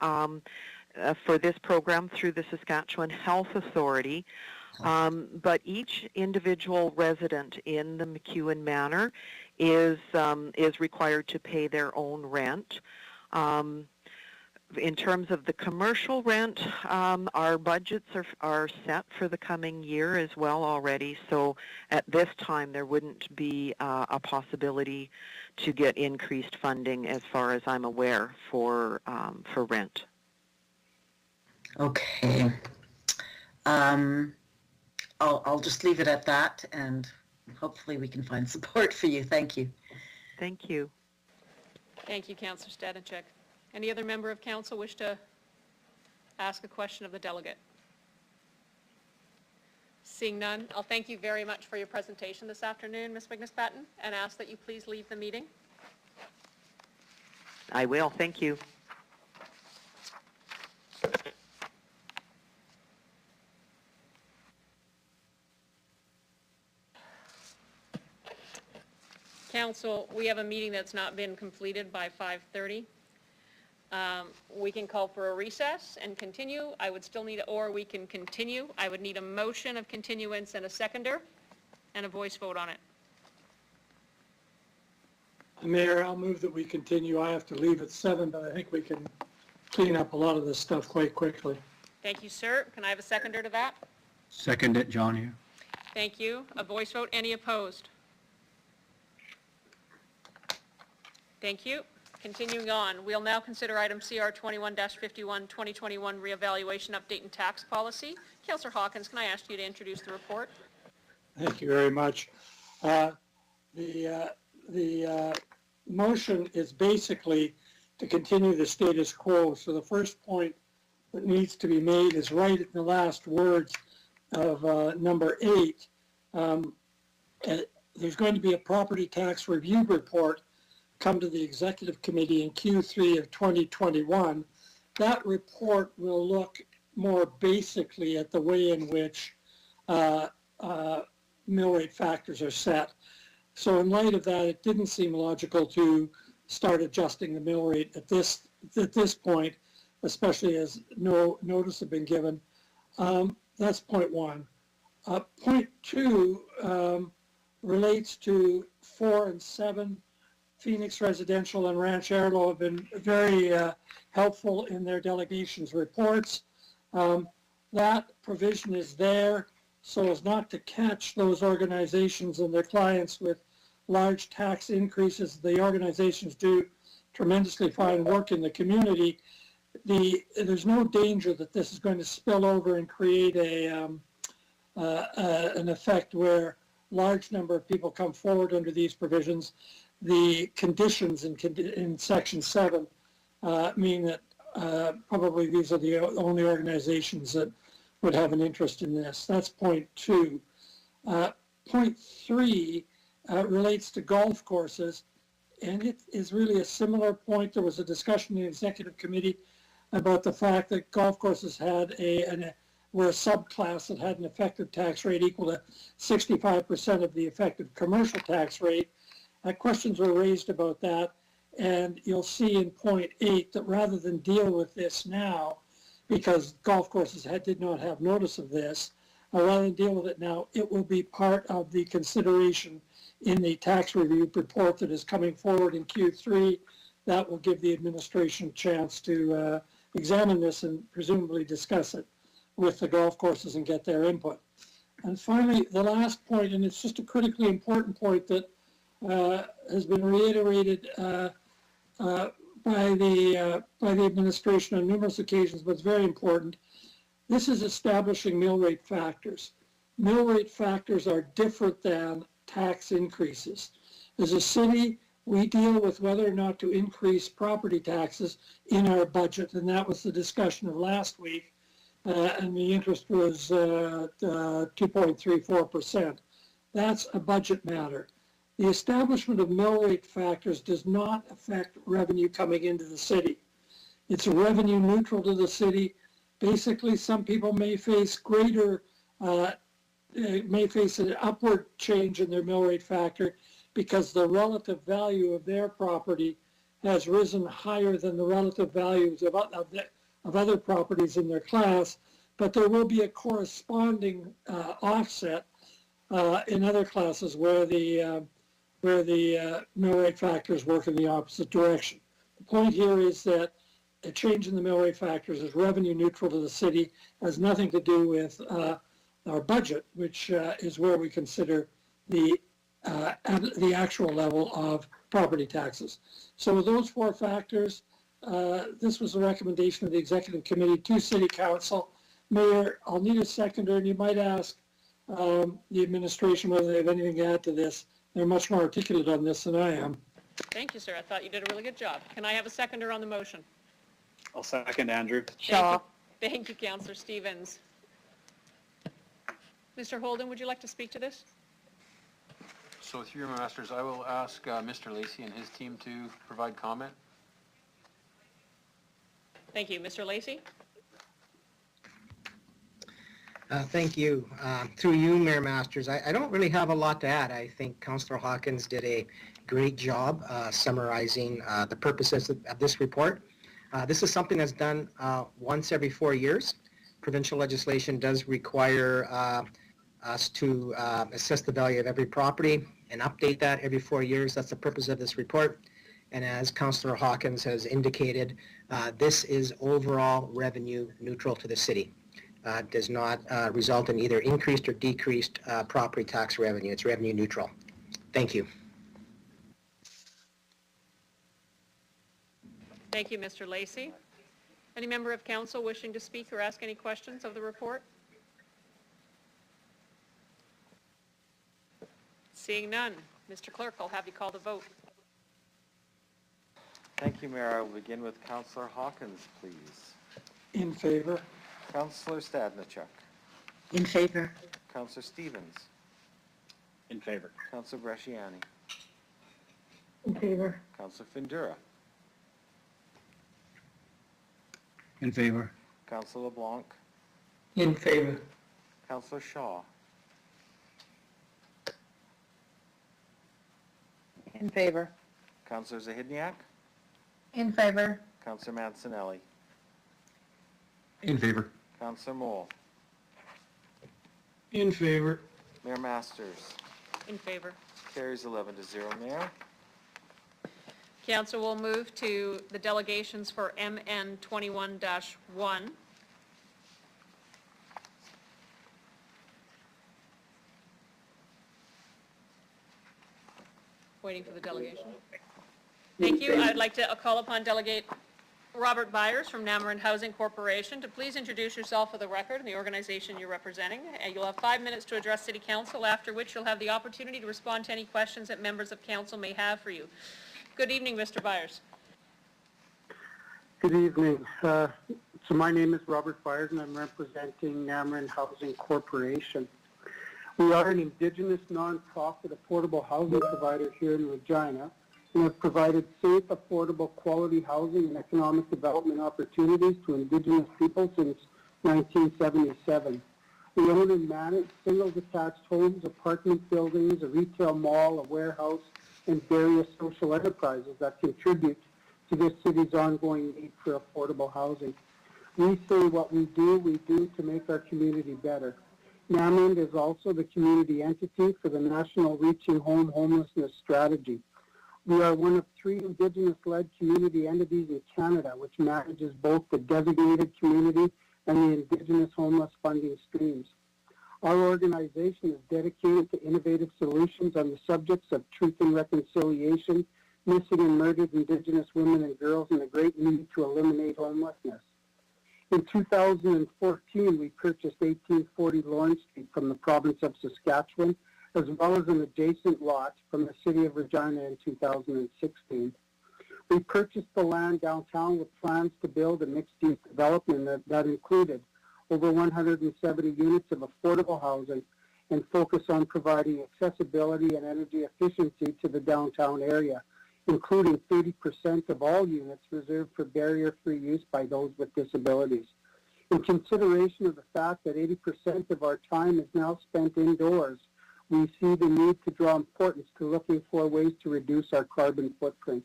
for this program through the Saskatchewan Health Authority, but each individual resident in the McEwen Manor is required to pay their own rent. In terms of the commercial rent, our budgets are set for the coming year as well already, so at this time there wouldn't be a possibility to get increased funding as far as I'm aware for rent. Okay. I'll just leave it at that, and hopefully we can find support for you. Thank you. Thank you. Thank you, Councillor Stanicek. Any other member of council wish to ask a question of the delegate? Seeing none, I'll thank you very much for your presentation this afternoon, Ms. Wignesbatten, and ask that you please leave the meeting. I will. Thank you. Council, we have a meeting that's not been completed by 5:30. We can call for a recess and continue. I would still need, or we can continue. I would need a motion of continuance and a seconder and a voice vote on it. Mayor, I'll move that we continue. I have to leave at 7, but I think we can clean up a lot of this stuff quite quickly. Thank you, sir. Can I have a seconder to that? Second it, John here. Thank you. A voice vote. Any opposed? Thank you. Continuing on, we'll now consider item CR 21-51, 2021 reevaluation update and tax policy. Councillor Hawkins, can I ask you to introduce the report? Thank you very much. The motion is basically to continue the status quo. So the first point that needs to be made is right in the last words of number 8. There's going to be a property tax review report come to the executive committee in Q3 of 2021. That report will look more basically at the way in which mill rate factors are set. So in light of that, it didn't seem logical to start adjusting the mill rate at this point, especially as no notice had been given. That's point 1. Point 2 relates to 4 and 7. Phoenix Residential and Ranch Airlo have been very helpful in their delegation's reports. That provision is there so as not to catch those organizations and their clients with large tax increases. The organizations do tremendously fine work in the community. There's no danger that this is going to spill over and create an effect where large number of people come forward under these provisions. The conditions in Section 7 mean that probably these are the only organizations that would have an interest in this. That's point 2. Point 3 relates to golf courses, and it is really a similar point. There was a discussion in the executive committee about the fact that golf courses had were a subclass that had an effective tax rate equal to 65% of the effective commercial tax rate. Questions were raised about that, and you'll see in point 8 that rather than deal with this now, because golf courses did not have notice of this, rather than deal with it now, it will be part of the consideration in the tax review report that is coming forward in Q3. That will give the administration a chance to examine this and presumably discuss it with the golf courses and get their input. And finally, the last point, and it's just a critically important point that has been reiterated by the administration on numerous occasions, but it's very important. This is establishing mill rate factors. Mill rate factors are different than tax increases. As a city, we deal with whether or not to increase property taxes in our budget, and that was the discussion of last week. And the interest was 2.34%. That's a budget matter. The establishment of mill rate factors does not affect revenue coming into the city. It's revenue neutral to the city. Basically, some people may face may face an upward change in their mill rate factor because the relative value of their property has risen higher than the relative values of other properties in their class, but there will be a corresponding offset in other classes where the mill rate factors work in the opposite direction. The point here is that a change in the mill rate factors is revenue neutral to the city, has nothing to do with our budget, which is where we consider the actual level of property taxes. So with those four factors, this was a recommendation of the Executive Committee to City Council. Mayor, I'll need a seconder, and you might ask the administration whether they have anything to add to this. They're much more articulate on this than I am. Thank you, sir. I thought you did a really good job. Can I have a seconder on the motion? I'll second Andrew. Thank you, Councillor Stevens. Mr. Holden, would you like to speak to this? So through your masters, I will ask Mr. Lacey and his team to provide comment. Thank you. Mr. Lacey? Thank you. Through you, Mayor Masters, I don't really have a lot to add. I think Councillor Hawkins did a great job summarizing the purposes of this report. This is something that's done once every 4 years. Provincial legislation does require us to assess the value of every property and update that every 4 years. That's the purpose of this report. And as Councillor Hawkins has indicated, this is overall revenue neutral to the city. Does not result in either increased or decreased property tax revenue. It's revenue neutral. Thank you. Thank you, Mr. Lacey. Any member of council wishing to speak or ask any questions of the report? Seeing none. Mr. Clerk, I'll have you call the vote. Thank you, Mayor. I will begin with Councillor Hawkins, please. In favor. Councillor Stadnichuk. In favor. Councillor Stevens. In favor. Councillor Bresciani. In favor. Councillor Findura. In favor. Councillor LeBlanc. In favor. Councillor Shaw. In favor. Councillor Zahidniak. In favor. Councillor Mancinelli. In favor. Councillor Moll. In favor. Mayor Masters. In favor. Carries 11-0, Mayor. Council will move to the delegations for MN 21-1. Waiting for the delegation. Thank you. I'd like to call upon Delegate Robert Byers from Namarin Housing Corporation to please introduce yourself for the record and the organization you're representing. You'll have 5 minutes to address City Council, after which you'll have the opportunity to respond to any questions that members of Council may have for you. Good evening, Mr. Byers. Good evening. So my name is Robert Byers and I'm representing Namarin Housing Corporation. We are an Indigenous non-profit affordable housing provider here in Regina and have provided safe, affordable, quality housing and economic development opportunities to Indigenous people since 1977. We own and manage single-detached homes, apartment buildings, a retail mall, a warehouse, and various social enterprises that contribute to this city's ongoing need for affordable housing. We say what we do to make our community better. Namarin is also the community entity for the National Reaching Home Homelessness Strategy. We are one of 3 Indigenous-led community entities in Canada, which manages both the designated community and the Indigenous homeless funding streams. Our organization is dedicated to innovative solutions on the subjects of truth and reconciliation, missing and murdered Indigenous women and girls, and the great need to eliminate homelessness. In 2014, we purchased 1840 Lawrence Street from the province of Saskatchewan as well as an adjacent lot from the City of Regina in 2016. We purchased the land downtown with plans to build a mixed-use development that included over 170 units of affordable housing and focus on providing accessibility and energy efficiency to the downtown area, including 30% of all units reserved for barrier-free use by those with disabilities. In consideration of the fact that 80% of our time is now spent indoors, we see the need to draw importance to looking for ways to reduce our carbon footprint.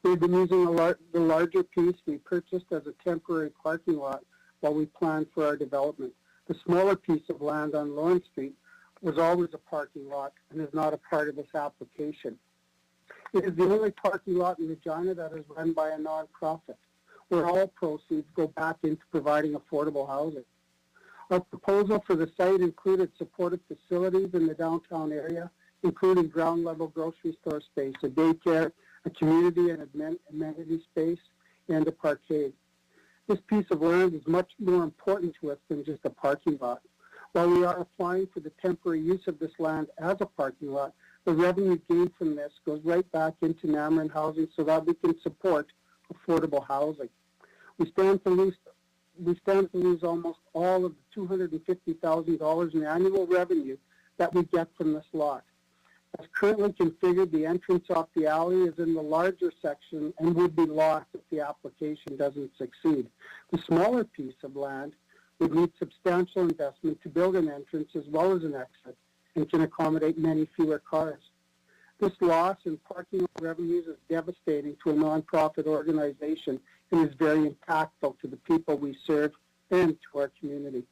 We've been using the larger piece we purchased as a temporary parking lot while we planned for our development. The smaller piece of land on Lawrence Street was always a parking lot and is not a part of this application. It is the only parking lot in Regina that is run by a nonprofit, where all proceeds go back into providing affordable housing. Our proposal for the site included supportive facilities in the downtown area, including ground-level grocery store space, a daycare, a community and amenity space, and a parkade. This piece of land is much more important to us than just a parking lot. While we are applying for the temporary use of this land as a parking lot, the revenue gained from this goes right back into Namron Housing so that we can support affordable housing. We stand to lose almost all of the $250,000 in annual revenue that we get from this lot. As currently configured, the entrance off the alley is in the larger section and would be lost if the application doesn't succeed. The smaller piece of land would need substantial investment to build an entrance as well as an exit and can accommodate many fewer cars. This loss in parking revenues is devastating to a nonprofit organization and is very impactful to the people we serve and to our community.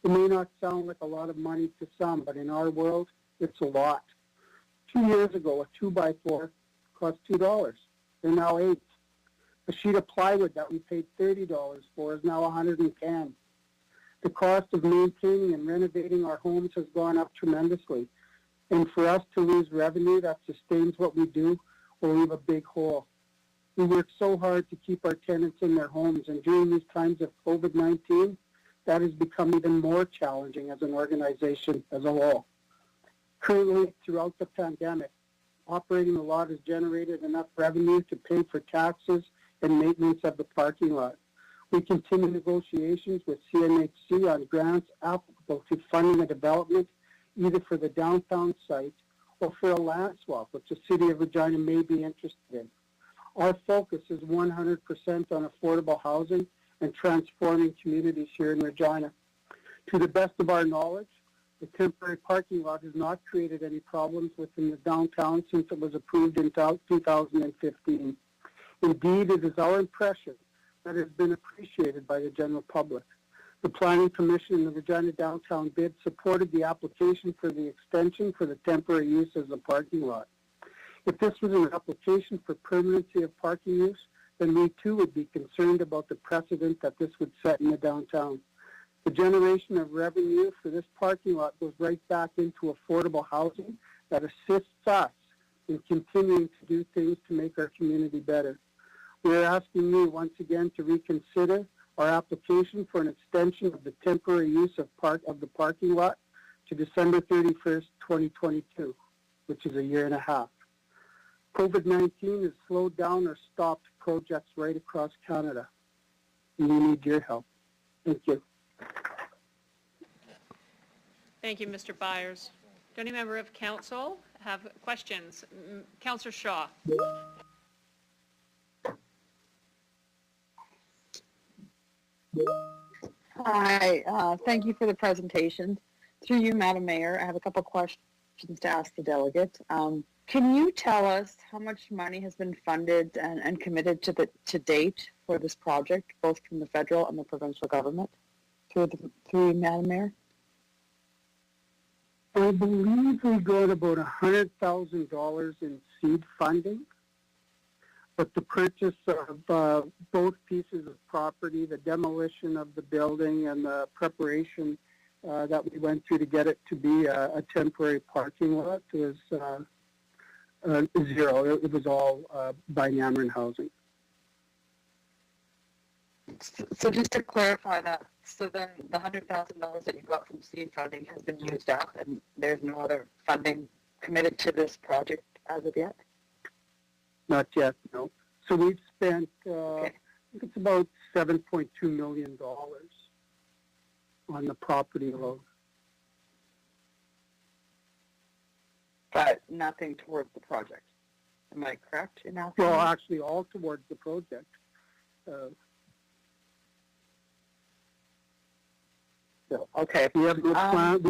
It may not sound like a lot of money to some, but in our world, it's a lot. 2 years ago, a 2x4 cost $2. They're now $8. A sheet of plywood that we paid $30 for is now $110. The cost of maintaining and renovating our homes has gone up tremendously. And for us to lose revenue that sustains what we do will leave a big hole. We work so hard to keep our tenants in their homes, and during these times of COVID-19, that has become even more challenging as an organization as a whole. Currently, throughout the pandemic, operating the lot has generated enough revenue to pay for taxes and maintenance of the parking lot. We continue negotiations with CMHC on grants applicable to funding a development either for the downtown site or for a land swap, which the City of Regina may be interested in. Our focus is 100% on affordable housing and transforming communities here in Regina. To the best of our knowledge, the temporary parking lot has not created any problems within the downtown since it was approved in 2015. Indeed, it is our impression that it has been appreciated by the general public. The Planning Commission in the Regina downtown bid supported the application for the extension for the temporary use as a parking lot. If this was an application for permanency of parking use, then we too would be concerned about the precedent that this would set in the downtown. The generation of revenue for this parking lot goes right back into affordable housing that assists us in continuing to do things to make our community better. We are asking you once again to reconsider our application for an extension of the temporary use of the parking lot to December 31st, 2022, which is a year and a half. COVID-19 has slowed down or stopped projects right across Canada. We need your help. Thank you. Thank you, Mr. Byers. Do any member of council have questions? Councillor Shaw. Hi, thank you for the presentation. Through you, Madam Mayor, I have a couple questions to ask the delegate. Can you tell us how much money has been funded and committed to date for this project, both from the federal and the provincial government, through you, Madam Mayor? I believe we got about $100,000 in seed funding, but the purchase of both pieces of property, the demolition of the building and the preparation that we went through to get it to be a temporary parking lot was zero. It was all by Namron Housing. So just to clarify that, So then the $100,000 that you got from seed funding has been used up, and there's no other funding committed to this project as of yet? Not yet, no. So we've spent, I think it's about $7.2 million on the property alone. But nothing towards the project. Am I correct in asking? Well, actually, all towards the project. Okay. We have no plan.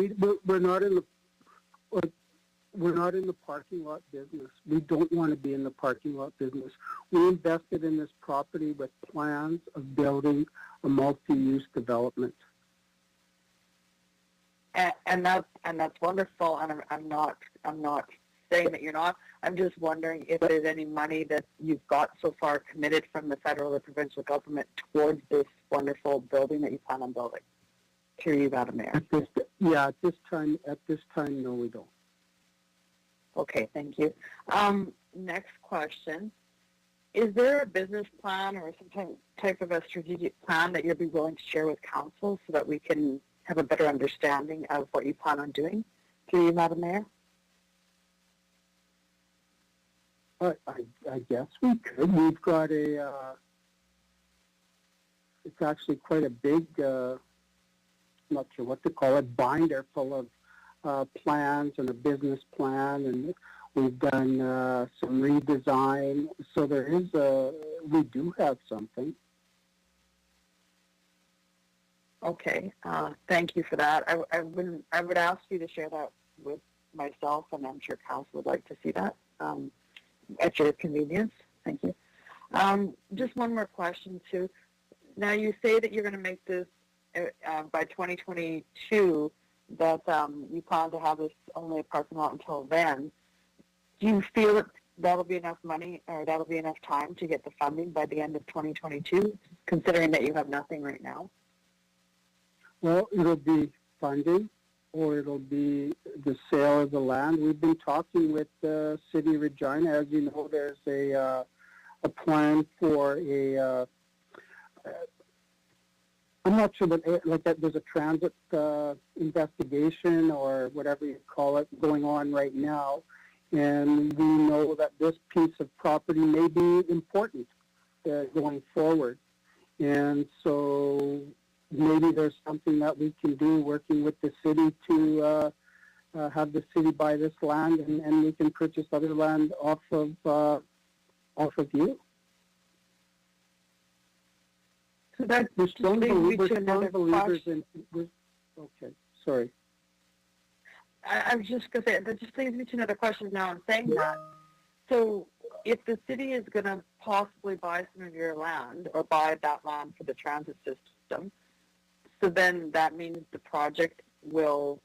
We're not in the. We're not in the parking lot business. We don't want to be in the parking lot business. We invested in this property with plans of building a multi-use development. And that's wonderful. And I'm not saying that you're not. I'm just wondering if there's any money that you've got so far committed from the federal or provincial government towards this wonderful building that you plan on building. Through you, Madam Mayor. At this time, no, we don't. Okay, thank you. Next question. Is there a business plan or some type of a strategic plan that you'd be willing to share with council so that we can have a better understanding of what you plan on doing? Through you, Madam Mayor. I guess we could. We've got a, it's actually quite a big, not sure what to call it, binder full of plans and a business plan, and we've done some redesign. So there is we do have something. Okay, thank you for that. I would ask you to share that with myself, and I'm sure council would like to see that at your convenience. Thank you. Just one more question too. Now you say that you're going to make this by 2022, that you plan to have this only a parking lot until then. Do you feel that that'll be enough money or that'll be enough time to get the funding by the end of 2022, considering that you have nothing right now? Well, it'll be funding or it'll be the sale of the land. We've been talking with the City of Regina. As you know, there's a plan for a I'm not sure, but like that, there's a transit investigation or whatever you call it going on right now, and we know that this piece of property may be important going forward, and so maybe there's something that we can do working with the city to have the city buy this land, and we can purchase other land off of you. So that we're just leads me to another question. Okay, sorry. I was just going to say, that just leads me to another question now in saying that. So if the city is going to possibly buy some of your land or buy that land for the transit system, so then that means the project will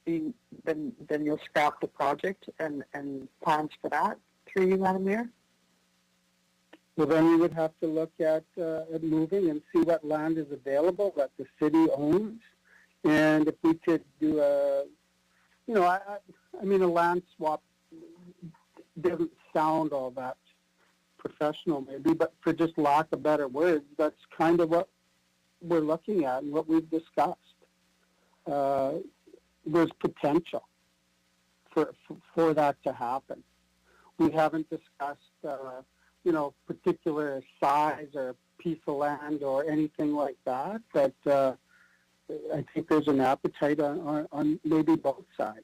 be, then you'll scrap the project and plans for that through you, Madam Mayor? Well, then we would have to look at moving and see what land is available that the city owns, and if we could do a, you know, I mean, a land swap doesn't sound all that professional, maybe, but for just lack of better words, that's kind of what we're looking at and what we've discussed. There's potential for that to happen. We haven't discussed. You know, particular size or piece of land or anything like that, but I think there's an appetite on maybe both sides.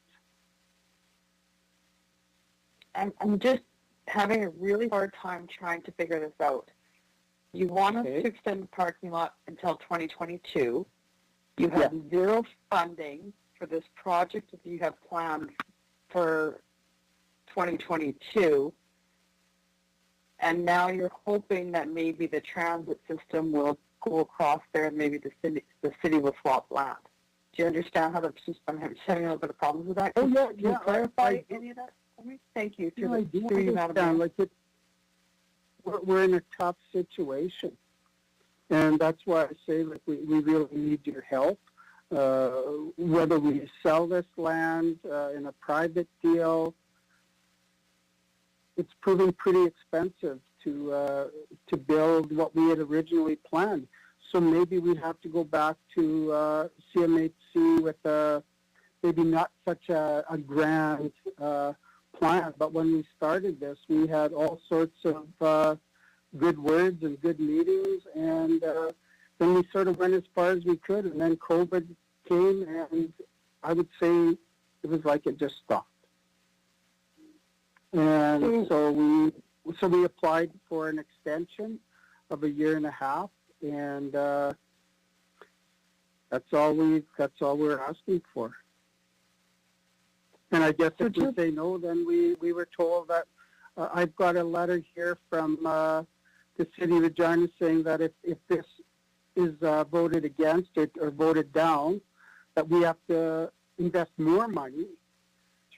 I'm just having a really hard time trying to figure this out. You want us to extend the parking lot until 2022. You have zero funding for this project that you have planned for 2022. And now you're hoping that maybe the transit system will go across there and maybe the city will swap land. Do you understand how the system, I'm having a little bit of problems with that? Can you clarify any of that for me? Thank you. I do understand. Like we're in a tough situation. And that's why I say like we really need your help. Whether we sell this land in a private deal, it's proving pretty expensive to build what we had originally planned. So maybe we'd have to go back to CMHC with maybe not such a grand plan. But when we started this, we had all sorts of good words and good meetings, and then we sort of went as far as we could, and then COVID came, and I would say it was like it just stopped. And so we applied for an extension of 1.5 years, and that's all we're asking for. And I guess if we say no, then we were told that I've got a letter here from the City of Regina saying that if this is voted against it or voted down, that we have to invest more money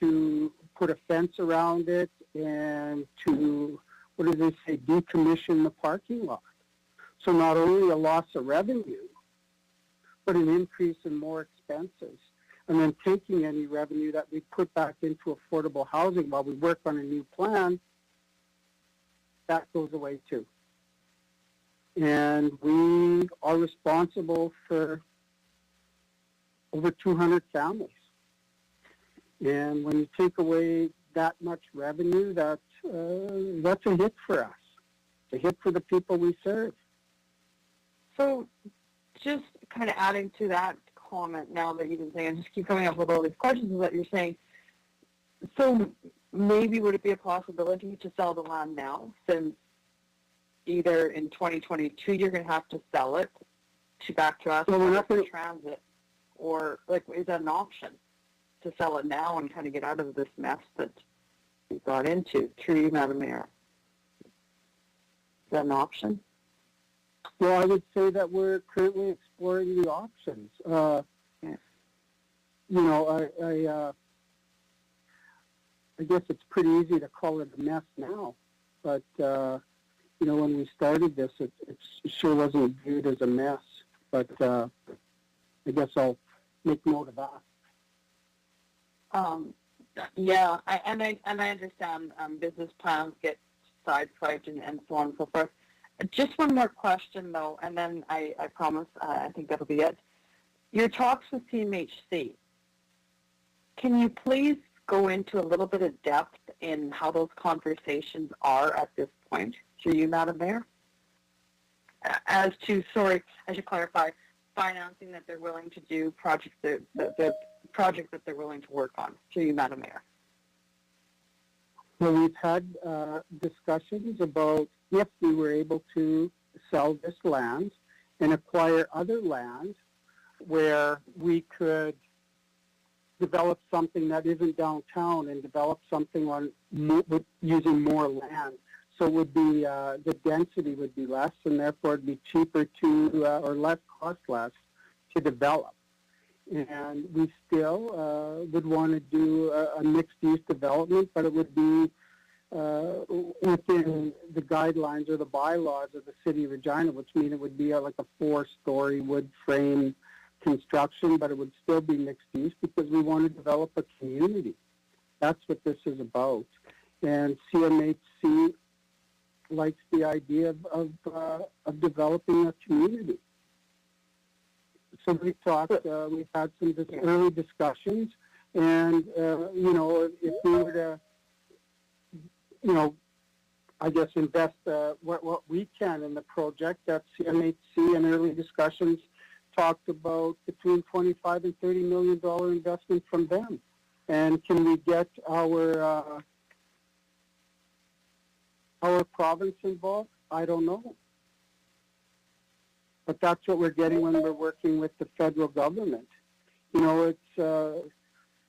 to put a fence around it and to, what do they say, decommission the parking lot. So not only a loss of revenue, but an increase in more expenses. And then taking any revenue that we put back into affordable housing while we work on a new plan, that goes away too. And we are responsible for over 200 families. And when you take away that much revenue, that's a hit for us. It's a hit for the people we serve. So just kind of adding to that comment now that you've been saying, and just keep coming up with all these questions that you're saying. So maybe would it be a possibility to sell the land now, since either in 2022 you're going to have to sell it back to us for transit, or like is that an option to sell it now and kind of get out of this mess that we got into? Through you, Madam Mayor. Is that an option? Well, I would say that we're currently exploring the options. You know, I guess it's pretty easy to call it a mess now, but you know, when we started this, it sure wasn't viewed as a mess. But I guess I'll make note of that. Yeah, I understand business plans get sideswiped and so on and so forth. Just one more question, though, and then I promise I think that'll be it. Your talks with CMHC, can you please go into a little bit of depth in how those conversations are at this point, through you, Madam Mayor? As to, sorry, I should clarify, financing that they're willing to do, projects that they're willing to work on, through you, Madam Mayor. Well, we've had discussions about if we were able to sell this land and acquire other land where we could develop something that isn't downtown and develop something on using more land. So it would be, the density would be less, and therefore it'd be cheaper to, or less to develop. And we still would want to do a mixed-use development, but it would be within the guidelines or the bylaws of the City of Regina, which means it would be like a 4-story wood frame construction, but it would still be mixed use because we want to develop a community. That's what this is about. And CMHC likes the idea of developing a community. So we've talked, we've had some early discussions, and, you know, if we were to, you know, I guess invest what we can in the project, that CMHC in early discussions talked about between $25 and $30 million investment from them. And can we get our province involved? I don't know. But that's what we're getting when we're working with the federal government. You know, it's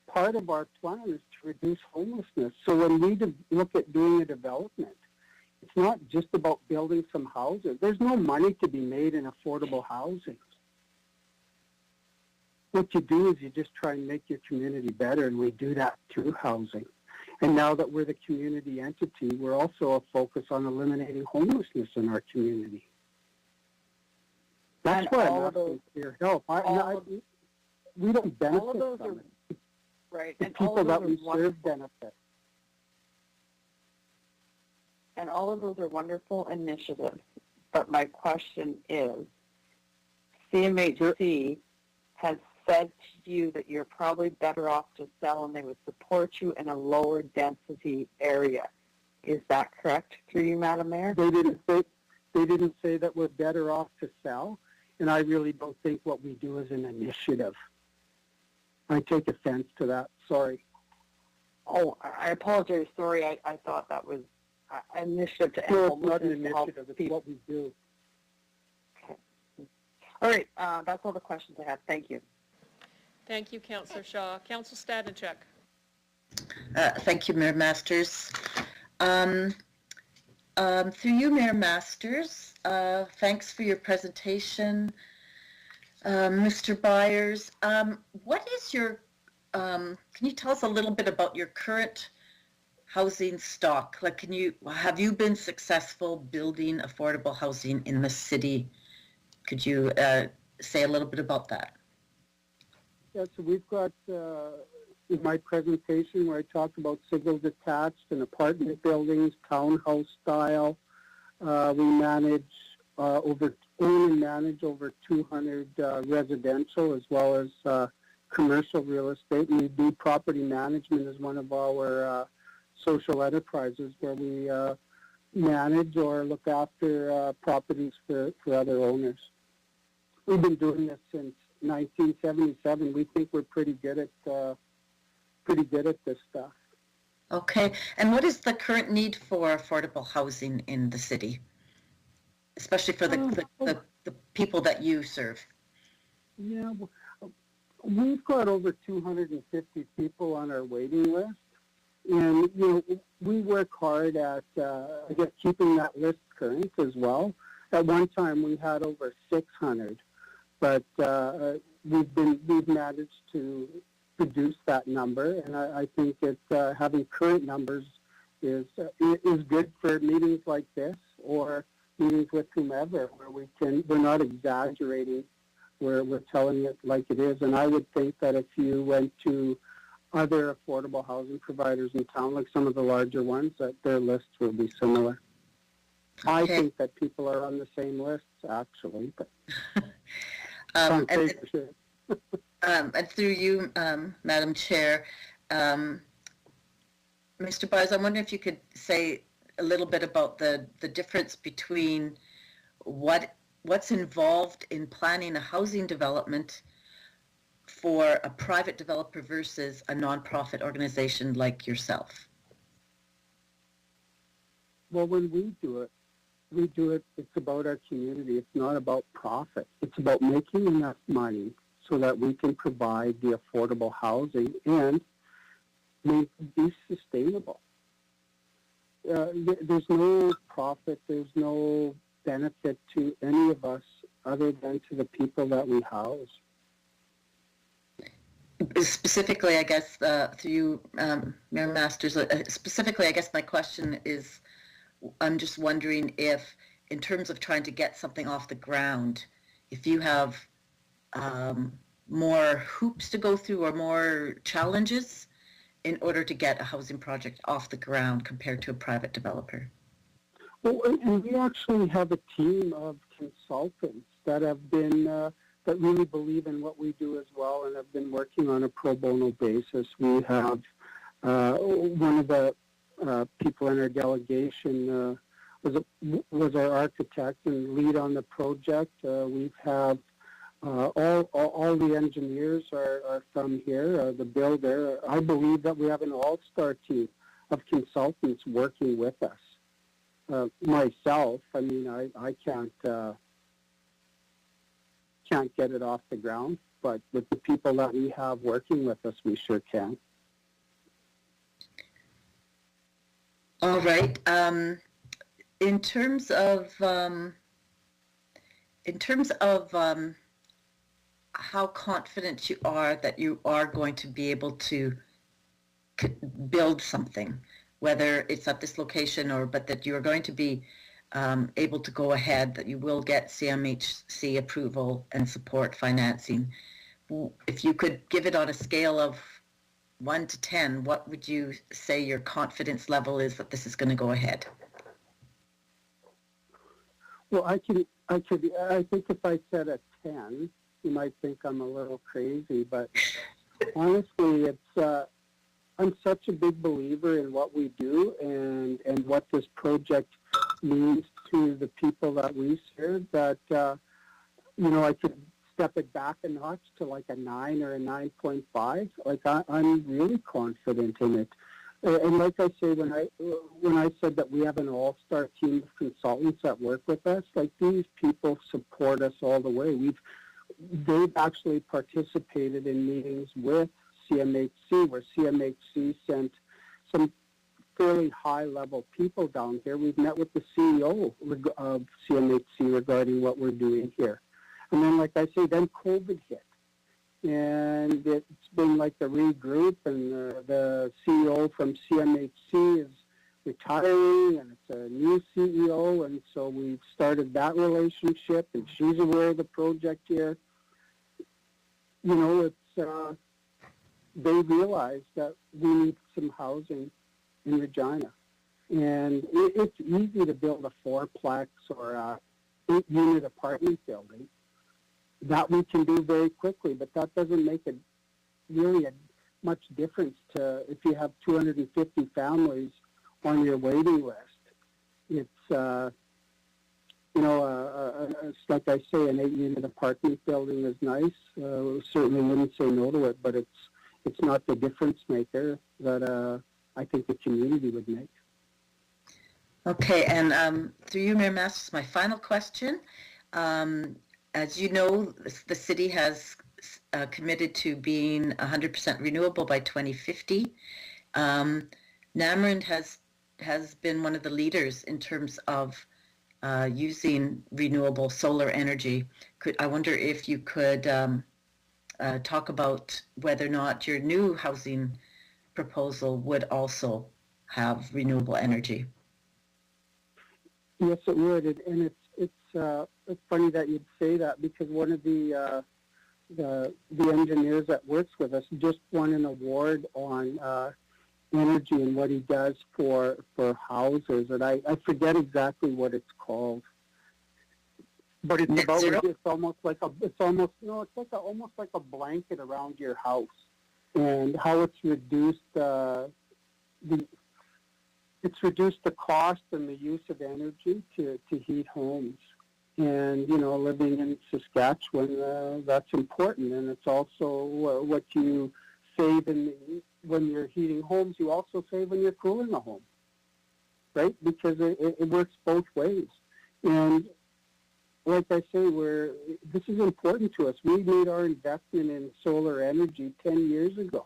part of our plan is to reduce homelessness. So when we look at doing a development, it's not just about building some houses. There's no money to be made in affordable housing. What you do is you just try and make your community better, and we do that through housing. And now that we're the community entity, we're also a focus on eliminating homelessness in our community. That's why I'm asking for your help. We don't benefit from it. Right. The people that we serve benefit. And all of those are wonderful initiatives. But my question is, CMHC has said to you that you're probably better off to sell and they would support you in a lower density area. Is that correct through you, Madam Mayor? They didn't say that we're better off to sell, and I really don't think what we do is an initiative. I take offense to that. Sorry. Oh, I apologize. Sorry, I thought that was an initiative to No, help it's not an help initiative. It's people. what we do. All right, that's all the questions I have. Thank you. Thank you, Councillor Shaw. Councillor Stadnicek. Thank you, Mayor Masters. Through you, Mayor Masters, thanks for your presentation. Mr. Byers, what is your, can you tell us a little bit about your current housing stock? Like, have you been successful building affordable housing in the city? Could you say a little bit about that? Yeah, so we've got, in my presentation where I talked about single detached and apartment buildings, townhouse style, we manage own and manage over 200 residential as well as commercial real estate. And we do property management as one of our social enterprises where we manage or look after properties for other owners. We've been doing this since 1977. We think we're pretty good at this stuff. Okay, and what is the current need for affordable housing in the city, especially for the people that you serve? Yeah, we've got over 250 people on our waiting list, and we work hard at I guess keeping that list current as well. At one time, we had over 600, but we've managed to reduce that number, and I think it's having current numbers is good for meetings like this or meetings with whomever, where we're not exaggerating, we're telling it like it is. And I would think that if you went to other affordable housing providers in town, like some of the larger ones, that their lists will be similar. Okay. I think that people are on the same lists, actually, but and through you, Madam Chair, Mr. Byers, I wonder if you could say a little bit about the difference between what's involved in planning a housing development for a private developer versus a nonprofit organization like yourself. Well, when we do it, it's about our community. It's not about profit. It's about making enough money so that we can provide the affordable housing and be sustainable. There's no profit, there's no benefit to any of us other than to the people that we house. Specifically, I guess, through you, Mayor Masters, specifically, I guess my question is, I'm just wondering if, in terms of trying to get something off the ground, if you have more hoops to go through or more challenges in order to get a housing project off the ground compared to a private developer? Well, and we actually have a team of consultants that have been, that really believe in what we do as well and have been working on a pro bono basis. We have one of the people in our delegation was our architect and lead on the project. We have all the engineers are from here, the builder. I believe that we have an all-star team of consultants working with us. Myself, I mean, I can't get it off the ground, but with the people that we have working with us, we sure can. All right. In terms of how confident you are that you are going to be able to build something, whether it's at this location but that you are going to be able to go ahead, that you will get CMHC approval and support financing. If you could give it on a scale of 1 to 10, what would you say your confidence level is that this is going to go ahead? Well, I think if I said a 10. You might think I'm a little crazy, but honestly, I'm such a big believer in what we do and what this project means to the people that we serve that, I could step it back a notch to like a 9 or a 9.5. Like I'm really confident in it. And like I say, when I said that we have an all-star team of consultants that work with us, like these people support us all the way. They've actually participated in meetings with CMHC, where CMHC sent some fairly high-level people down here. We've met with the CEO of CMHC regarding what we're doing here. And then, like I say, then COVID hit. And it's been like the regroup, and the CEO from CMHC is retiring, and it's a new CEO, and so we've started that relationship, and she's aware of the project here. They realize that we need some housing in Regina. And it's easy to build a fourplex or a 8-unit apartment building. That we can do very quickly, but that doesn't make it really much difference to if you have 250 families on your waiting list. It's, it's like I say, an 8-unit apartment building is nice. Certainly wouldn't say no to it, but it's not the difference maker that I think the community would make. Okay, and through you, Mayor Masters, my final question. As you know, the city has committed to being 100% renewable by 2050. Namrand has been one of the leaders in terms of using renewable solar energy. I wonder if you could talk about whether or not your new housing proposal would also have renewable energy. Yes, it would, and it's funny that you'd say that, because one of the engineers that works with us just won an award on energy and what he does for houses, and I forget exactly what it's called. But it's almost like a blanket around your house, and how it's reduced the cost and the use of energy to heat homes. And, living in Saskatchewan, that's important. And it's also what you save when you're heating homes, you also save when you're cooling a home, right? Because it works both ways. And like I say, this is important to us. We made our investment in solar energy 10 years ago.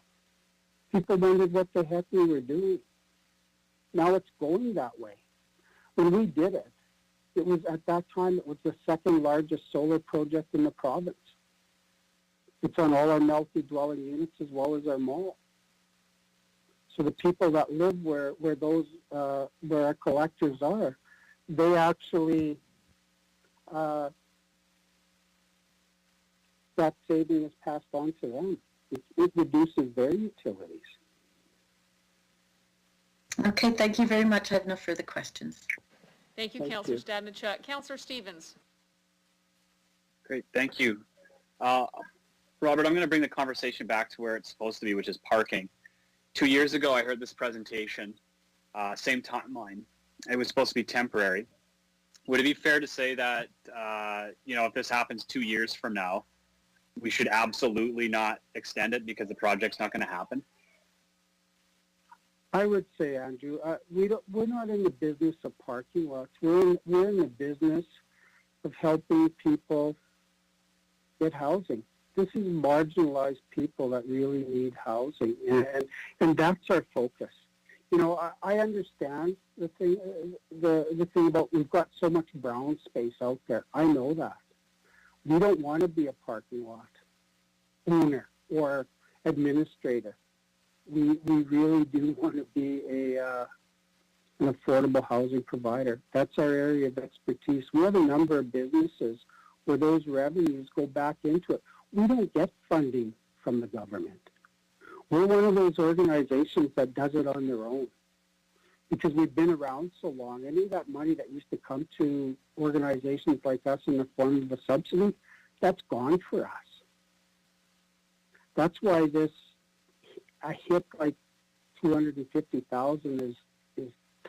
People wondered what the heck we were doing. Now it's going that way. When we did it, it was at that time, it was the second largest solar project in the province. It's on all our multi-dwelling units as well as our mall. So the people that live where our collectors are, they actually, that saving is passed on to them. It reduces their utilities. Okay, thank you very much. I have no further questions. Thank you, Councillor Stadnichuk. Councillor Stevens. Great, thank you. Robert, I'm going to bring the conversation back to where it's supposed to be, which is parking. 2 years ago, I heard this presentation, same timeline. It was supposed to be temporary. Would it be fair to say that, if this happens 2 years from now, we should absolutely not extend it because the project's not going to happen? I would say, Andrew, we're not in the business of parking lots. We're in the business of helping people get housing. This is marginalized people that really need housing, and that's our focus. I understand the thing about we've got so much brown space out there. I know that. We don't want to be a parking lot owner or administrator. We really do want to be an affordable housing provider. That's our area of expertise. We have a number of businesses where those revenues go back into it. We don't get funding from the government. We're one of those organizations that does it on their own because we've been around so long. Any of that money that used to come to organizations like us in the form of a subsidy that's gone for us. That's why a hit like 250,000 is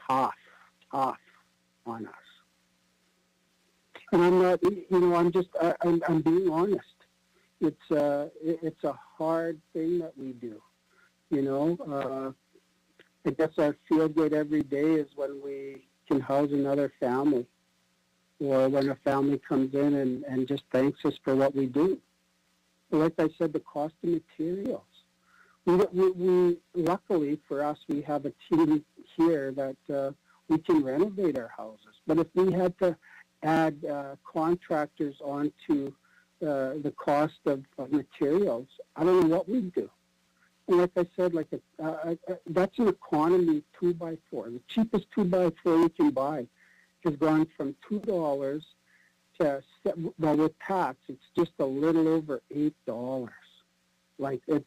tough on us. And I'm not, I'm being honest. It's a hard thing that we do. I guess our feel good every day is when we can house another family, or when a family comes in and just thanks us for what we do. But like I said, the cost of materials. We luckily for us, we have a team here that we can renovate our houses. But if we had to add contractors onto the cost of materials, I don't know what we'd do. And like I said, that's an economy 2x4. The cheapest 2x4 you can buy has gone from $2 to, well, with tax, it's just a little over $8. It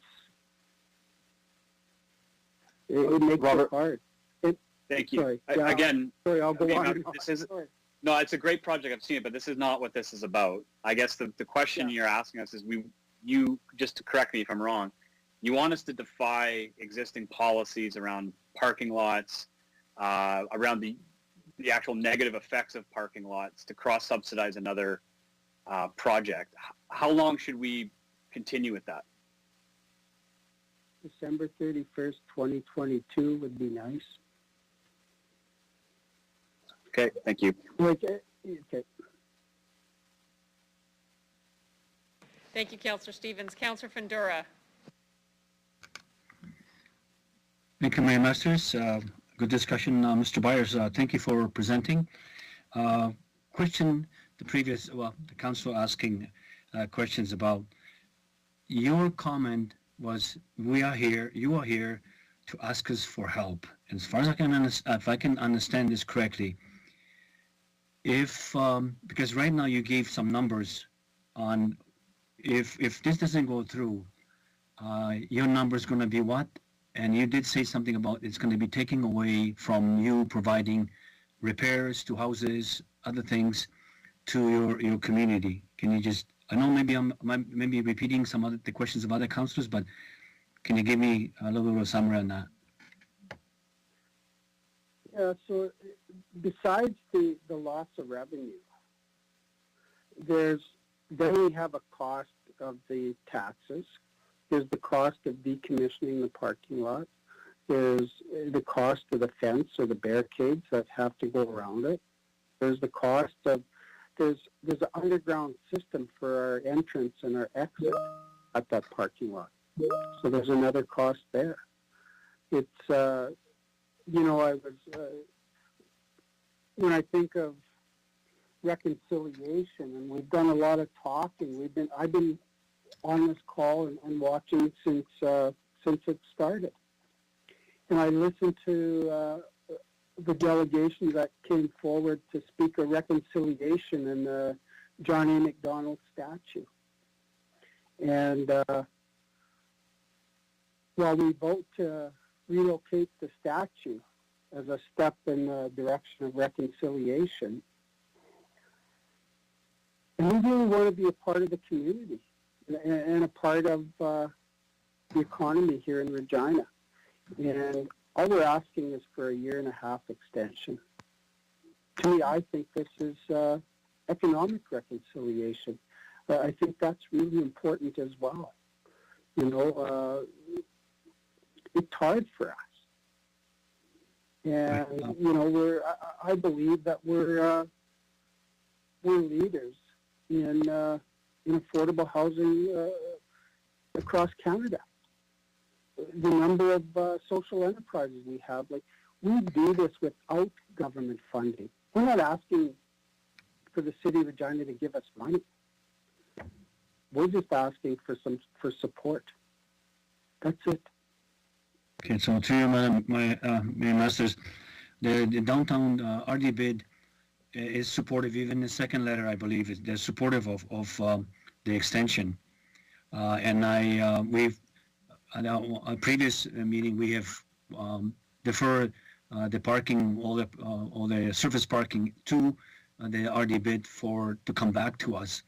makes Robert, it hard. Thank you. Sorry, Again, sorry, I'll go on. No, it's a great project. I've seen it, but this is not what this is about. I guess the question you're asking us is, you just to correct me if I'm wrong, you want us to defy existing policies around parking lots, around the actual negative effects of parking lots to cross-subsidize another project. How long should we continue with that? December 31st, 2022 would be nice. Okay, thank you. Okay. Thank you, Councillor Stevens. Councillor Fundura. Thank you, Mayor Masters. Good discussion. Mr. Byers, thank you for presenting. Question, the council asking questions about your comment was, you are here to ask us for help. And as far as if I can understand this correctly, because right now you gave some numbers on if this doesn't go through, your number is going to be what? And you did say something about it's going to be taking away from you providing repairs to houses, other things to your community. Can you just, I know maybe I'm maybe repeating some of the questions of other councillors, but can you give me a little bit of a summary on that? Yeah, so besides the loss of revenue, then we have a cost of the taxes. There's the cost of decommissioning the parking lot. There's the cost of the fence or the barricades that have to go around it. There's the cost of, there's an underground system for our entrance and our exit at that parking lot. So there's another cost there. It's, when I think of reconciliation, and we've done a lot of talking, I've been on this call and watching since it started. And I listened to the delegation that came forward to speak of reconciliation and the John A. Macdonald statue. And while we vote to relocate the statue as a step in the direction of reconciliation, and we really want to be a part of the community and a part of the economy here in Regina. And all we're asking is for a 1.5 year extension. To me, I think this is economic reconciliation. I think that's really important as well. It's hard for us. And, I believe that we're leaders in affordable housing across Canada. The number of social enterprises we have, we do this without government funding. We're not asking for the City of Regina to give us money. We're just asking for support. That's it. Okay, so to you, Mayor Masters, the downtown RD bid is supportive. Even the second letter, I believe, they're supportive of the extension. And we've at a previous meeting we have deferred the parking, all the surface parking to the RD bid to come back to us.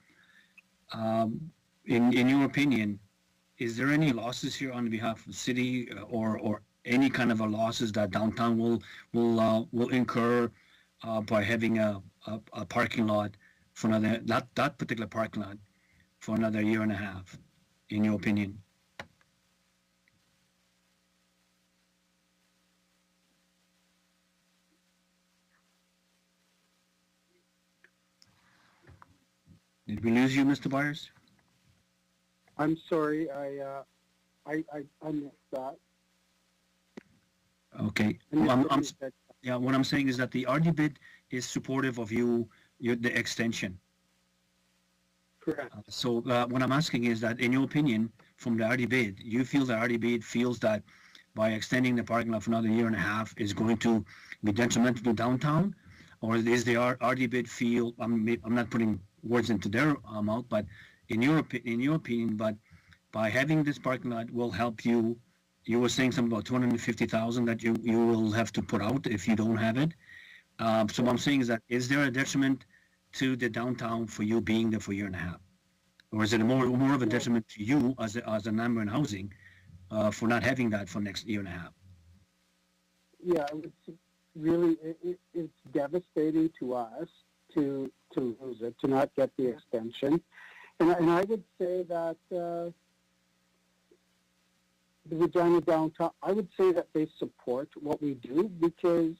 In your opinion, is there any losses here on behalf of the city or any kind of a losses that downtown will incur by having a parking lot for another, that particular parking lot for another year and a half, in your opinion? Did we lose you, Mr. Byers? I'm sorry, I missed that. Okay. Yeah, what I'm saying is that the RD bid is supportive of the extension. Correct. So what I'm asking is that, in your opinion, from the RD bid, you feel the RD bid feels that by extending the parking lot for another year and a half is going to be detrimental to downtown, or is the RD bid feel? I'm not putting words into their mouth, but in your opinion, but by having this parking lot will help you. You were saying something about 250,000 that you will have to put out if you don't have it. So what I'm saying is that, is there a detriment to the downtown for you being there for a year and a half? Or is it more of a detriment to you as a member in housing for not having that for next year and a half? Yeah, it's really, it's devastating to us to lose it, to not get the extension. And I would say that the Regina Downtown, I would say that they support what we do because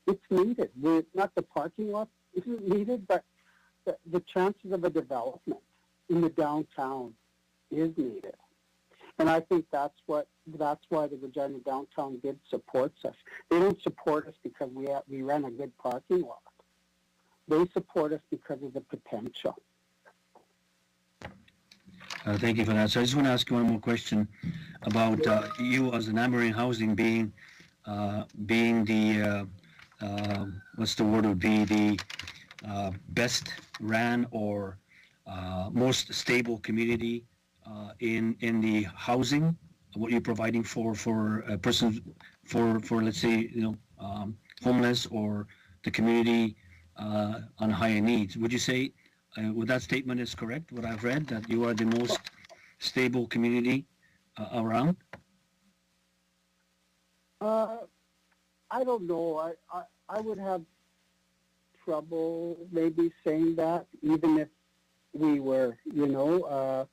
it's needed. Not the parking lot isn't needed, but the chances of a development in the downtown is needed. And I think that's why the Regina Downtown bid supports us. They don't support us because we run a good parking lot. They support us because of the potential. Thank you for that. So I just want to ask you one more question about you as a member in housing being the what's the word would be, the best ran or most stable community in the housing, what you're providing for persons for let's say homeless or the community on higher needs. Would you say would that statement is correct? What I've read, that you are the most stable community around? I don't know. I would have trouble maybe saying that, even if we were, we know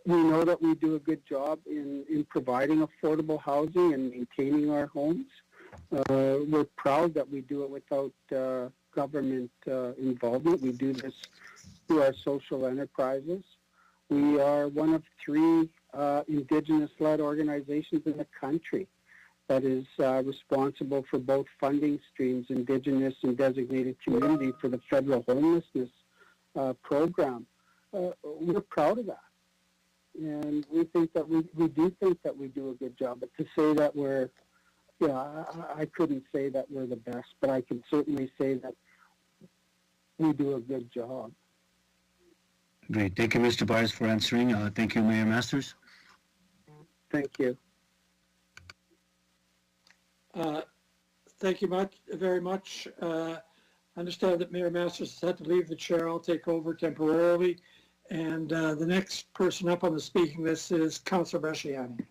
that we do a good job in providing affordable housing and maintaining our homes. We're proud that we do it without government involvement. We do this through our social enterprises. We are one of 3 Indigenous-led organizations in the country that is responsible for both funding streams, Indigenous and designated community, for the federal homelessness program. We're proud of that. And we think that we do think that we do a good job. But to say that we're, I couldn't say that we're the best, but I can certainly say that we do a good job. Great. Thank you, Mr. Byers, for answering. Thank you, Mayor Masters. Thank you. Thank you very much. I understand that Mayor Masters has had to leave the chair. I'll take over temporarily. And the next person up on the speaking list is Councillor Bresciani.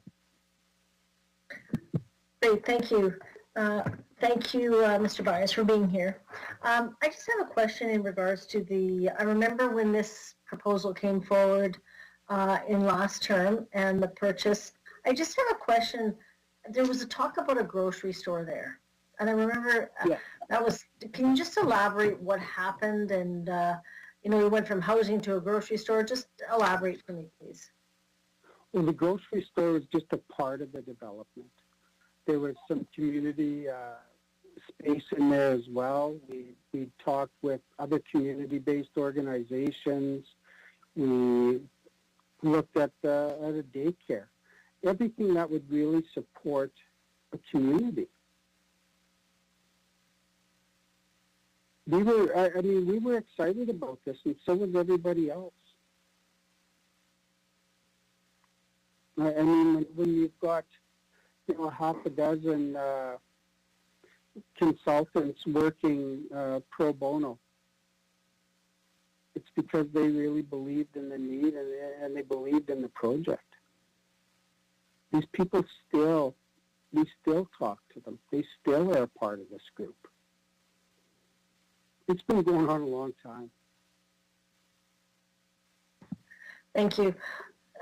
Great, thank you. Thank you, Mr. Byers, for being here. I just have a question in regards to I remember when this proposal came forward in last term and the purchase. I just have a question. There was a talk about a grocery store there. And I remember can you just elaborate what happened? And, we went from housing to a grocery store. Just elaborate for me, please. Well, the grocery store was just a part of the development. There was some community space in there as well. We talked with other community-based organizations. We looked at a daycare. Everything that would really support a community. We were excited about this, and so was everybody else. When you've got half a dozen consultants working pro bono, it's because they really believed in the need and they believed in the project. These people we still talk to them. They still are a part of this group. It's been going on a long time. Thank you.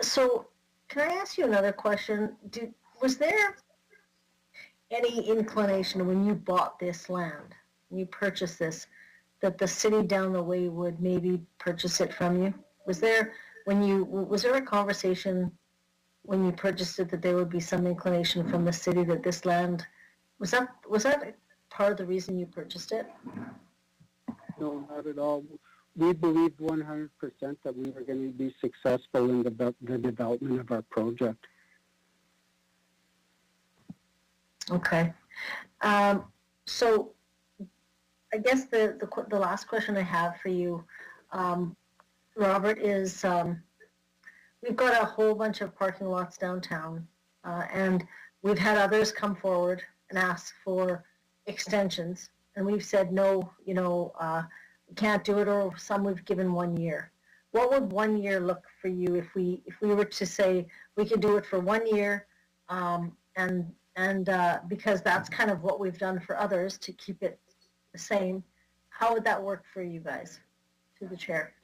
So can I ask you another question? Was there any inclination when you bought this land, when you purchased this, that the city down the way would maybe purchase it from you? Was there a conversation when you purchased it that there would be some inclination from the city that this land, was that part of the reason you purchased it? No, not at all. We believed 100% that we were going to be successful in the development of our project. Okay. So I guess the last question I have for you, Robert, is we've got a whole bunch of parking lots downtown, and we've had others come forward and ask for extensions, and we've said no, we can't do it, or some we've given 1 year. What would 1 year look for you if we were to say we could do it for 1 year, and because that's kind of what we've done for others to keep it the same? How would that work for you guys? To the chair.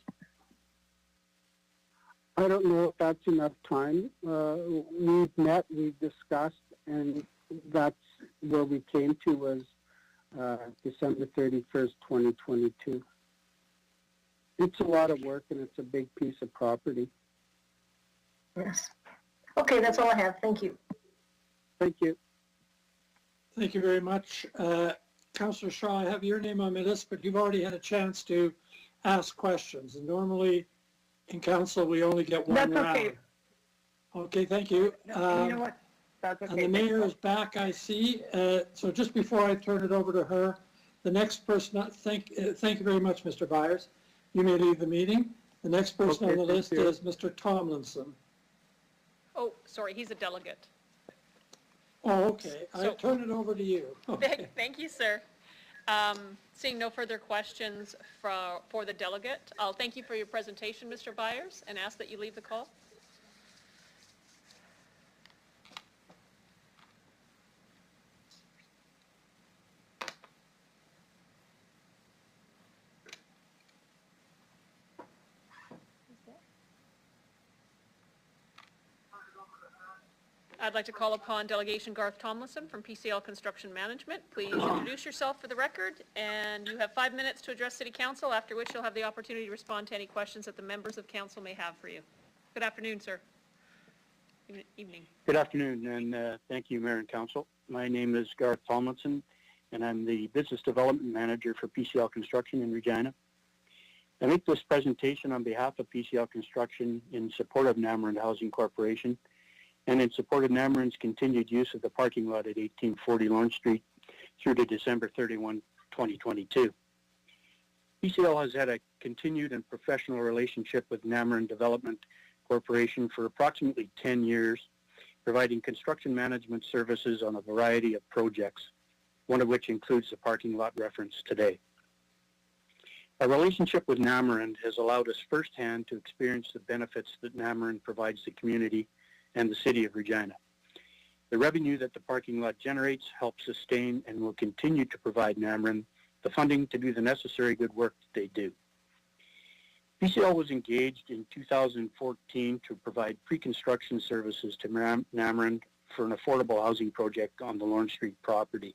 I don't know if that's enough time. We've met, we've discussed, and that's where we came to was December 31st, 2022. It's a lot of work, and it's a big piece of property. Yes. Okay, that's all I have. Thank you. Thank you. Thank you very much. Councillor Shaw, I have your name on my list, but you've already had a chance to ask questions. And normally in council, we only get one round. That's okay. Okay, thank you. No, you know what? That's okay. And the mayor is back, I see. So just before I turn it over to her, the next person, thank you very much, Mr. Byers. You may leave the meeting. The next person on the list is Mr. Tomlinson. Oh, sorry, he's a delegate. Oh, okay. I turn it over to you. Okay. Thank you, sir. Seeing no further questions for the delegate, I'll thank you for your presentation, Mr. Byers, and ask that you leave the call. I'd like to call upon Delegation Garth Tomlinson from PCL Construction Management. Please introduce yourself for the record, and you have 5 minutes to address City Council, after which you'll have the opportunity to respond to any questions that the members of Council may have for you. Good afternoon, sir. Evening. Good afternoon, and thank you, Mayor and Council. My name is Garth Tomlinson, and I'm the Business Development Manager for PCL Construction in Regina. I make this presentation on behalf of PCL Construction in support of Namarand Housing Corporation, and in support of Namarand's continued use of the parking lot at 1840 Lawrence Street through to December 31, 2022. PCL has had a continued and professional relationship with Namarand Development Corporation for approximately 10 years, providing construction management services on a variety of projects, one of which includes the parking lot referenced today. Our relationship with Namarand has allowed us firsthand to experience the benefits that Namarand provides the community and the City of Regina. The revenue that the parking lot generates helps sustain and will continue to provide Namarand the funding to do the necessary good work that they do. PCL was engaged in 2014 to provide pre-construction services to Namarand for an affordable housing project on the Lawrence Street property.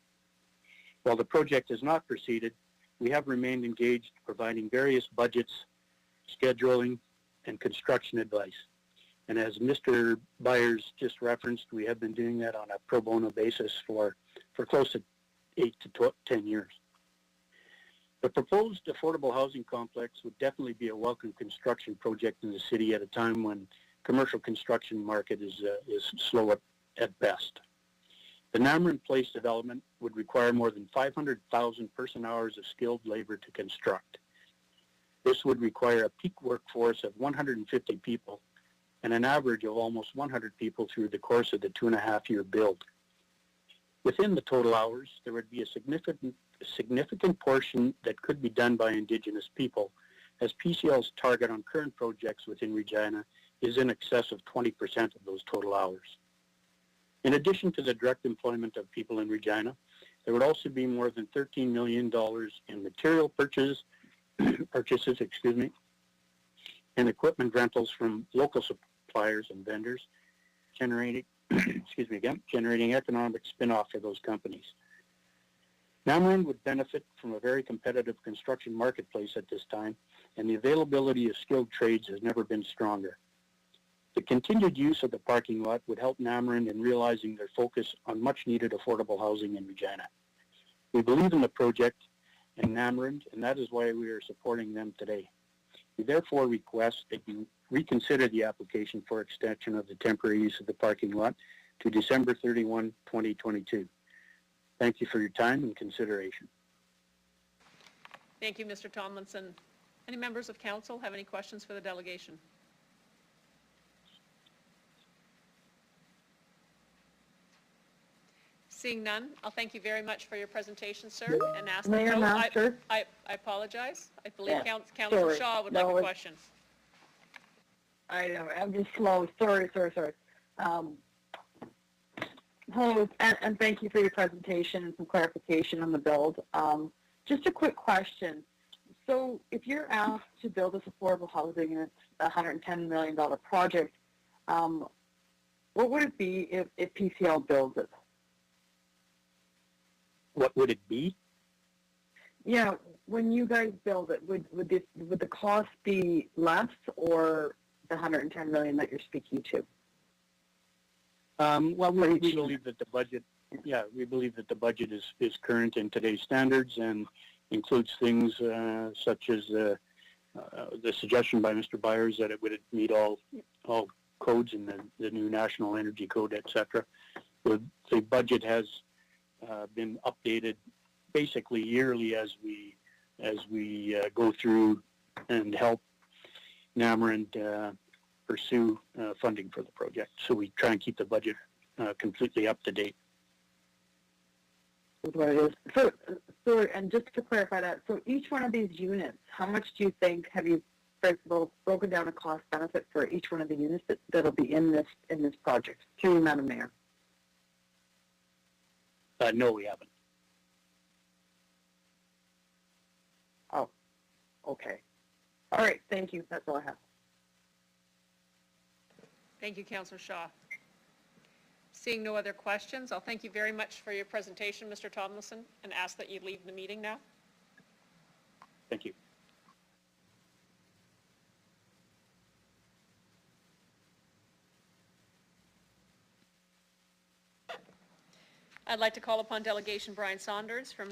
While the project has not proceeded, we have remained engaged providing various budgets, scheduling, and construction advice. And as Mr. Byers just referenced, we have been doing that on a pro bono basis for close to 8 to 10 years. The proposed affordable housing complex would definitely be a welcome construction project in the city at a time when commercial construction market is slow at best. The Namarand Place development would require more than 500,000 person-hours of skilled labor to construct. This would require a peak workforce of 150 people and an average of almost 100 people through the course of the 2.5-year build. Within the total hours, there would be a significant portion that could be done by Indigenous people, as PCL's target on current projects within Regina is in excess of 20% of those total hours. In addition to the direct employment of people in Regina, there would also be more than $13 million in material purchases, and equipment rentals from local suppliers and vendors, generating, generating economic spin-off for those companies. Namron would benefit from a very competitive construction marketplace at this time, and the availability of skilled trades has never been stronger. The continued use of the parking lot would help Namron in realizing their focus on much-needed affordable housing in Regina. We believe in the project and Namron, and that is why we are supporting them today. We therefore request that you reconsider the application for extension of the temporary use of the parking lot to December 31, 2022. Thank you for your time and consideration. Thank you, Mr. Tomlinson. Any members of council have any questions for the delegation? Seeing none, I'll thank you very much for your presentation, sir, and ask the Mayor Master. I apologize. I believe Yeah, Councillor sorry. Shaw would No, like a it's- question. I know, I'm just slow. Sorry. Hello, and thank you for your presentation and some clarification on the build. Just a quick question. So if you're asked to build this affordable housing and it's a $110 million project, what would it be if PCL builds it? What would it be? Yeah, when you guys build it, would the cost be less or the $110 million that you're speaking to? Well, we believe that the budget, we believe that the budget is current in today's standards and includes things such as the suggestion by Mr. Byers that it would meet all codes in the new National Energy Code, etc. The budget has been updated basically yearly as we go through and help Namron pursue funding for the project. So we try and keep the budget completely up to date. Is what it is. So, and just to clarify that, so each one of these units, how much do you think, have you, first of all, broken down a cost benefit for each one of the units that'll be in this project? Through you, Madam Mayor. No, we haven't. Oh, okay. All right, thank you. That's all I have. Thank you, Councillor Shaw. Seeing no other questions, I'll thank you very much for your presentation, Mr. Tomlinson, and ask that you leave the meeting now. Thank you. I'd like to call upon Delegation Brian Saunders from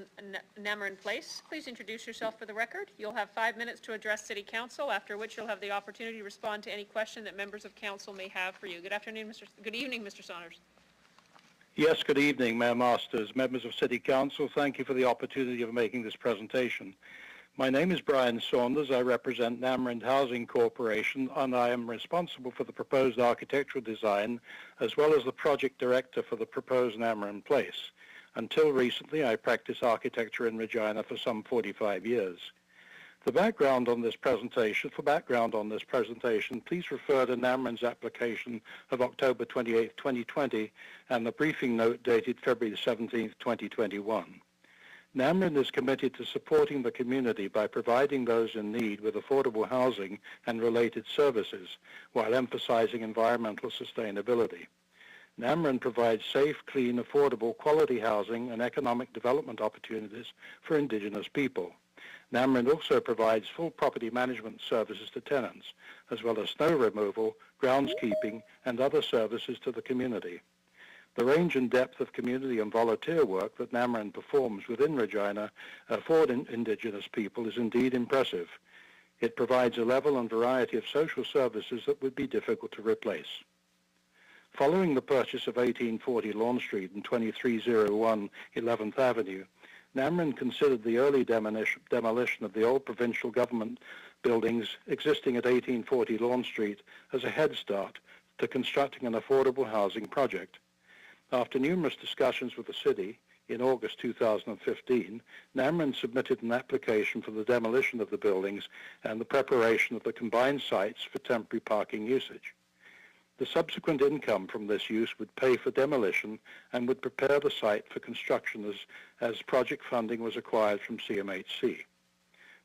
Namron Place. Please introduce yourself for the record. You'll have 5 minutes to address City Council, after which you'll have the opportunity to respond to any question that members of Council may have for you. Good evening, Mr. Saunders. Yes, good evening, Mayor Masters, members of City Council. Thank you for the opportunity of making this presentation. My name is Brian Saunders. I represent Namron Housing Corporation, and I am responsible for the proposed architectural design, as well as the project director for the proposed Namron Place. Until recently, I practiced architecture in Regina for some 45 years. For background on this presentation, please refer to Namron's application of October 28, 2020, and the briefing note dated February 17, 2021. Namron is committed to supporting the community by providing those in need with affordable housing and related services, while emphasizing environmental sustainability. Namron provides safe, clean, affordable, quality housing and economic development opportunities for Indigenous people. Namron also provides full property management services to tenants, as well as snow removal, groundskeeping, and other services to the community. The range and depth of community and volunteer work that Namron performs within Regina for Indigenous people is indeed impressive. It provides a level and variety of social services that would be difficult to replace. Following the purchase of 1840 Lawn Street and 2301 11th Avenue, Namron considered the early demolition of the old provincial government buildings existing at 1840 Lawn Street as a head start to constructing an affordable housing project. After numerous discussions with the city, in August 2015, Namron submitted an application for the demolition of the buildings and the preparation of the combined sites for temporary parking usage. The subsequent income from this use would pay for demolition and would prepare the site for construction as project funding was acquired from CMHC.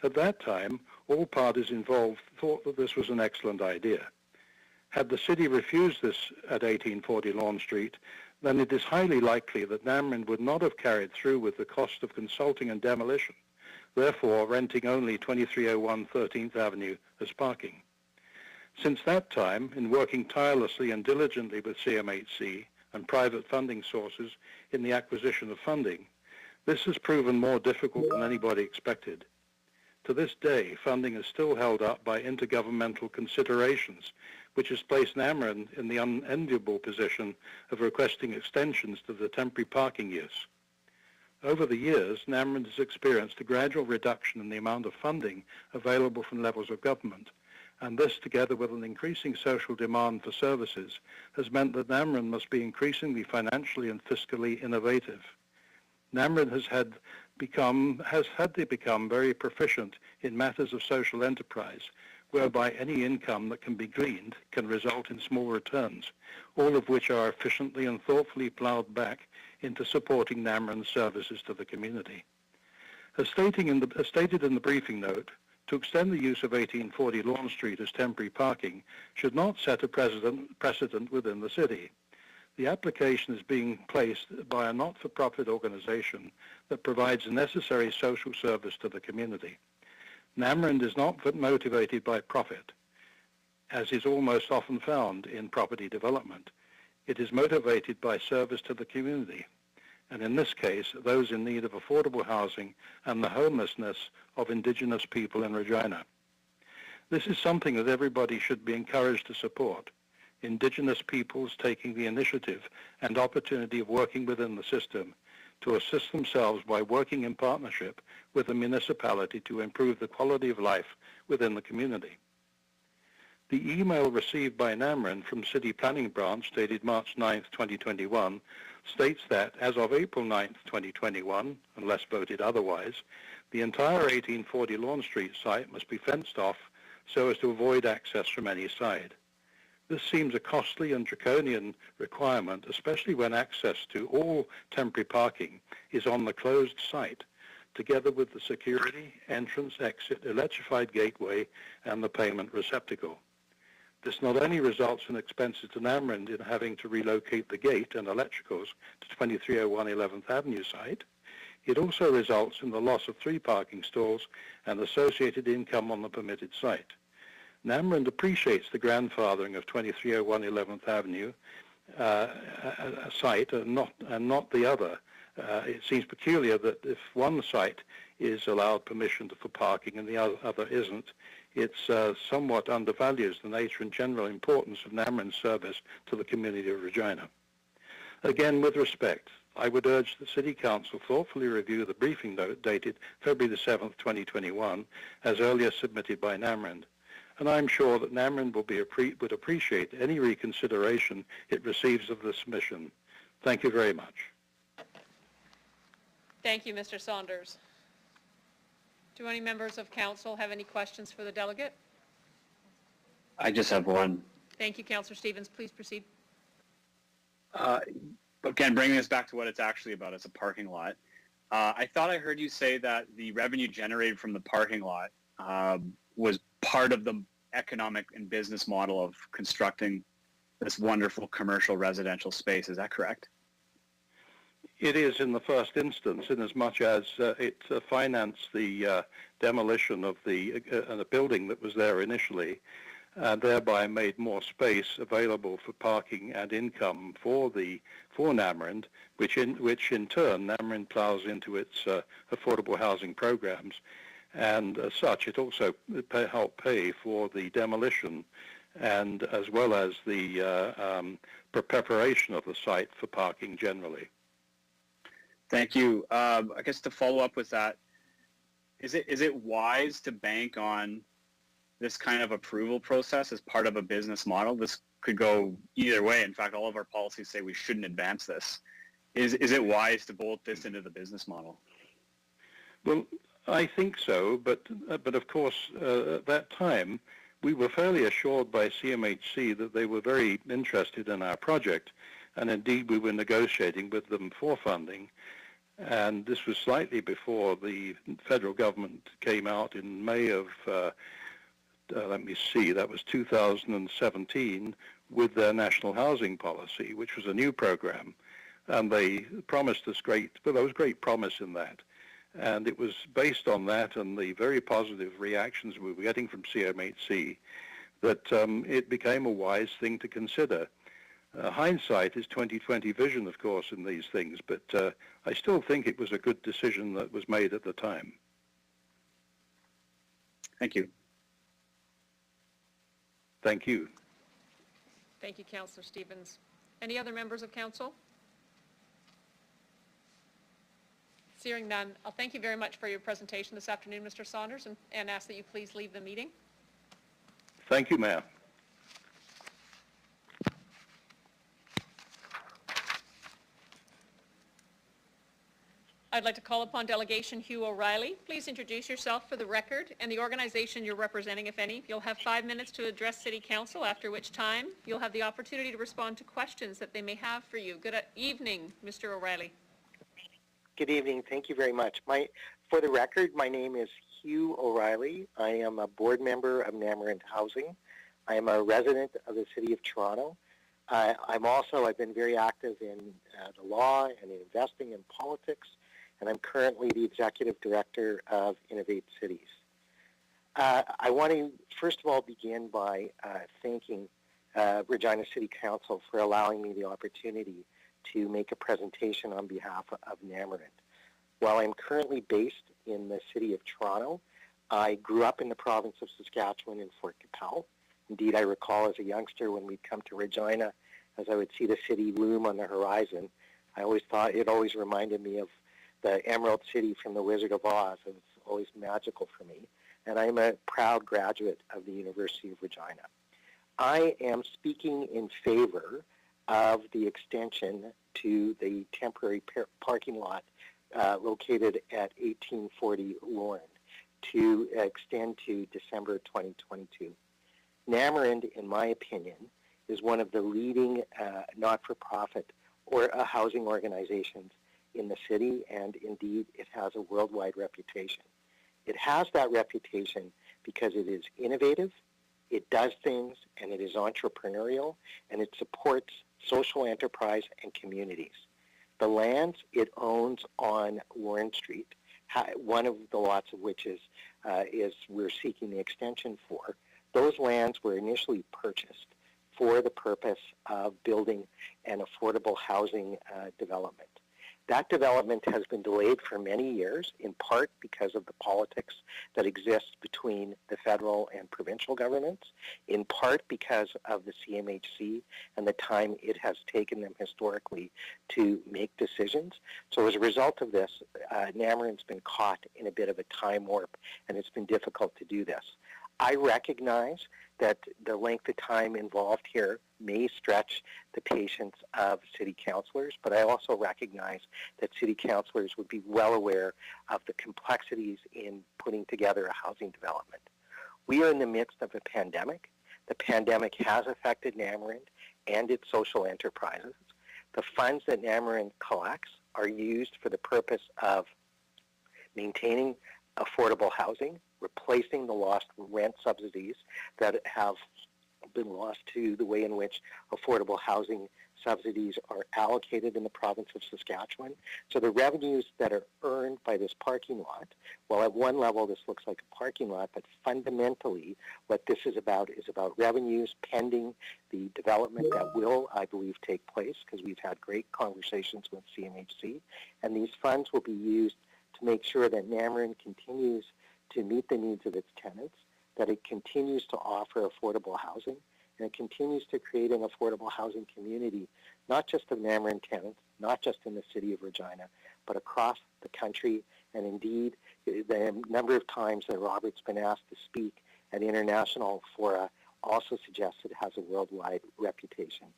At that time, all parties involved thought that this was an excellent idea. Had the city refused this at 1840 Lawn Street, then it is highly likely that Namron would not have carried through with the cost of consulting and demolition, therefore renting only 2301 13th Avenue as parking. Since that time, in working tirelessly and diligently with CMHC and private funding sources in the acquisition of funding, this has proven more difficult than anybody expected. To this day, funding is still held up by intergovernmental considerations, which has placed Namron in the unenviable position of requesting extensions to the temporary parking use. Over the years, Namron has experienced a gradual reduction in the amount of funding available from levels of government, and this, together with an increasing social demand for services, has meant that Namron must be increasingly financially and fiscally innovative. Namron has had to become very proficient in matters of social enterprise, whereby any income that can be gleaned can result in small returns, all of which are efficiently and thoughtfully ploughed back into supporting Namron's services to the community. As stated in the briefing note, to extend the use of 1840 Lawn Street as temporary parking should not set a precedent within the city. The application is being placed by a not-for-profit organization that provides a necessary social service to the community. Namron is not motivated by profit, as is almost often found in property development. It is motivated by service to the community, and in this case, those in need of affordable housing and the homelessness of Indigenous people in Regina. This is something that everybody should be encouraged to support. Indigenous peoples taking the initiative and opportunity of working within the system to assist themselves by working in partnership with the municipality to improve the quality of life within the community. The email received by Namron from City Planning Branch dated March 9, 2021 states that as of April 9, 2021, unless voted otherwise, the entire 1840 Lawn Street site must be fenced off so as to avoid access from any side. This seems a costly and draconian requirement, especially when access to all temporary parking is on the closed site, together with the security, entrance, exit, electrified gateway, and the payment receptacle. This not only results in expenses to Namron in having to relocate the gate and electricals to 2301 11th Avenue site, it also results in the loss of 3 parking stalls and associated income on the permitted site. Namron appreciates the grandfathering of 2301 11th Avenue site and not the other. It seems peculiar that if one site is allowed permission for parking and the other isn't, it somewhat undervalues the nature and general importance of Namron's service to the community of Regina. Again, with respect, I would urge the City Council thoughtfully review the briefing note dated February the 7th, 2021, as earlier submitted by Namron. And I'm sure that Namron would appreciate any reconsideration it receives of the submission. Thank you very much. Thank you, Mr. Saunders. Do any members of council have any questions for the delegate? I just have one. Thank you, Councillor Stevens. Please proceed. Again, bringing us back to what it's actually about, it's a parking lot. I thought I heard you say that the revenue generated from the parking lot was part of the economic and business model of constructing this wonderful commercial residential space. Is that correct? It is in the first instance, in as much as it financed the demolition of the building that was there initially, and thereby made more space available for parking and income for Namron, which in turn Namron plows into its affordable housing programs. And as such, it also helped pay for the demolition and as well as the preparation of the site for parking generally. Thank you. I guess to follow up with that, is it wise to bank on this kind of approval process as part of a business model? This could go either way. In fact, all of our policies say we shouldn't advance this. Is it wise to bolt this into the business model? Well, I think so, but of course, at that time, we were fairly assured by CMHC that they were very interested in our project, and indeed we were negotiating with them for funding. And this was slightly before the federal government came out in May of, let me see, that was 2017, with their national housing policy, which was a new program. And they promised us there was great promise in that. And it was based on that and the very positive reactions we were getting from CMHC that it became a wise thing to consider. Hindsight is 20/20 vision, of course, in these things, but I still think it was a good decision that was made at the time. Thank you. Thank you. Thank you, Councillor Stevens. Any other members of council? Hearing none, I'll thank you very much for your presentation this afternoon, Mr. Saunders, and ask that you please leave the meeting. Thank you, Mayor. I'd like to call upon Delegation Hugh O'Reilly. Please introduce yourself for the record and the organization you're representing, if any. You'll have 5 minutes to address City Council, after which time you'll have the opportunity to respond to questions that they may have for you. Good evening, Mr. O'Reilly. Good evening. Thank you very much. For the record, my name is Hugh O'Reilly. I am a board member of Namarand Housing. I am a resident of the City of Toronto. I've been very active in the law and in investing in politics, and I'm currently the Executive Director of Innovate Cities. I want to, first of all, begin by thanking Regina City Council for allowing me the opportunity to make a presentation on behalf of Namarand. While I'm currently based in the City of Toronto, I grew up in the province of Saskatchewan in Fort Capel. Indeed, I recall as a youngster when we'd come to Regina, as I would see the city loom on the horizon, I always thought it always reminded me of the Emerald City from The Wizard of Oz. It was always magical for me. And I'm a proud graduate of the University of Regina. I am speaking in favor of the extension to the temporary parking lot located at 1840 Lorne to extend to December 2022. Namarand, in my opinion, is one of the leading not-for-profit or housing organizations in the city, and indeed it has a worldwide reputation. It has that reputation because it is innovative, it does things, and it is entrepreneurial, and it supports social enterprise and communities. The lands it owns on Lorne Street, one of the lots of which is we're seeking the extension for, those lands were initially purchased for the purpose of building an affordable housing development. That development has been delayed for many years, in part because of the politics that exist between the federal and provincial governments, in part because of the CMHC and the time it has taken them historically to make decisions. So as a result of this, Namarand's been caught in a bit of a time warp, and it's been difficult to do this. I recognize that the length of time involved here may stretch the patience of city councilors, but I also recognize that city councilors would be well aware of the complexities in putting together a housing development. We are in the midst of a pandemic. The pandemic has affected Namarand and its social enterprises. The funds that Namarand collects are used for the purpose of maintaining affordable housing, replacing the lost rent subsidies that have been lost to the way in which affordable housing subsidies are allocated in the province of Saskatchewan. So the revenues that are earned by this parking lot, well, at one level this looks like a parking lot, but fundamentally what this is about revenues pending the development that will, I believe, take place, because we've had great conversations with CMHC, and these funds will be used to make sure that Namarand continues to meet the needs of its tenants, that it continues to offer affordable housing, and it continues to create an affordable housing community, not just of Namarand tenants, not just in the city of Regina, but across the country. And indeed, the number of times that Robert's been asked to speak at international fora also suggests it has a worldwide reputation.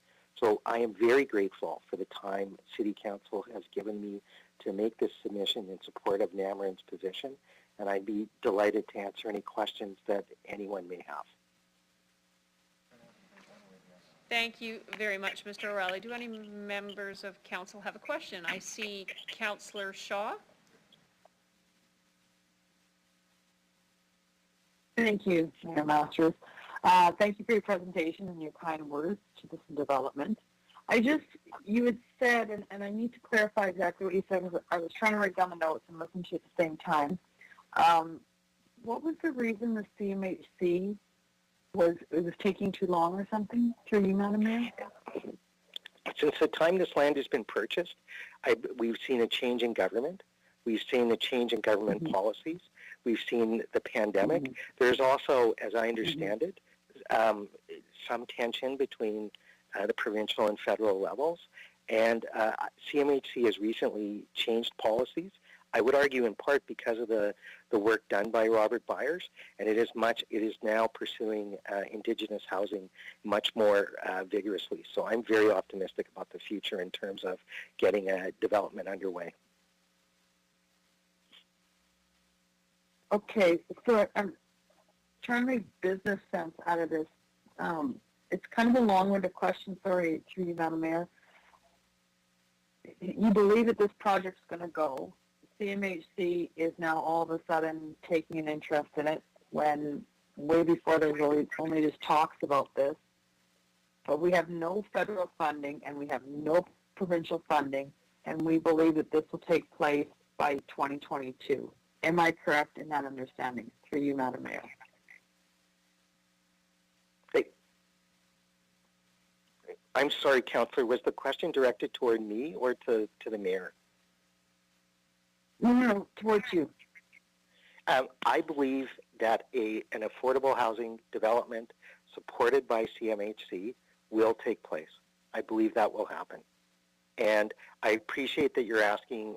So I am very grateful for the time City Council has given me to make this submission in support of Namarind's position, and I'd be delighted to answer any questions that anyone may have. Thank you very much, Mr. O'Reilly. Do any members of council have a question? I see Councillor Shaw. Thank you, Mayor Masters. Thank you for your presentation and your kind words to this development. You had said, and I need to clarify exactly what you said, because I was trying to write down the notes and listen to you at the same time. What was the reason the CMHC was taking too long or something, through you, Madam Mayor? Since the time this land has been purchased, we've seen a change in government. We've seen a change in government policies. We've seen the pandemic. There's also, as I understand it, some tension between the provincial and federal levels. And CMHC has recently changed policies. I would argue in part because of the work done by Robert Byers, and it is now pursuing Indigenous housing much more vigorously. So I'm very optimistic about the future in terms of getting a development underway. Okay, so I'm trying to make business sense out of this. It's kind of a long-winded question, sorry, through you, Madam Mayor. You believe that this project's going to go. CMHC is now all of a sudden taking an interest in it when way before there was only just talks about this. But we have no federal funding and we have no provincial funding, and we believe that this will take place by 2022. Am I correct in that understanding, through you, Madam Mayor? I'm sorry, Councillor, was the question directed toward me or to the Mayor? No, towards you. I believe that an affordable housing development supported by CMHC will take place. I believe that will happen. And I appreciate that you're asking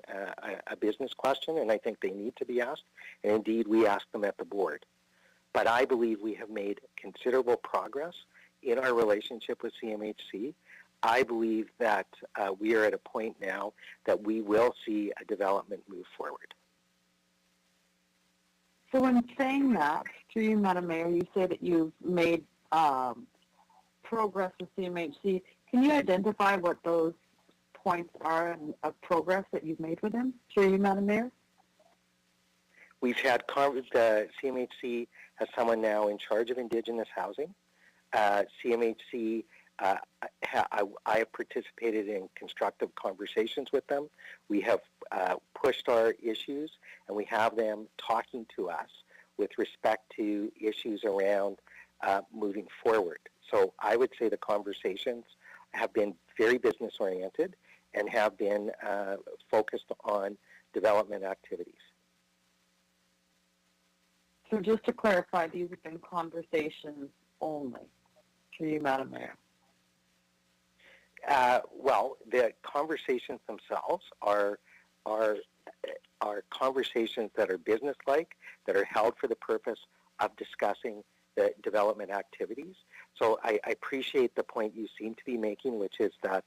a business question, and I think they need to be asked. And indeed, we ask them at the board. But I believe we have made considerable progress in our relationship with CMHC. I believe that we are at a point now that we will see a development move forward. So in saying that, through you, Madam Mayor, you say that you've made progress with CMHC. Can you identify what those points are of progress that you've made with them, through you, Madam Mayor? We've had, the CMHC has someone now in charge of Indigenous housing. CMHC, I have participated in constructive conversations with them. We have pushed our issues, and we have them talking to us with respect to issues around moving forward. So I would say the conversations have been very business-oriented and have been focused on development activities. So just to clarify, these have been conversations only, through you, Madam Mayor? Well, the conversations themselves are conversations that are business-like, that are held for the purpose of discussing the development activities. So I appreciate the point you seem to be making, which is that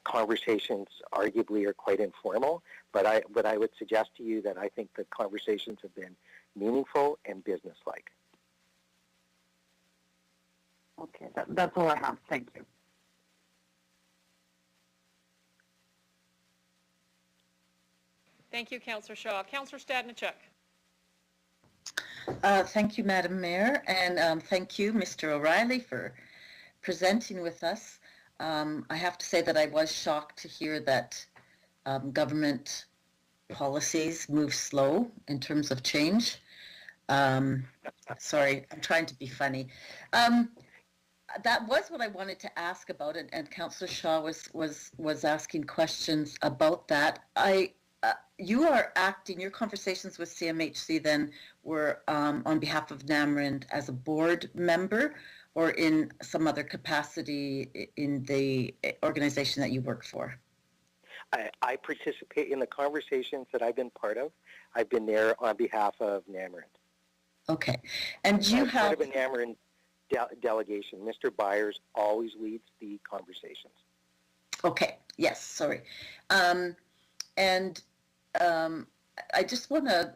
conversations arguably are quite informal, but I would suggest to you that I think the conversations have been meaningful and business-like. Okay, that's all I have. Thank you. Thank you, Councillor Shaw. Councillor Stadnichuk. Thank you, Madam Mayor, and thank you, Mr. O'Reilly, for presenting with us. I have to say that I was shocked to hear that government policies move slow in terms of change. Sorry, I'm trying to be funny. That was what I wanted to ask about, and Councillor Shaw was asking questions about that. You are acting, your conversations with CMHC then were on behalf of Namarind as a board member or in some other capacity in the organization that you work for? I participate in the conversations that I've been part of. I've been there on behalf of Namarind. Okay. And you have... part of a Namarind delegation. Mr. Byers always leads the conversations. Okay, yes, sorry. And I just want to,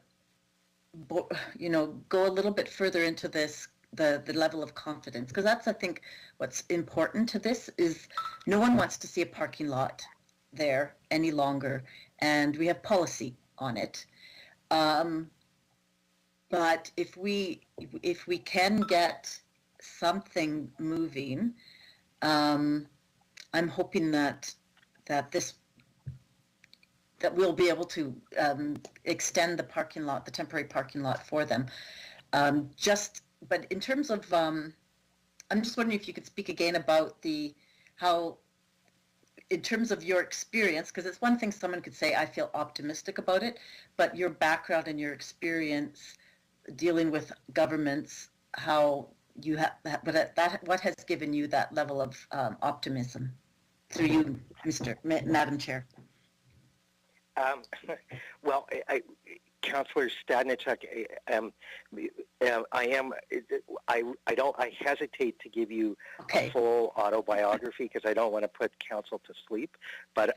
go a little bit further into this, the level of confidence, because that's, I think, what's important to this is no one wants to see a parking lot there any longer, and we have policy on it. But if we can get something moving, I'm hoping that we'll be able to extend the parking lot, the temporary parking lot for them. But in terms of, I'm just wondering if you could speak again about how, in terms of your experience, because it's one thing someone could say, I feel optimistic about it, but your background and your experience dealing with governments, how you have, what has given you that level of optimism? Through you, Madam Chair. Well, Councillor Stadnichuk, I hesitate to give you a full autobiography because I don't want to put council to sleep, but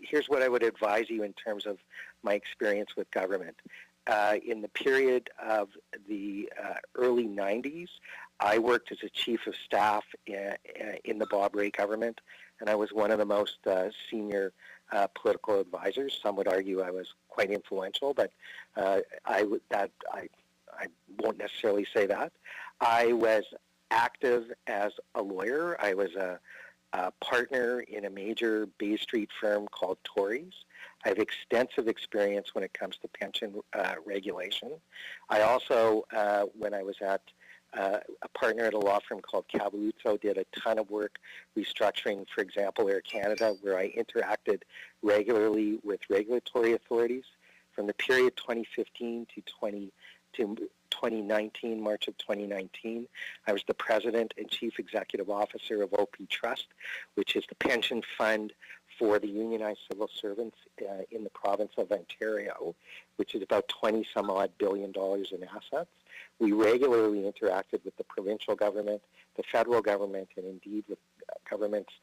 here's what I would advise you in terms of my experience with government. In the period of the early 90s, I worked as a chief of staff in the Bob Rae government, and I was one of the most senior political advisors. Some would argue I was quite influential, but I won't necessarily say that. I was active as a lawyer. I was a partner in a major Bay Street firm called Torys. I have extensive experience when it comes to pension regulation. I also, when I was a partner at a law firm called Cavalluzzo, did a ton of work restructuring, for example, Air Canada, where I interacted regularly with regulatory authorities. From the period 2015 to 2019, March of 2019, I was the president and chief executive officer of OP Trust, which is the pension fund for the unionized civil servants in the province of Ontario, which is about 20 some odd billion dollars in assets. We regularly interacted with the provincial government, the federal government, and indeed with governments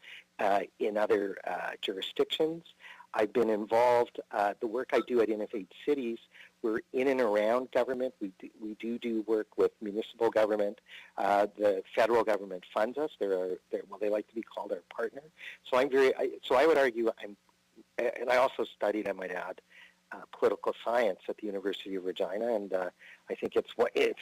in other jurisdictions. I've been involved, the work I do at Innovate Cities, we're in and around government. We do work with municipal government. The federal government funds us. They like to be called our partner. So I would argue and I also studied, I might add, political science at the University of Regina, and I think it's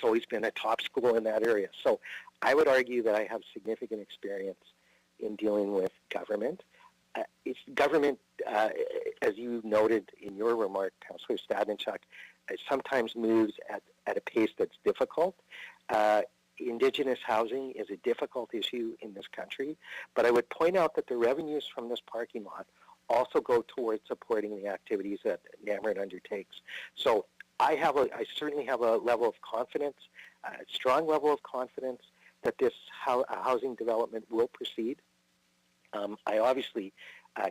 always been a top school in that area. So I would argue that I have significant experience in dealing with government. It's government, as you noted in your remark, Councillor Stadnichuk, sometimes moves at a pace that's difficult. Indigenous housing is a difficult issue in this country, but I would point out that the revenues from this parking lot also go towards supporting the activities that NAMRIT undertakes. So I certainly have a level of confidence, a strong level of confidence that this housing development will proceed. I obviously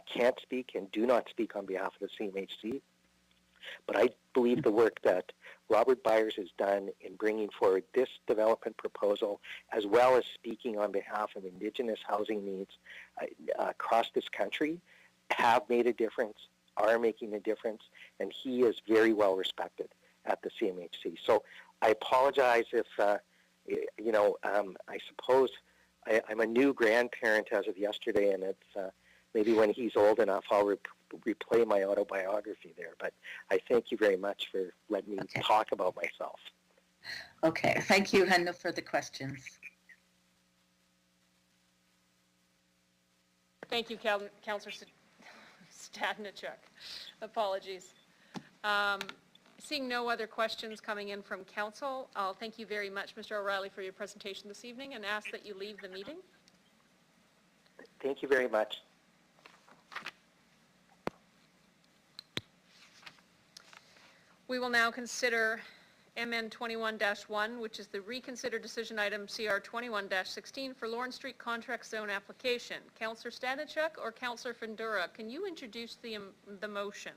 can't speak and do not speak on behalf of the CMHC, but I believe the work that Robert Byers has done in bringing forward this development proposal, as well as speaking on behalf of Indigenous housing needs across this country, have made a difference, are making a difference, and he is very well respected at the CMHC. So I apologize if, I suppose I'm a new grandparent as of yesterday, and it's maybe when he's old enough, I'll replay my autobiography there. But I thank you very much for letting me talk about myself. Okay, thank you, and no further questions. Thank you, Councillor Stadnichuk. Apologies. Seeing no other questions coming in from council, I'll thank you very much, Mr. O'Reilly, for your presentation this evening and ask that you leave the meeting. Thank you very much. We will now consider MN 21-1, which is the reconsider decision item CR 21-16 for Lawrence Street Contract Zone application. Councillor Stadnichuk or Councillor Fundura, can you introduce the motion?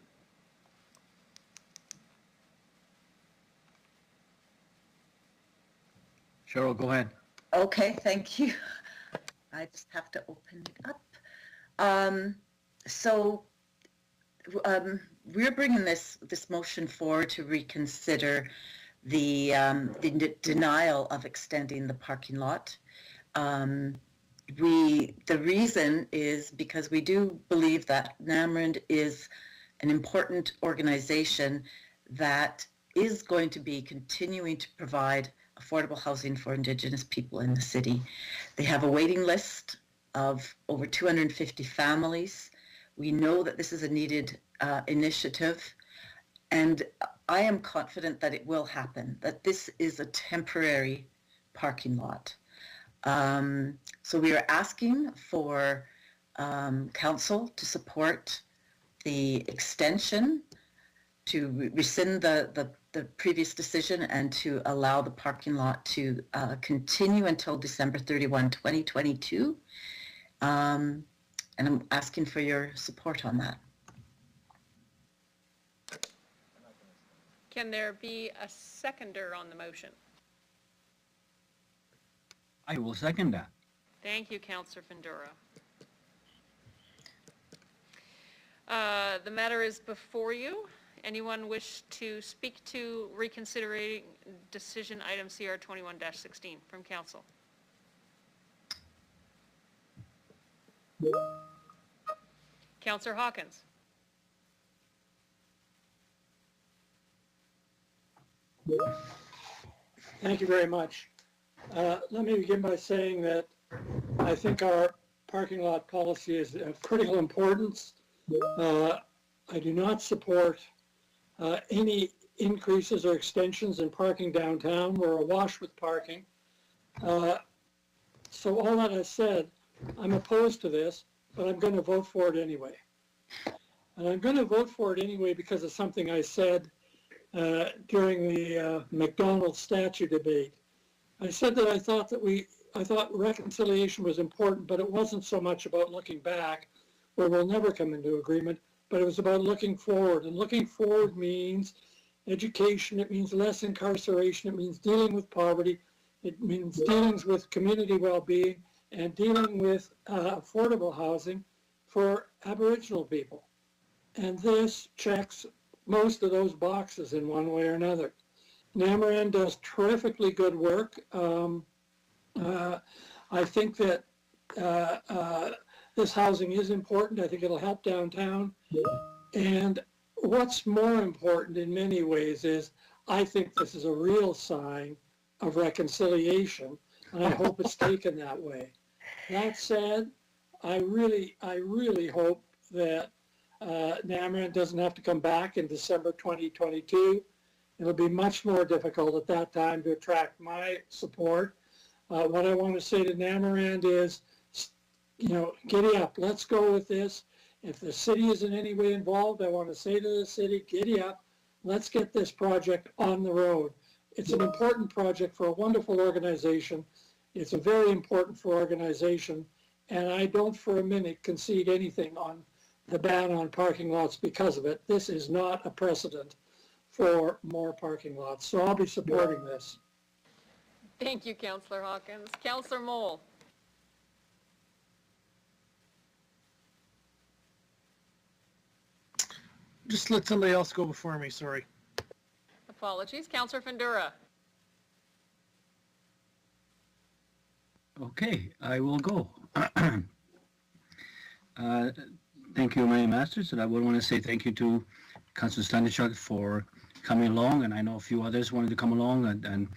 Cheryl, go ahead. Okay, thank you. I just have to open it up. So we're bringing this motion forward to reconsider the denial of extending the parking lot. The reason is because we do believe that NAMRIND is an important organization that is going to be continuing to provide affordable housing for Indigenous people in the city. They have a waiting list of over 250 families. We know that this is a needed initiative, and I am confident that it will happen, that this is a temporary parking lot. So we are asking for council to support the extension, to rescind the previous decision, and to allow the parking lot to continue until December 31, 2022. And I'm asking for your support on that. Can there be a seconder on the motion? I will second that. Thank you, Councillor Findura. The matter is before you. Anyone wish to speak to reconsidering decision item CR 21-16 from council? Councillor Hawkins. Thank you very much. Let me begin by saying that I think our parking lot policy is of critical importance. I do not support any increases or extensions in parking downtown. We're awash with parking. So all that I said, I'm opposed to this, but I'm going to vote for it anyway. And I'm going to vote for it anyway because of something I said during the McDonald's statue debate. I said that I thought reconciliation was important, but it wasn't so much about looking back, where we'll never come into agreement, but it was about looking forward. And looking forward means education, it means less incarceration, it means dealing with poverty, it means dealing with community well-being, and dealing with affordable housing for Aboriginal people. And this checks most of those boxes in one way or another. NAMRIND does terrifically good work. I think that this housing is important. I think it'll help downtown. And what's more important in many ways is I think this is a real sign of reconciliation, and I hope it's taken that way. That said, I really hope that NAMRIND doesn't have to come back in December 2022. It'll be much more difficult at that time to attract my support. What I want to say to NAMRIND is, giddy up, let's go with this. If the city is in any way involved, I want to say to the city, giddy up, let's get this project on the road. It's an important project for a wonderful organization. It's a very important for organization, and I don't for a minute concede anything on the ban on parking lots because of it. This is not a precedent for more parking lots, so I'll be supporting this. Thank you, Councillor Hawkins. Councillor Mole. Just let somebody else go before me, sorry. Apologies. Councillor Findura. Okay, I will go. Thank you, Mary Masters, and I would want to say thank you to Councillor Stanichuk for coming along, and I know a few others wanted to come along and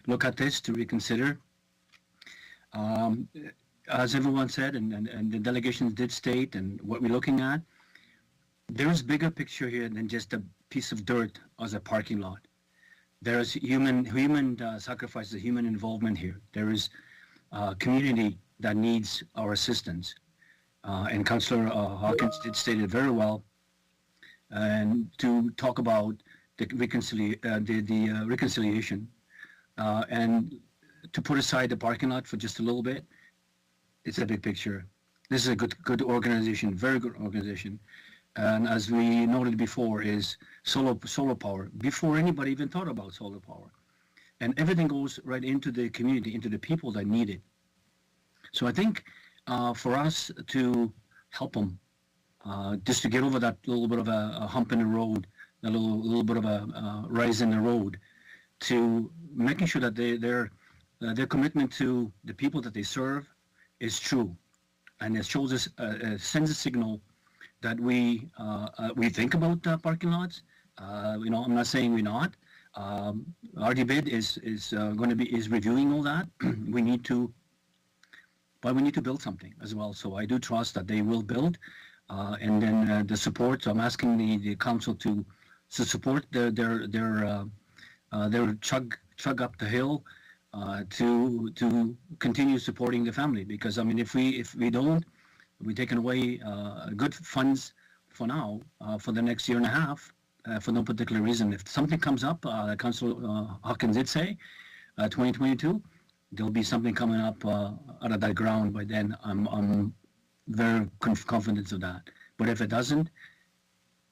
look at this to reconsider. As everyone said, and the delegations did state, and what we're looking at, there is bigger picture here than just a piece of dirt as a parking lot. There is human sacrifices, human involvement here. There is community that needs our assistance. And Councillor Hawkins did state it very well. And to talk about the reconciliation and to put aside the parking lot for just a little bit, it's a big picture. This is a good organization, very good organization. And as we noted before, is solar power. Before anybody even thought about solar power, and everything goes right into the community, into the people that need it. So I think for us to help them, just to get over that little bit of a hump in the road, a little bit of a rise in the road, to making sure that their commitment to the people that they serve is true, and it shows us, sends a signal that we think about parking lots. I'm not saying we're not. RDBID is reviewing all that. But we need to build something as well. So I do trust that they will build, and then the support. So I'm asking the council to support their chug up the hill, to continue supporting the family. Because I mean, if we don't, we're taking away good funds for now, for the next year and a half, for no particular reason. If something comes up, Councillor Hawkins did say, 2022, there'll be something coming up out of that ground by then. I'm very confident of that. But if it doesn't,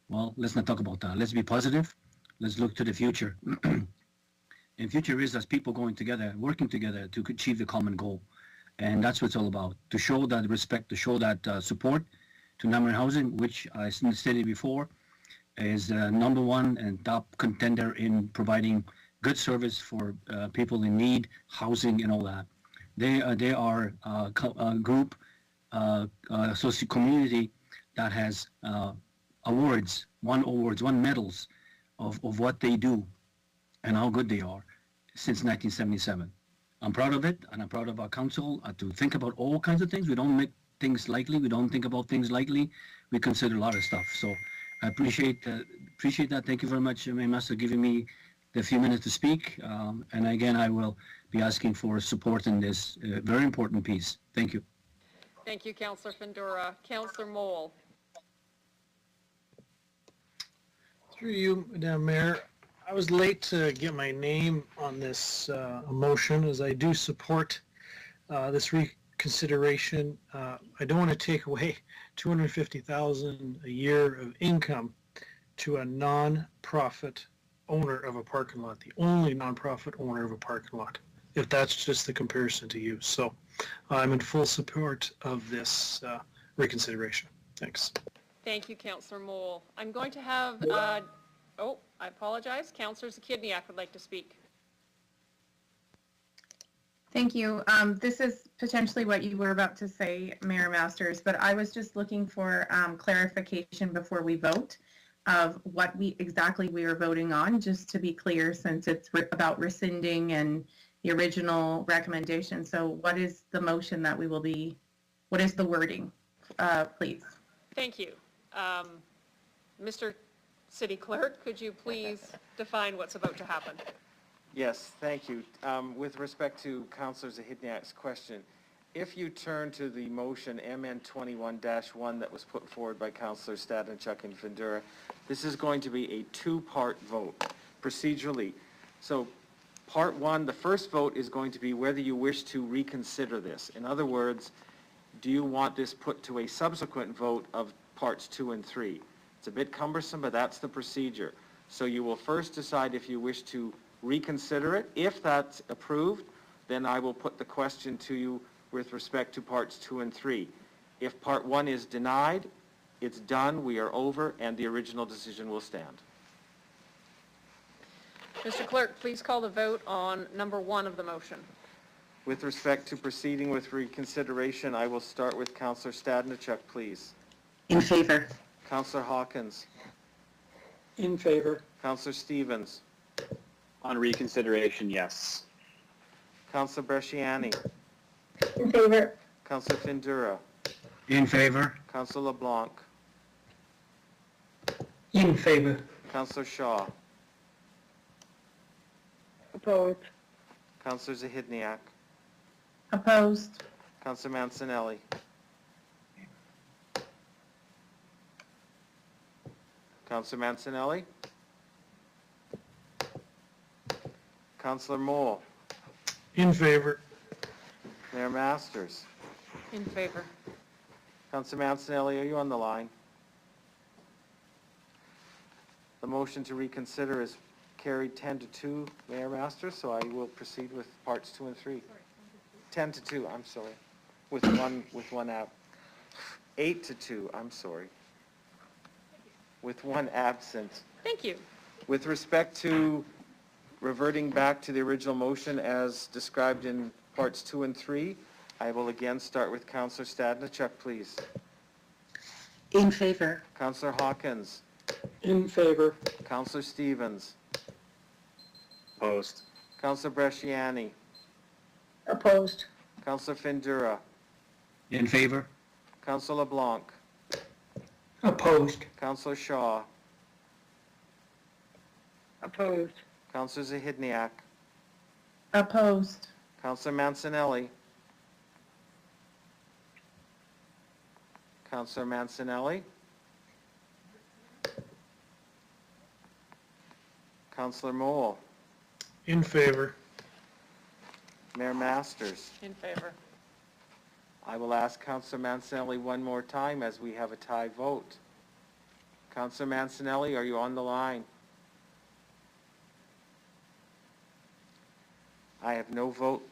well, let's not talk about that. Let's be positive. Let's look to the future. And future is us people going together, working together to achieve the common goal. And that's what it's all about, to show that respect, to show that support to Namrin Housing, which I stated before, is number one and top contender in providing good service for people in need, housing, and all that. They are a group, social community that has won medals of what they do and how good they are since 1977. I'm proud of it, and I'm proud of our council to think about all kinds of things. We don't make things lightly. We don't think about things lightly. We consider a lot of stuff. So I appreciate that. Thank you very much, Mayor Master, giving me the few minutes to speak. And again, I will be asking for support in this very important piece. Thank you. Thank you, Councillor Findura. Councillor Mole. Through you, Madam Mayor, I was late to get my name on this motion, as I do support this reconsideration. I don't want to take away $250,000 a year of income to a non-profit owner of a parking lot, the only non-profit owner of a parking lot, if that's just the comparison to you. So I'm in full support of this reconsideration. Thanks. Thank you, Councillor Mole. I'm going to have, I apologize. Councillor Zakidniak would like to speak. Thank you. This is potentially what you were about to say, Mayor Masters, but I was just looking for clarification before we vote of what exactly we are voting on, just to be clear, since it's about rescinding and the original recommendation. So what is the motion that we will be, what is the wording, please? Thank you. Mr. City Clerk, could you please define what's about to happen? Yes, thank you. With respect to Councillor Zahidniak's question, if you turn to the motion MN 21-1 that was put forward by Councillor Stadnichuk and Findura, this is going to be a two-part vote procedurally. So part one, the first vote is going to be whether you wish to reconsider this. In other words, do you want this put to a subsequent vote of parts 2 and 3? It's a bit cumbersome, but that's the procedure. So you will first decide if you wish to reconsider it. If that's approved, then I will put the question to you with respect to parts 2 and 3. If part 1 is denied, it's done, we are over, and the original decision will stand. Mr. Clerk, please call the vote on number 1 of the motion. With respect to proceeding with reconsideration, I will start with Councillor Stadnichuk, please. In favor. Councillor Hawkins. In favor. Councillor Stevens. On reconsideration, yes. Councillor Bresciani. In favor. Councillor Findura. In favor. Councillor LeBlanc. In favor. Councillor Shaw. Opposed. Councillor Zahidniak. Opposed. Councillor Mancinelli. Councillor Mancinelli. Councillor Mole. In favor. Mayor Masters. In favor. Councillor Mancinelli, are you on the line? The motion to reconsider is carried 10-2, Mayor Masters, so I will proceed with parts 2 and 3. 10-2, I'm sorry, with one 8-2, I'm sorry, with one absent. Thank you. With respect to reverting back to the original motion as described in parts 2 and 3, I will again start with Councillor Stadnichuk, please. In favor. Councillor Hawkins. In favor. Councillor Stevens. Opposed. Councillor Bresciani. Opposed. Councillor Findura. In favor? Councillor LeBlanc. Opposed. Councillor Shaw. Opposed. Councillor Zahidniak. Opposed. Councillor Mancinelli. Councillor Mancinelli. Councillor Mole. In favor. Mayor Masters. In favor. I will ask Councillor Mancinelli one more time as we have a tie vote. Councillor Mancinelli, are you on the line? I have no vote.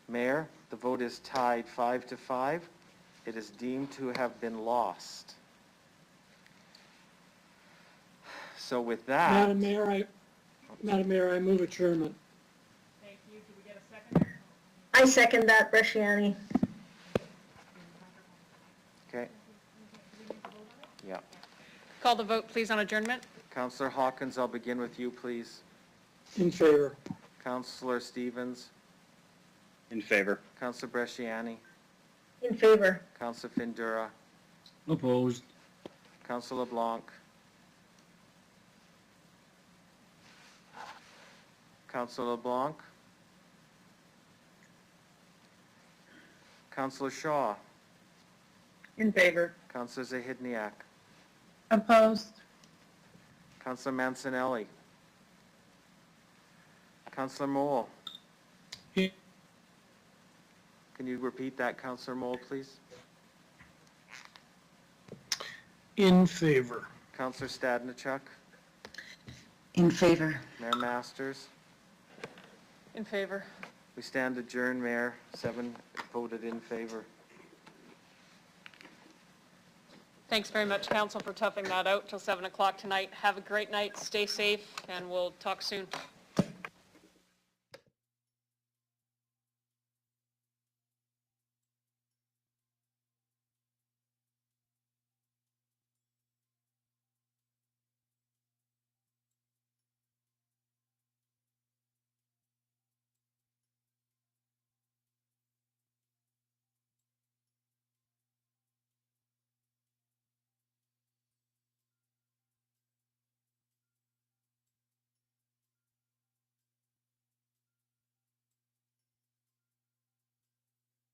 Mayor, the vote is tied 5-5. It is deemed to have been lost. So with that... Madam Mayor, I move adjournment. Thank you. Do we get a second? I second that, Bresciani. Okay. Yeah. Call the vote, please, on adjournment. Councillor Hawkins, I'll begin with you, please. In favor. Councillor Stevens. In favor. Councillor Bresciani. In favor. Councillor Findura. Opposed. Councillor LeBlanc. Councillor LeBlanc. Councillor Shaw. In favor. Councillor Zahidniak. Opposed. Councillor Mancinelli. Councillor Mole. In- Can you repeat that, Councillor Mole, please? In favor. Councillor Stadnichuk. In favor. Mayor Masters. In favor. We stand adjourned, Mayor. 7 voted in favor. Thanks very much, Council, for toughing that out till 7 o'clock tonight. Have a great night, stay safe, and we'll talk soon.